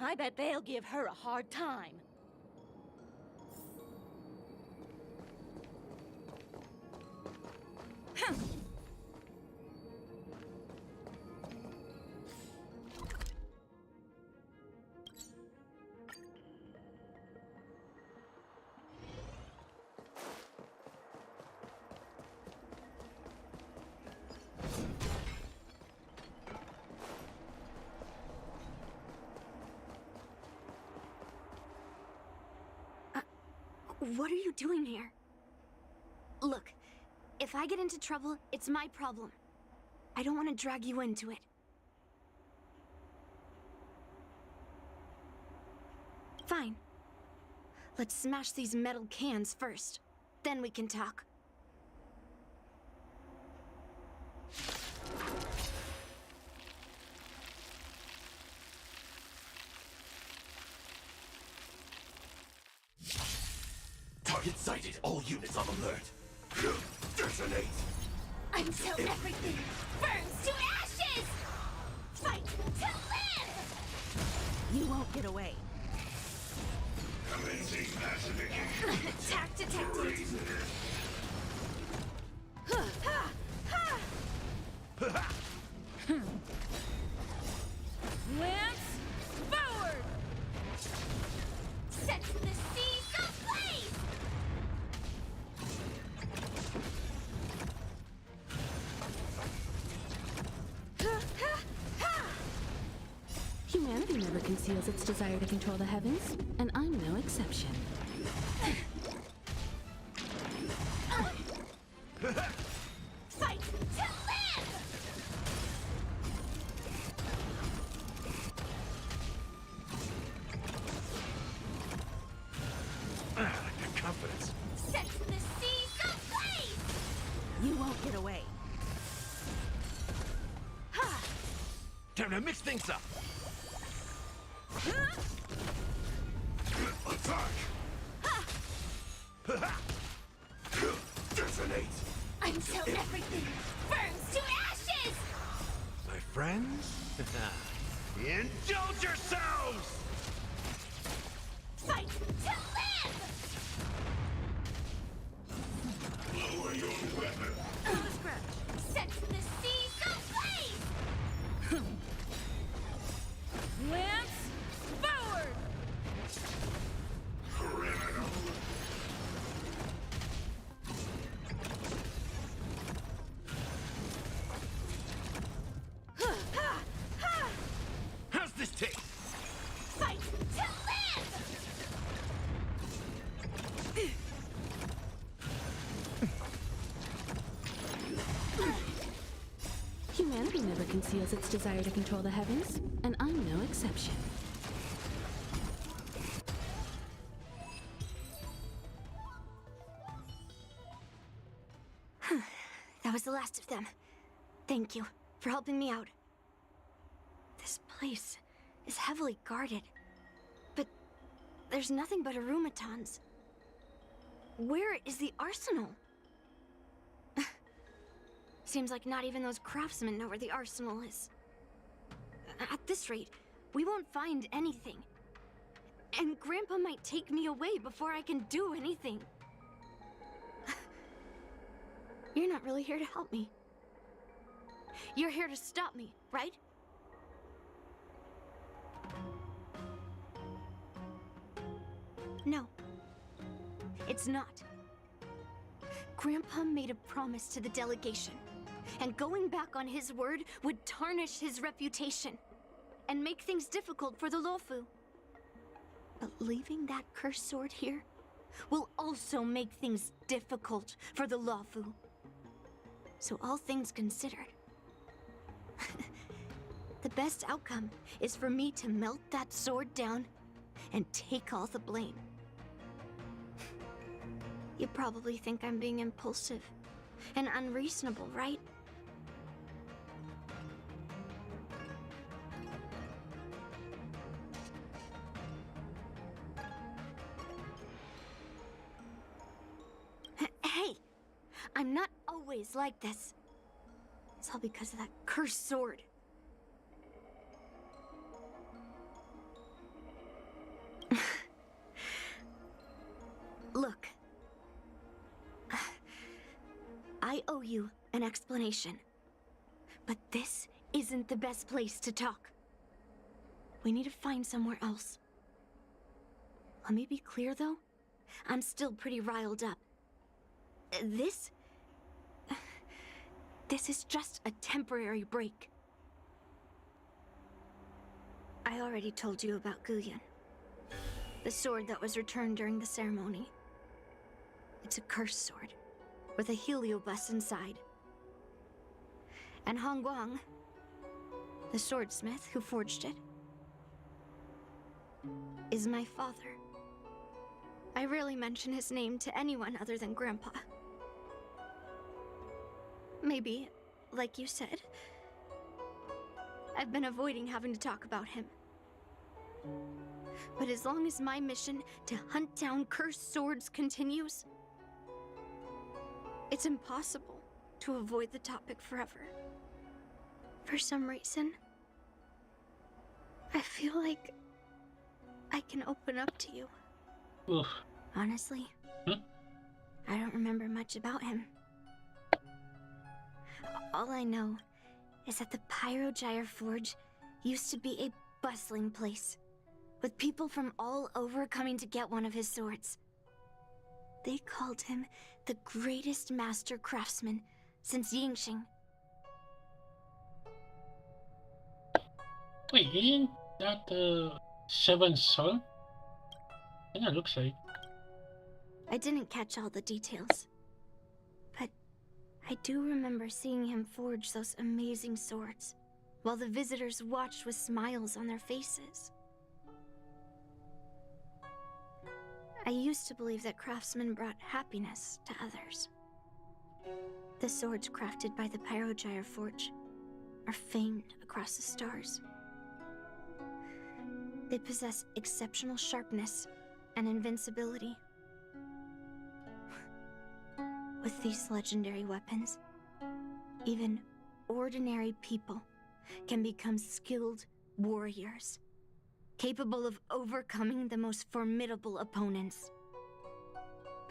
I bet they'll give her a hard time. What are you doing here? Look, if I get into trouble, it's my problem. I don't want to drag you into it. Fine. Let's smash these metal cans first. Then we can talk. Target sighted. All units on alert. Detonate. Until everything burns to ashes! Fight to live! You won't get away. Commencing pacification. Attack detected. Lance, forward! Set the seas ablaze! Humanity never conceals its desire to control the heavens, and I'm no exception. Fight to live! Good confidence. Set the seas ablaze! You won't get away. Time to mix things up. Attack. Detonate. Until everything burns to ashes! My friends? Indulge yourselves! Fight to live! Lower your weapon. Set the seas ablaze! Lance, forward! Criminal. How's this taste? Fight to live! Humanity never conceals its desire to control the heavens, and I'm no exception. That was the last of them. Thank you for helping me out. This place is heavily guarded, but there's nothing but arumatons. Where is the arsenal? Seems like not even those craftsmen know where the arsenal is. At this rate, we won't find anything. And Grandpa might take me away before I can do anything. You're not really here to help me. You're here to stop me, right? No. It's not. Grandpa made a promise to the delegation, and going back on his word would tarnish his reputation and make things difficult for the Luofu. But leaving that cursed sword here will also make things difficult for the Luofu. So all things considered, the best outcome is for me to melt that sword down and take all the blame. You probably think I'm being impulsive and unreasonable, right? Hey! I'm not always like this. It's all because of that cursed sword. Look. I owe you an explanation. But this isn't the best place to talk. We need to find somewhere else. Let me be clear, though. I'm still pretty riled up. This is just a temporary break. I already told you about Guyan. The sword that was returned during the ceremony. It's a cursed sword. with a heliobus inside. And Hongguang, the swordsmith who forged it, is my father. I rarely mention his name to anyone other than Grandpa. Maybe, like you said, I've been avoiding having to talk about him. But as long as my mission to hunt down cursed swords continues, it's impossible to avoid the topic forever. For some reason, I feel like I can open up to you. Oof. Honestly, I don't remember much about him. All I know is that the Pyrogyre Forge used to be a bustling place, with people from all over coming to get one of his swords. They called him the greatest master craftsman since Yingxing. Wait, isn't that the seventh son? Yeah, it looks like. I didn't catch all the details, but I do remember seeing him forge those amazing swords, while the visitors watched with smiles on their faces. I used to believe that craftsmen brought happiness to others. The swords crafted by the Pyrogyre Forge are famed across the stars. They possess exceptional sharpness and invincibility. With these legendary weapons, even ordinary people can become skilled warriors, capable of overcoming the most formidable opponents.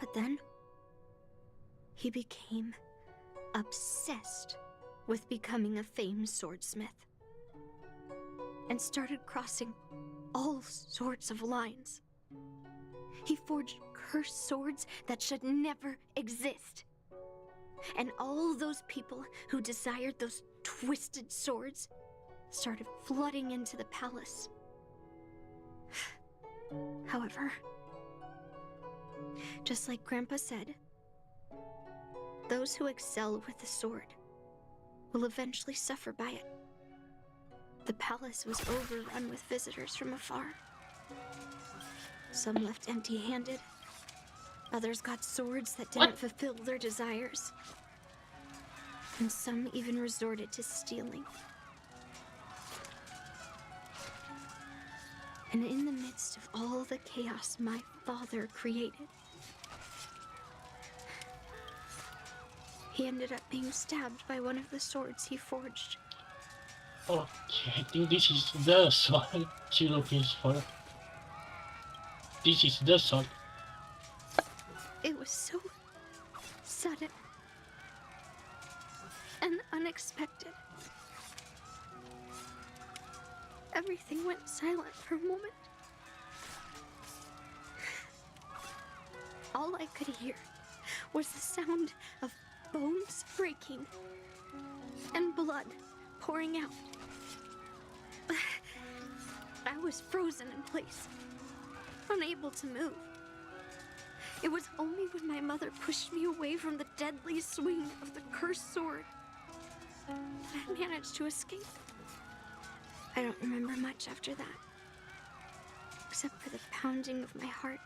But then, he became obsessed with becoming a famed swordsmith, and started crossing all sorts of lines. He forged cursed swords that should never exist. And all those people who desired those twisted swords started flooding into the palace. However, just like Grandpa said, those who excel with the sword will eventually suffer by it. The palace was overrun with visitors from afar. Some left empty-handed. Others got swords that didn't fulfill their desires. And some even resorted to stealing. And in the midst of all the chaos my father created, he ended up being stabbed by one of the swords he forged. Okay, I think this is the sword she's looking for. This is the sword. It was so sudden and unexpected. Everything went silent for a moment. All I could hear was the sound of bones breaking and blood pouring out. I was frozen in place, unable to move. It was only when my mother pushed me away from the deadly swing of the cursed sword that I managed to escape. I don't remember much after that, except for the pounding of my heart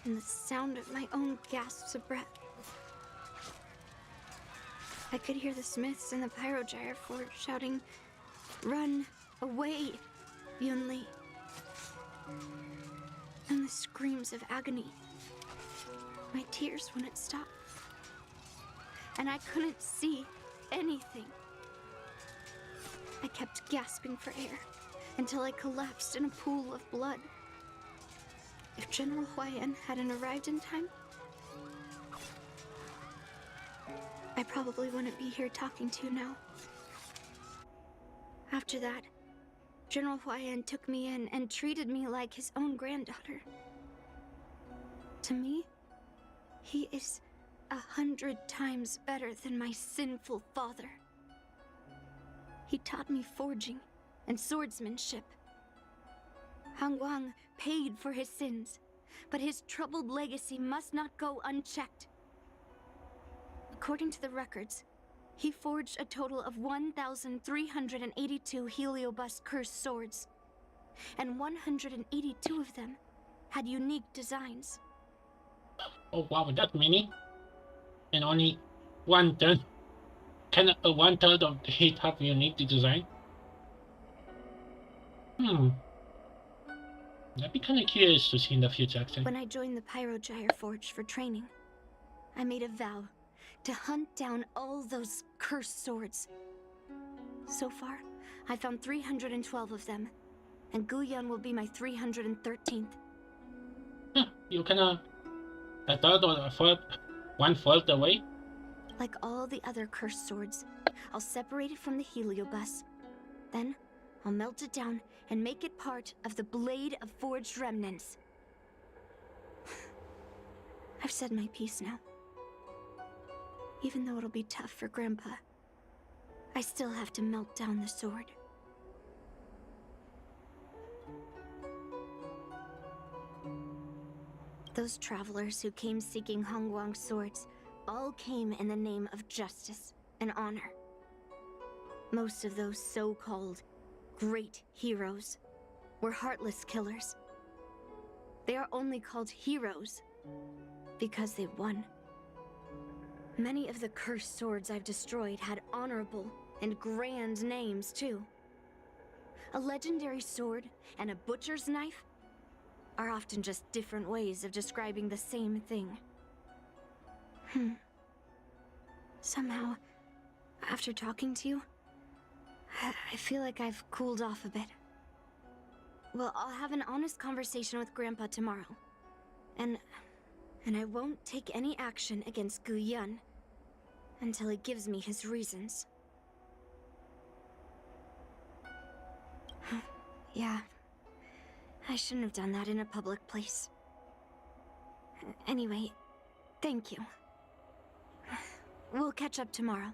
and the sound of my own gasps of breath. I could hear the smiths in the Pyrogyre Forge shouting, "Run away, Yunli!" And the screams of agony. My tears wouldn't stop, and I couldn't see anything. I kept gasping for air until I collapsed in a pool of blood. If General Huayan hadn't arrived in time, I probably wouldn't be here talking to you now. After that, General Huayan took me in and treated me like his own granddaughter. To me, he is 100 times better than my sinful father. He taught me forging and swordsmanship. Hongguang paid for his sins, but his troubled legacy must not go unchecked. According to the records, he forged a total of 1,382 Heliobus cursed swords, and 182 of them had unique designs. Oh wow, that many? And only 1/3. Can 1/3 of it have unique design? I'd be kind of curious to see in the future, actually. When I joined the Pyrogyre Forge for training, I made a vow to hunt down all those cursed swords. So far, I found 312 of them, and Guyun will be my 313th. You kinda a third or a fourth, 1/4 away? Like all the other cursed swords, I'll separate it from the Heliobus. Then, I'll melt it down and make it part of the Blade of Forged Remnants. I've said my piece now. Even though it'll be tough for Grandpa, I still have to melt down the sword. Those travelers who came seeking Hongguang's swords all came in the name of justice and honor. Most of those so-called great heroes were heartless killers. They are only called heroes because they won. Many of the cursed swords I've destroyed had honorable and grand names, too. A legendary sword and a butcher's knife are often just different ways of describing the same thing. Somehow, after talking to you, I feel like I've cooled off a bit. Well, I'll have an honest conversation with Grandpa tomorrow. And I won't take any action against Guyun until he gives me his reasons. Yeah, I shouldn't have done that in a public place. Anyway, thank you. We'll catch up tomorrow.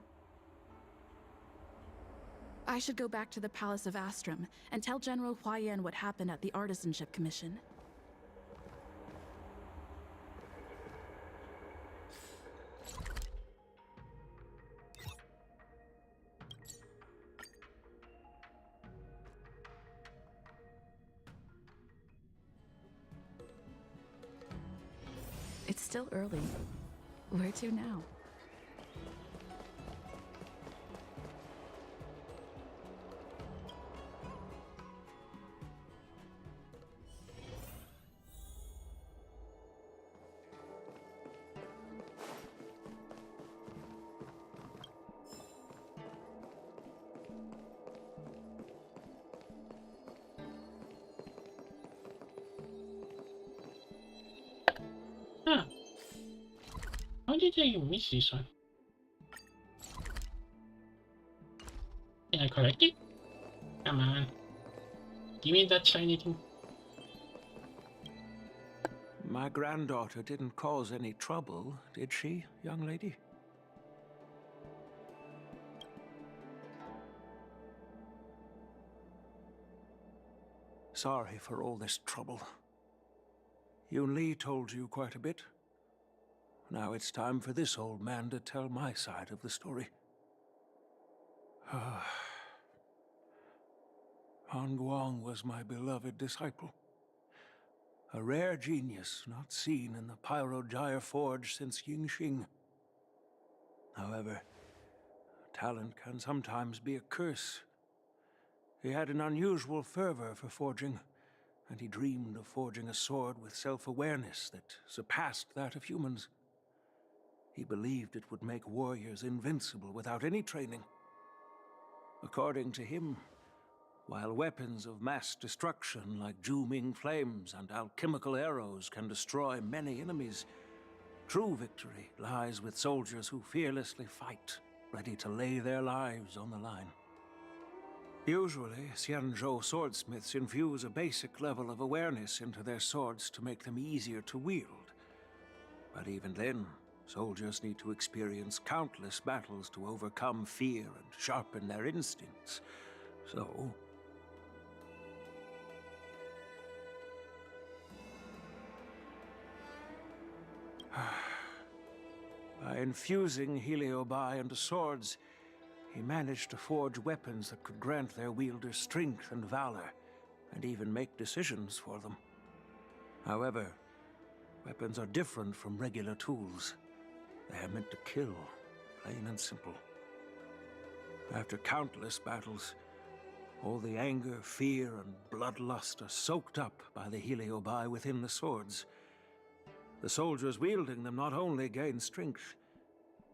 I should go back to the Palace of Astrum and tell General Huayan what happened at the Artisanship Commission. It's still early. Where to now? How did I miss this one? Can I correct it? Come on. Give me that shiny thing. My granddaughter didn't cause any trouble, did she, young lady? Sorry for all this trouble. Yun Li told you quite a bit. Now it's time for this old man to tell my side of the story. Hongguang was my beloved disciple. A rare genius not seen in the Pyrogyre Forge since Yingxing. However, talent can sometimes be a curse. He had an unusual fervor for forging, and he dreamed of forging a sword with self-awareness that surpassed that of humans. He believed it would make warriors invincible without any training. According to him, while weapons of mass destruction like Zhu-Ming flames and alchemical arrows can destroy many enemies, true victory lies with soldiers who fearlessly fight, ready to lay their lives on the line. Usually, Xianzhou swordsmiths infuse a basic level of awareness into their swords to make them easier to wield. But even then, soldiers need to experience countless battles to overcome fear and sharpen their instincts. So, by infusing heliobi into swords, he managed to forge weapons that could grant their wielders strength and valor, and even make decisions for them. However, weapons are different from regular tools. They are meant to kill, plain and simple. After countless battles, all the anger, fear, and bloodlust are soaked up by the heliobi within the swords. The soldiers wielding them not only gain strength,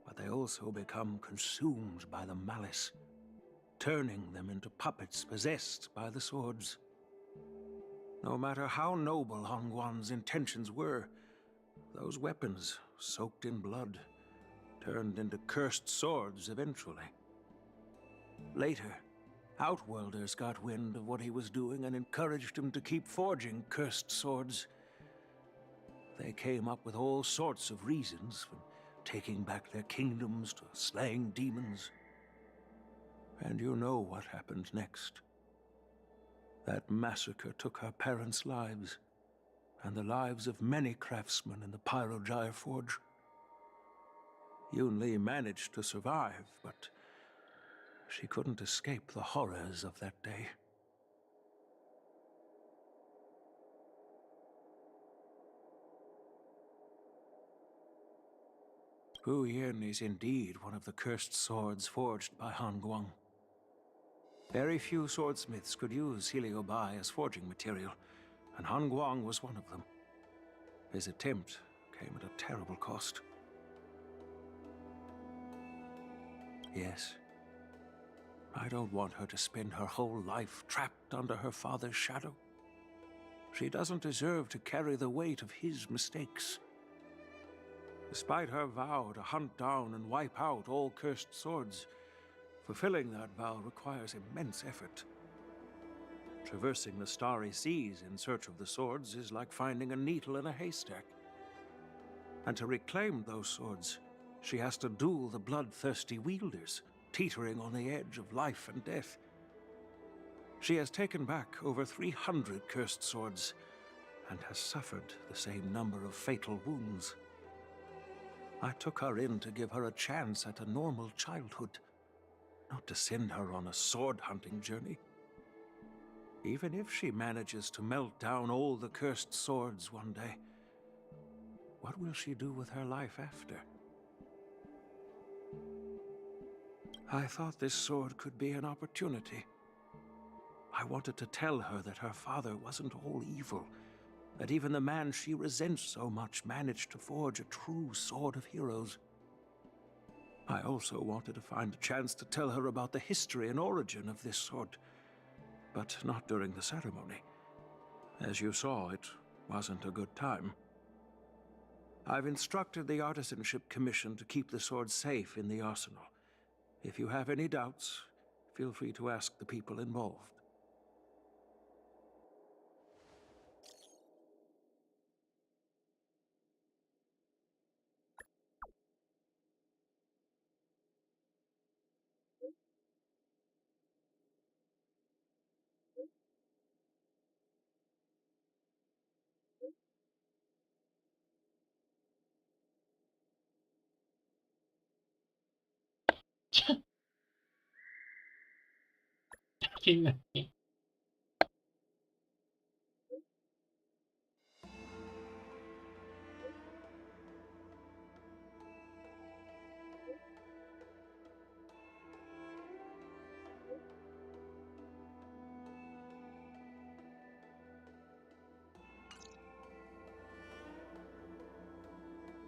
but they also become consumed by the malice, turning them into puppets possessed by the swords. No matter how noble Hongguang's intentions were, those weapons, soaked in blood, turned into cursed swords eventually. Later, Outworlders got wind of what he was doing and encouraged him to keep forging cursed swords. They came up with all sorts of reasons, from taking back their kingdoms to slaying demons. And you know what happened next. That massacre took her parents' lives, and the lives of many craftsmen in the Pyrogyre Forge. Yunli managed to survive, but she couldn't escape the horrors of that day. Hu Yin is indeed one of the cursed swords forged by Hongguang. Very few swordsmiths could use heliobi as forging material, and Hongguang was one of them. His attempt came at a terrible cost. Yes. I don't want her to spend her whole life trapped under her father's shadow. She doesn't deserve to carry the weight of his mistakes. Despite her vow to hunt down and wipe out all cursed swords, fulfilling that vow requires immense effort. Traversing the starry seas in search of the swords is like finding a needle in a haystack. And to reclaim those swords, she has to duel the bloodthirsty wielders, teetering on the edge of life and death. She has taken back over 300 cursed swords, and has suffered the same number of fatal wounds. I took her in to give her a chance at a normal childhood, not to send her on a sword-hunting journey. Even if she manages to melt down all the cursed swords one day, what will she do with her life after? I thought this sword could be an opportunity. I wanted to tell her that her father wasn't all evil, that even the man she resents so much managed to forge a true sword of heroes. I also wanted to find a chance to tell her about the history and origin of this sword, but not during the ceremony. As you saw, it wasn't a good time. I've instructed the Artisanship Commission to keep the sword safe in the arsenal. If you have any doubts, feel free to ask the people involved.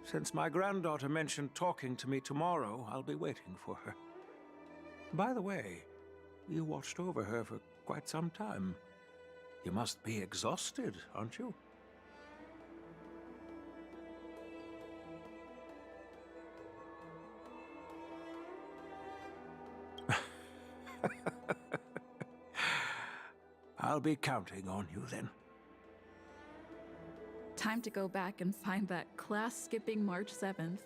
Since my granddaughter mentioned talking to me tomorrow, I'll be waiting for her. By the way, you watched over her for quite some time. You must be exhausted, aren't you? I'll be counting on you then. Time to go back and find that class-skipping March 7th.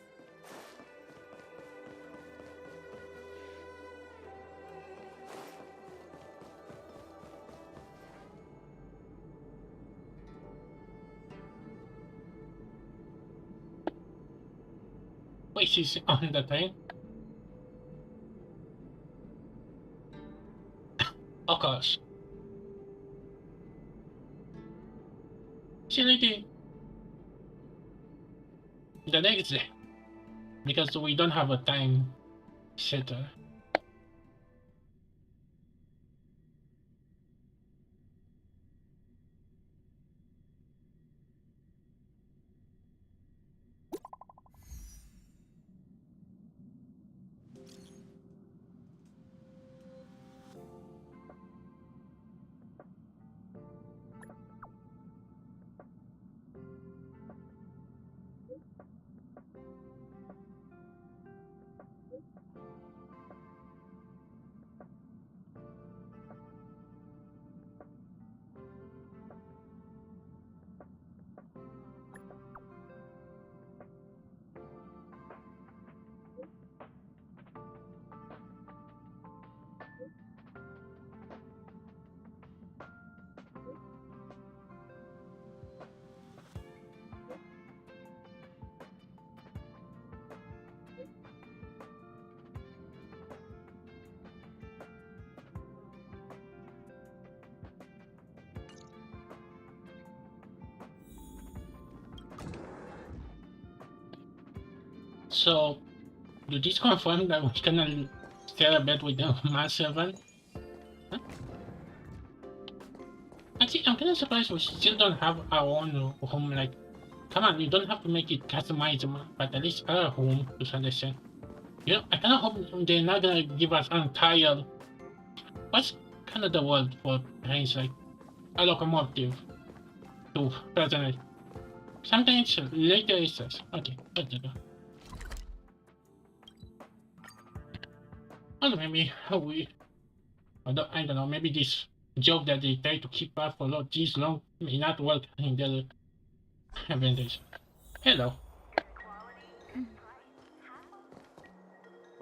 noise is on the train. Of course. Seriously, the next day, because we don't have a time setter. So, do this confirm that we can celebrate with the Mass 7? Huh? Actually, I'm kind of surprised we still don't have our own home. Like, come on, you don't have to make it customized, but at least our home to some extent. You know, I kind of hope they're not gonna give us entire. What's kind of the word for trains, like a locomotive to personally? Sometimes later it says, okay, let's go. Or maybe we, I don't know, maybe this joke that they try to keep us for this long may not work in their advantage. Hello.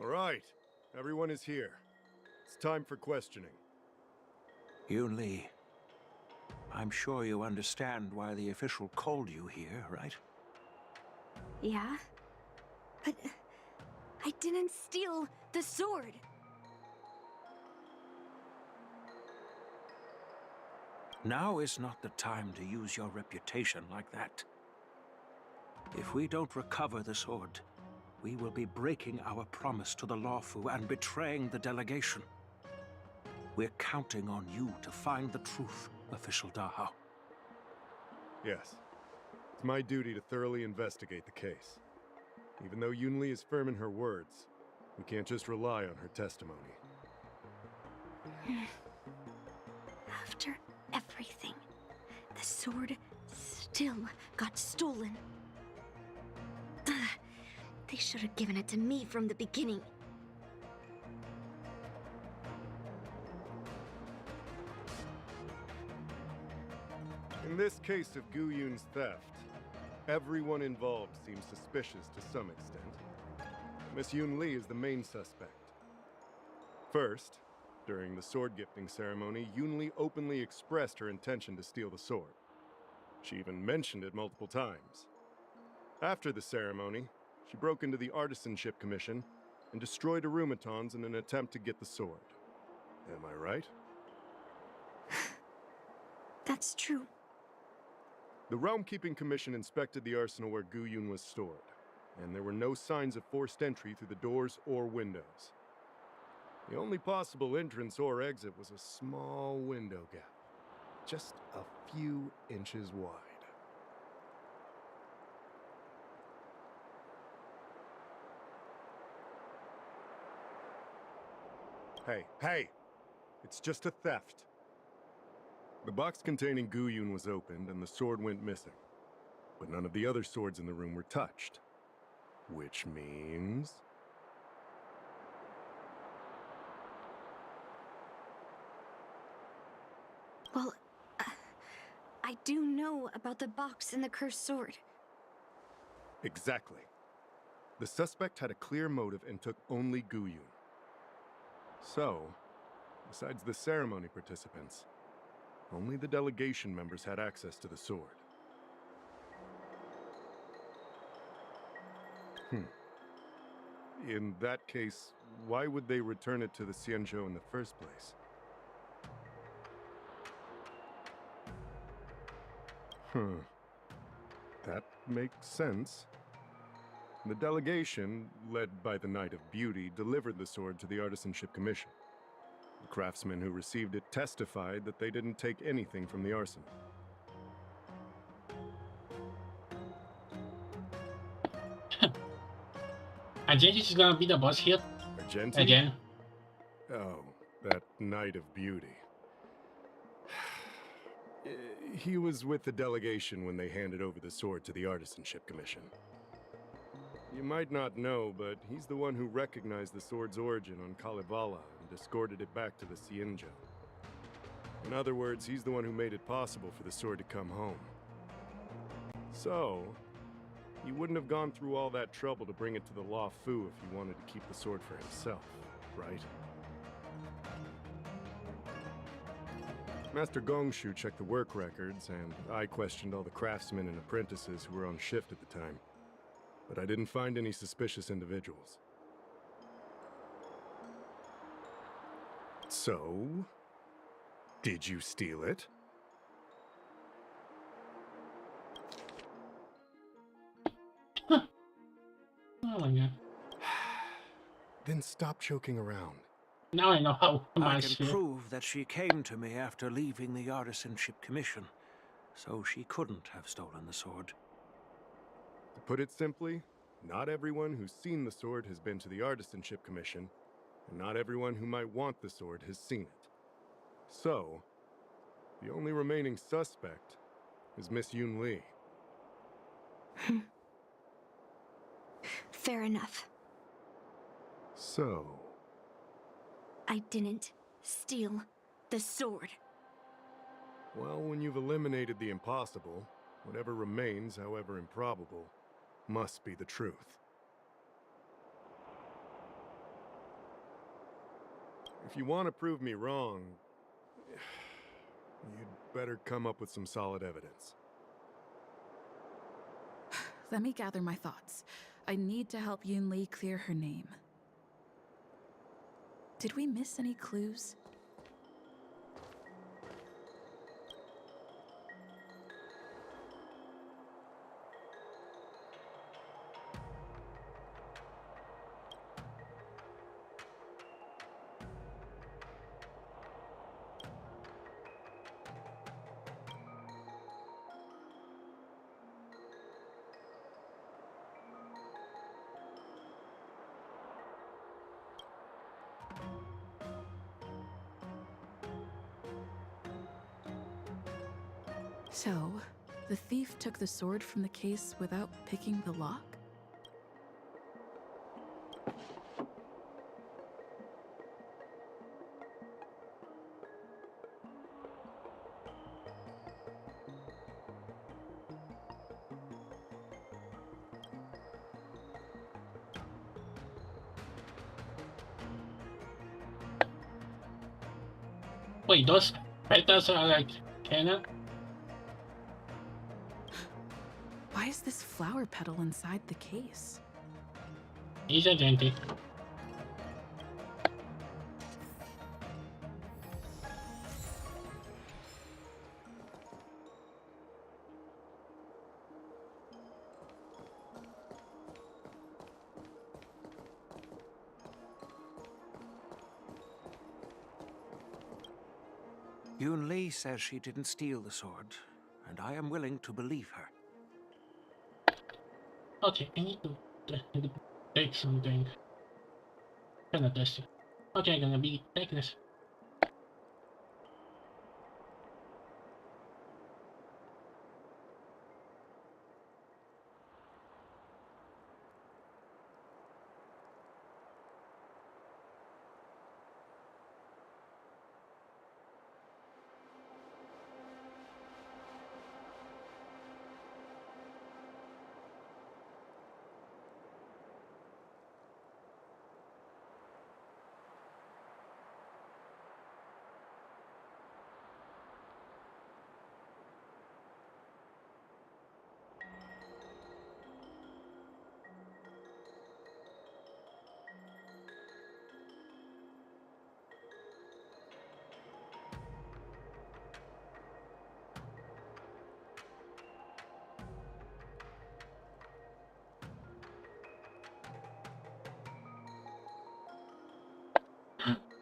All right, everyone is here. It's time for questioning. Yoon Lee, I'm sure you understand why the official called you here, right? Yeah? But I didn't steal the sword. Now is not the time to use your reputation like that. If we don't recover the sword, we will be breaking our promise to the Lawfu and betraying the delegation. We're counting on you to find the truth, Official Dahao. Yes. It's my duty to thoroughly investigate the case. Even though Yoon Lee is firm in her words, we can't just rely on her testimony. After everything, the sword still got stolen. Ugh, they should have given it to me from the beginning. In this case of Gu Yun's theft, everyone involved seems suspicious to some extent. Miss Yoon Lee is the main suspect. First, during the sword gifting ceremony, Yoon Lee openly expressed her intention to steal the sword. She even mentioned it multiple times. After the ceremony, she broke into the Artisanship Commission and destroyed Arumatons in an attempt to get the sword. Am I right? That's true. The Realm Keeping Commission inspected the arsenal where Gu Yun was stored, and there were no signs of forced entry through the doors or windows. The only possible entrance or exit was a small window gap, just a few inches wide. Hey! It's just a theft. The box containing Gu Yun was opened and the sword went missing. But none of the other swords in the room were touched. Which means... Well, I do know about the box and the cursed sword. Exactly. The suspect had a clear motive and took only Gu Yun. So, besides the ceremony participants, only the delegation members had access to the sword. In that case, why would they return it to the Xianzhou in the first place? That makes sense. The delegation, led by the Knight of Beauty, delivered the sword to the Artisanship Commission. The craftsmen who received it testified that they didn't take anything from the arsenal. Argentis is gonna be the boss here. Argenti? Again. Oh, that Knight of Beauty. He was with the delegation when they handed over the sword to the Artisanship Commission. You might not know, but he's the one who recognized the sword's origin on Kalevala and escorted it back to the Xianzhou. In other words, he's the one who made it possible for the sword to come home. So, he wouldn't have gone through all that trouble to bring it to the Law Fu if he wanted to keep the sword for himself, right? Master Gongshu checked the work records, and I questioned all the craftsmen and apprentices who were on shift at the time. But I didn't find any suspicious individuals. So, did you steal it? Oh my god. Then stop joking around. Now I know how I much. can prove that she came to me after leaving the Artisanship Commission, so she couldn't have stolen the sword. To put it simply, not everyone who's seen the sword has been to the Artisanship Commission, and not everyone who might want the sword has seen it. So, the only remaining suspect is Miss Yun Li. Fair enough. So, I didn't steal the sword. well, when you've eliminated the impossible, whatever remains, however improbable, must be the truth. If you want to prove me wrong, you'd better come up with some solid evidence. Let me gather my thoughts. I need to help Yun Li clear her name. Did we miss any clues? So, the thief took the sword from the case without picking the lock? Wait, those petals are like cannon? Why is this flower petal inside the case? He's a gentle. Yun Li says she didn't steal the sword, and I am willing to believe her. Okay, I need to take something. Kinda testing. Okay, gonna be taking this.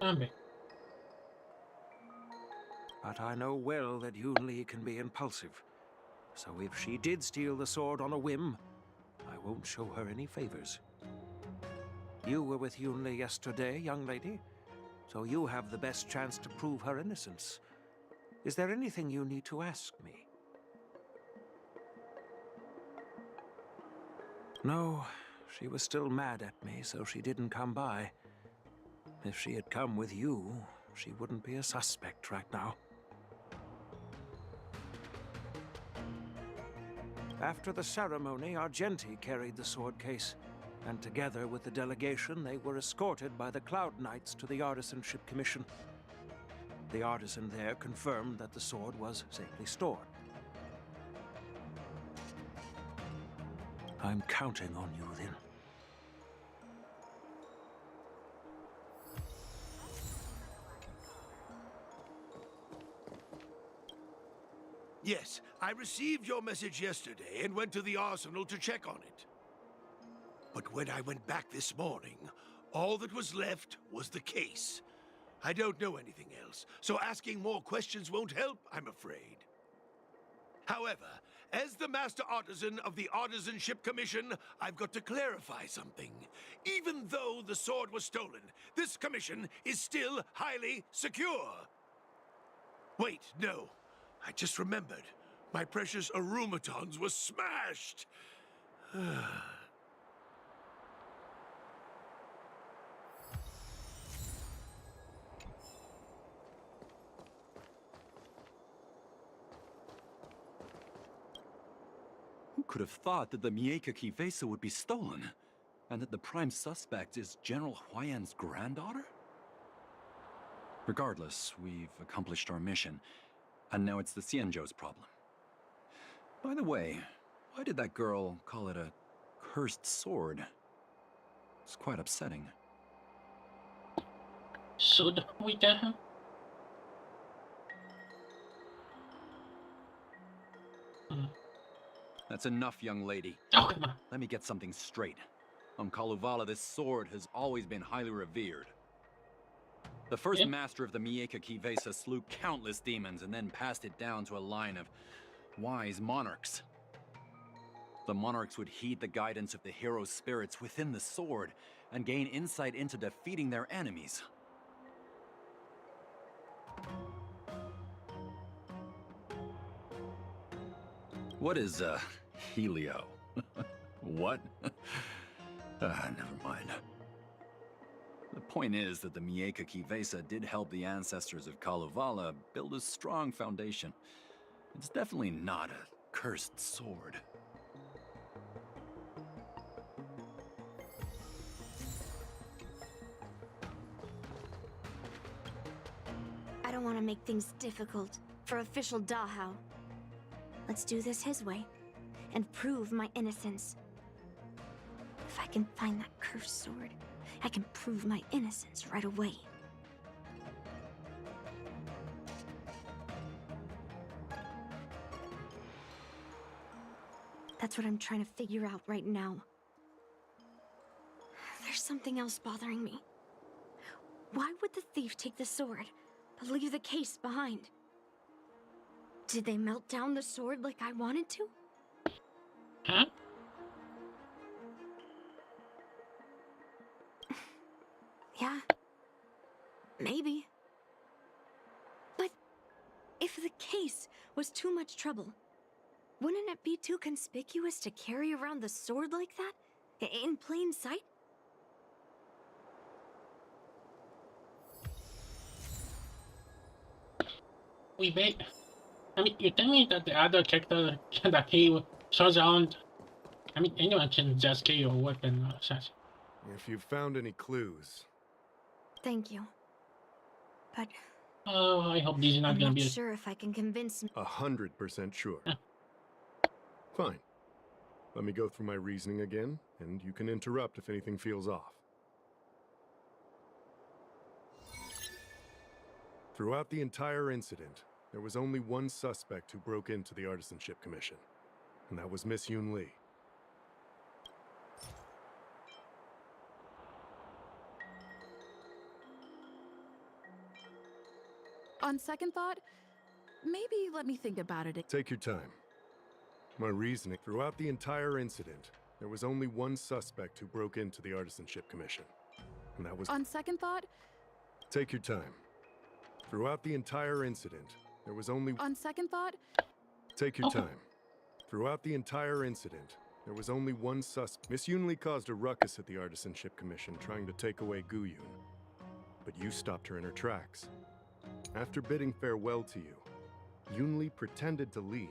Hombre. But I know well that Yoon Lee can be impulsive. So if she did steal the sword on a whim, I won't show her any favors. You were with Yoon Lee yesterday, young lady, so you have the best chance to prove her innocence. Is there anything you need to ask me? No, she was still mad at me, so she didn't come by. If she had come with you, she wouldn't be a suspect right now. After the ceremony, Argenti carried the sword case, and together with the delegation, they were escorted by the Cloud Knights to the Artisanship Commission. The artisan there confirmed that the sword was safely stored. I'm counting on you, then. Yes, I received your message yesterday and went to the arsenal to check on it. But when I went back this morning, all that was left was the case. I don't know anything else, so asking more questions won't help, I'm afraid. However, as the Master Artisan of the Artisanship Commission, I've got to clarify something. Even though the sword was stolen, this commission is still highly secure. Wait, no. I just remembered. My precious aromatons were smashed! Who could have thought that the Mieka Kivesa would be stolen? And that the prime suspect is General Huayan's granddaughter? Regardless, we've accomplished our mission. And now it's the Xianzhou's problem. By the way, why did that girl call it a cursed sword? It's quite upsetting. Should we tell him? That's enough, young lady. Oh, come on. Let me get something straight. On Kalevala, this sword has always been highly revered. The first master of the Mieka Kivesa slew countless demons and then passed it down to a line of wise monarchs. The monarchs would heed the guidance of the hero spirits within the sword and gain insight into defeating their enemies. What is, Helio? What? Never mind. The point is that the Mieka Kivesa did help the ancestors of Kalevala build a strong foundation. It's definitely not a cursed sword. I don't want to make things difficult for official Dahao. Let's do this his way and prove my innocence. If I can find that cursed sword, I can prove my innocence right away. That's what I'm trying to figure out right now. There's something else bothering me. Why would the thief take the sword, but leave the case behind? Did they melt down the sword like I wanted to? Huh? Yeah. Maybe. But if the case was too much trouble, wouldn't it be too conspicuous to carry around the sword like that? In plain sight? We bet. I mean, you tell me that the other character that he shows around. I mean, anyone can just carry your weapon or such. If you've found any clues. Thank you. But oh, I hope this is not I'm gonna not be. sure if I can convince. 100% sure. Fine. Let me go through my reasoning again, and you can interrupt if anything feels off. Throughout the entire incident, there was only one suspect who broke into the Artisanship Commission, and that was Miss Yoon Lee. On second thought, maybe let me think about it. Take your time. My reasoning, throughout the entire incident, there was only one suspect who broke into the Artisanship Commission. And that was... On second thought... Take your time. Throughout the entire incident, there was only... On second thought... Take your time. Throughout the entire incident, there was only one suspect. Miss Yunli caused a ruckus at the Artisanship Commission trying to take away Guyun. But you stopped her in her tracks. After bidding farewell to you, Yunli pretended to leave,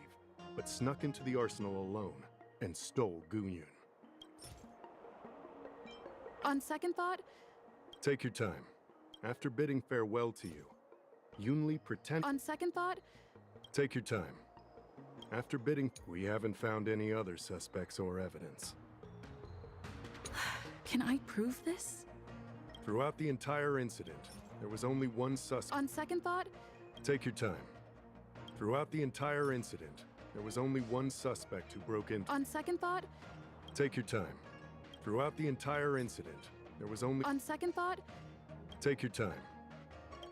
but snuck into the arsenal alone and stole Guyun. On second thought... Take your time. After bidding farewell to you, Yunli pretended... On second thought... Take your time. After bidding... We haven't found any other suspects or evidence. Can I prove this? Throughout the entire incident, there was only one suspect. On second thought... Take your time. Throughout the entire incident, there was only one suspect who broke into... On second thought... Take your time. Throughout the entire incident, there was only... On second thought... Take your time.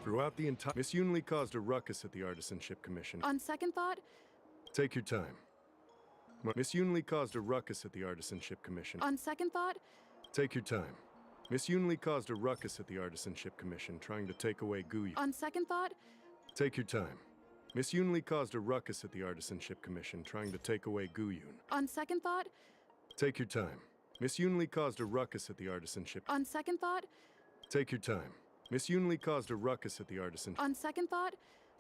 Throughout the entire... Miss Yunli caused a ruckus at the Artisanship Commission. On second thought... Take your time. Miss Yunli caused a ruckus at the Artisanship Commission. On second thought... Take your time. Miss Yunli caused a ruckus at the Artisanship Commission trying to take away Guyun. On second thought... Take your time. Miss Yunli caused a ruckus at the Artisanship Commission trying to take away Guyun. On second thought... Take your time. Miss Yunli caused a ruckus at the Artisanship... On second thought... Take your time. Miss Yunli caused a ruckus at the Artisanship... On second thought...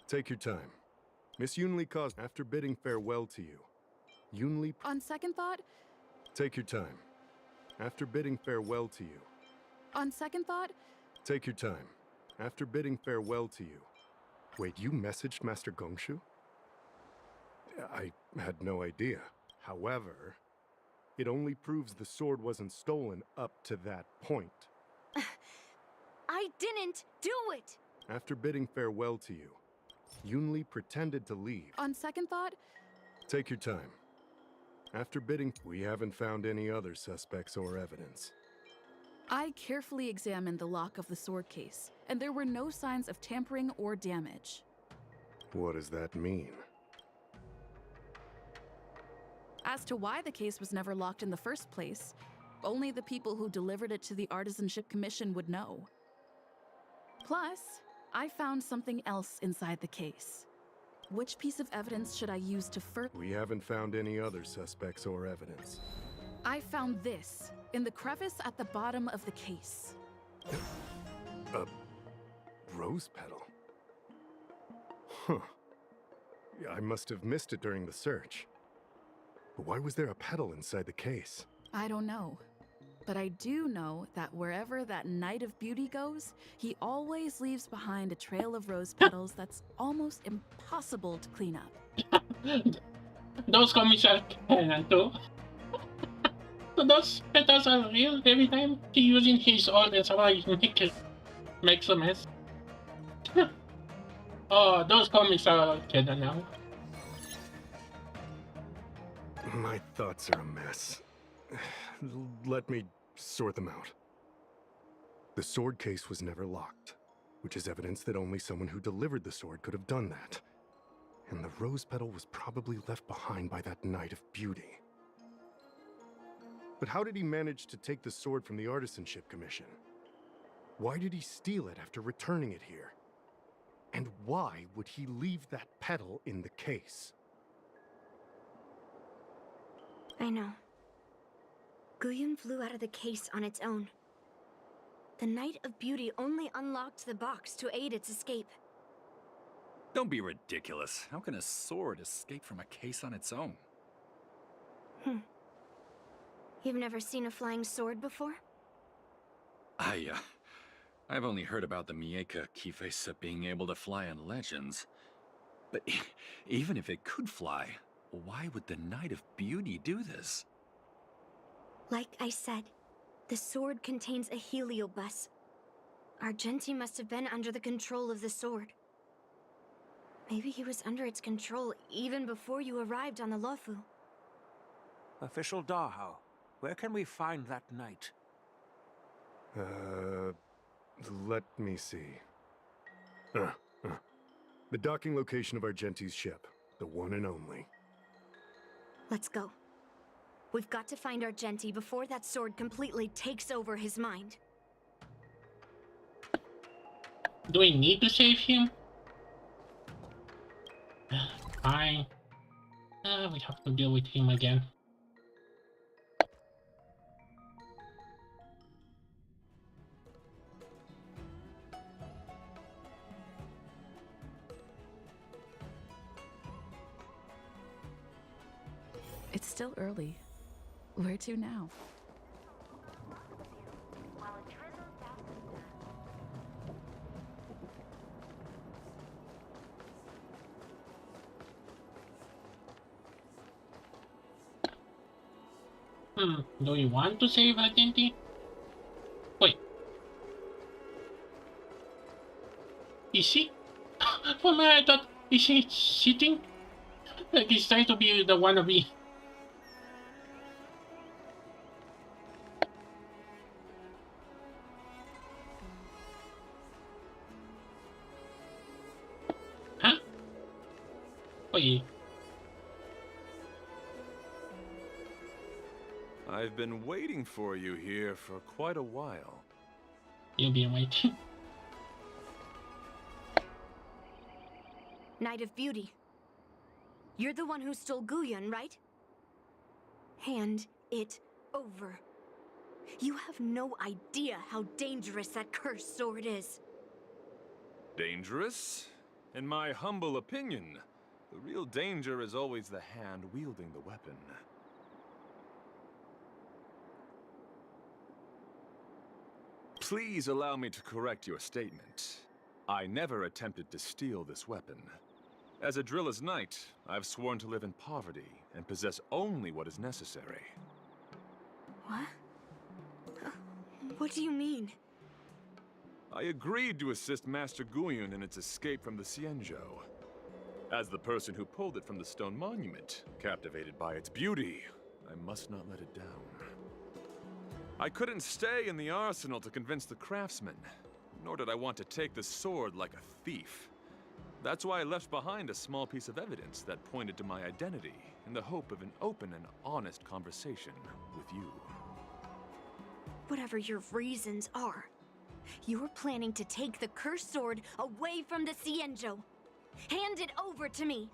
Take your time. Miss Yunli caused... After bidding farewell to you, Yunli... On second thought... Take your time. After bidding farewell to you... On second thought... Take your time. After bidding farewell to you... Wait, you messaged Master Gongshu? I had no idea. However, it only proves the sword wasn't stolen up to that point. I didn't do it! After bidding farewell to you, Yunli pretended to leave. On second thought... Take your time. After bidding... We haven't found any other suspects or evidence. I carefully examined the lock of the sword case, and there were no signs of tampering or damage. What does that mean? As to why the case was never locked in the first place, only the people who delivered it to the Artisanship Commission would know. Plus, I found something else inside the case. Which piece of evidence should I use to We haven't found any other suspects or evidence. I found this in the crevice at the bottom of the case. A rose petal? Huh. Yeah, I must have missed it during the search. But why was there a petal inside the case? I don't know. But I do know that wherever that Knight of Beauty goes, he always leaves behind a trail of rose petals that's almost impossible to clean up. Those comics are canon too. So those petals are real every time he using his sword and somebody makes a mess. Oh, those comics are canon now. My thoughts are a mess. Let me sort them out. The sword case was never locked, which is evidence that only someone who delivered the sword could have done that. And the rose petal was probably left behind by that Knight of Beauty. But how did he manage to take the sword from the Artisanship Commission? Why did he steal it after returning it here? And why would he leave that petal in the case? I know. Guyun flew out of the case on its own. The Knight of Beauty only unlocked the box to aid its escape. Don't be ridiculous. How can a sword escape from a case on its own? You've never seen a flying sword before? I've only heard about the Mieka Kifesa being able to fly in legends. But even if it could fly, why would the Knight of Beauty do this? Like I said, the sword contains a heliobus. Argenti must have been under the control of the sword. Maybe he was under its control even before you arrived on the Luofu. Official Dahao, where can we find that knight? Let me see. The docking location of Argenti's ship. The one and only. Let's go. We've got to find Argenti before that sword completely takes over his mind. Do we need to save him? Fine. We have to deal with him again. It's still early. Where to now? Do we want to save Argenti? Wait. Is he? For me, I thought, is he cheating? Like he's trying to be the wannabe. Huh? Wait. I've been waiting for you here for quite a while. You'll be waiting. Knight of Beauty. You're the one who stole Guyun, right? Hand it over. You have no idea how dangerous that cursed sword is. Dangerous? In my humble opinion, the real danger is always the hand wielding the weapon. Please allow me to correct your statement. I never attempted to steal this weapon. As a Drilla's knight, I've sworn to live in poverty and possess only what is necessary. What? What do you mean? I agreed to assist Master Guyun in its escape from the Xianzhou. As the person who pulled it from the stone monument, captivated by its beauty, I must not let it down. I couldn't stay in the arsenal to convince the craftsman, nor did I want to take the sword like a thief. That's why I left behind a small piece of evidence that pointed to my identity, in the hope of an open and honest conversation with you. Whatever your reasons are, you're planning to take the cursed sword away from the Xianzhou. Hand it over to me!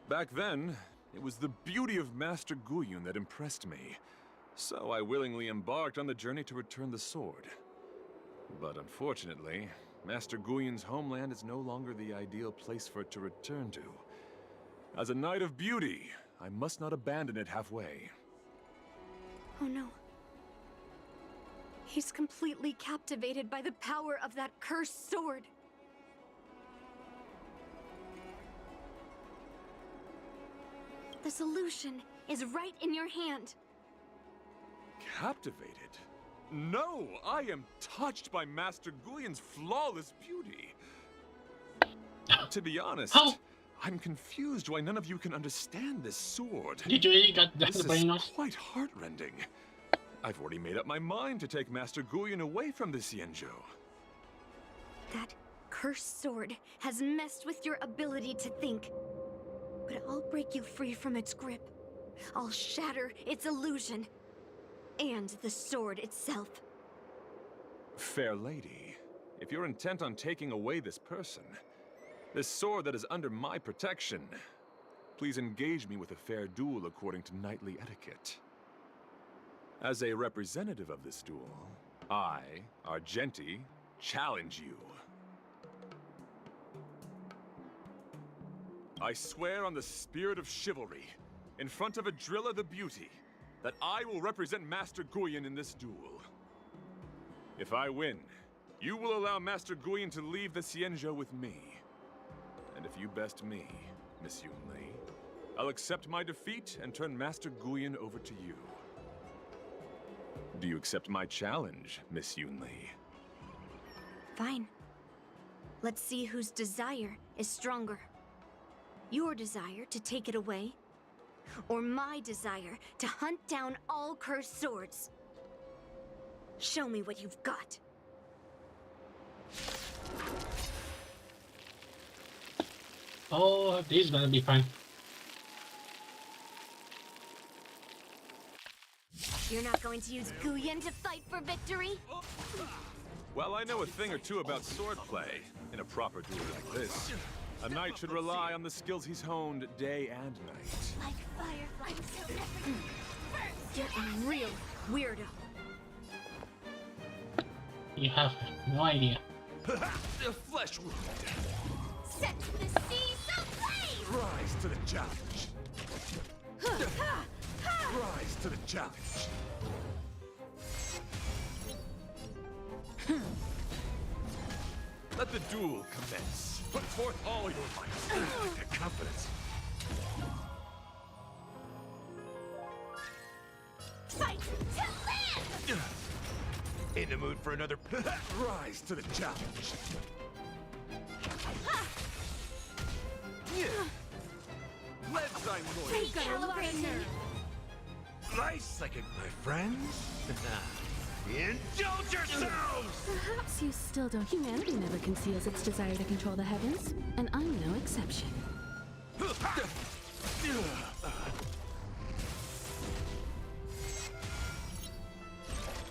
Back then, it was the beauty of Master Guyun that impressed me. So I willingly embarked on the journey to return the sword. But unfortunately, Master Guyun's homeland is no longer the ideal place for it to return to. As a Knight of Beauty, I must not abandon it halfway. Oh no. He's completely captivated by the power of that cursed sword. The solution is right in your hand. Captivated? No! I am touched by Master Guyun's flawless beauty. To be honest, I'm confused why none of you can understand this sword. Did you really get that? This is quite heartrending. I've already made up my mind to take Master Guyun away from the Xianzhou. That cursed sword has messed with your ability to think. But I'll break you free from its grip. I'll shatter its illusion. And the sword itself. Fair lady, if you're intent on taking away this person, this sword that is under my protection, please engage me with a fair duel according to knightly etiquette. As a representative of this duel, I, Argenti, challenge you. I swear on the spirit of chivalry, in front of Adrilla the Beauty, that I will represent Master Guyun in this duel. If I win, you will allow Master Guyun to leave the Xianzhou with me. And if you best me, Miss Yunli, I'll accept my defeat and turn Master Guyun over to you. Do you accept my challenge, Miss Yunli? Fine. Let's see whose desire is stronger. Your desire to take it away, or my desire to hunt down all cursed swords. Show me what you've got. Oh, this is gonna be fun. You're not going to use Guyan to fight for victory? Well, I know a thing or two about swordplay. In a proper duel like this, a knight should rely on the skills he's honed day and night. Like fireflies to everything. You're a real weirdo. You have no idea. The flesh wound. Set the seas ablaze! Rise to the challenge. Rise to the challenge. Let the duel commence. Put forth all your might. The confidence. Fight to live! In the mood for another. Rise to the challenge. Recalibration! Nice second, my friends. Indulge yourselves! Perhaps you still don't. Humanity never conceals its desire to control the heavens, and I'm no exception.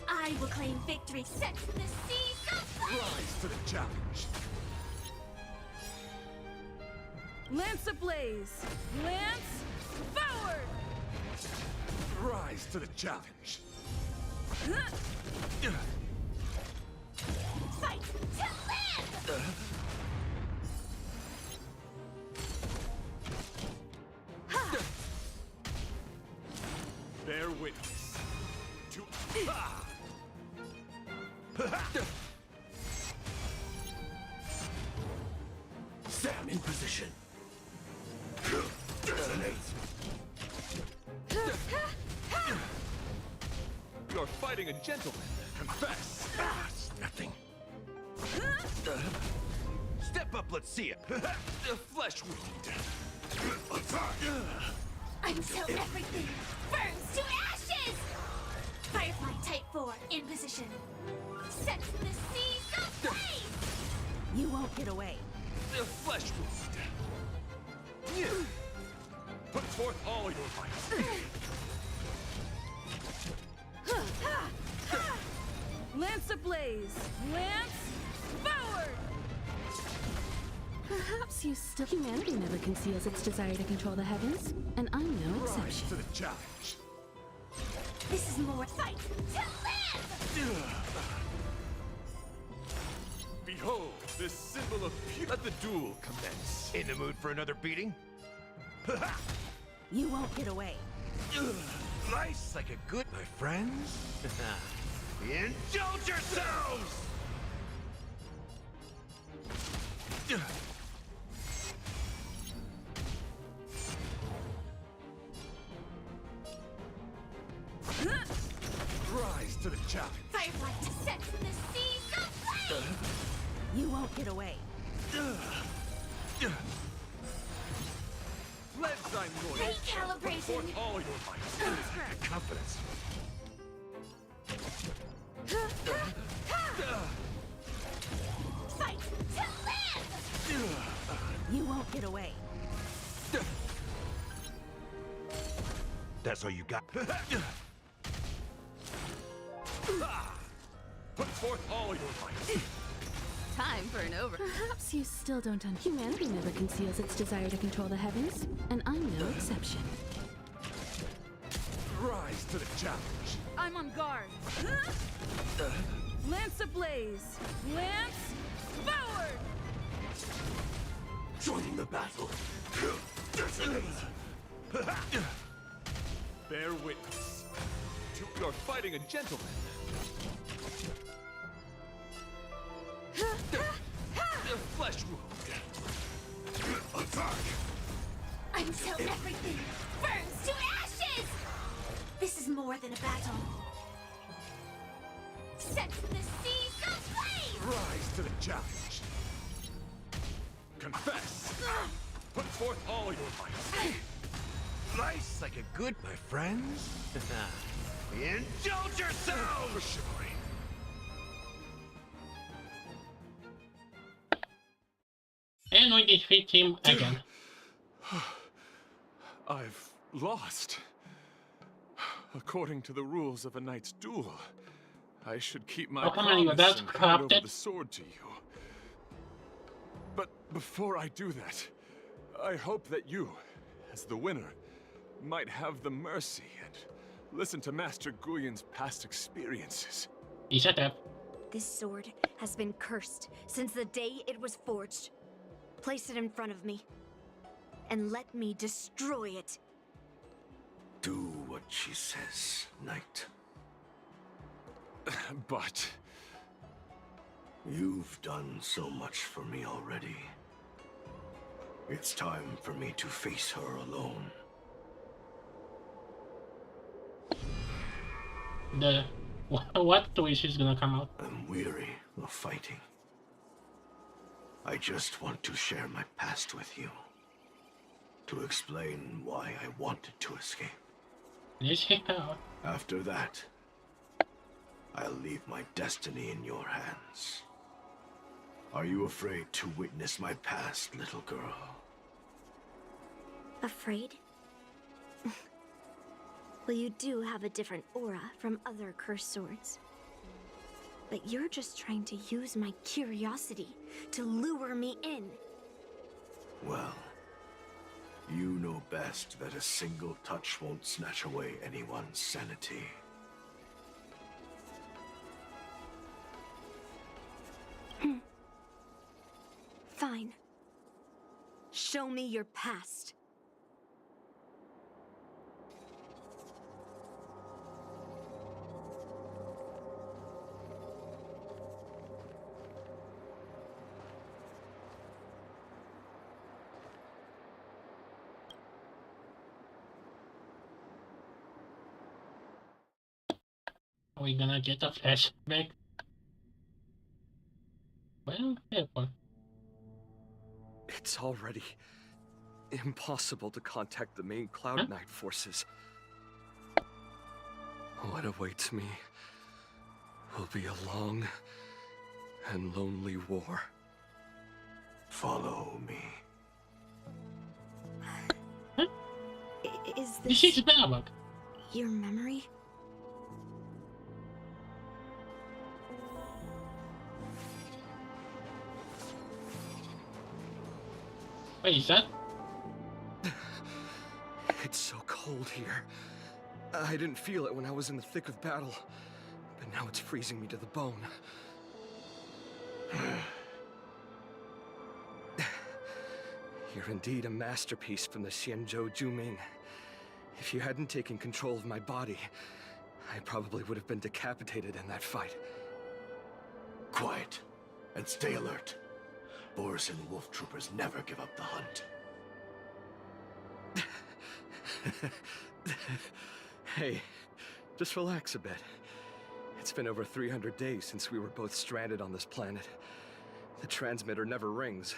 I will claim victory. Set the seas ablaze! Rise to the challenge. Lance ablaze! Lance forward! Rise to the challenge. Fight to live! Bear witness to Sam in position. Detonate. You're fighting a gentleman. Confess. It's nothing. Step up, let's see it. The flesh wound. Attack. Until everything burns to ashes! Firefly Type 4 in position. Set the seas ablaze! You won't get away. The flesh wound. Put forth all your might. Lance ablaze! Lance forward! Perhaps you still. Humanity never conceals its desire to control the heavens, and I'm no Rise exception. to the challenge. This is more fight to live! Behold, this symbol of pure. Let the duel commence. In the mood for another beating? You won't get away. Nice like a good, my friends. Indulge yourselves! Rise to the challenge. Firefly to set the seas ablaze! You won't get away. Recalibration! All your might. Confidence. Fight to live! You won't get away. That's all you got. Put forth all your might. Time for an over. Perhaps you still don't. Humanity never conceals its desire to control the heavens, and I'm no exception. Rise to the challenge. I'm on guard. Lance ablaze! Lance forward! Joining the battle. Detonate. Bear witness to. You're fighting a gentleman. The flesh wound. Attack. Until everything burns to ashes! This is more than a battle. Set the seas ablaze! Rise to the challenge. Confess. Put forth all your might. Nice like a good, my friends. Indulge yourselves! And we defeat him again. I've lost. According to the rules of a knight's duel, I should keep my promise and hand over the sword to you. But before I do that, I hope that you, as the winner, might have the mercy and listen to Master Guyun's past experiences. This sword has been cursed since the day it was forged. Place it in front of me, and let me destroy it. Do what she says, Knight. But... You've done so much for me already. It's time for me to face her alone. What twist is gonna come out? I'm weary of fighting. I just want to share my past with you. To explain why I wanted to escape. After that, I'll leave my destiny in your hands. Are you afraid to witness my past, little girl? Afraid? Well, you do have a different aura from other cursed swords. But you're just trying to use my curiosity to lure me in. Well, you know best that a single touch won't snatch away anyone's sanity. Fine. Show me your past. Are we gonna get a flashback? Well, yeah, well. It's already impossible to contact the main Cloud Knight forces. What awaits me will be a long and lonely war. Follow me. Is this is dialogue. Your memory? Wait, is that? It's so cold here. I didn't feel it when I was in the thick of battle, but now it's freezing me to the bone. You're indeed a masterpiece from the Xianzhou Juming. If you hadn't taken control of my body, I probably would have been decapitated in that fight. Quiet, and stay alert. Boris and Wolf Troopers never give up the hunt. Hey, just relax a bit. It's been over 300 days since we were both stranded on this planet. The transmitter never rings,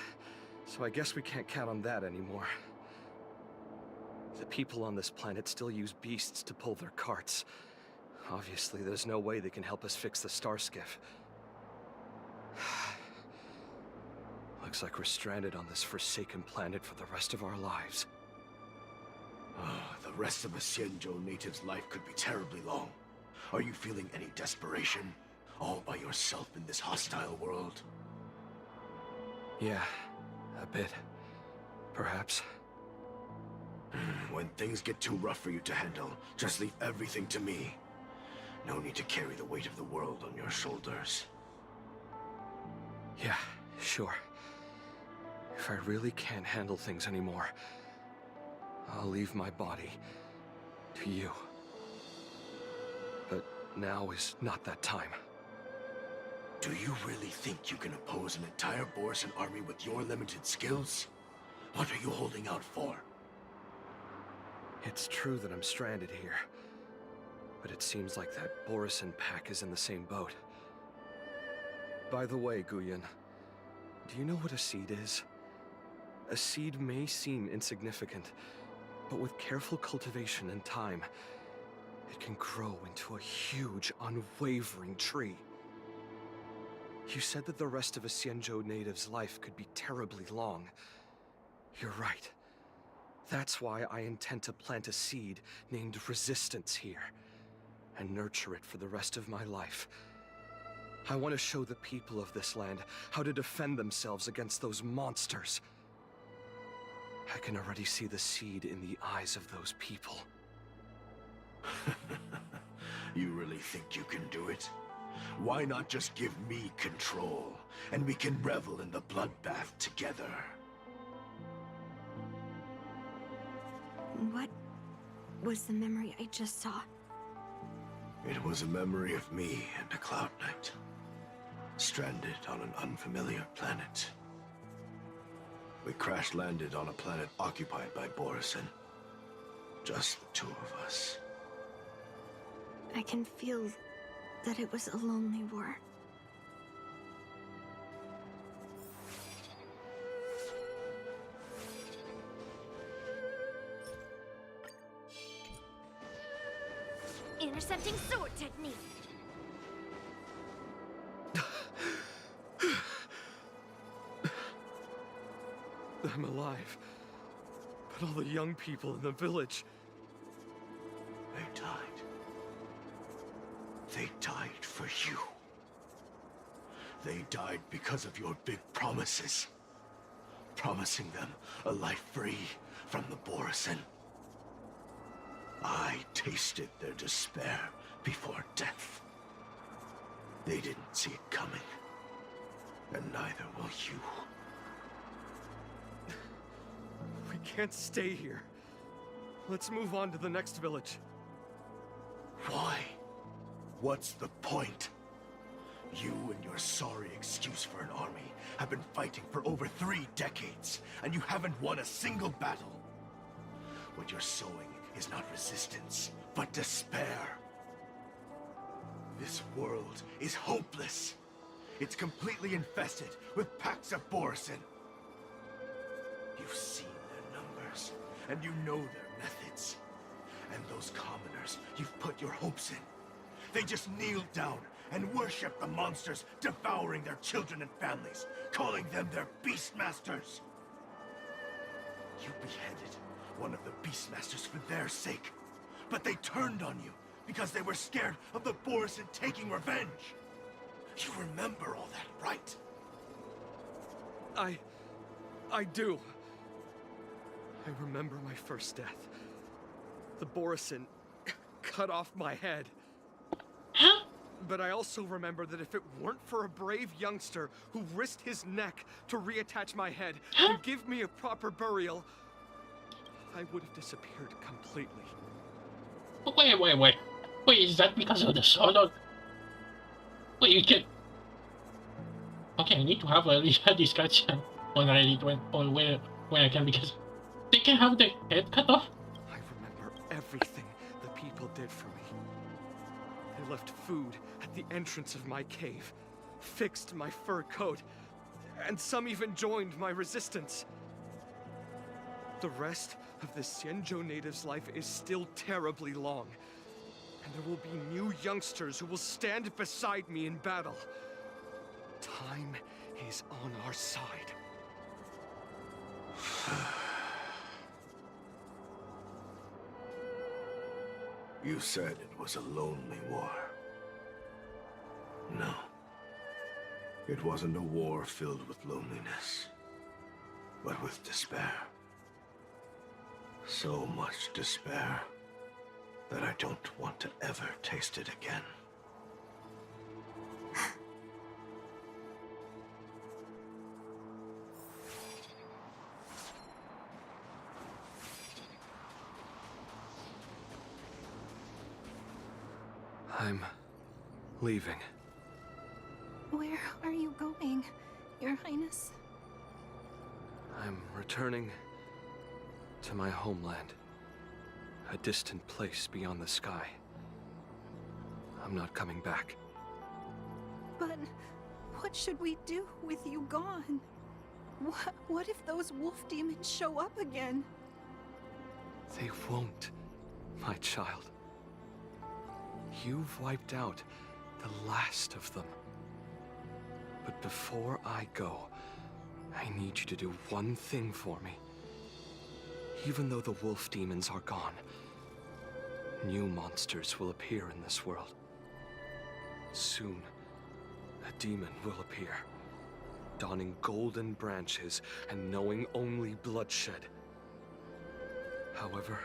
so I guess we can't count on that anymore. The people on this planet still use beasts to pull their carts. Obviously, there's no way they can help us fix the star skiff. Looks like we're stranded on this forsaken planet for the rest of our lives. The rest of a Xianzhou native's life could be terribly long. Are you feeling any desperation? All by yourself in this hostile world? Yeah, a bit. Perhaps. When things get too rough for you to handle, just leave everything to me. No need to carry the weight of the world on your shoulders. Yeah, sure. If I really can't handle things anymore, I'll leave my body to you. But now is not that time. Do you really think you can oppose an entire Borisan army with your limited skills? What are you holding out for? It's true that I'm stranded here, but it seems like that Borisan pack is in the same boat. By the way, Guyun, do you know what a seed is? A seed may seem insignificant, but with careful cultivation and time, it can grow into a huge, unwavering tree. You said that the rest of a Xianzhou native's life could be terribly long. You're right. That's why I intend to plant a seed named Resistance here, and nurture it for the rest of my life. I want to show the people of this land how to defend themselves against those monsters. I can already see the seed in the eyes of those people. You really think you can do it? Why not just give me control, and we can revel in the bloodbath together? What was the memory I just saw? It was a memory of me and a Cloud Knight, stranded on an unfamiliar planet. We crash-landed on a planet occupied by Borisin. Just the two of us. I can feel that it was a lonely war. Intercepting sword technique. I'm alive, but all the young people in the village... They died. They died for you. They died because of your big promises. Promising them a life free from the Borisin. I tasted their despair before death. They didn't see it coming. And neither will you. We can't stay here. Let's move on to the next village. Why? What's the point? You and your sorry excuse for an army have been fighting for over 3 decades, and you haven't won a single battle. What you're sowing is not resistance, but despair. This world is hopeless. It's completely infested with packs of Borisin. You've seen their numbers, and you know their methods. And those commoners you've put your hopes in, they just kneel down and worship the monsters devouring their children and families, calling them their Beastmasters. You beheaded one of the Beastmasters for their sake, but they turned on you because they were scared of the Borisin taking revenge. You remember all that, right? I do. I remember my first death. The Borisin cut off my head. But I also remember that if it weren't for a brave youngster who risked his neck to reattach my head and give me a proper burial, I would have disappeared completely. Wait. Wait, is that because of the sword? Wait, you can... Okay, I need to have a discussion on Reddit when I can, because they can have the head cut off. I remember everything the people did for me. They left food at the entrance of my cave, fixed my fur coat, and some even joined my resistance. The rest of the Xianzhou natives' life is still terribly long, and there will be new youngsters who will stand beside me in battle. Time is on our side. You said it was a lonely war. No. It wasn't a war filled with loneliness, but with despair. So much despair that I don't want to ever taste it again. I'm leaving. Where are you going, Your Highness? I'm returning to my homeland. A distant place beyond the sky. I'm not coming back. But what should we do with you gone? What if those wolf demons show up again? They won't, my child. You've wiped out the last of them. But before I go, I need you to do one thing for me. Even though the wolf demons are gone, new monsters will appear in this world. Soon, a demon will appear, donning golden branches and knowing only bloodshed. However,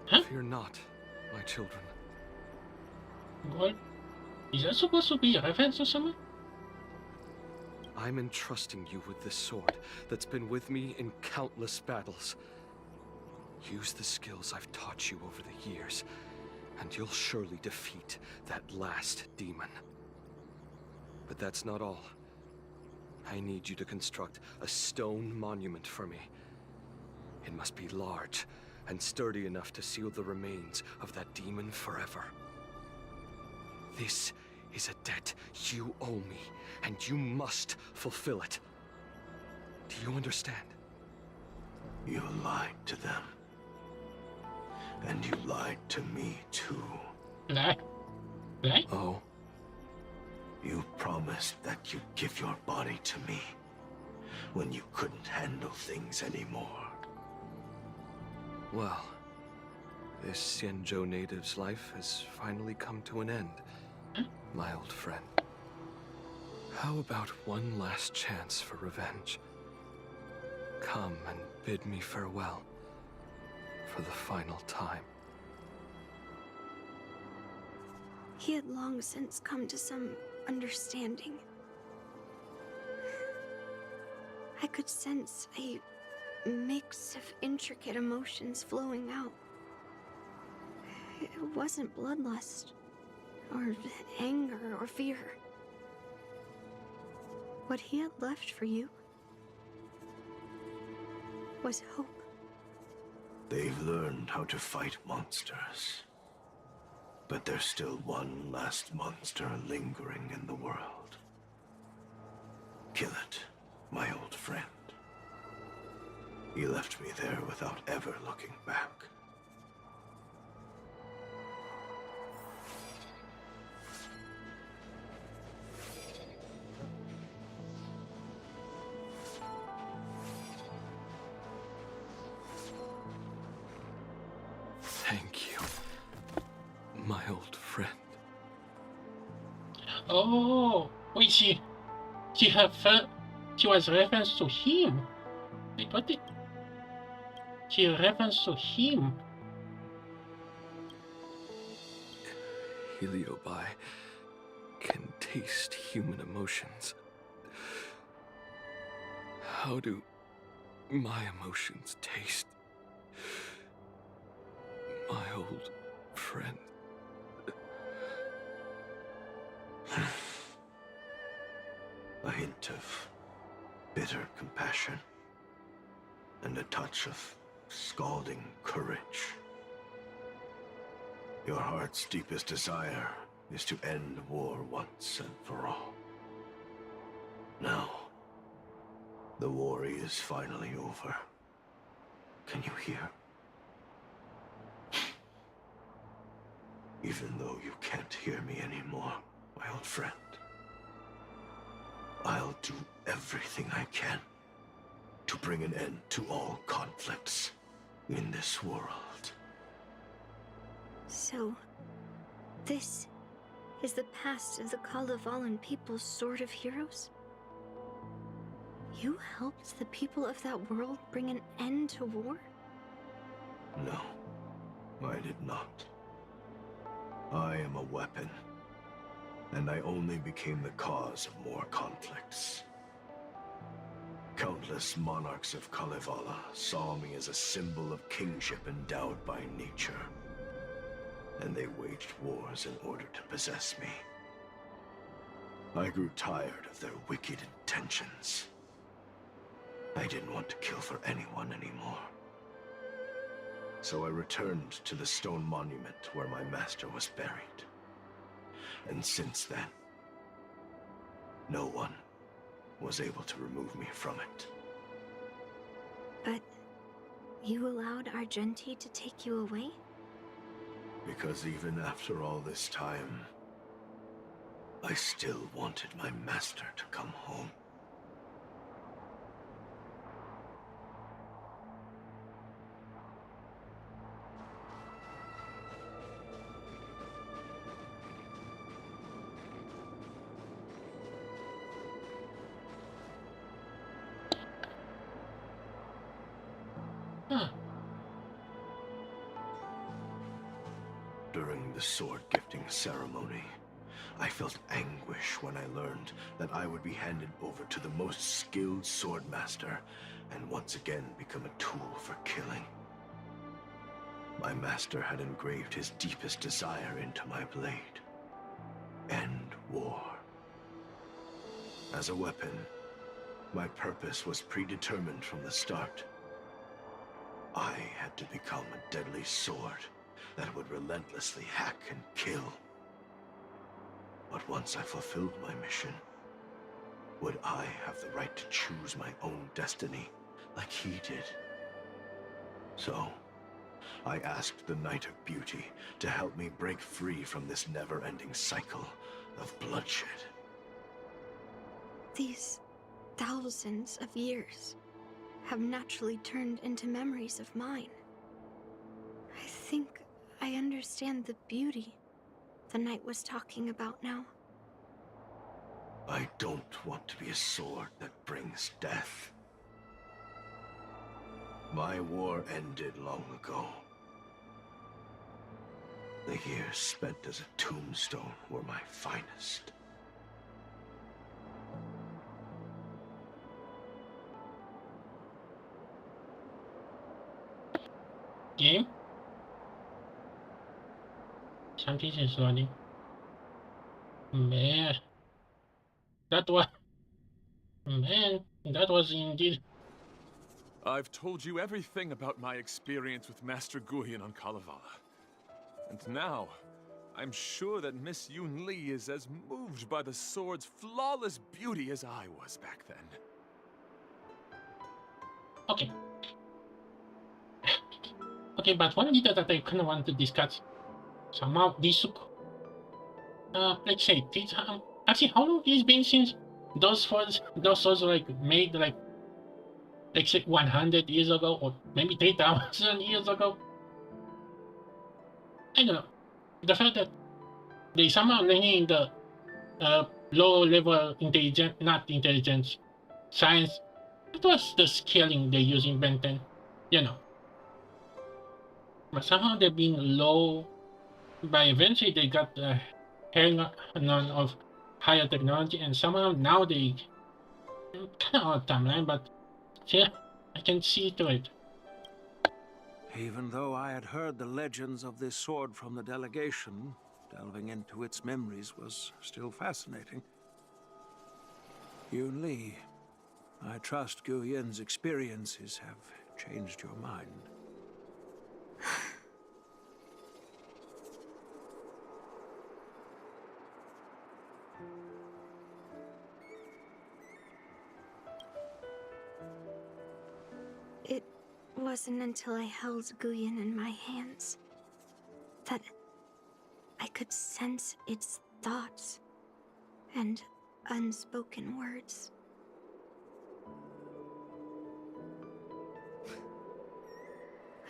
fear not, my children. What? Is that supposed to be a reference to someone? I'm entrusting you with this sword that's been with me in countless battles. Use the skills I've taught you over the years, and you'll surely defeat that last demon. But that's not all. I need you to construct a stone monument for me. It must be large and sturdy enough to seal the remains of that demon forever. This is a debt you owe me, and you must fulfill it. Do you understand? You lied to them. And you lied to me, too. Lie? Oh? You promised that you'd give your body to me when you couldn't handle things anymore. Well, this Xianzhou native's life has finally come to an end, my old friend. How about one last chance for revenge? Come and bid me farewell for the final time. He had long since come to some understanding. I could sense a mix of intricate emotions flowing out. It wasn't bloodlust, or anger, or fear. What he had left for you was hope. They've learned how to fight monsters. But there's still one last monster lingering in the world. Kill it, my old friend. He left me there without ever looking back. Thank you, my old friend. Oh, wait, she was reference to him. Wait, what did she reference to him? Heliobi can taste human emotions. How do my emotions taste? My old friend. A hint of bitter compassion and a touch of scalding courage. Your heart's deepest desire is to end war once and for all. Now, the war is finally over. Can you hear? Even though you can't hear me anymore, my old friend, I'll do everything I can to bring an end to all conflicts in this world. So, this is the past of the Kalevalan people's Sword of Heroes? You helped the people of that world bring an end to war? No, I did not. I am a weapon, and I only became the cause of more conflicts. Countless monarchs of Kalevala saw me as a symbol of kingship endowed by nature, and they waged wars in order to possess me. I grew tired of their wicked intentions. I didn't want to kill for anyone anymore. So I returned to the stone monument where my master was buried. And since then, no one was able to remove me from it. But you allowed Argenti to take you away? Because even after all this time, I still wanted my master to come home. During the sword gifting ceremony, I felt anguish when I learned that I would be handed over to the most skilled swordmaster and once again become a tool for killing. My master had engraved his deepest desire into my blade. End war. As a weapon, my purpose was predetermined from the start. I had to become a deadly sword that would relentlessly hack and kill. But once I fulfilled my mission, would I have the right to choose my own destiny like he did? So, I asked the Knight of Beauty to help me break free from this never-ending cycle of bloodshed. These thousands of years have naturally turned into memories of mine. I think I understand the beauty the knight was talking about now. I don't want to be a sword that brings death. My war ended long ago. The years spent as a tombstone were my finest. Game? Something is running. Man. That was... Man, that was indeed... I've told you everything about my experience with Master Guyan on Kalevala. And now, I'm sure that Miss Yun Li is as moved by the sword's flawless beauty as I was back then. Okay. Okay, but one detail that I kind of want to discuss. Somehow, this... let's say, this, actually, how long it's been since those swords were like made like say 100 years ago, or maybe 3,000 years ago? I don't know. The fact that they somehow learning the low-level not intelligence, science, it was the scaling they use in Ben 10, you know. But somehow they've been low, but eventually they got the hang on of higher technology, and somehow now they kind of out timeline, but yeah, I can see to it. Even though I had heard the legends of this sword from the delegation, delving into its memories was still fascinating. Yun Li, I trust Guyan's experiences have changed your mind. It wasn't until I held Guyan in my hands that I could sense its thoughts and unspoken words.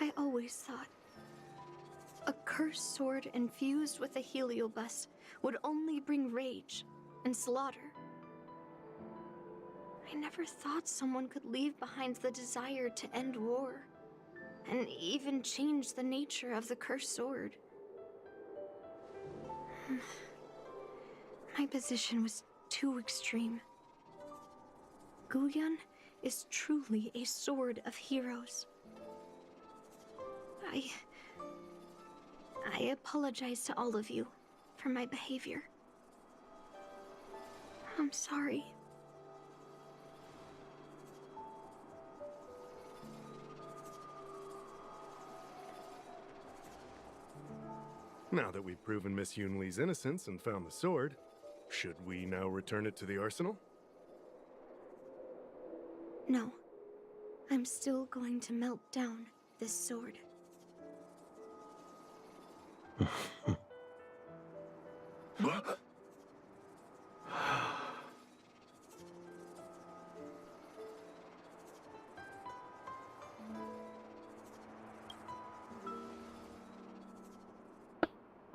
I always thought a cursed sword infused with a heliobus would only bring rage and slaughter. I never thought someone could leave behind the desire to end war, and even change the nature of the cursed sword. My position was too extreme. Guyan is truly a sword of heroes. I apologize to all of you for my behavior. I'm sorry. Now that we've proven Miss Yun Li's innocence and found the sword, should we now return it to the arsenal? No. I'm still going to melt down this sword.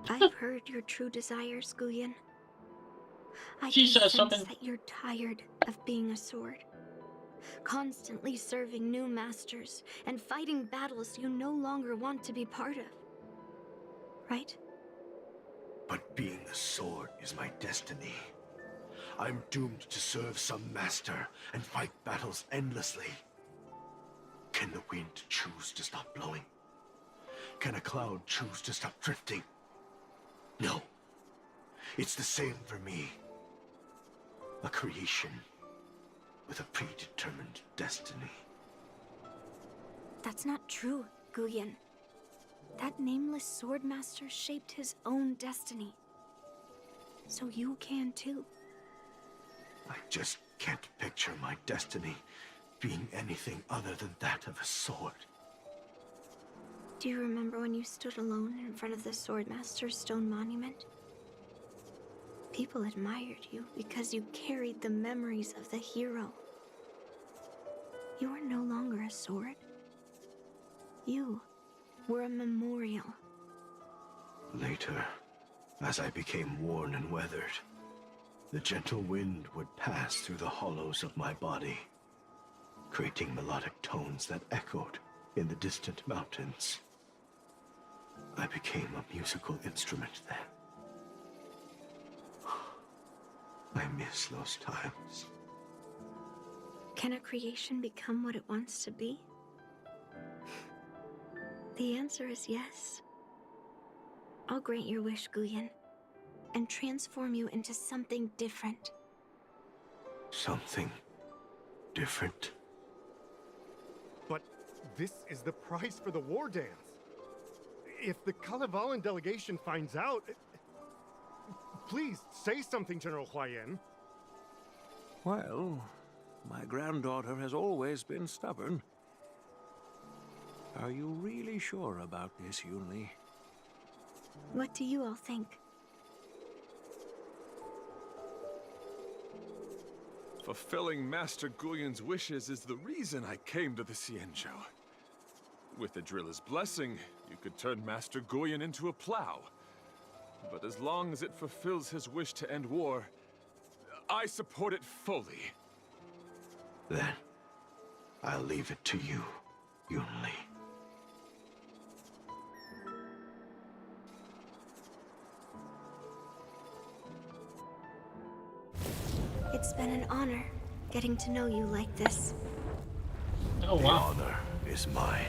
I've heard your true desires, Guyan. I can sense that you're tired of being a sword. Constantly serving new masters and fighting battles you no longer want to be part of. Right? But being a sword is my destiny. I'm doomed to serve some master and fight battles endlessly. Can the wind choose to stop blowing? Can a cloud choose to stop drifting? No. It's the same for me. A creation with a predetermined destiny. That's not true, Guyan. That nameless swordmaster shaped his own destiny. So you can too. I just can't picture my destiny being anything other than that of a sword. Do you remember when you stood alone in front of the swordmaster's stone monument? People admired you because you carried the memories of the hero. You were no longer a sword. You were a memorial. Later, as I became worn and weathered, the gentle wind would pass through the hollows of my body, creating melodic tones that echoed in the distant mountains. I became a musical instrument then. I miss those times. Can a creation become what it wants to be? The answer is yes. I'll grant your wish, Guyan, and transform you into something different. Something different? But this is the price for the war dance. If the Kalevalan delegation finds out... Please, say something, General Huayan. Well, my granddaughter has always been stubborn. Are you really sure about this, Yunli? What do you all think? Fulfilling Master Guyan's wishes is the reason I came to the Xianzhou. With the Drilla's blessing, you could turn Master Guyan into a plow. But as long as it fulfills his wish to end war, I support it fully. Then, I'll leave it to you, Yunli. It's been an honor getting to know you like this. Oh, The wow. honor is mine.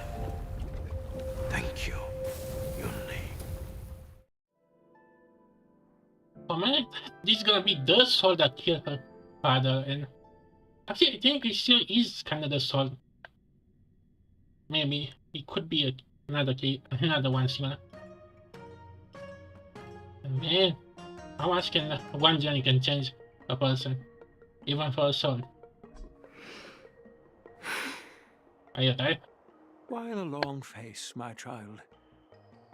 Thank you, Yunli. Oh man, this is gonna be the soul that killed her father, and actually I think it still is kind of the soul. Maybe it could be another one similar. Man, how much can one journey can change a person, even for a soul? Are you tired? Why the long face, my child?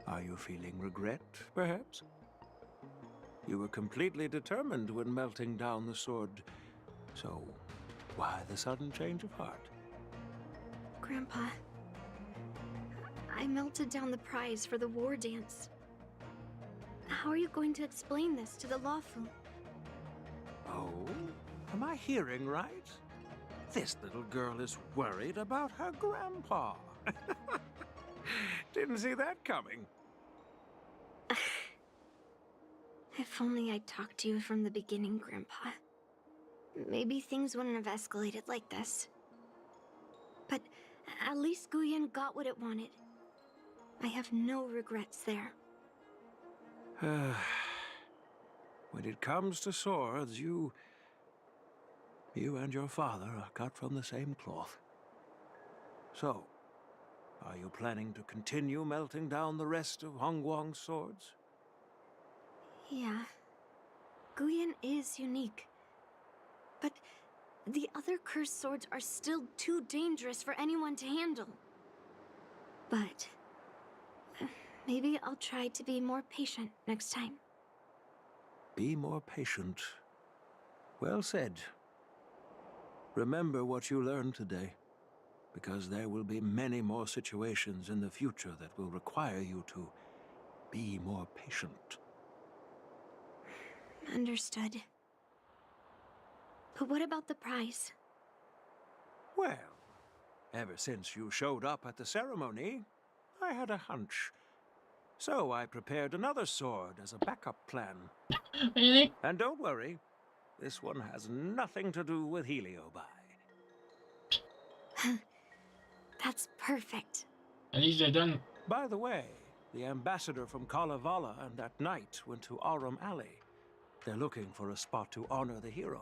Are you feeling regret, perhaps? You were completely determined when melting down the sword, so why the sudden change of heart? Grandpa, I melted down the prize for the war dance. How are you going to explain this to the Lawfu? Oh, am I hearing right? This little girl is worried about her grandpa. Didn't see that coming. If only I'd talked to you from the beginning, Grandpa. Maybe things wouldn't have escalated like this. But at least Guyan got what it wanted. I have no regrets there. When it comes to swords, you and your father are cut from the same cloth. So, are you planning to continue melting down the rest of Hongguang's swords? Yeah. Guyan is unique. But the other cursed swords are still too dangerous for anyone to handle. But maybe I'll try to be more patient next time. Be more patient. Well said. Remember what you learned today, because there will be many more situations in the future that will require you to be more patient. Understood. But what about the prize? Well, ever since you showed up at the ceremony, I had a hunch. So I prepared another sword as a backup plan. Really? And don't worry, this one has nothing to do with Heliobi. That's perfect. At least they don't. By the way, the ambassador from Kalevala and that knight went to Aurum Alley. They're looking for a spot to honor the hero.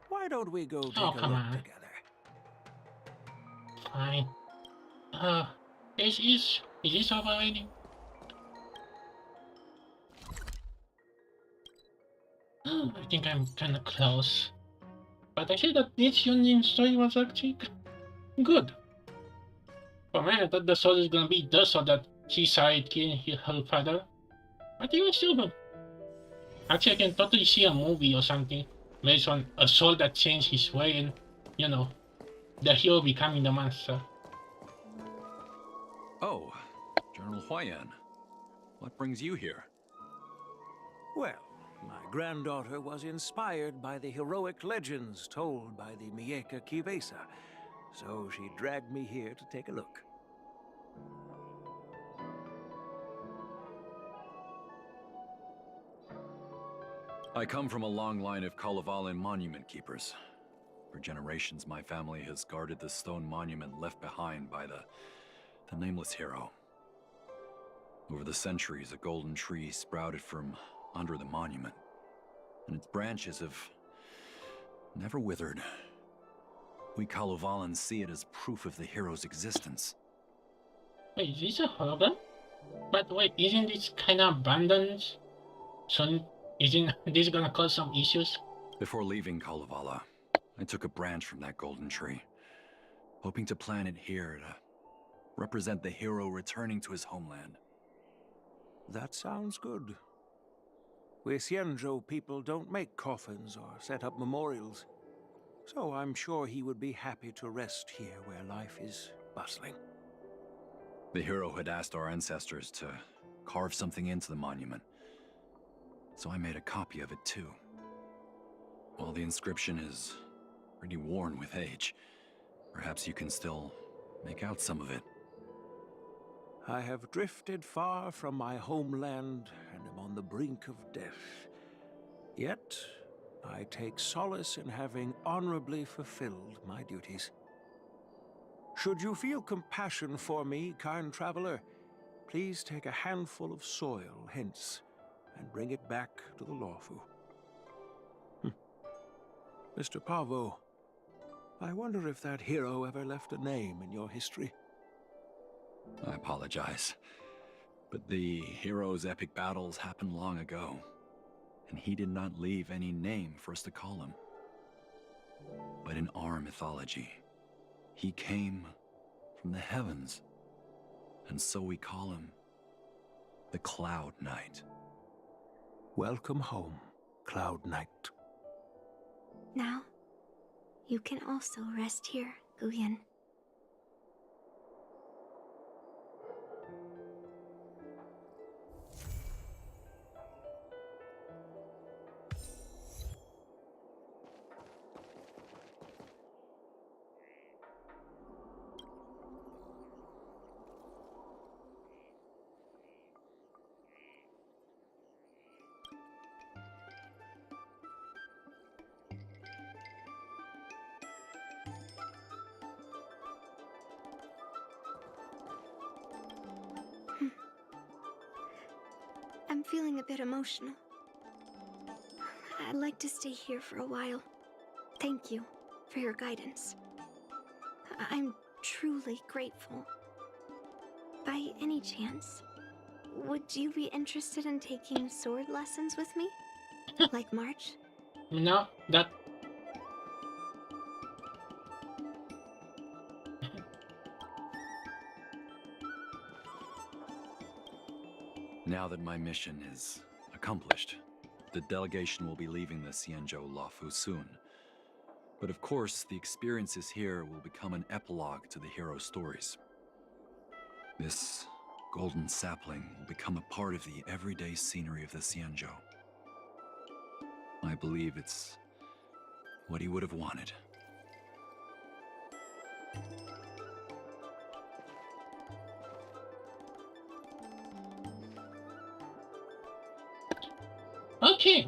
Why don't we go take a look together? Fine. Is this overriding? I think I'm kinda close. But I said that this Yunjin story was actually good. For me, I thought the sword is gonna be the sword that she tried killing her father. But it was still good. Actually, I can totally see a movie or something based on a sword that changed his way and, you know, the hero becoming the monster. Oh, General Huayan. What brings you here? Well, my granddaughter was inspired by the heroic legends told by the Mieka Kivesa, so she dragged me here to take a look. I come from a long line of Kalavalan monument keepers. For generations, my family has guarded the stone monument left behind by the nameless hero. Over the centuries, a golden tree sprouted from under the monument, and its branches have never withered. We Kalovalans see it as proof of the hero's existence. Wait, is this a hologram? But wait, isn't this kind of abandoned? So isn't this gonna cause some issues? Before leaving Kalevala, I took a branch from that golden tree, hoping to plant it here to represent the hero returning to his homeland. That sounds good. We Xianzhou people don't make coffins or set up memorials, so I'm sure he would be happy to rest here where life is bustling. The hero had asked our ancestors to carve something into the monument, so I made a copy of it too. While the inscription is pretty worn with age, perhaps you can still make out some of it. I have drifted far from my homeland and am on the brink of death. Yet, I take solace in having honorably fulfilled my duties. Should you feel compassion for me, kind traveler, please take a handful of soil hence and bring it back to the Lawfu. Mr. Pavo, I wonder if that hero ever left a name in your history. I apologize, but the hero's epic battles happened long ago, and he did not leave any name for us to call him. But in our mythology, he came from the heavens, and so we call him the Cloud Knight. Welcome home, Cloud Knight. Now, you can also rest here, Guyan. I'm feeling a bit emotional. I'd like to stay here for a while. Thank you for your guidance. I'm truly grateful. By any chance, would you be interested in taking sword lessons with me? Like March? No, that... Now that my mission is accomplished, the delegation will be leaving the Xianzhou Lawfu soon. But of course, the experiences here will become an epilogue to the hero's stories. This golden sapling will become a part of the everyday scenery of the Xianzhou. I believe it's what he would have wanted. Okay.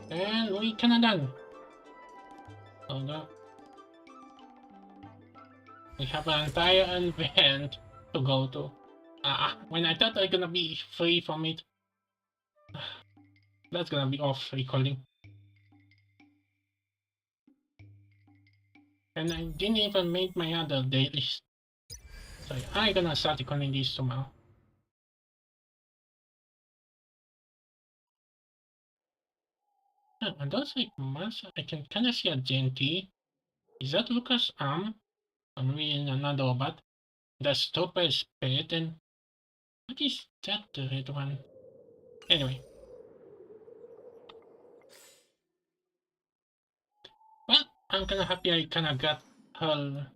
And we kinda done. Hold up. We have an entire event to go to. When I thought I'm gonna be free from it, that's gonna be off recording. And I didn't even make my other dailies. So I'm gonna start recording this tomorrow. And those like months, I can kinda see a GNT. Is that Lucas' arm? I'm reading another robot. The stopper is pet, and what is that the red one? Anyway. Well, I'm kinda happy I kinda got her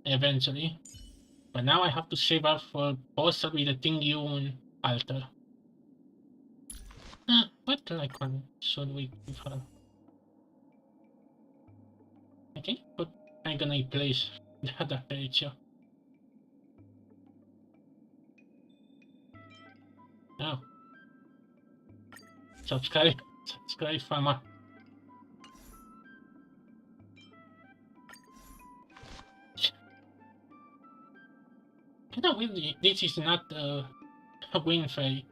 eventually. But now I have to save up for possibly the thing you alter. What icon should we give her? I think but I'm gonna replace the other picture. Now. Subscribe for more. No, really, this is not a win fairy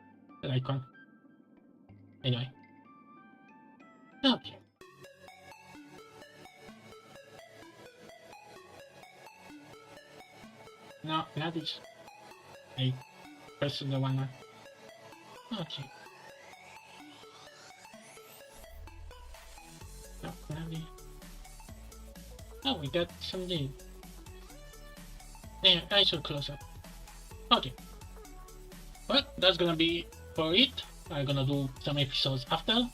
icon. Anyway. Okay. No, not this. I press the one. Okay. No, not this. Oh, we got something. Yeah, I should close up. Okay. Well, that's gonna be for it. I'm gonna do some episodes after.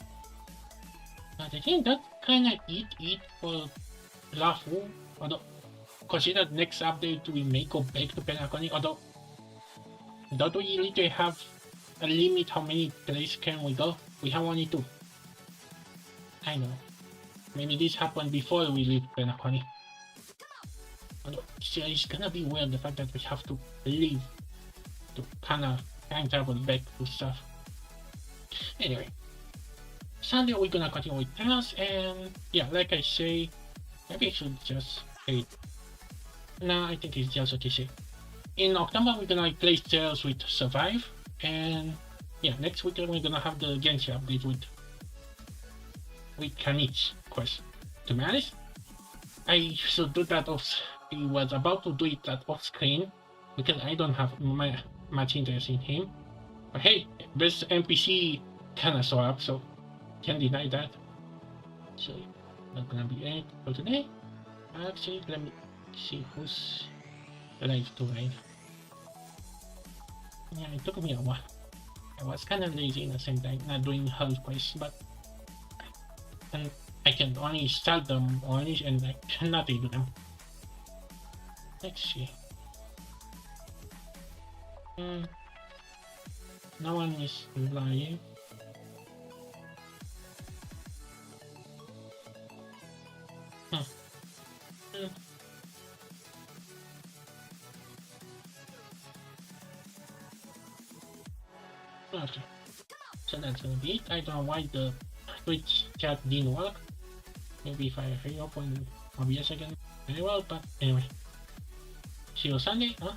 But I think that kinda it for Lafu. Although, consider next update we may go back to Penacony. Although, don't we literally have a limit how many places can we go? We have only 2. I know. Maybe this happened before we leave Penacony. Although, still, it's gonna be weird the fact that we have to leave to kinda time travel back to stuff. Anyway, Sunday we're gonna continue with Tales, and yeah, like I say, maybe I should just say, no, I think it's just what you say. In October we're gonna play Tales with Survive, and yeah, next week we're gonna have the Genshin update with Kanich quest. To be honest, I should do that off. I was about to do it that off screen because I don't have much interest in him. But hey, best NPC kinda saw up, so can't deny that. So not gonna be it for today. Actually, let me see who's live to live. Yeah, it took me a while. I was kinda lazy at the same time, not doing health quests, but and I can only start them only and I cannot do them. Let's see. No one is live. Okay, so that's gonna be it. I don't know why the Twitch chat didn't work. Maybe if I reopen OBS again, very well, but anyway. See you Sunday, huh?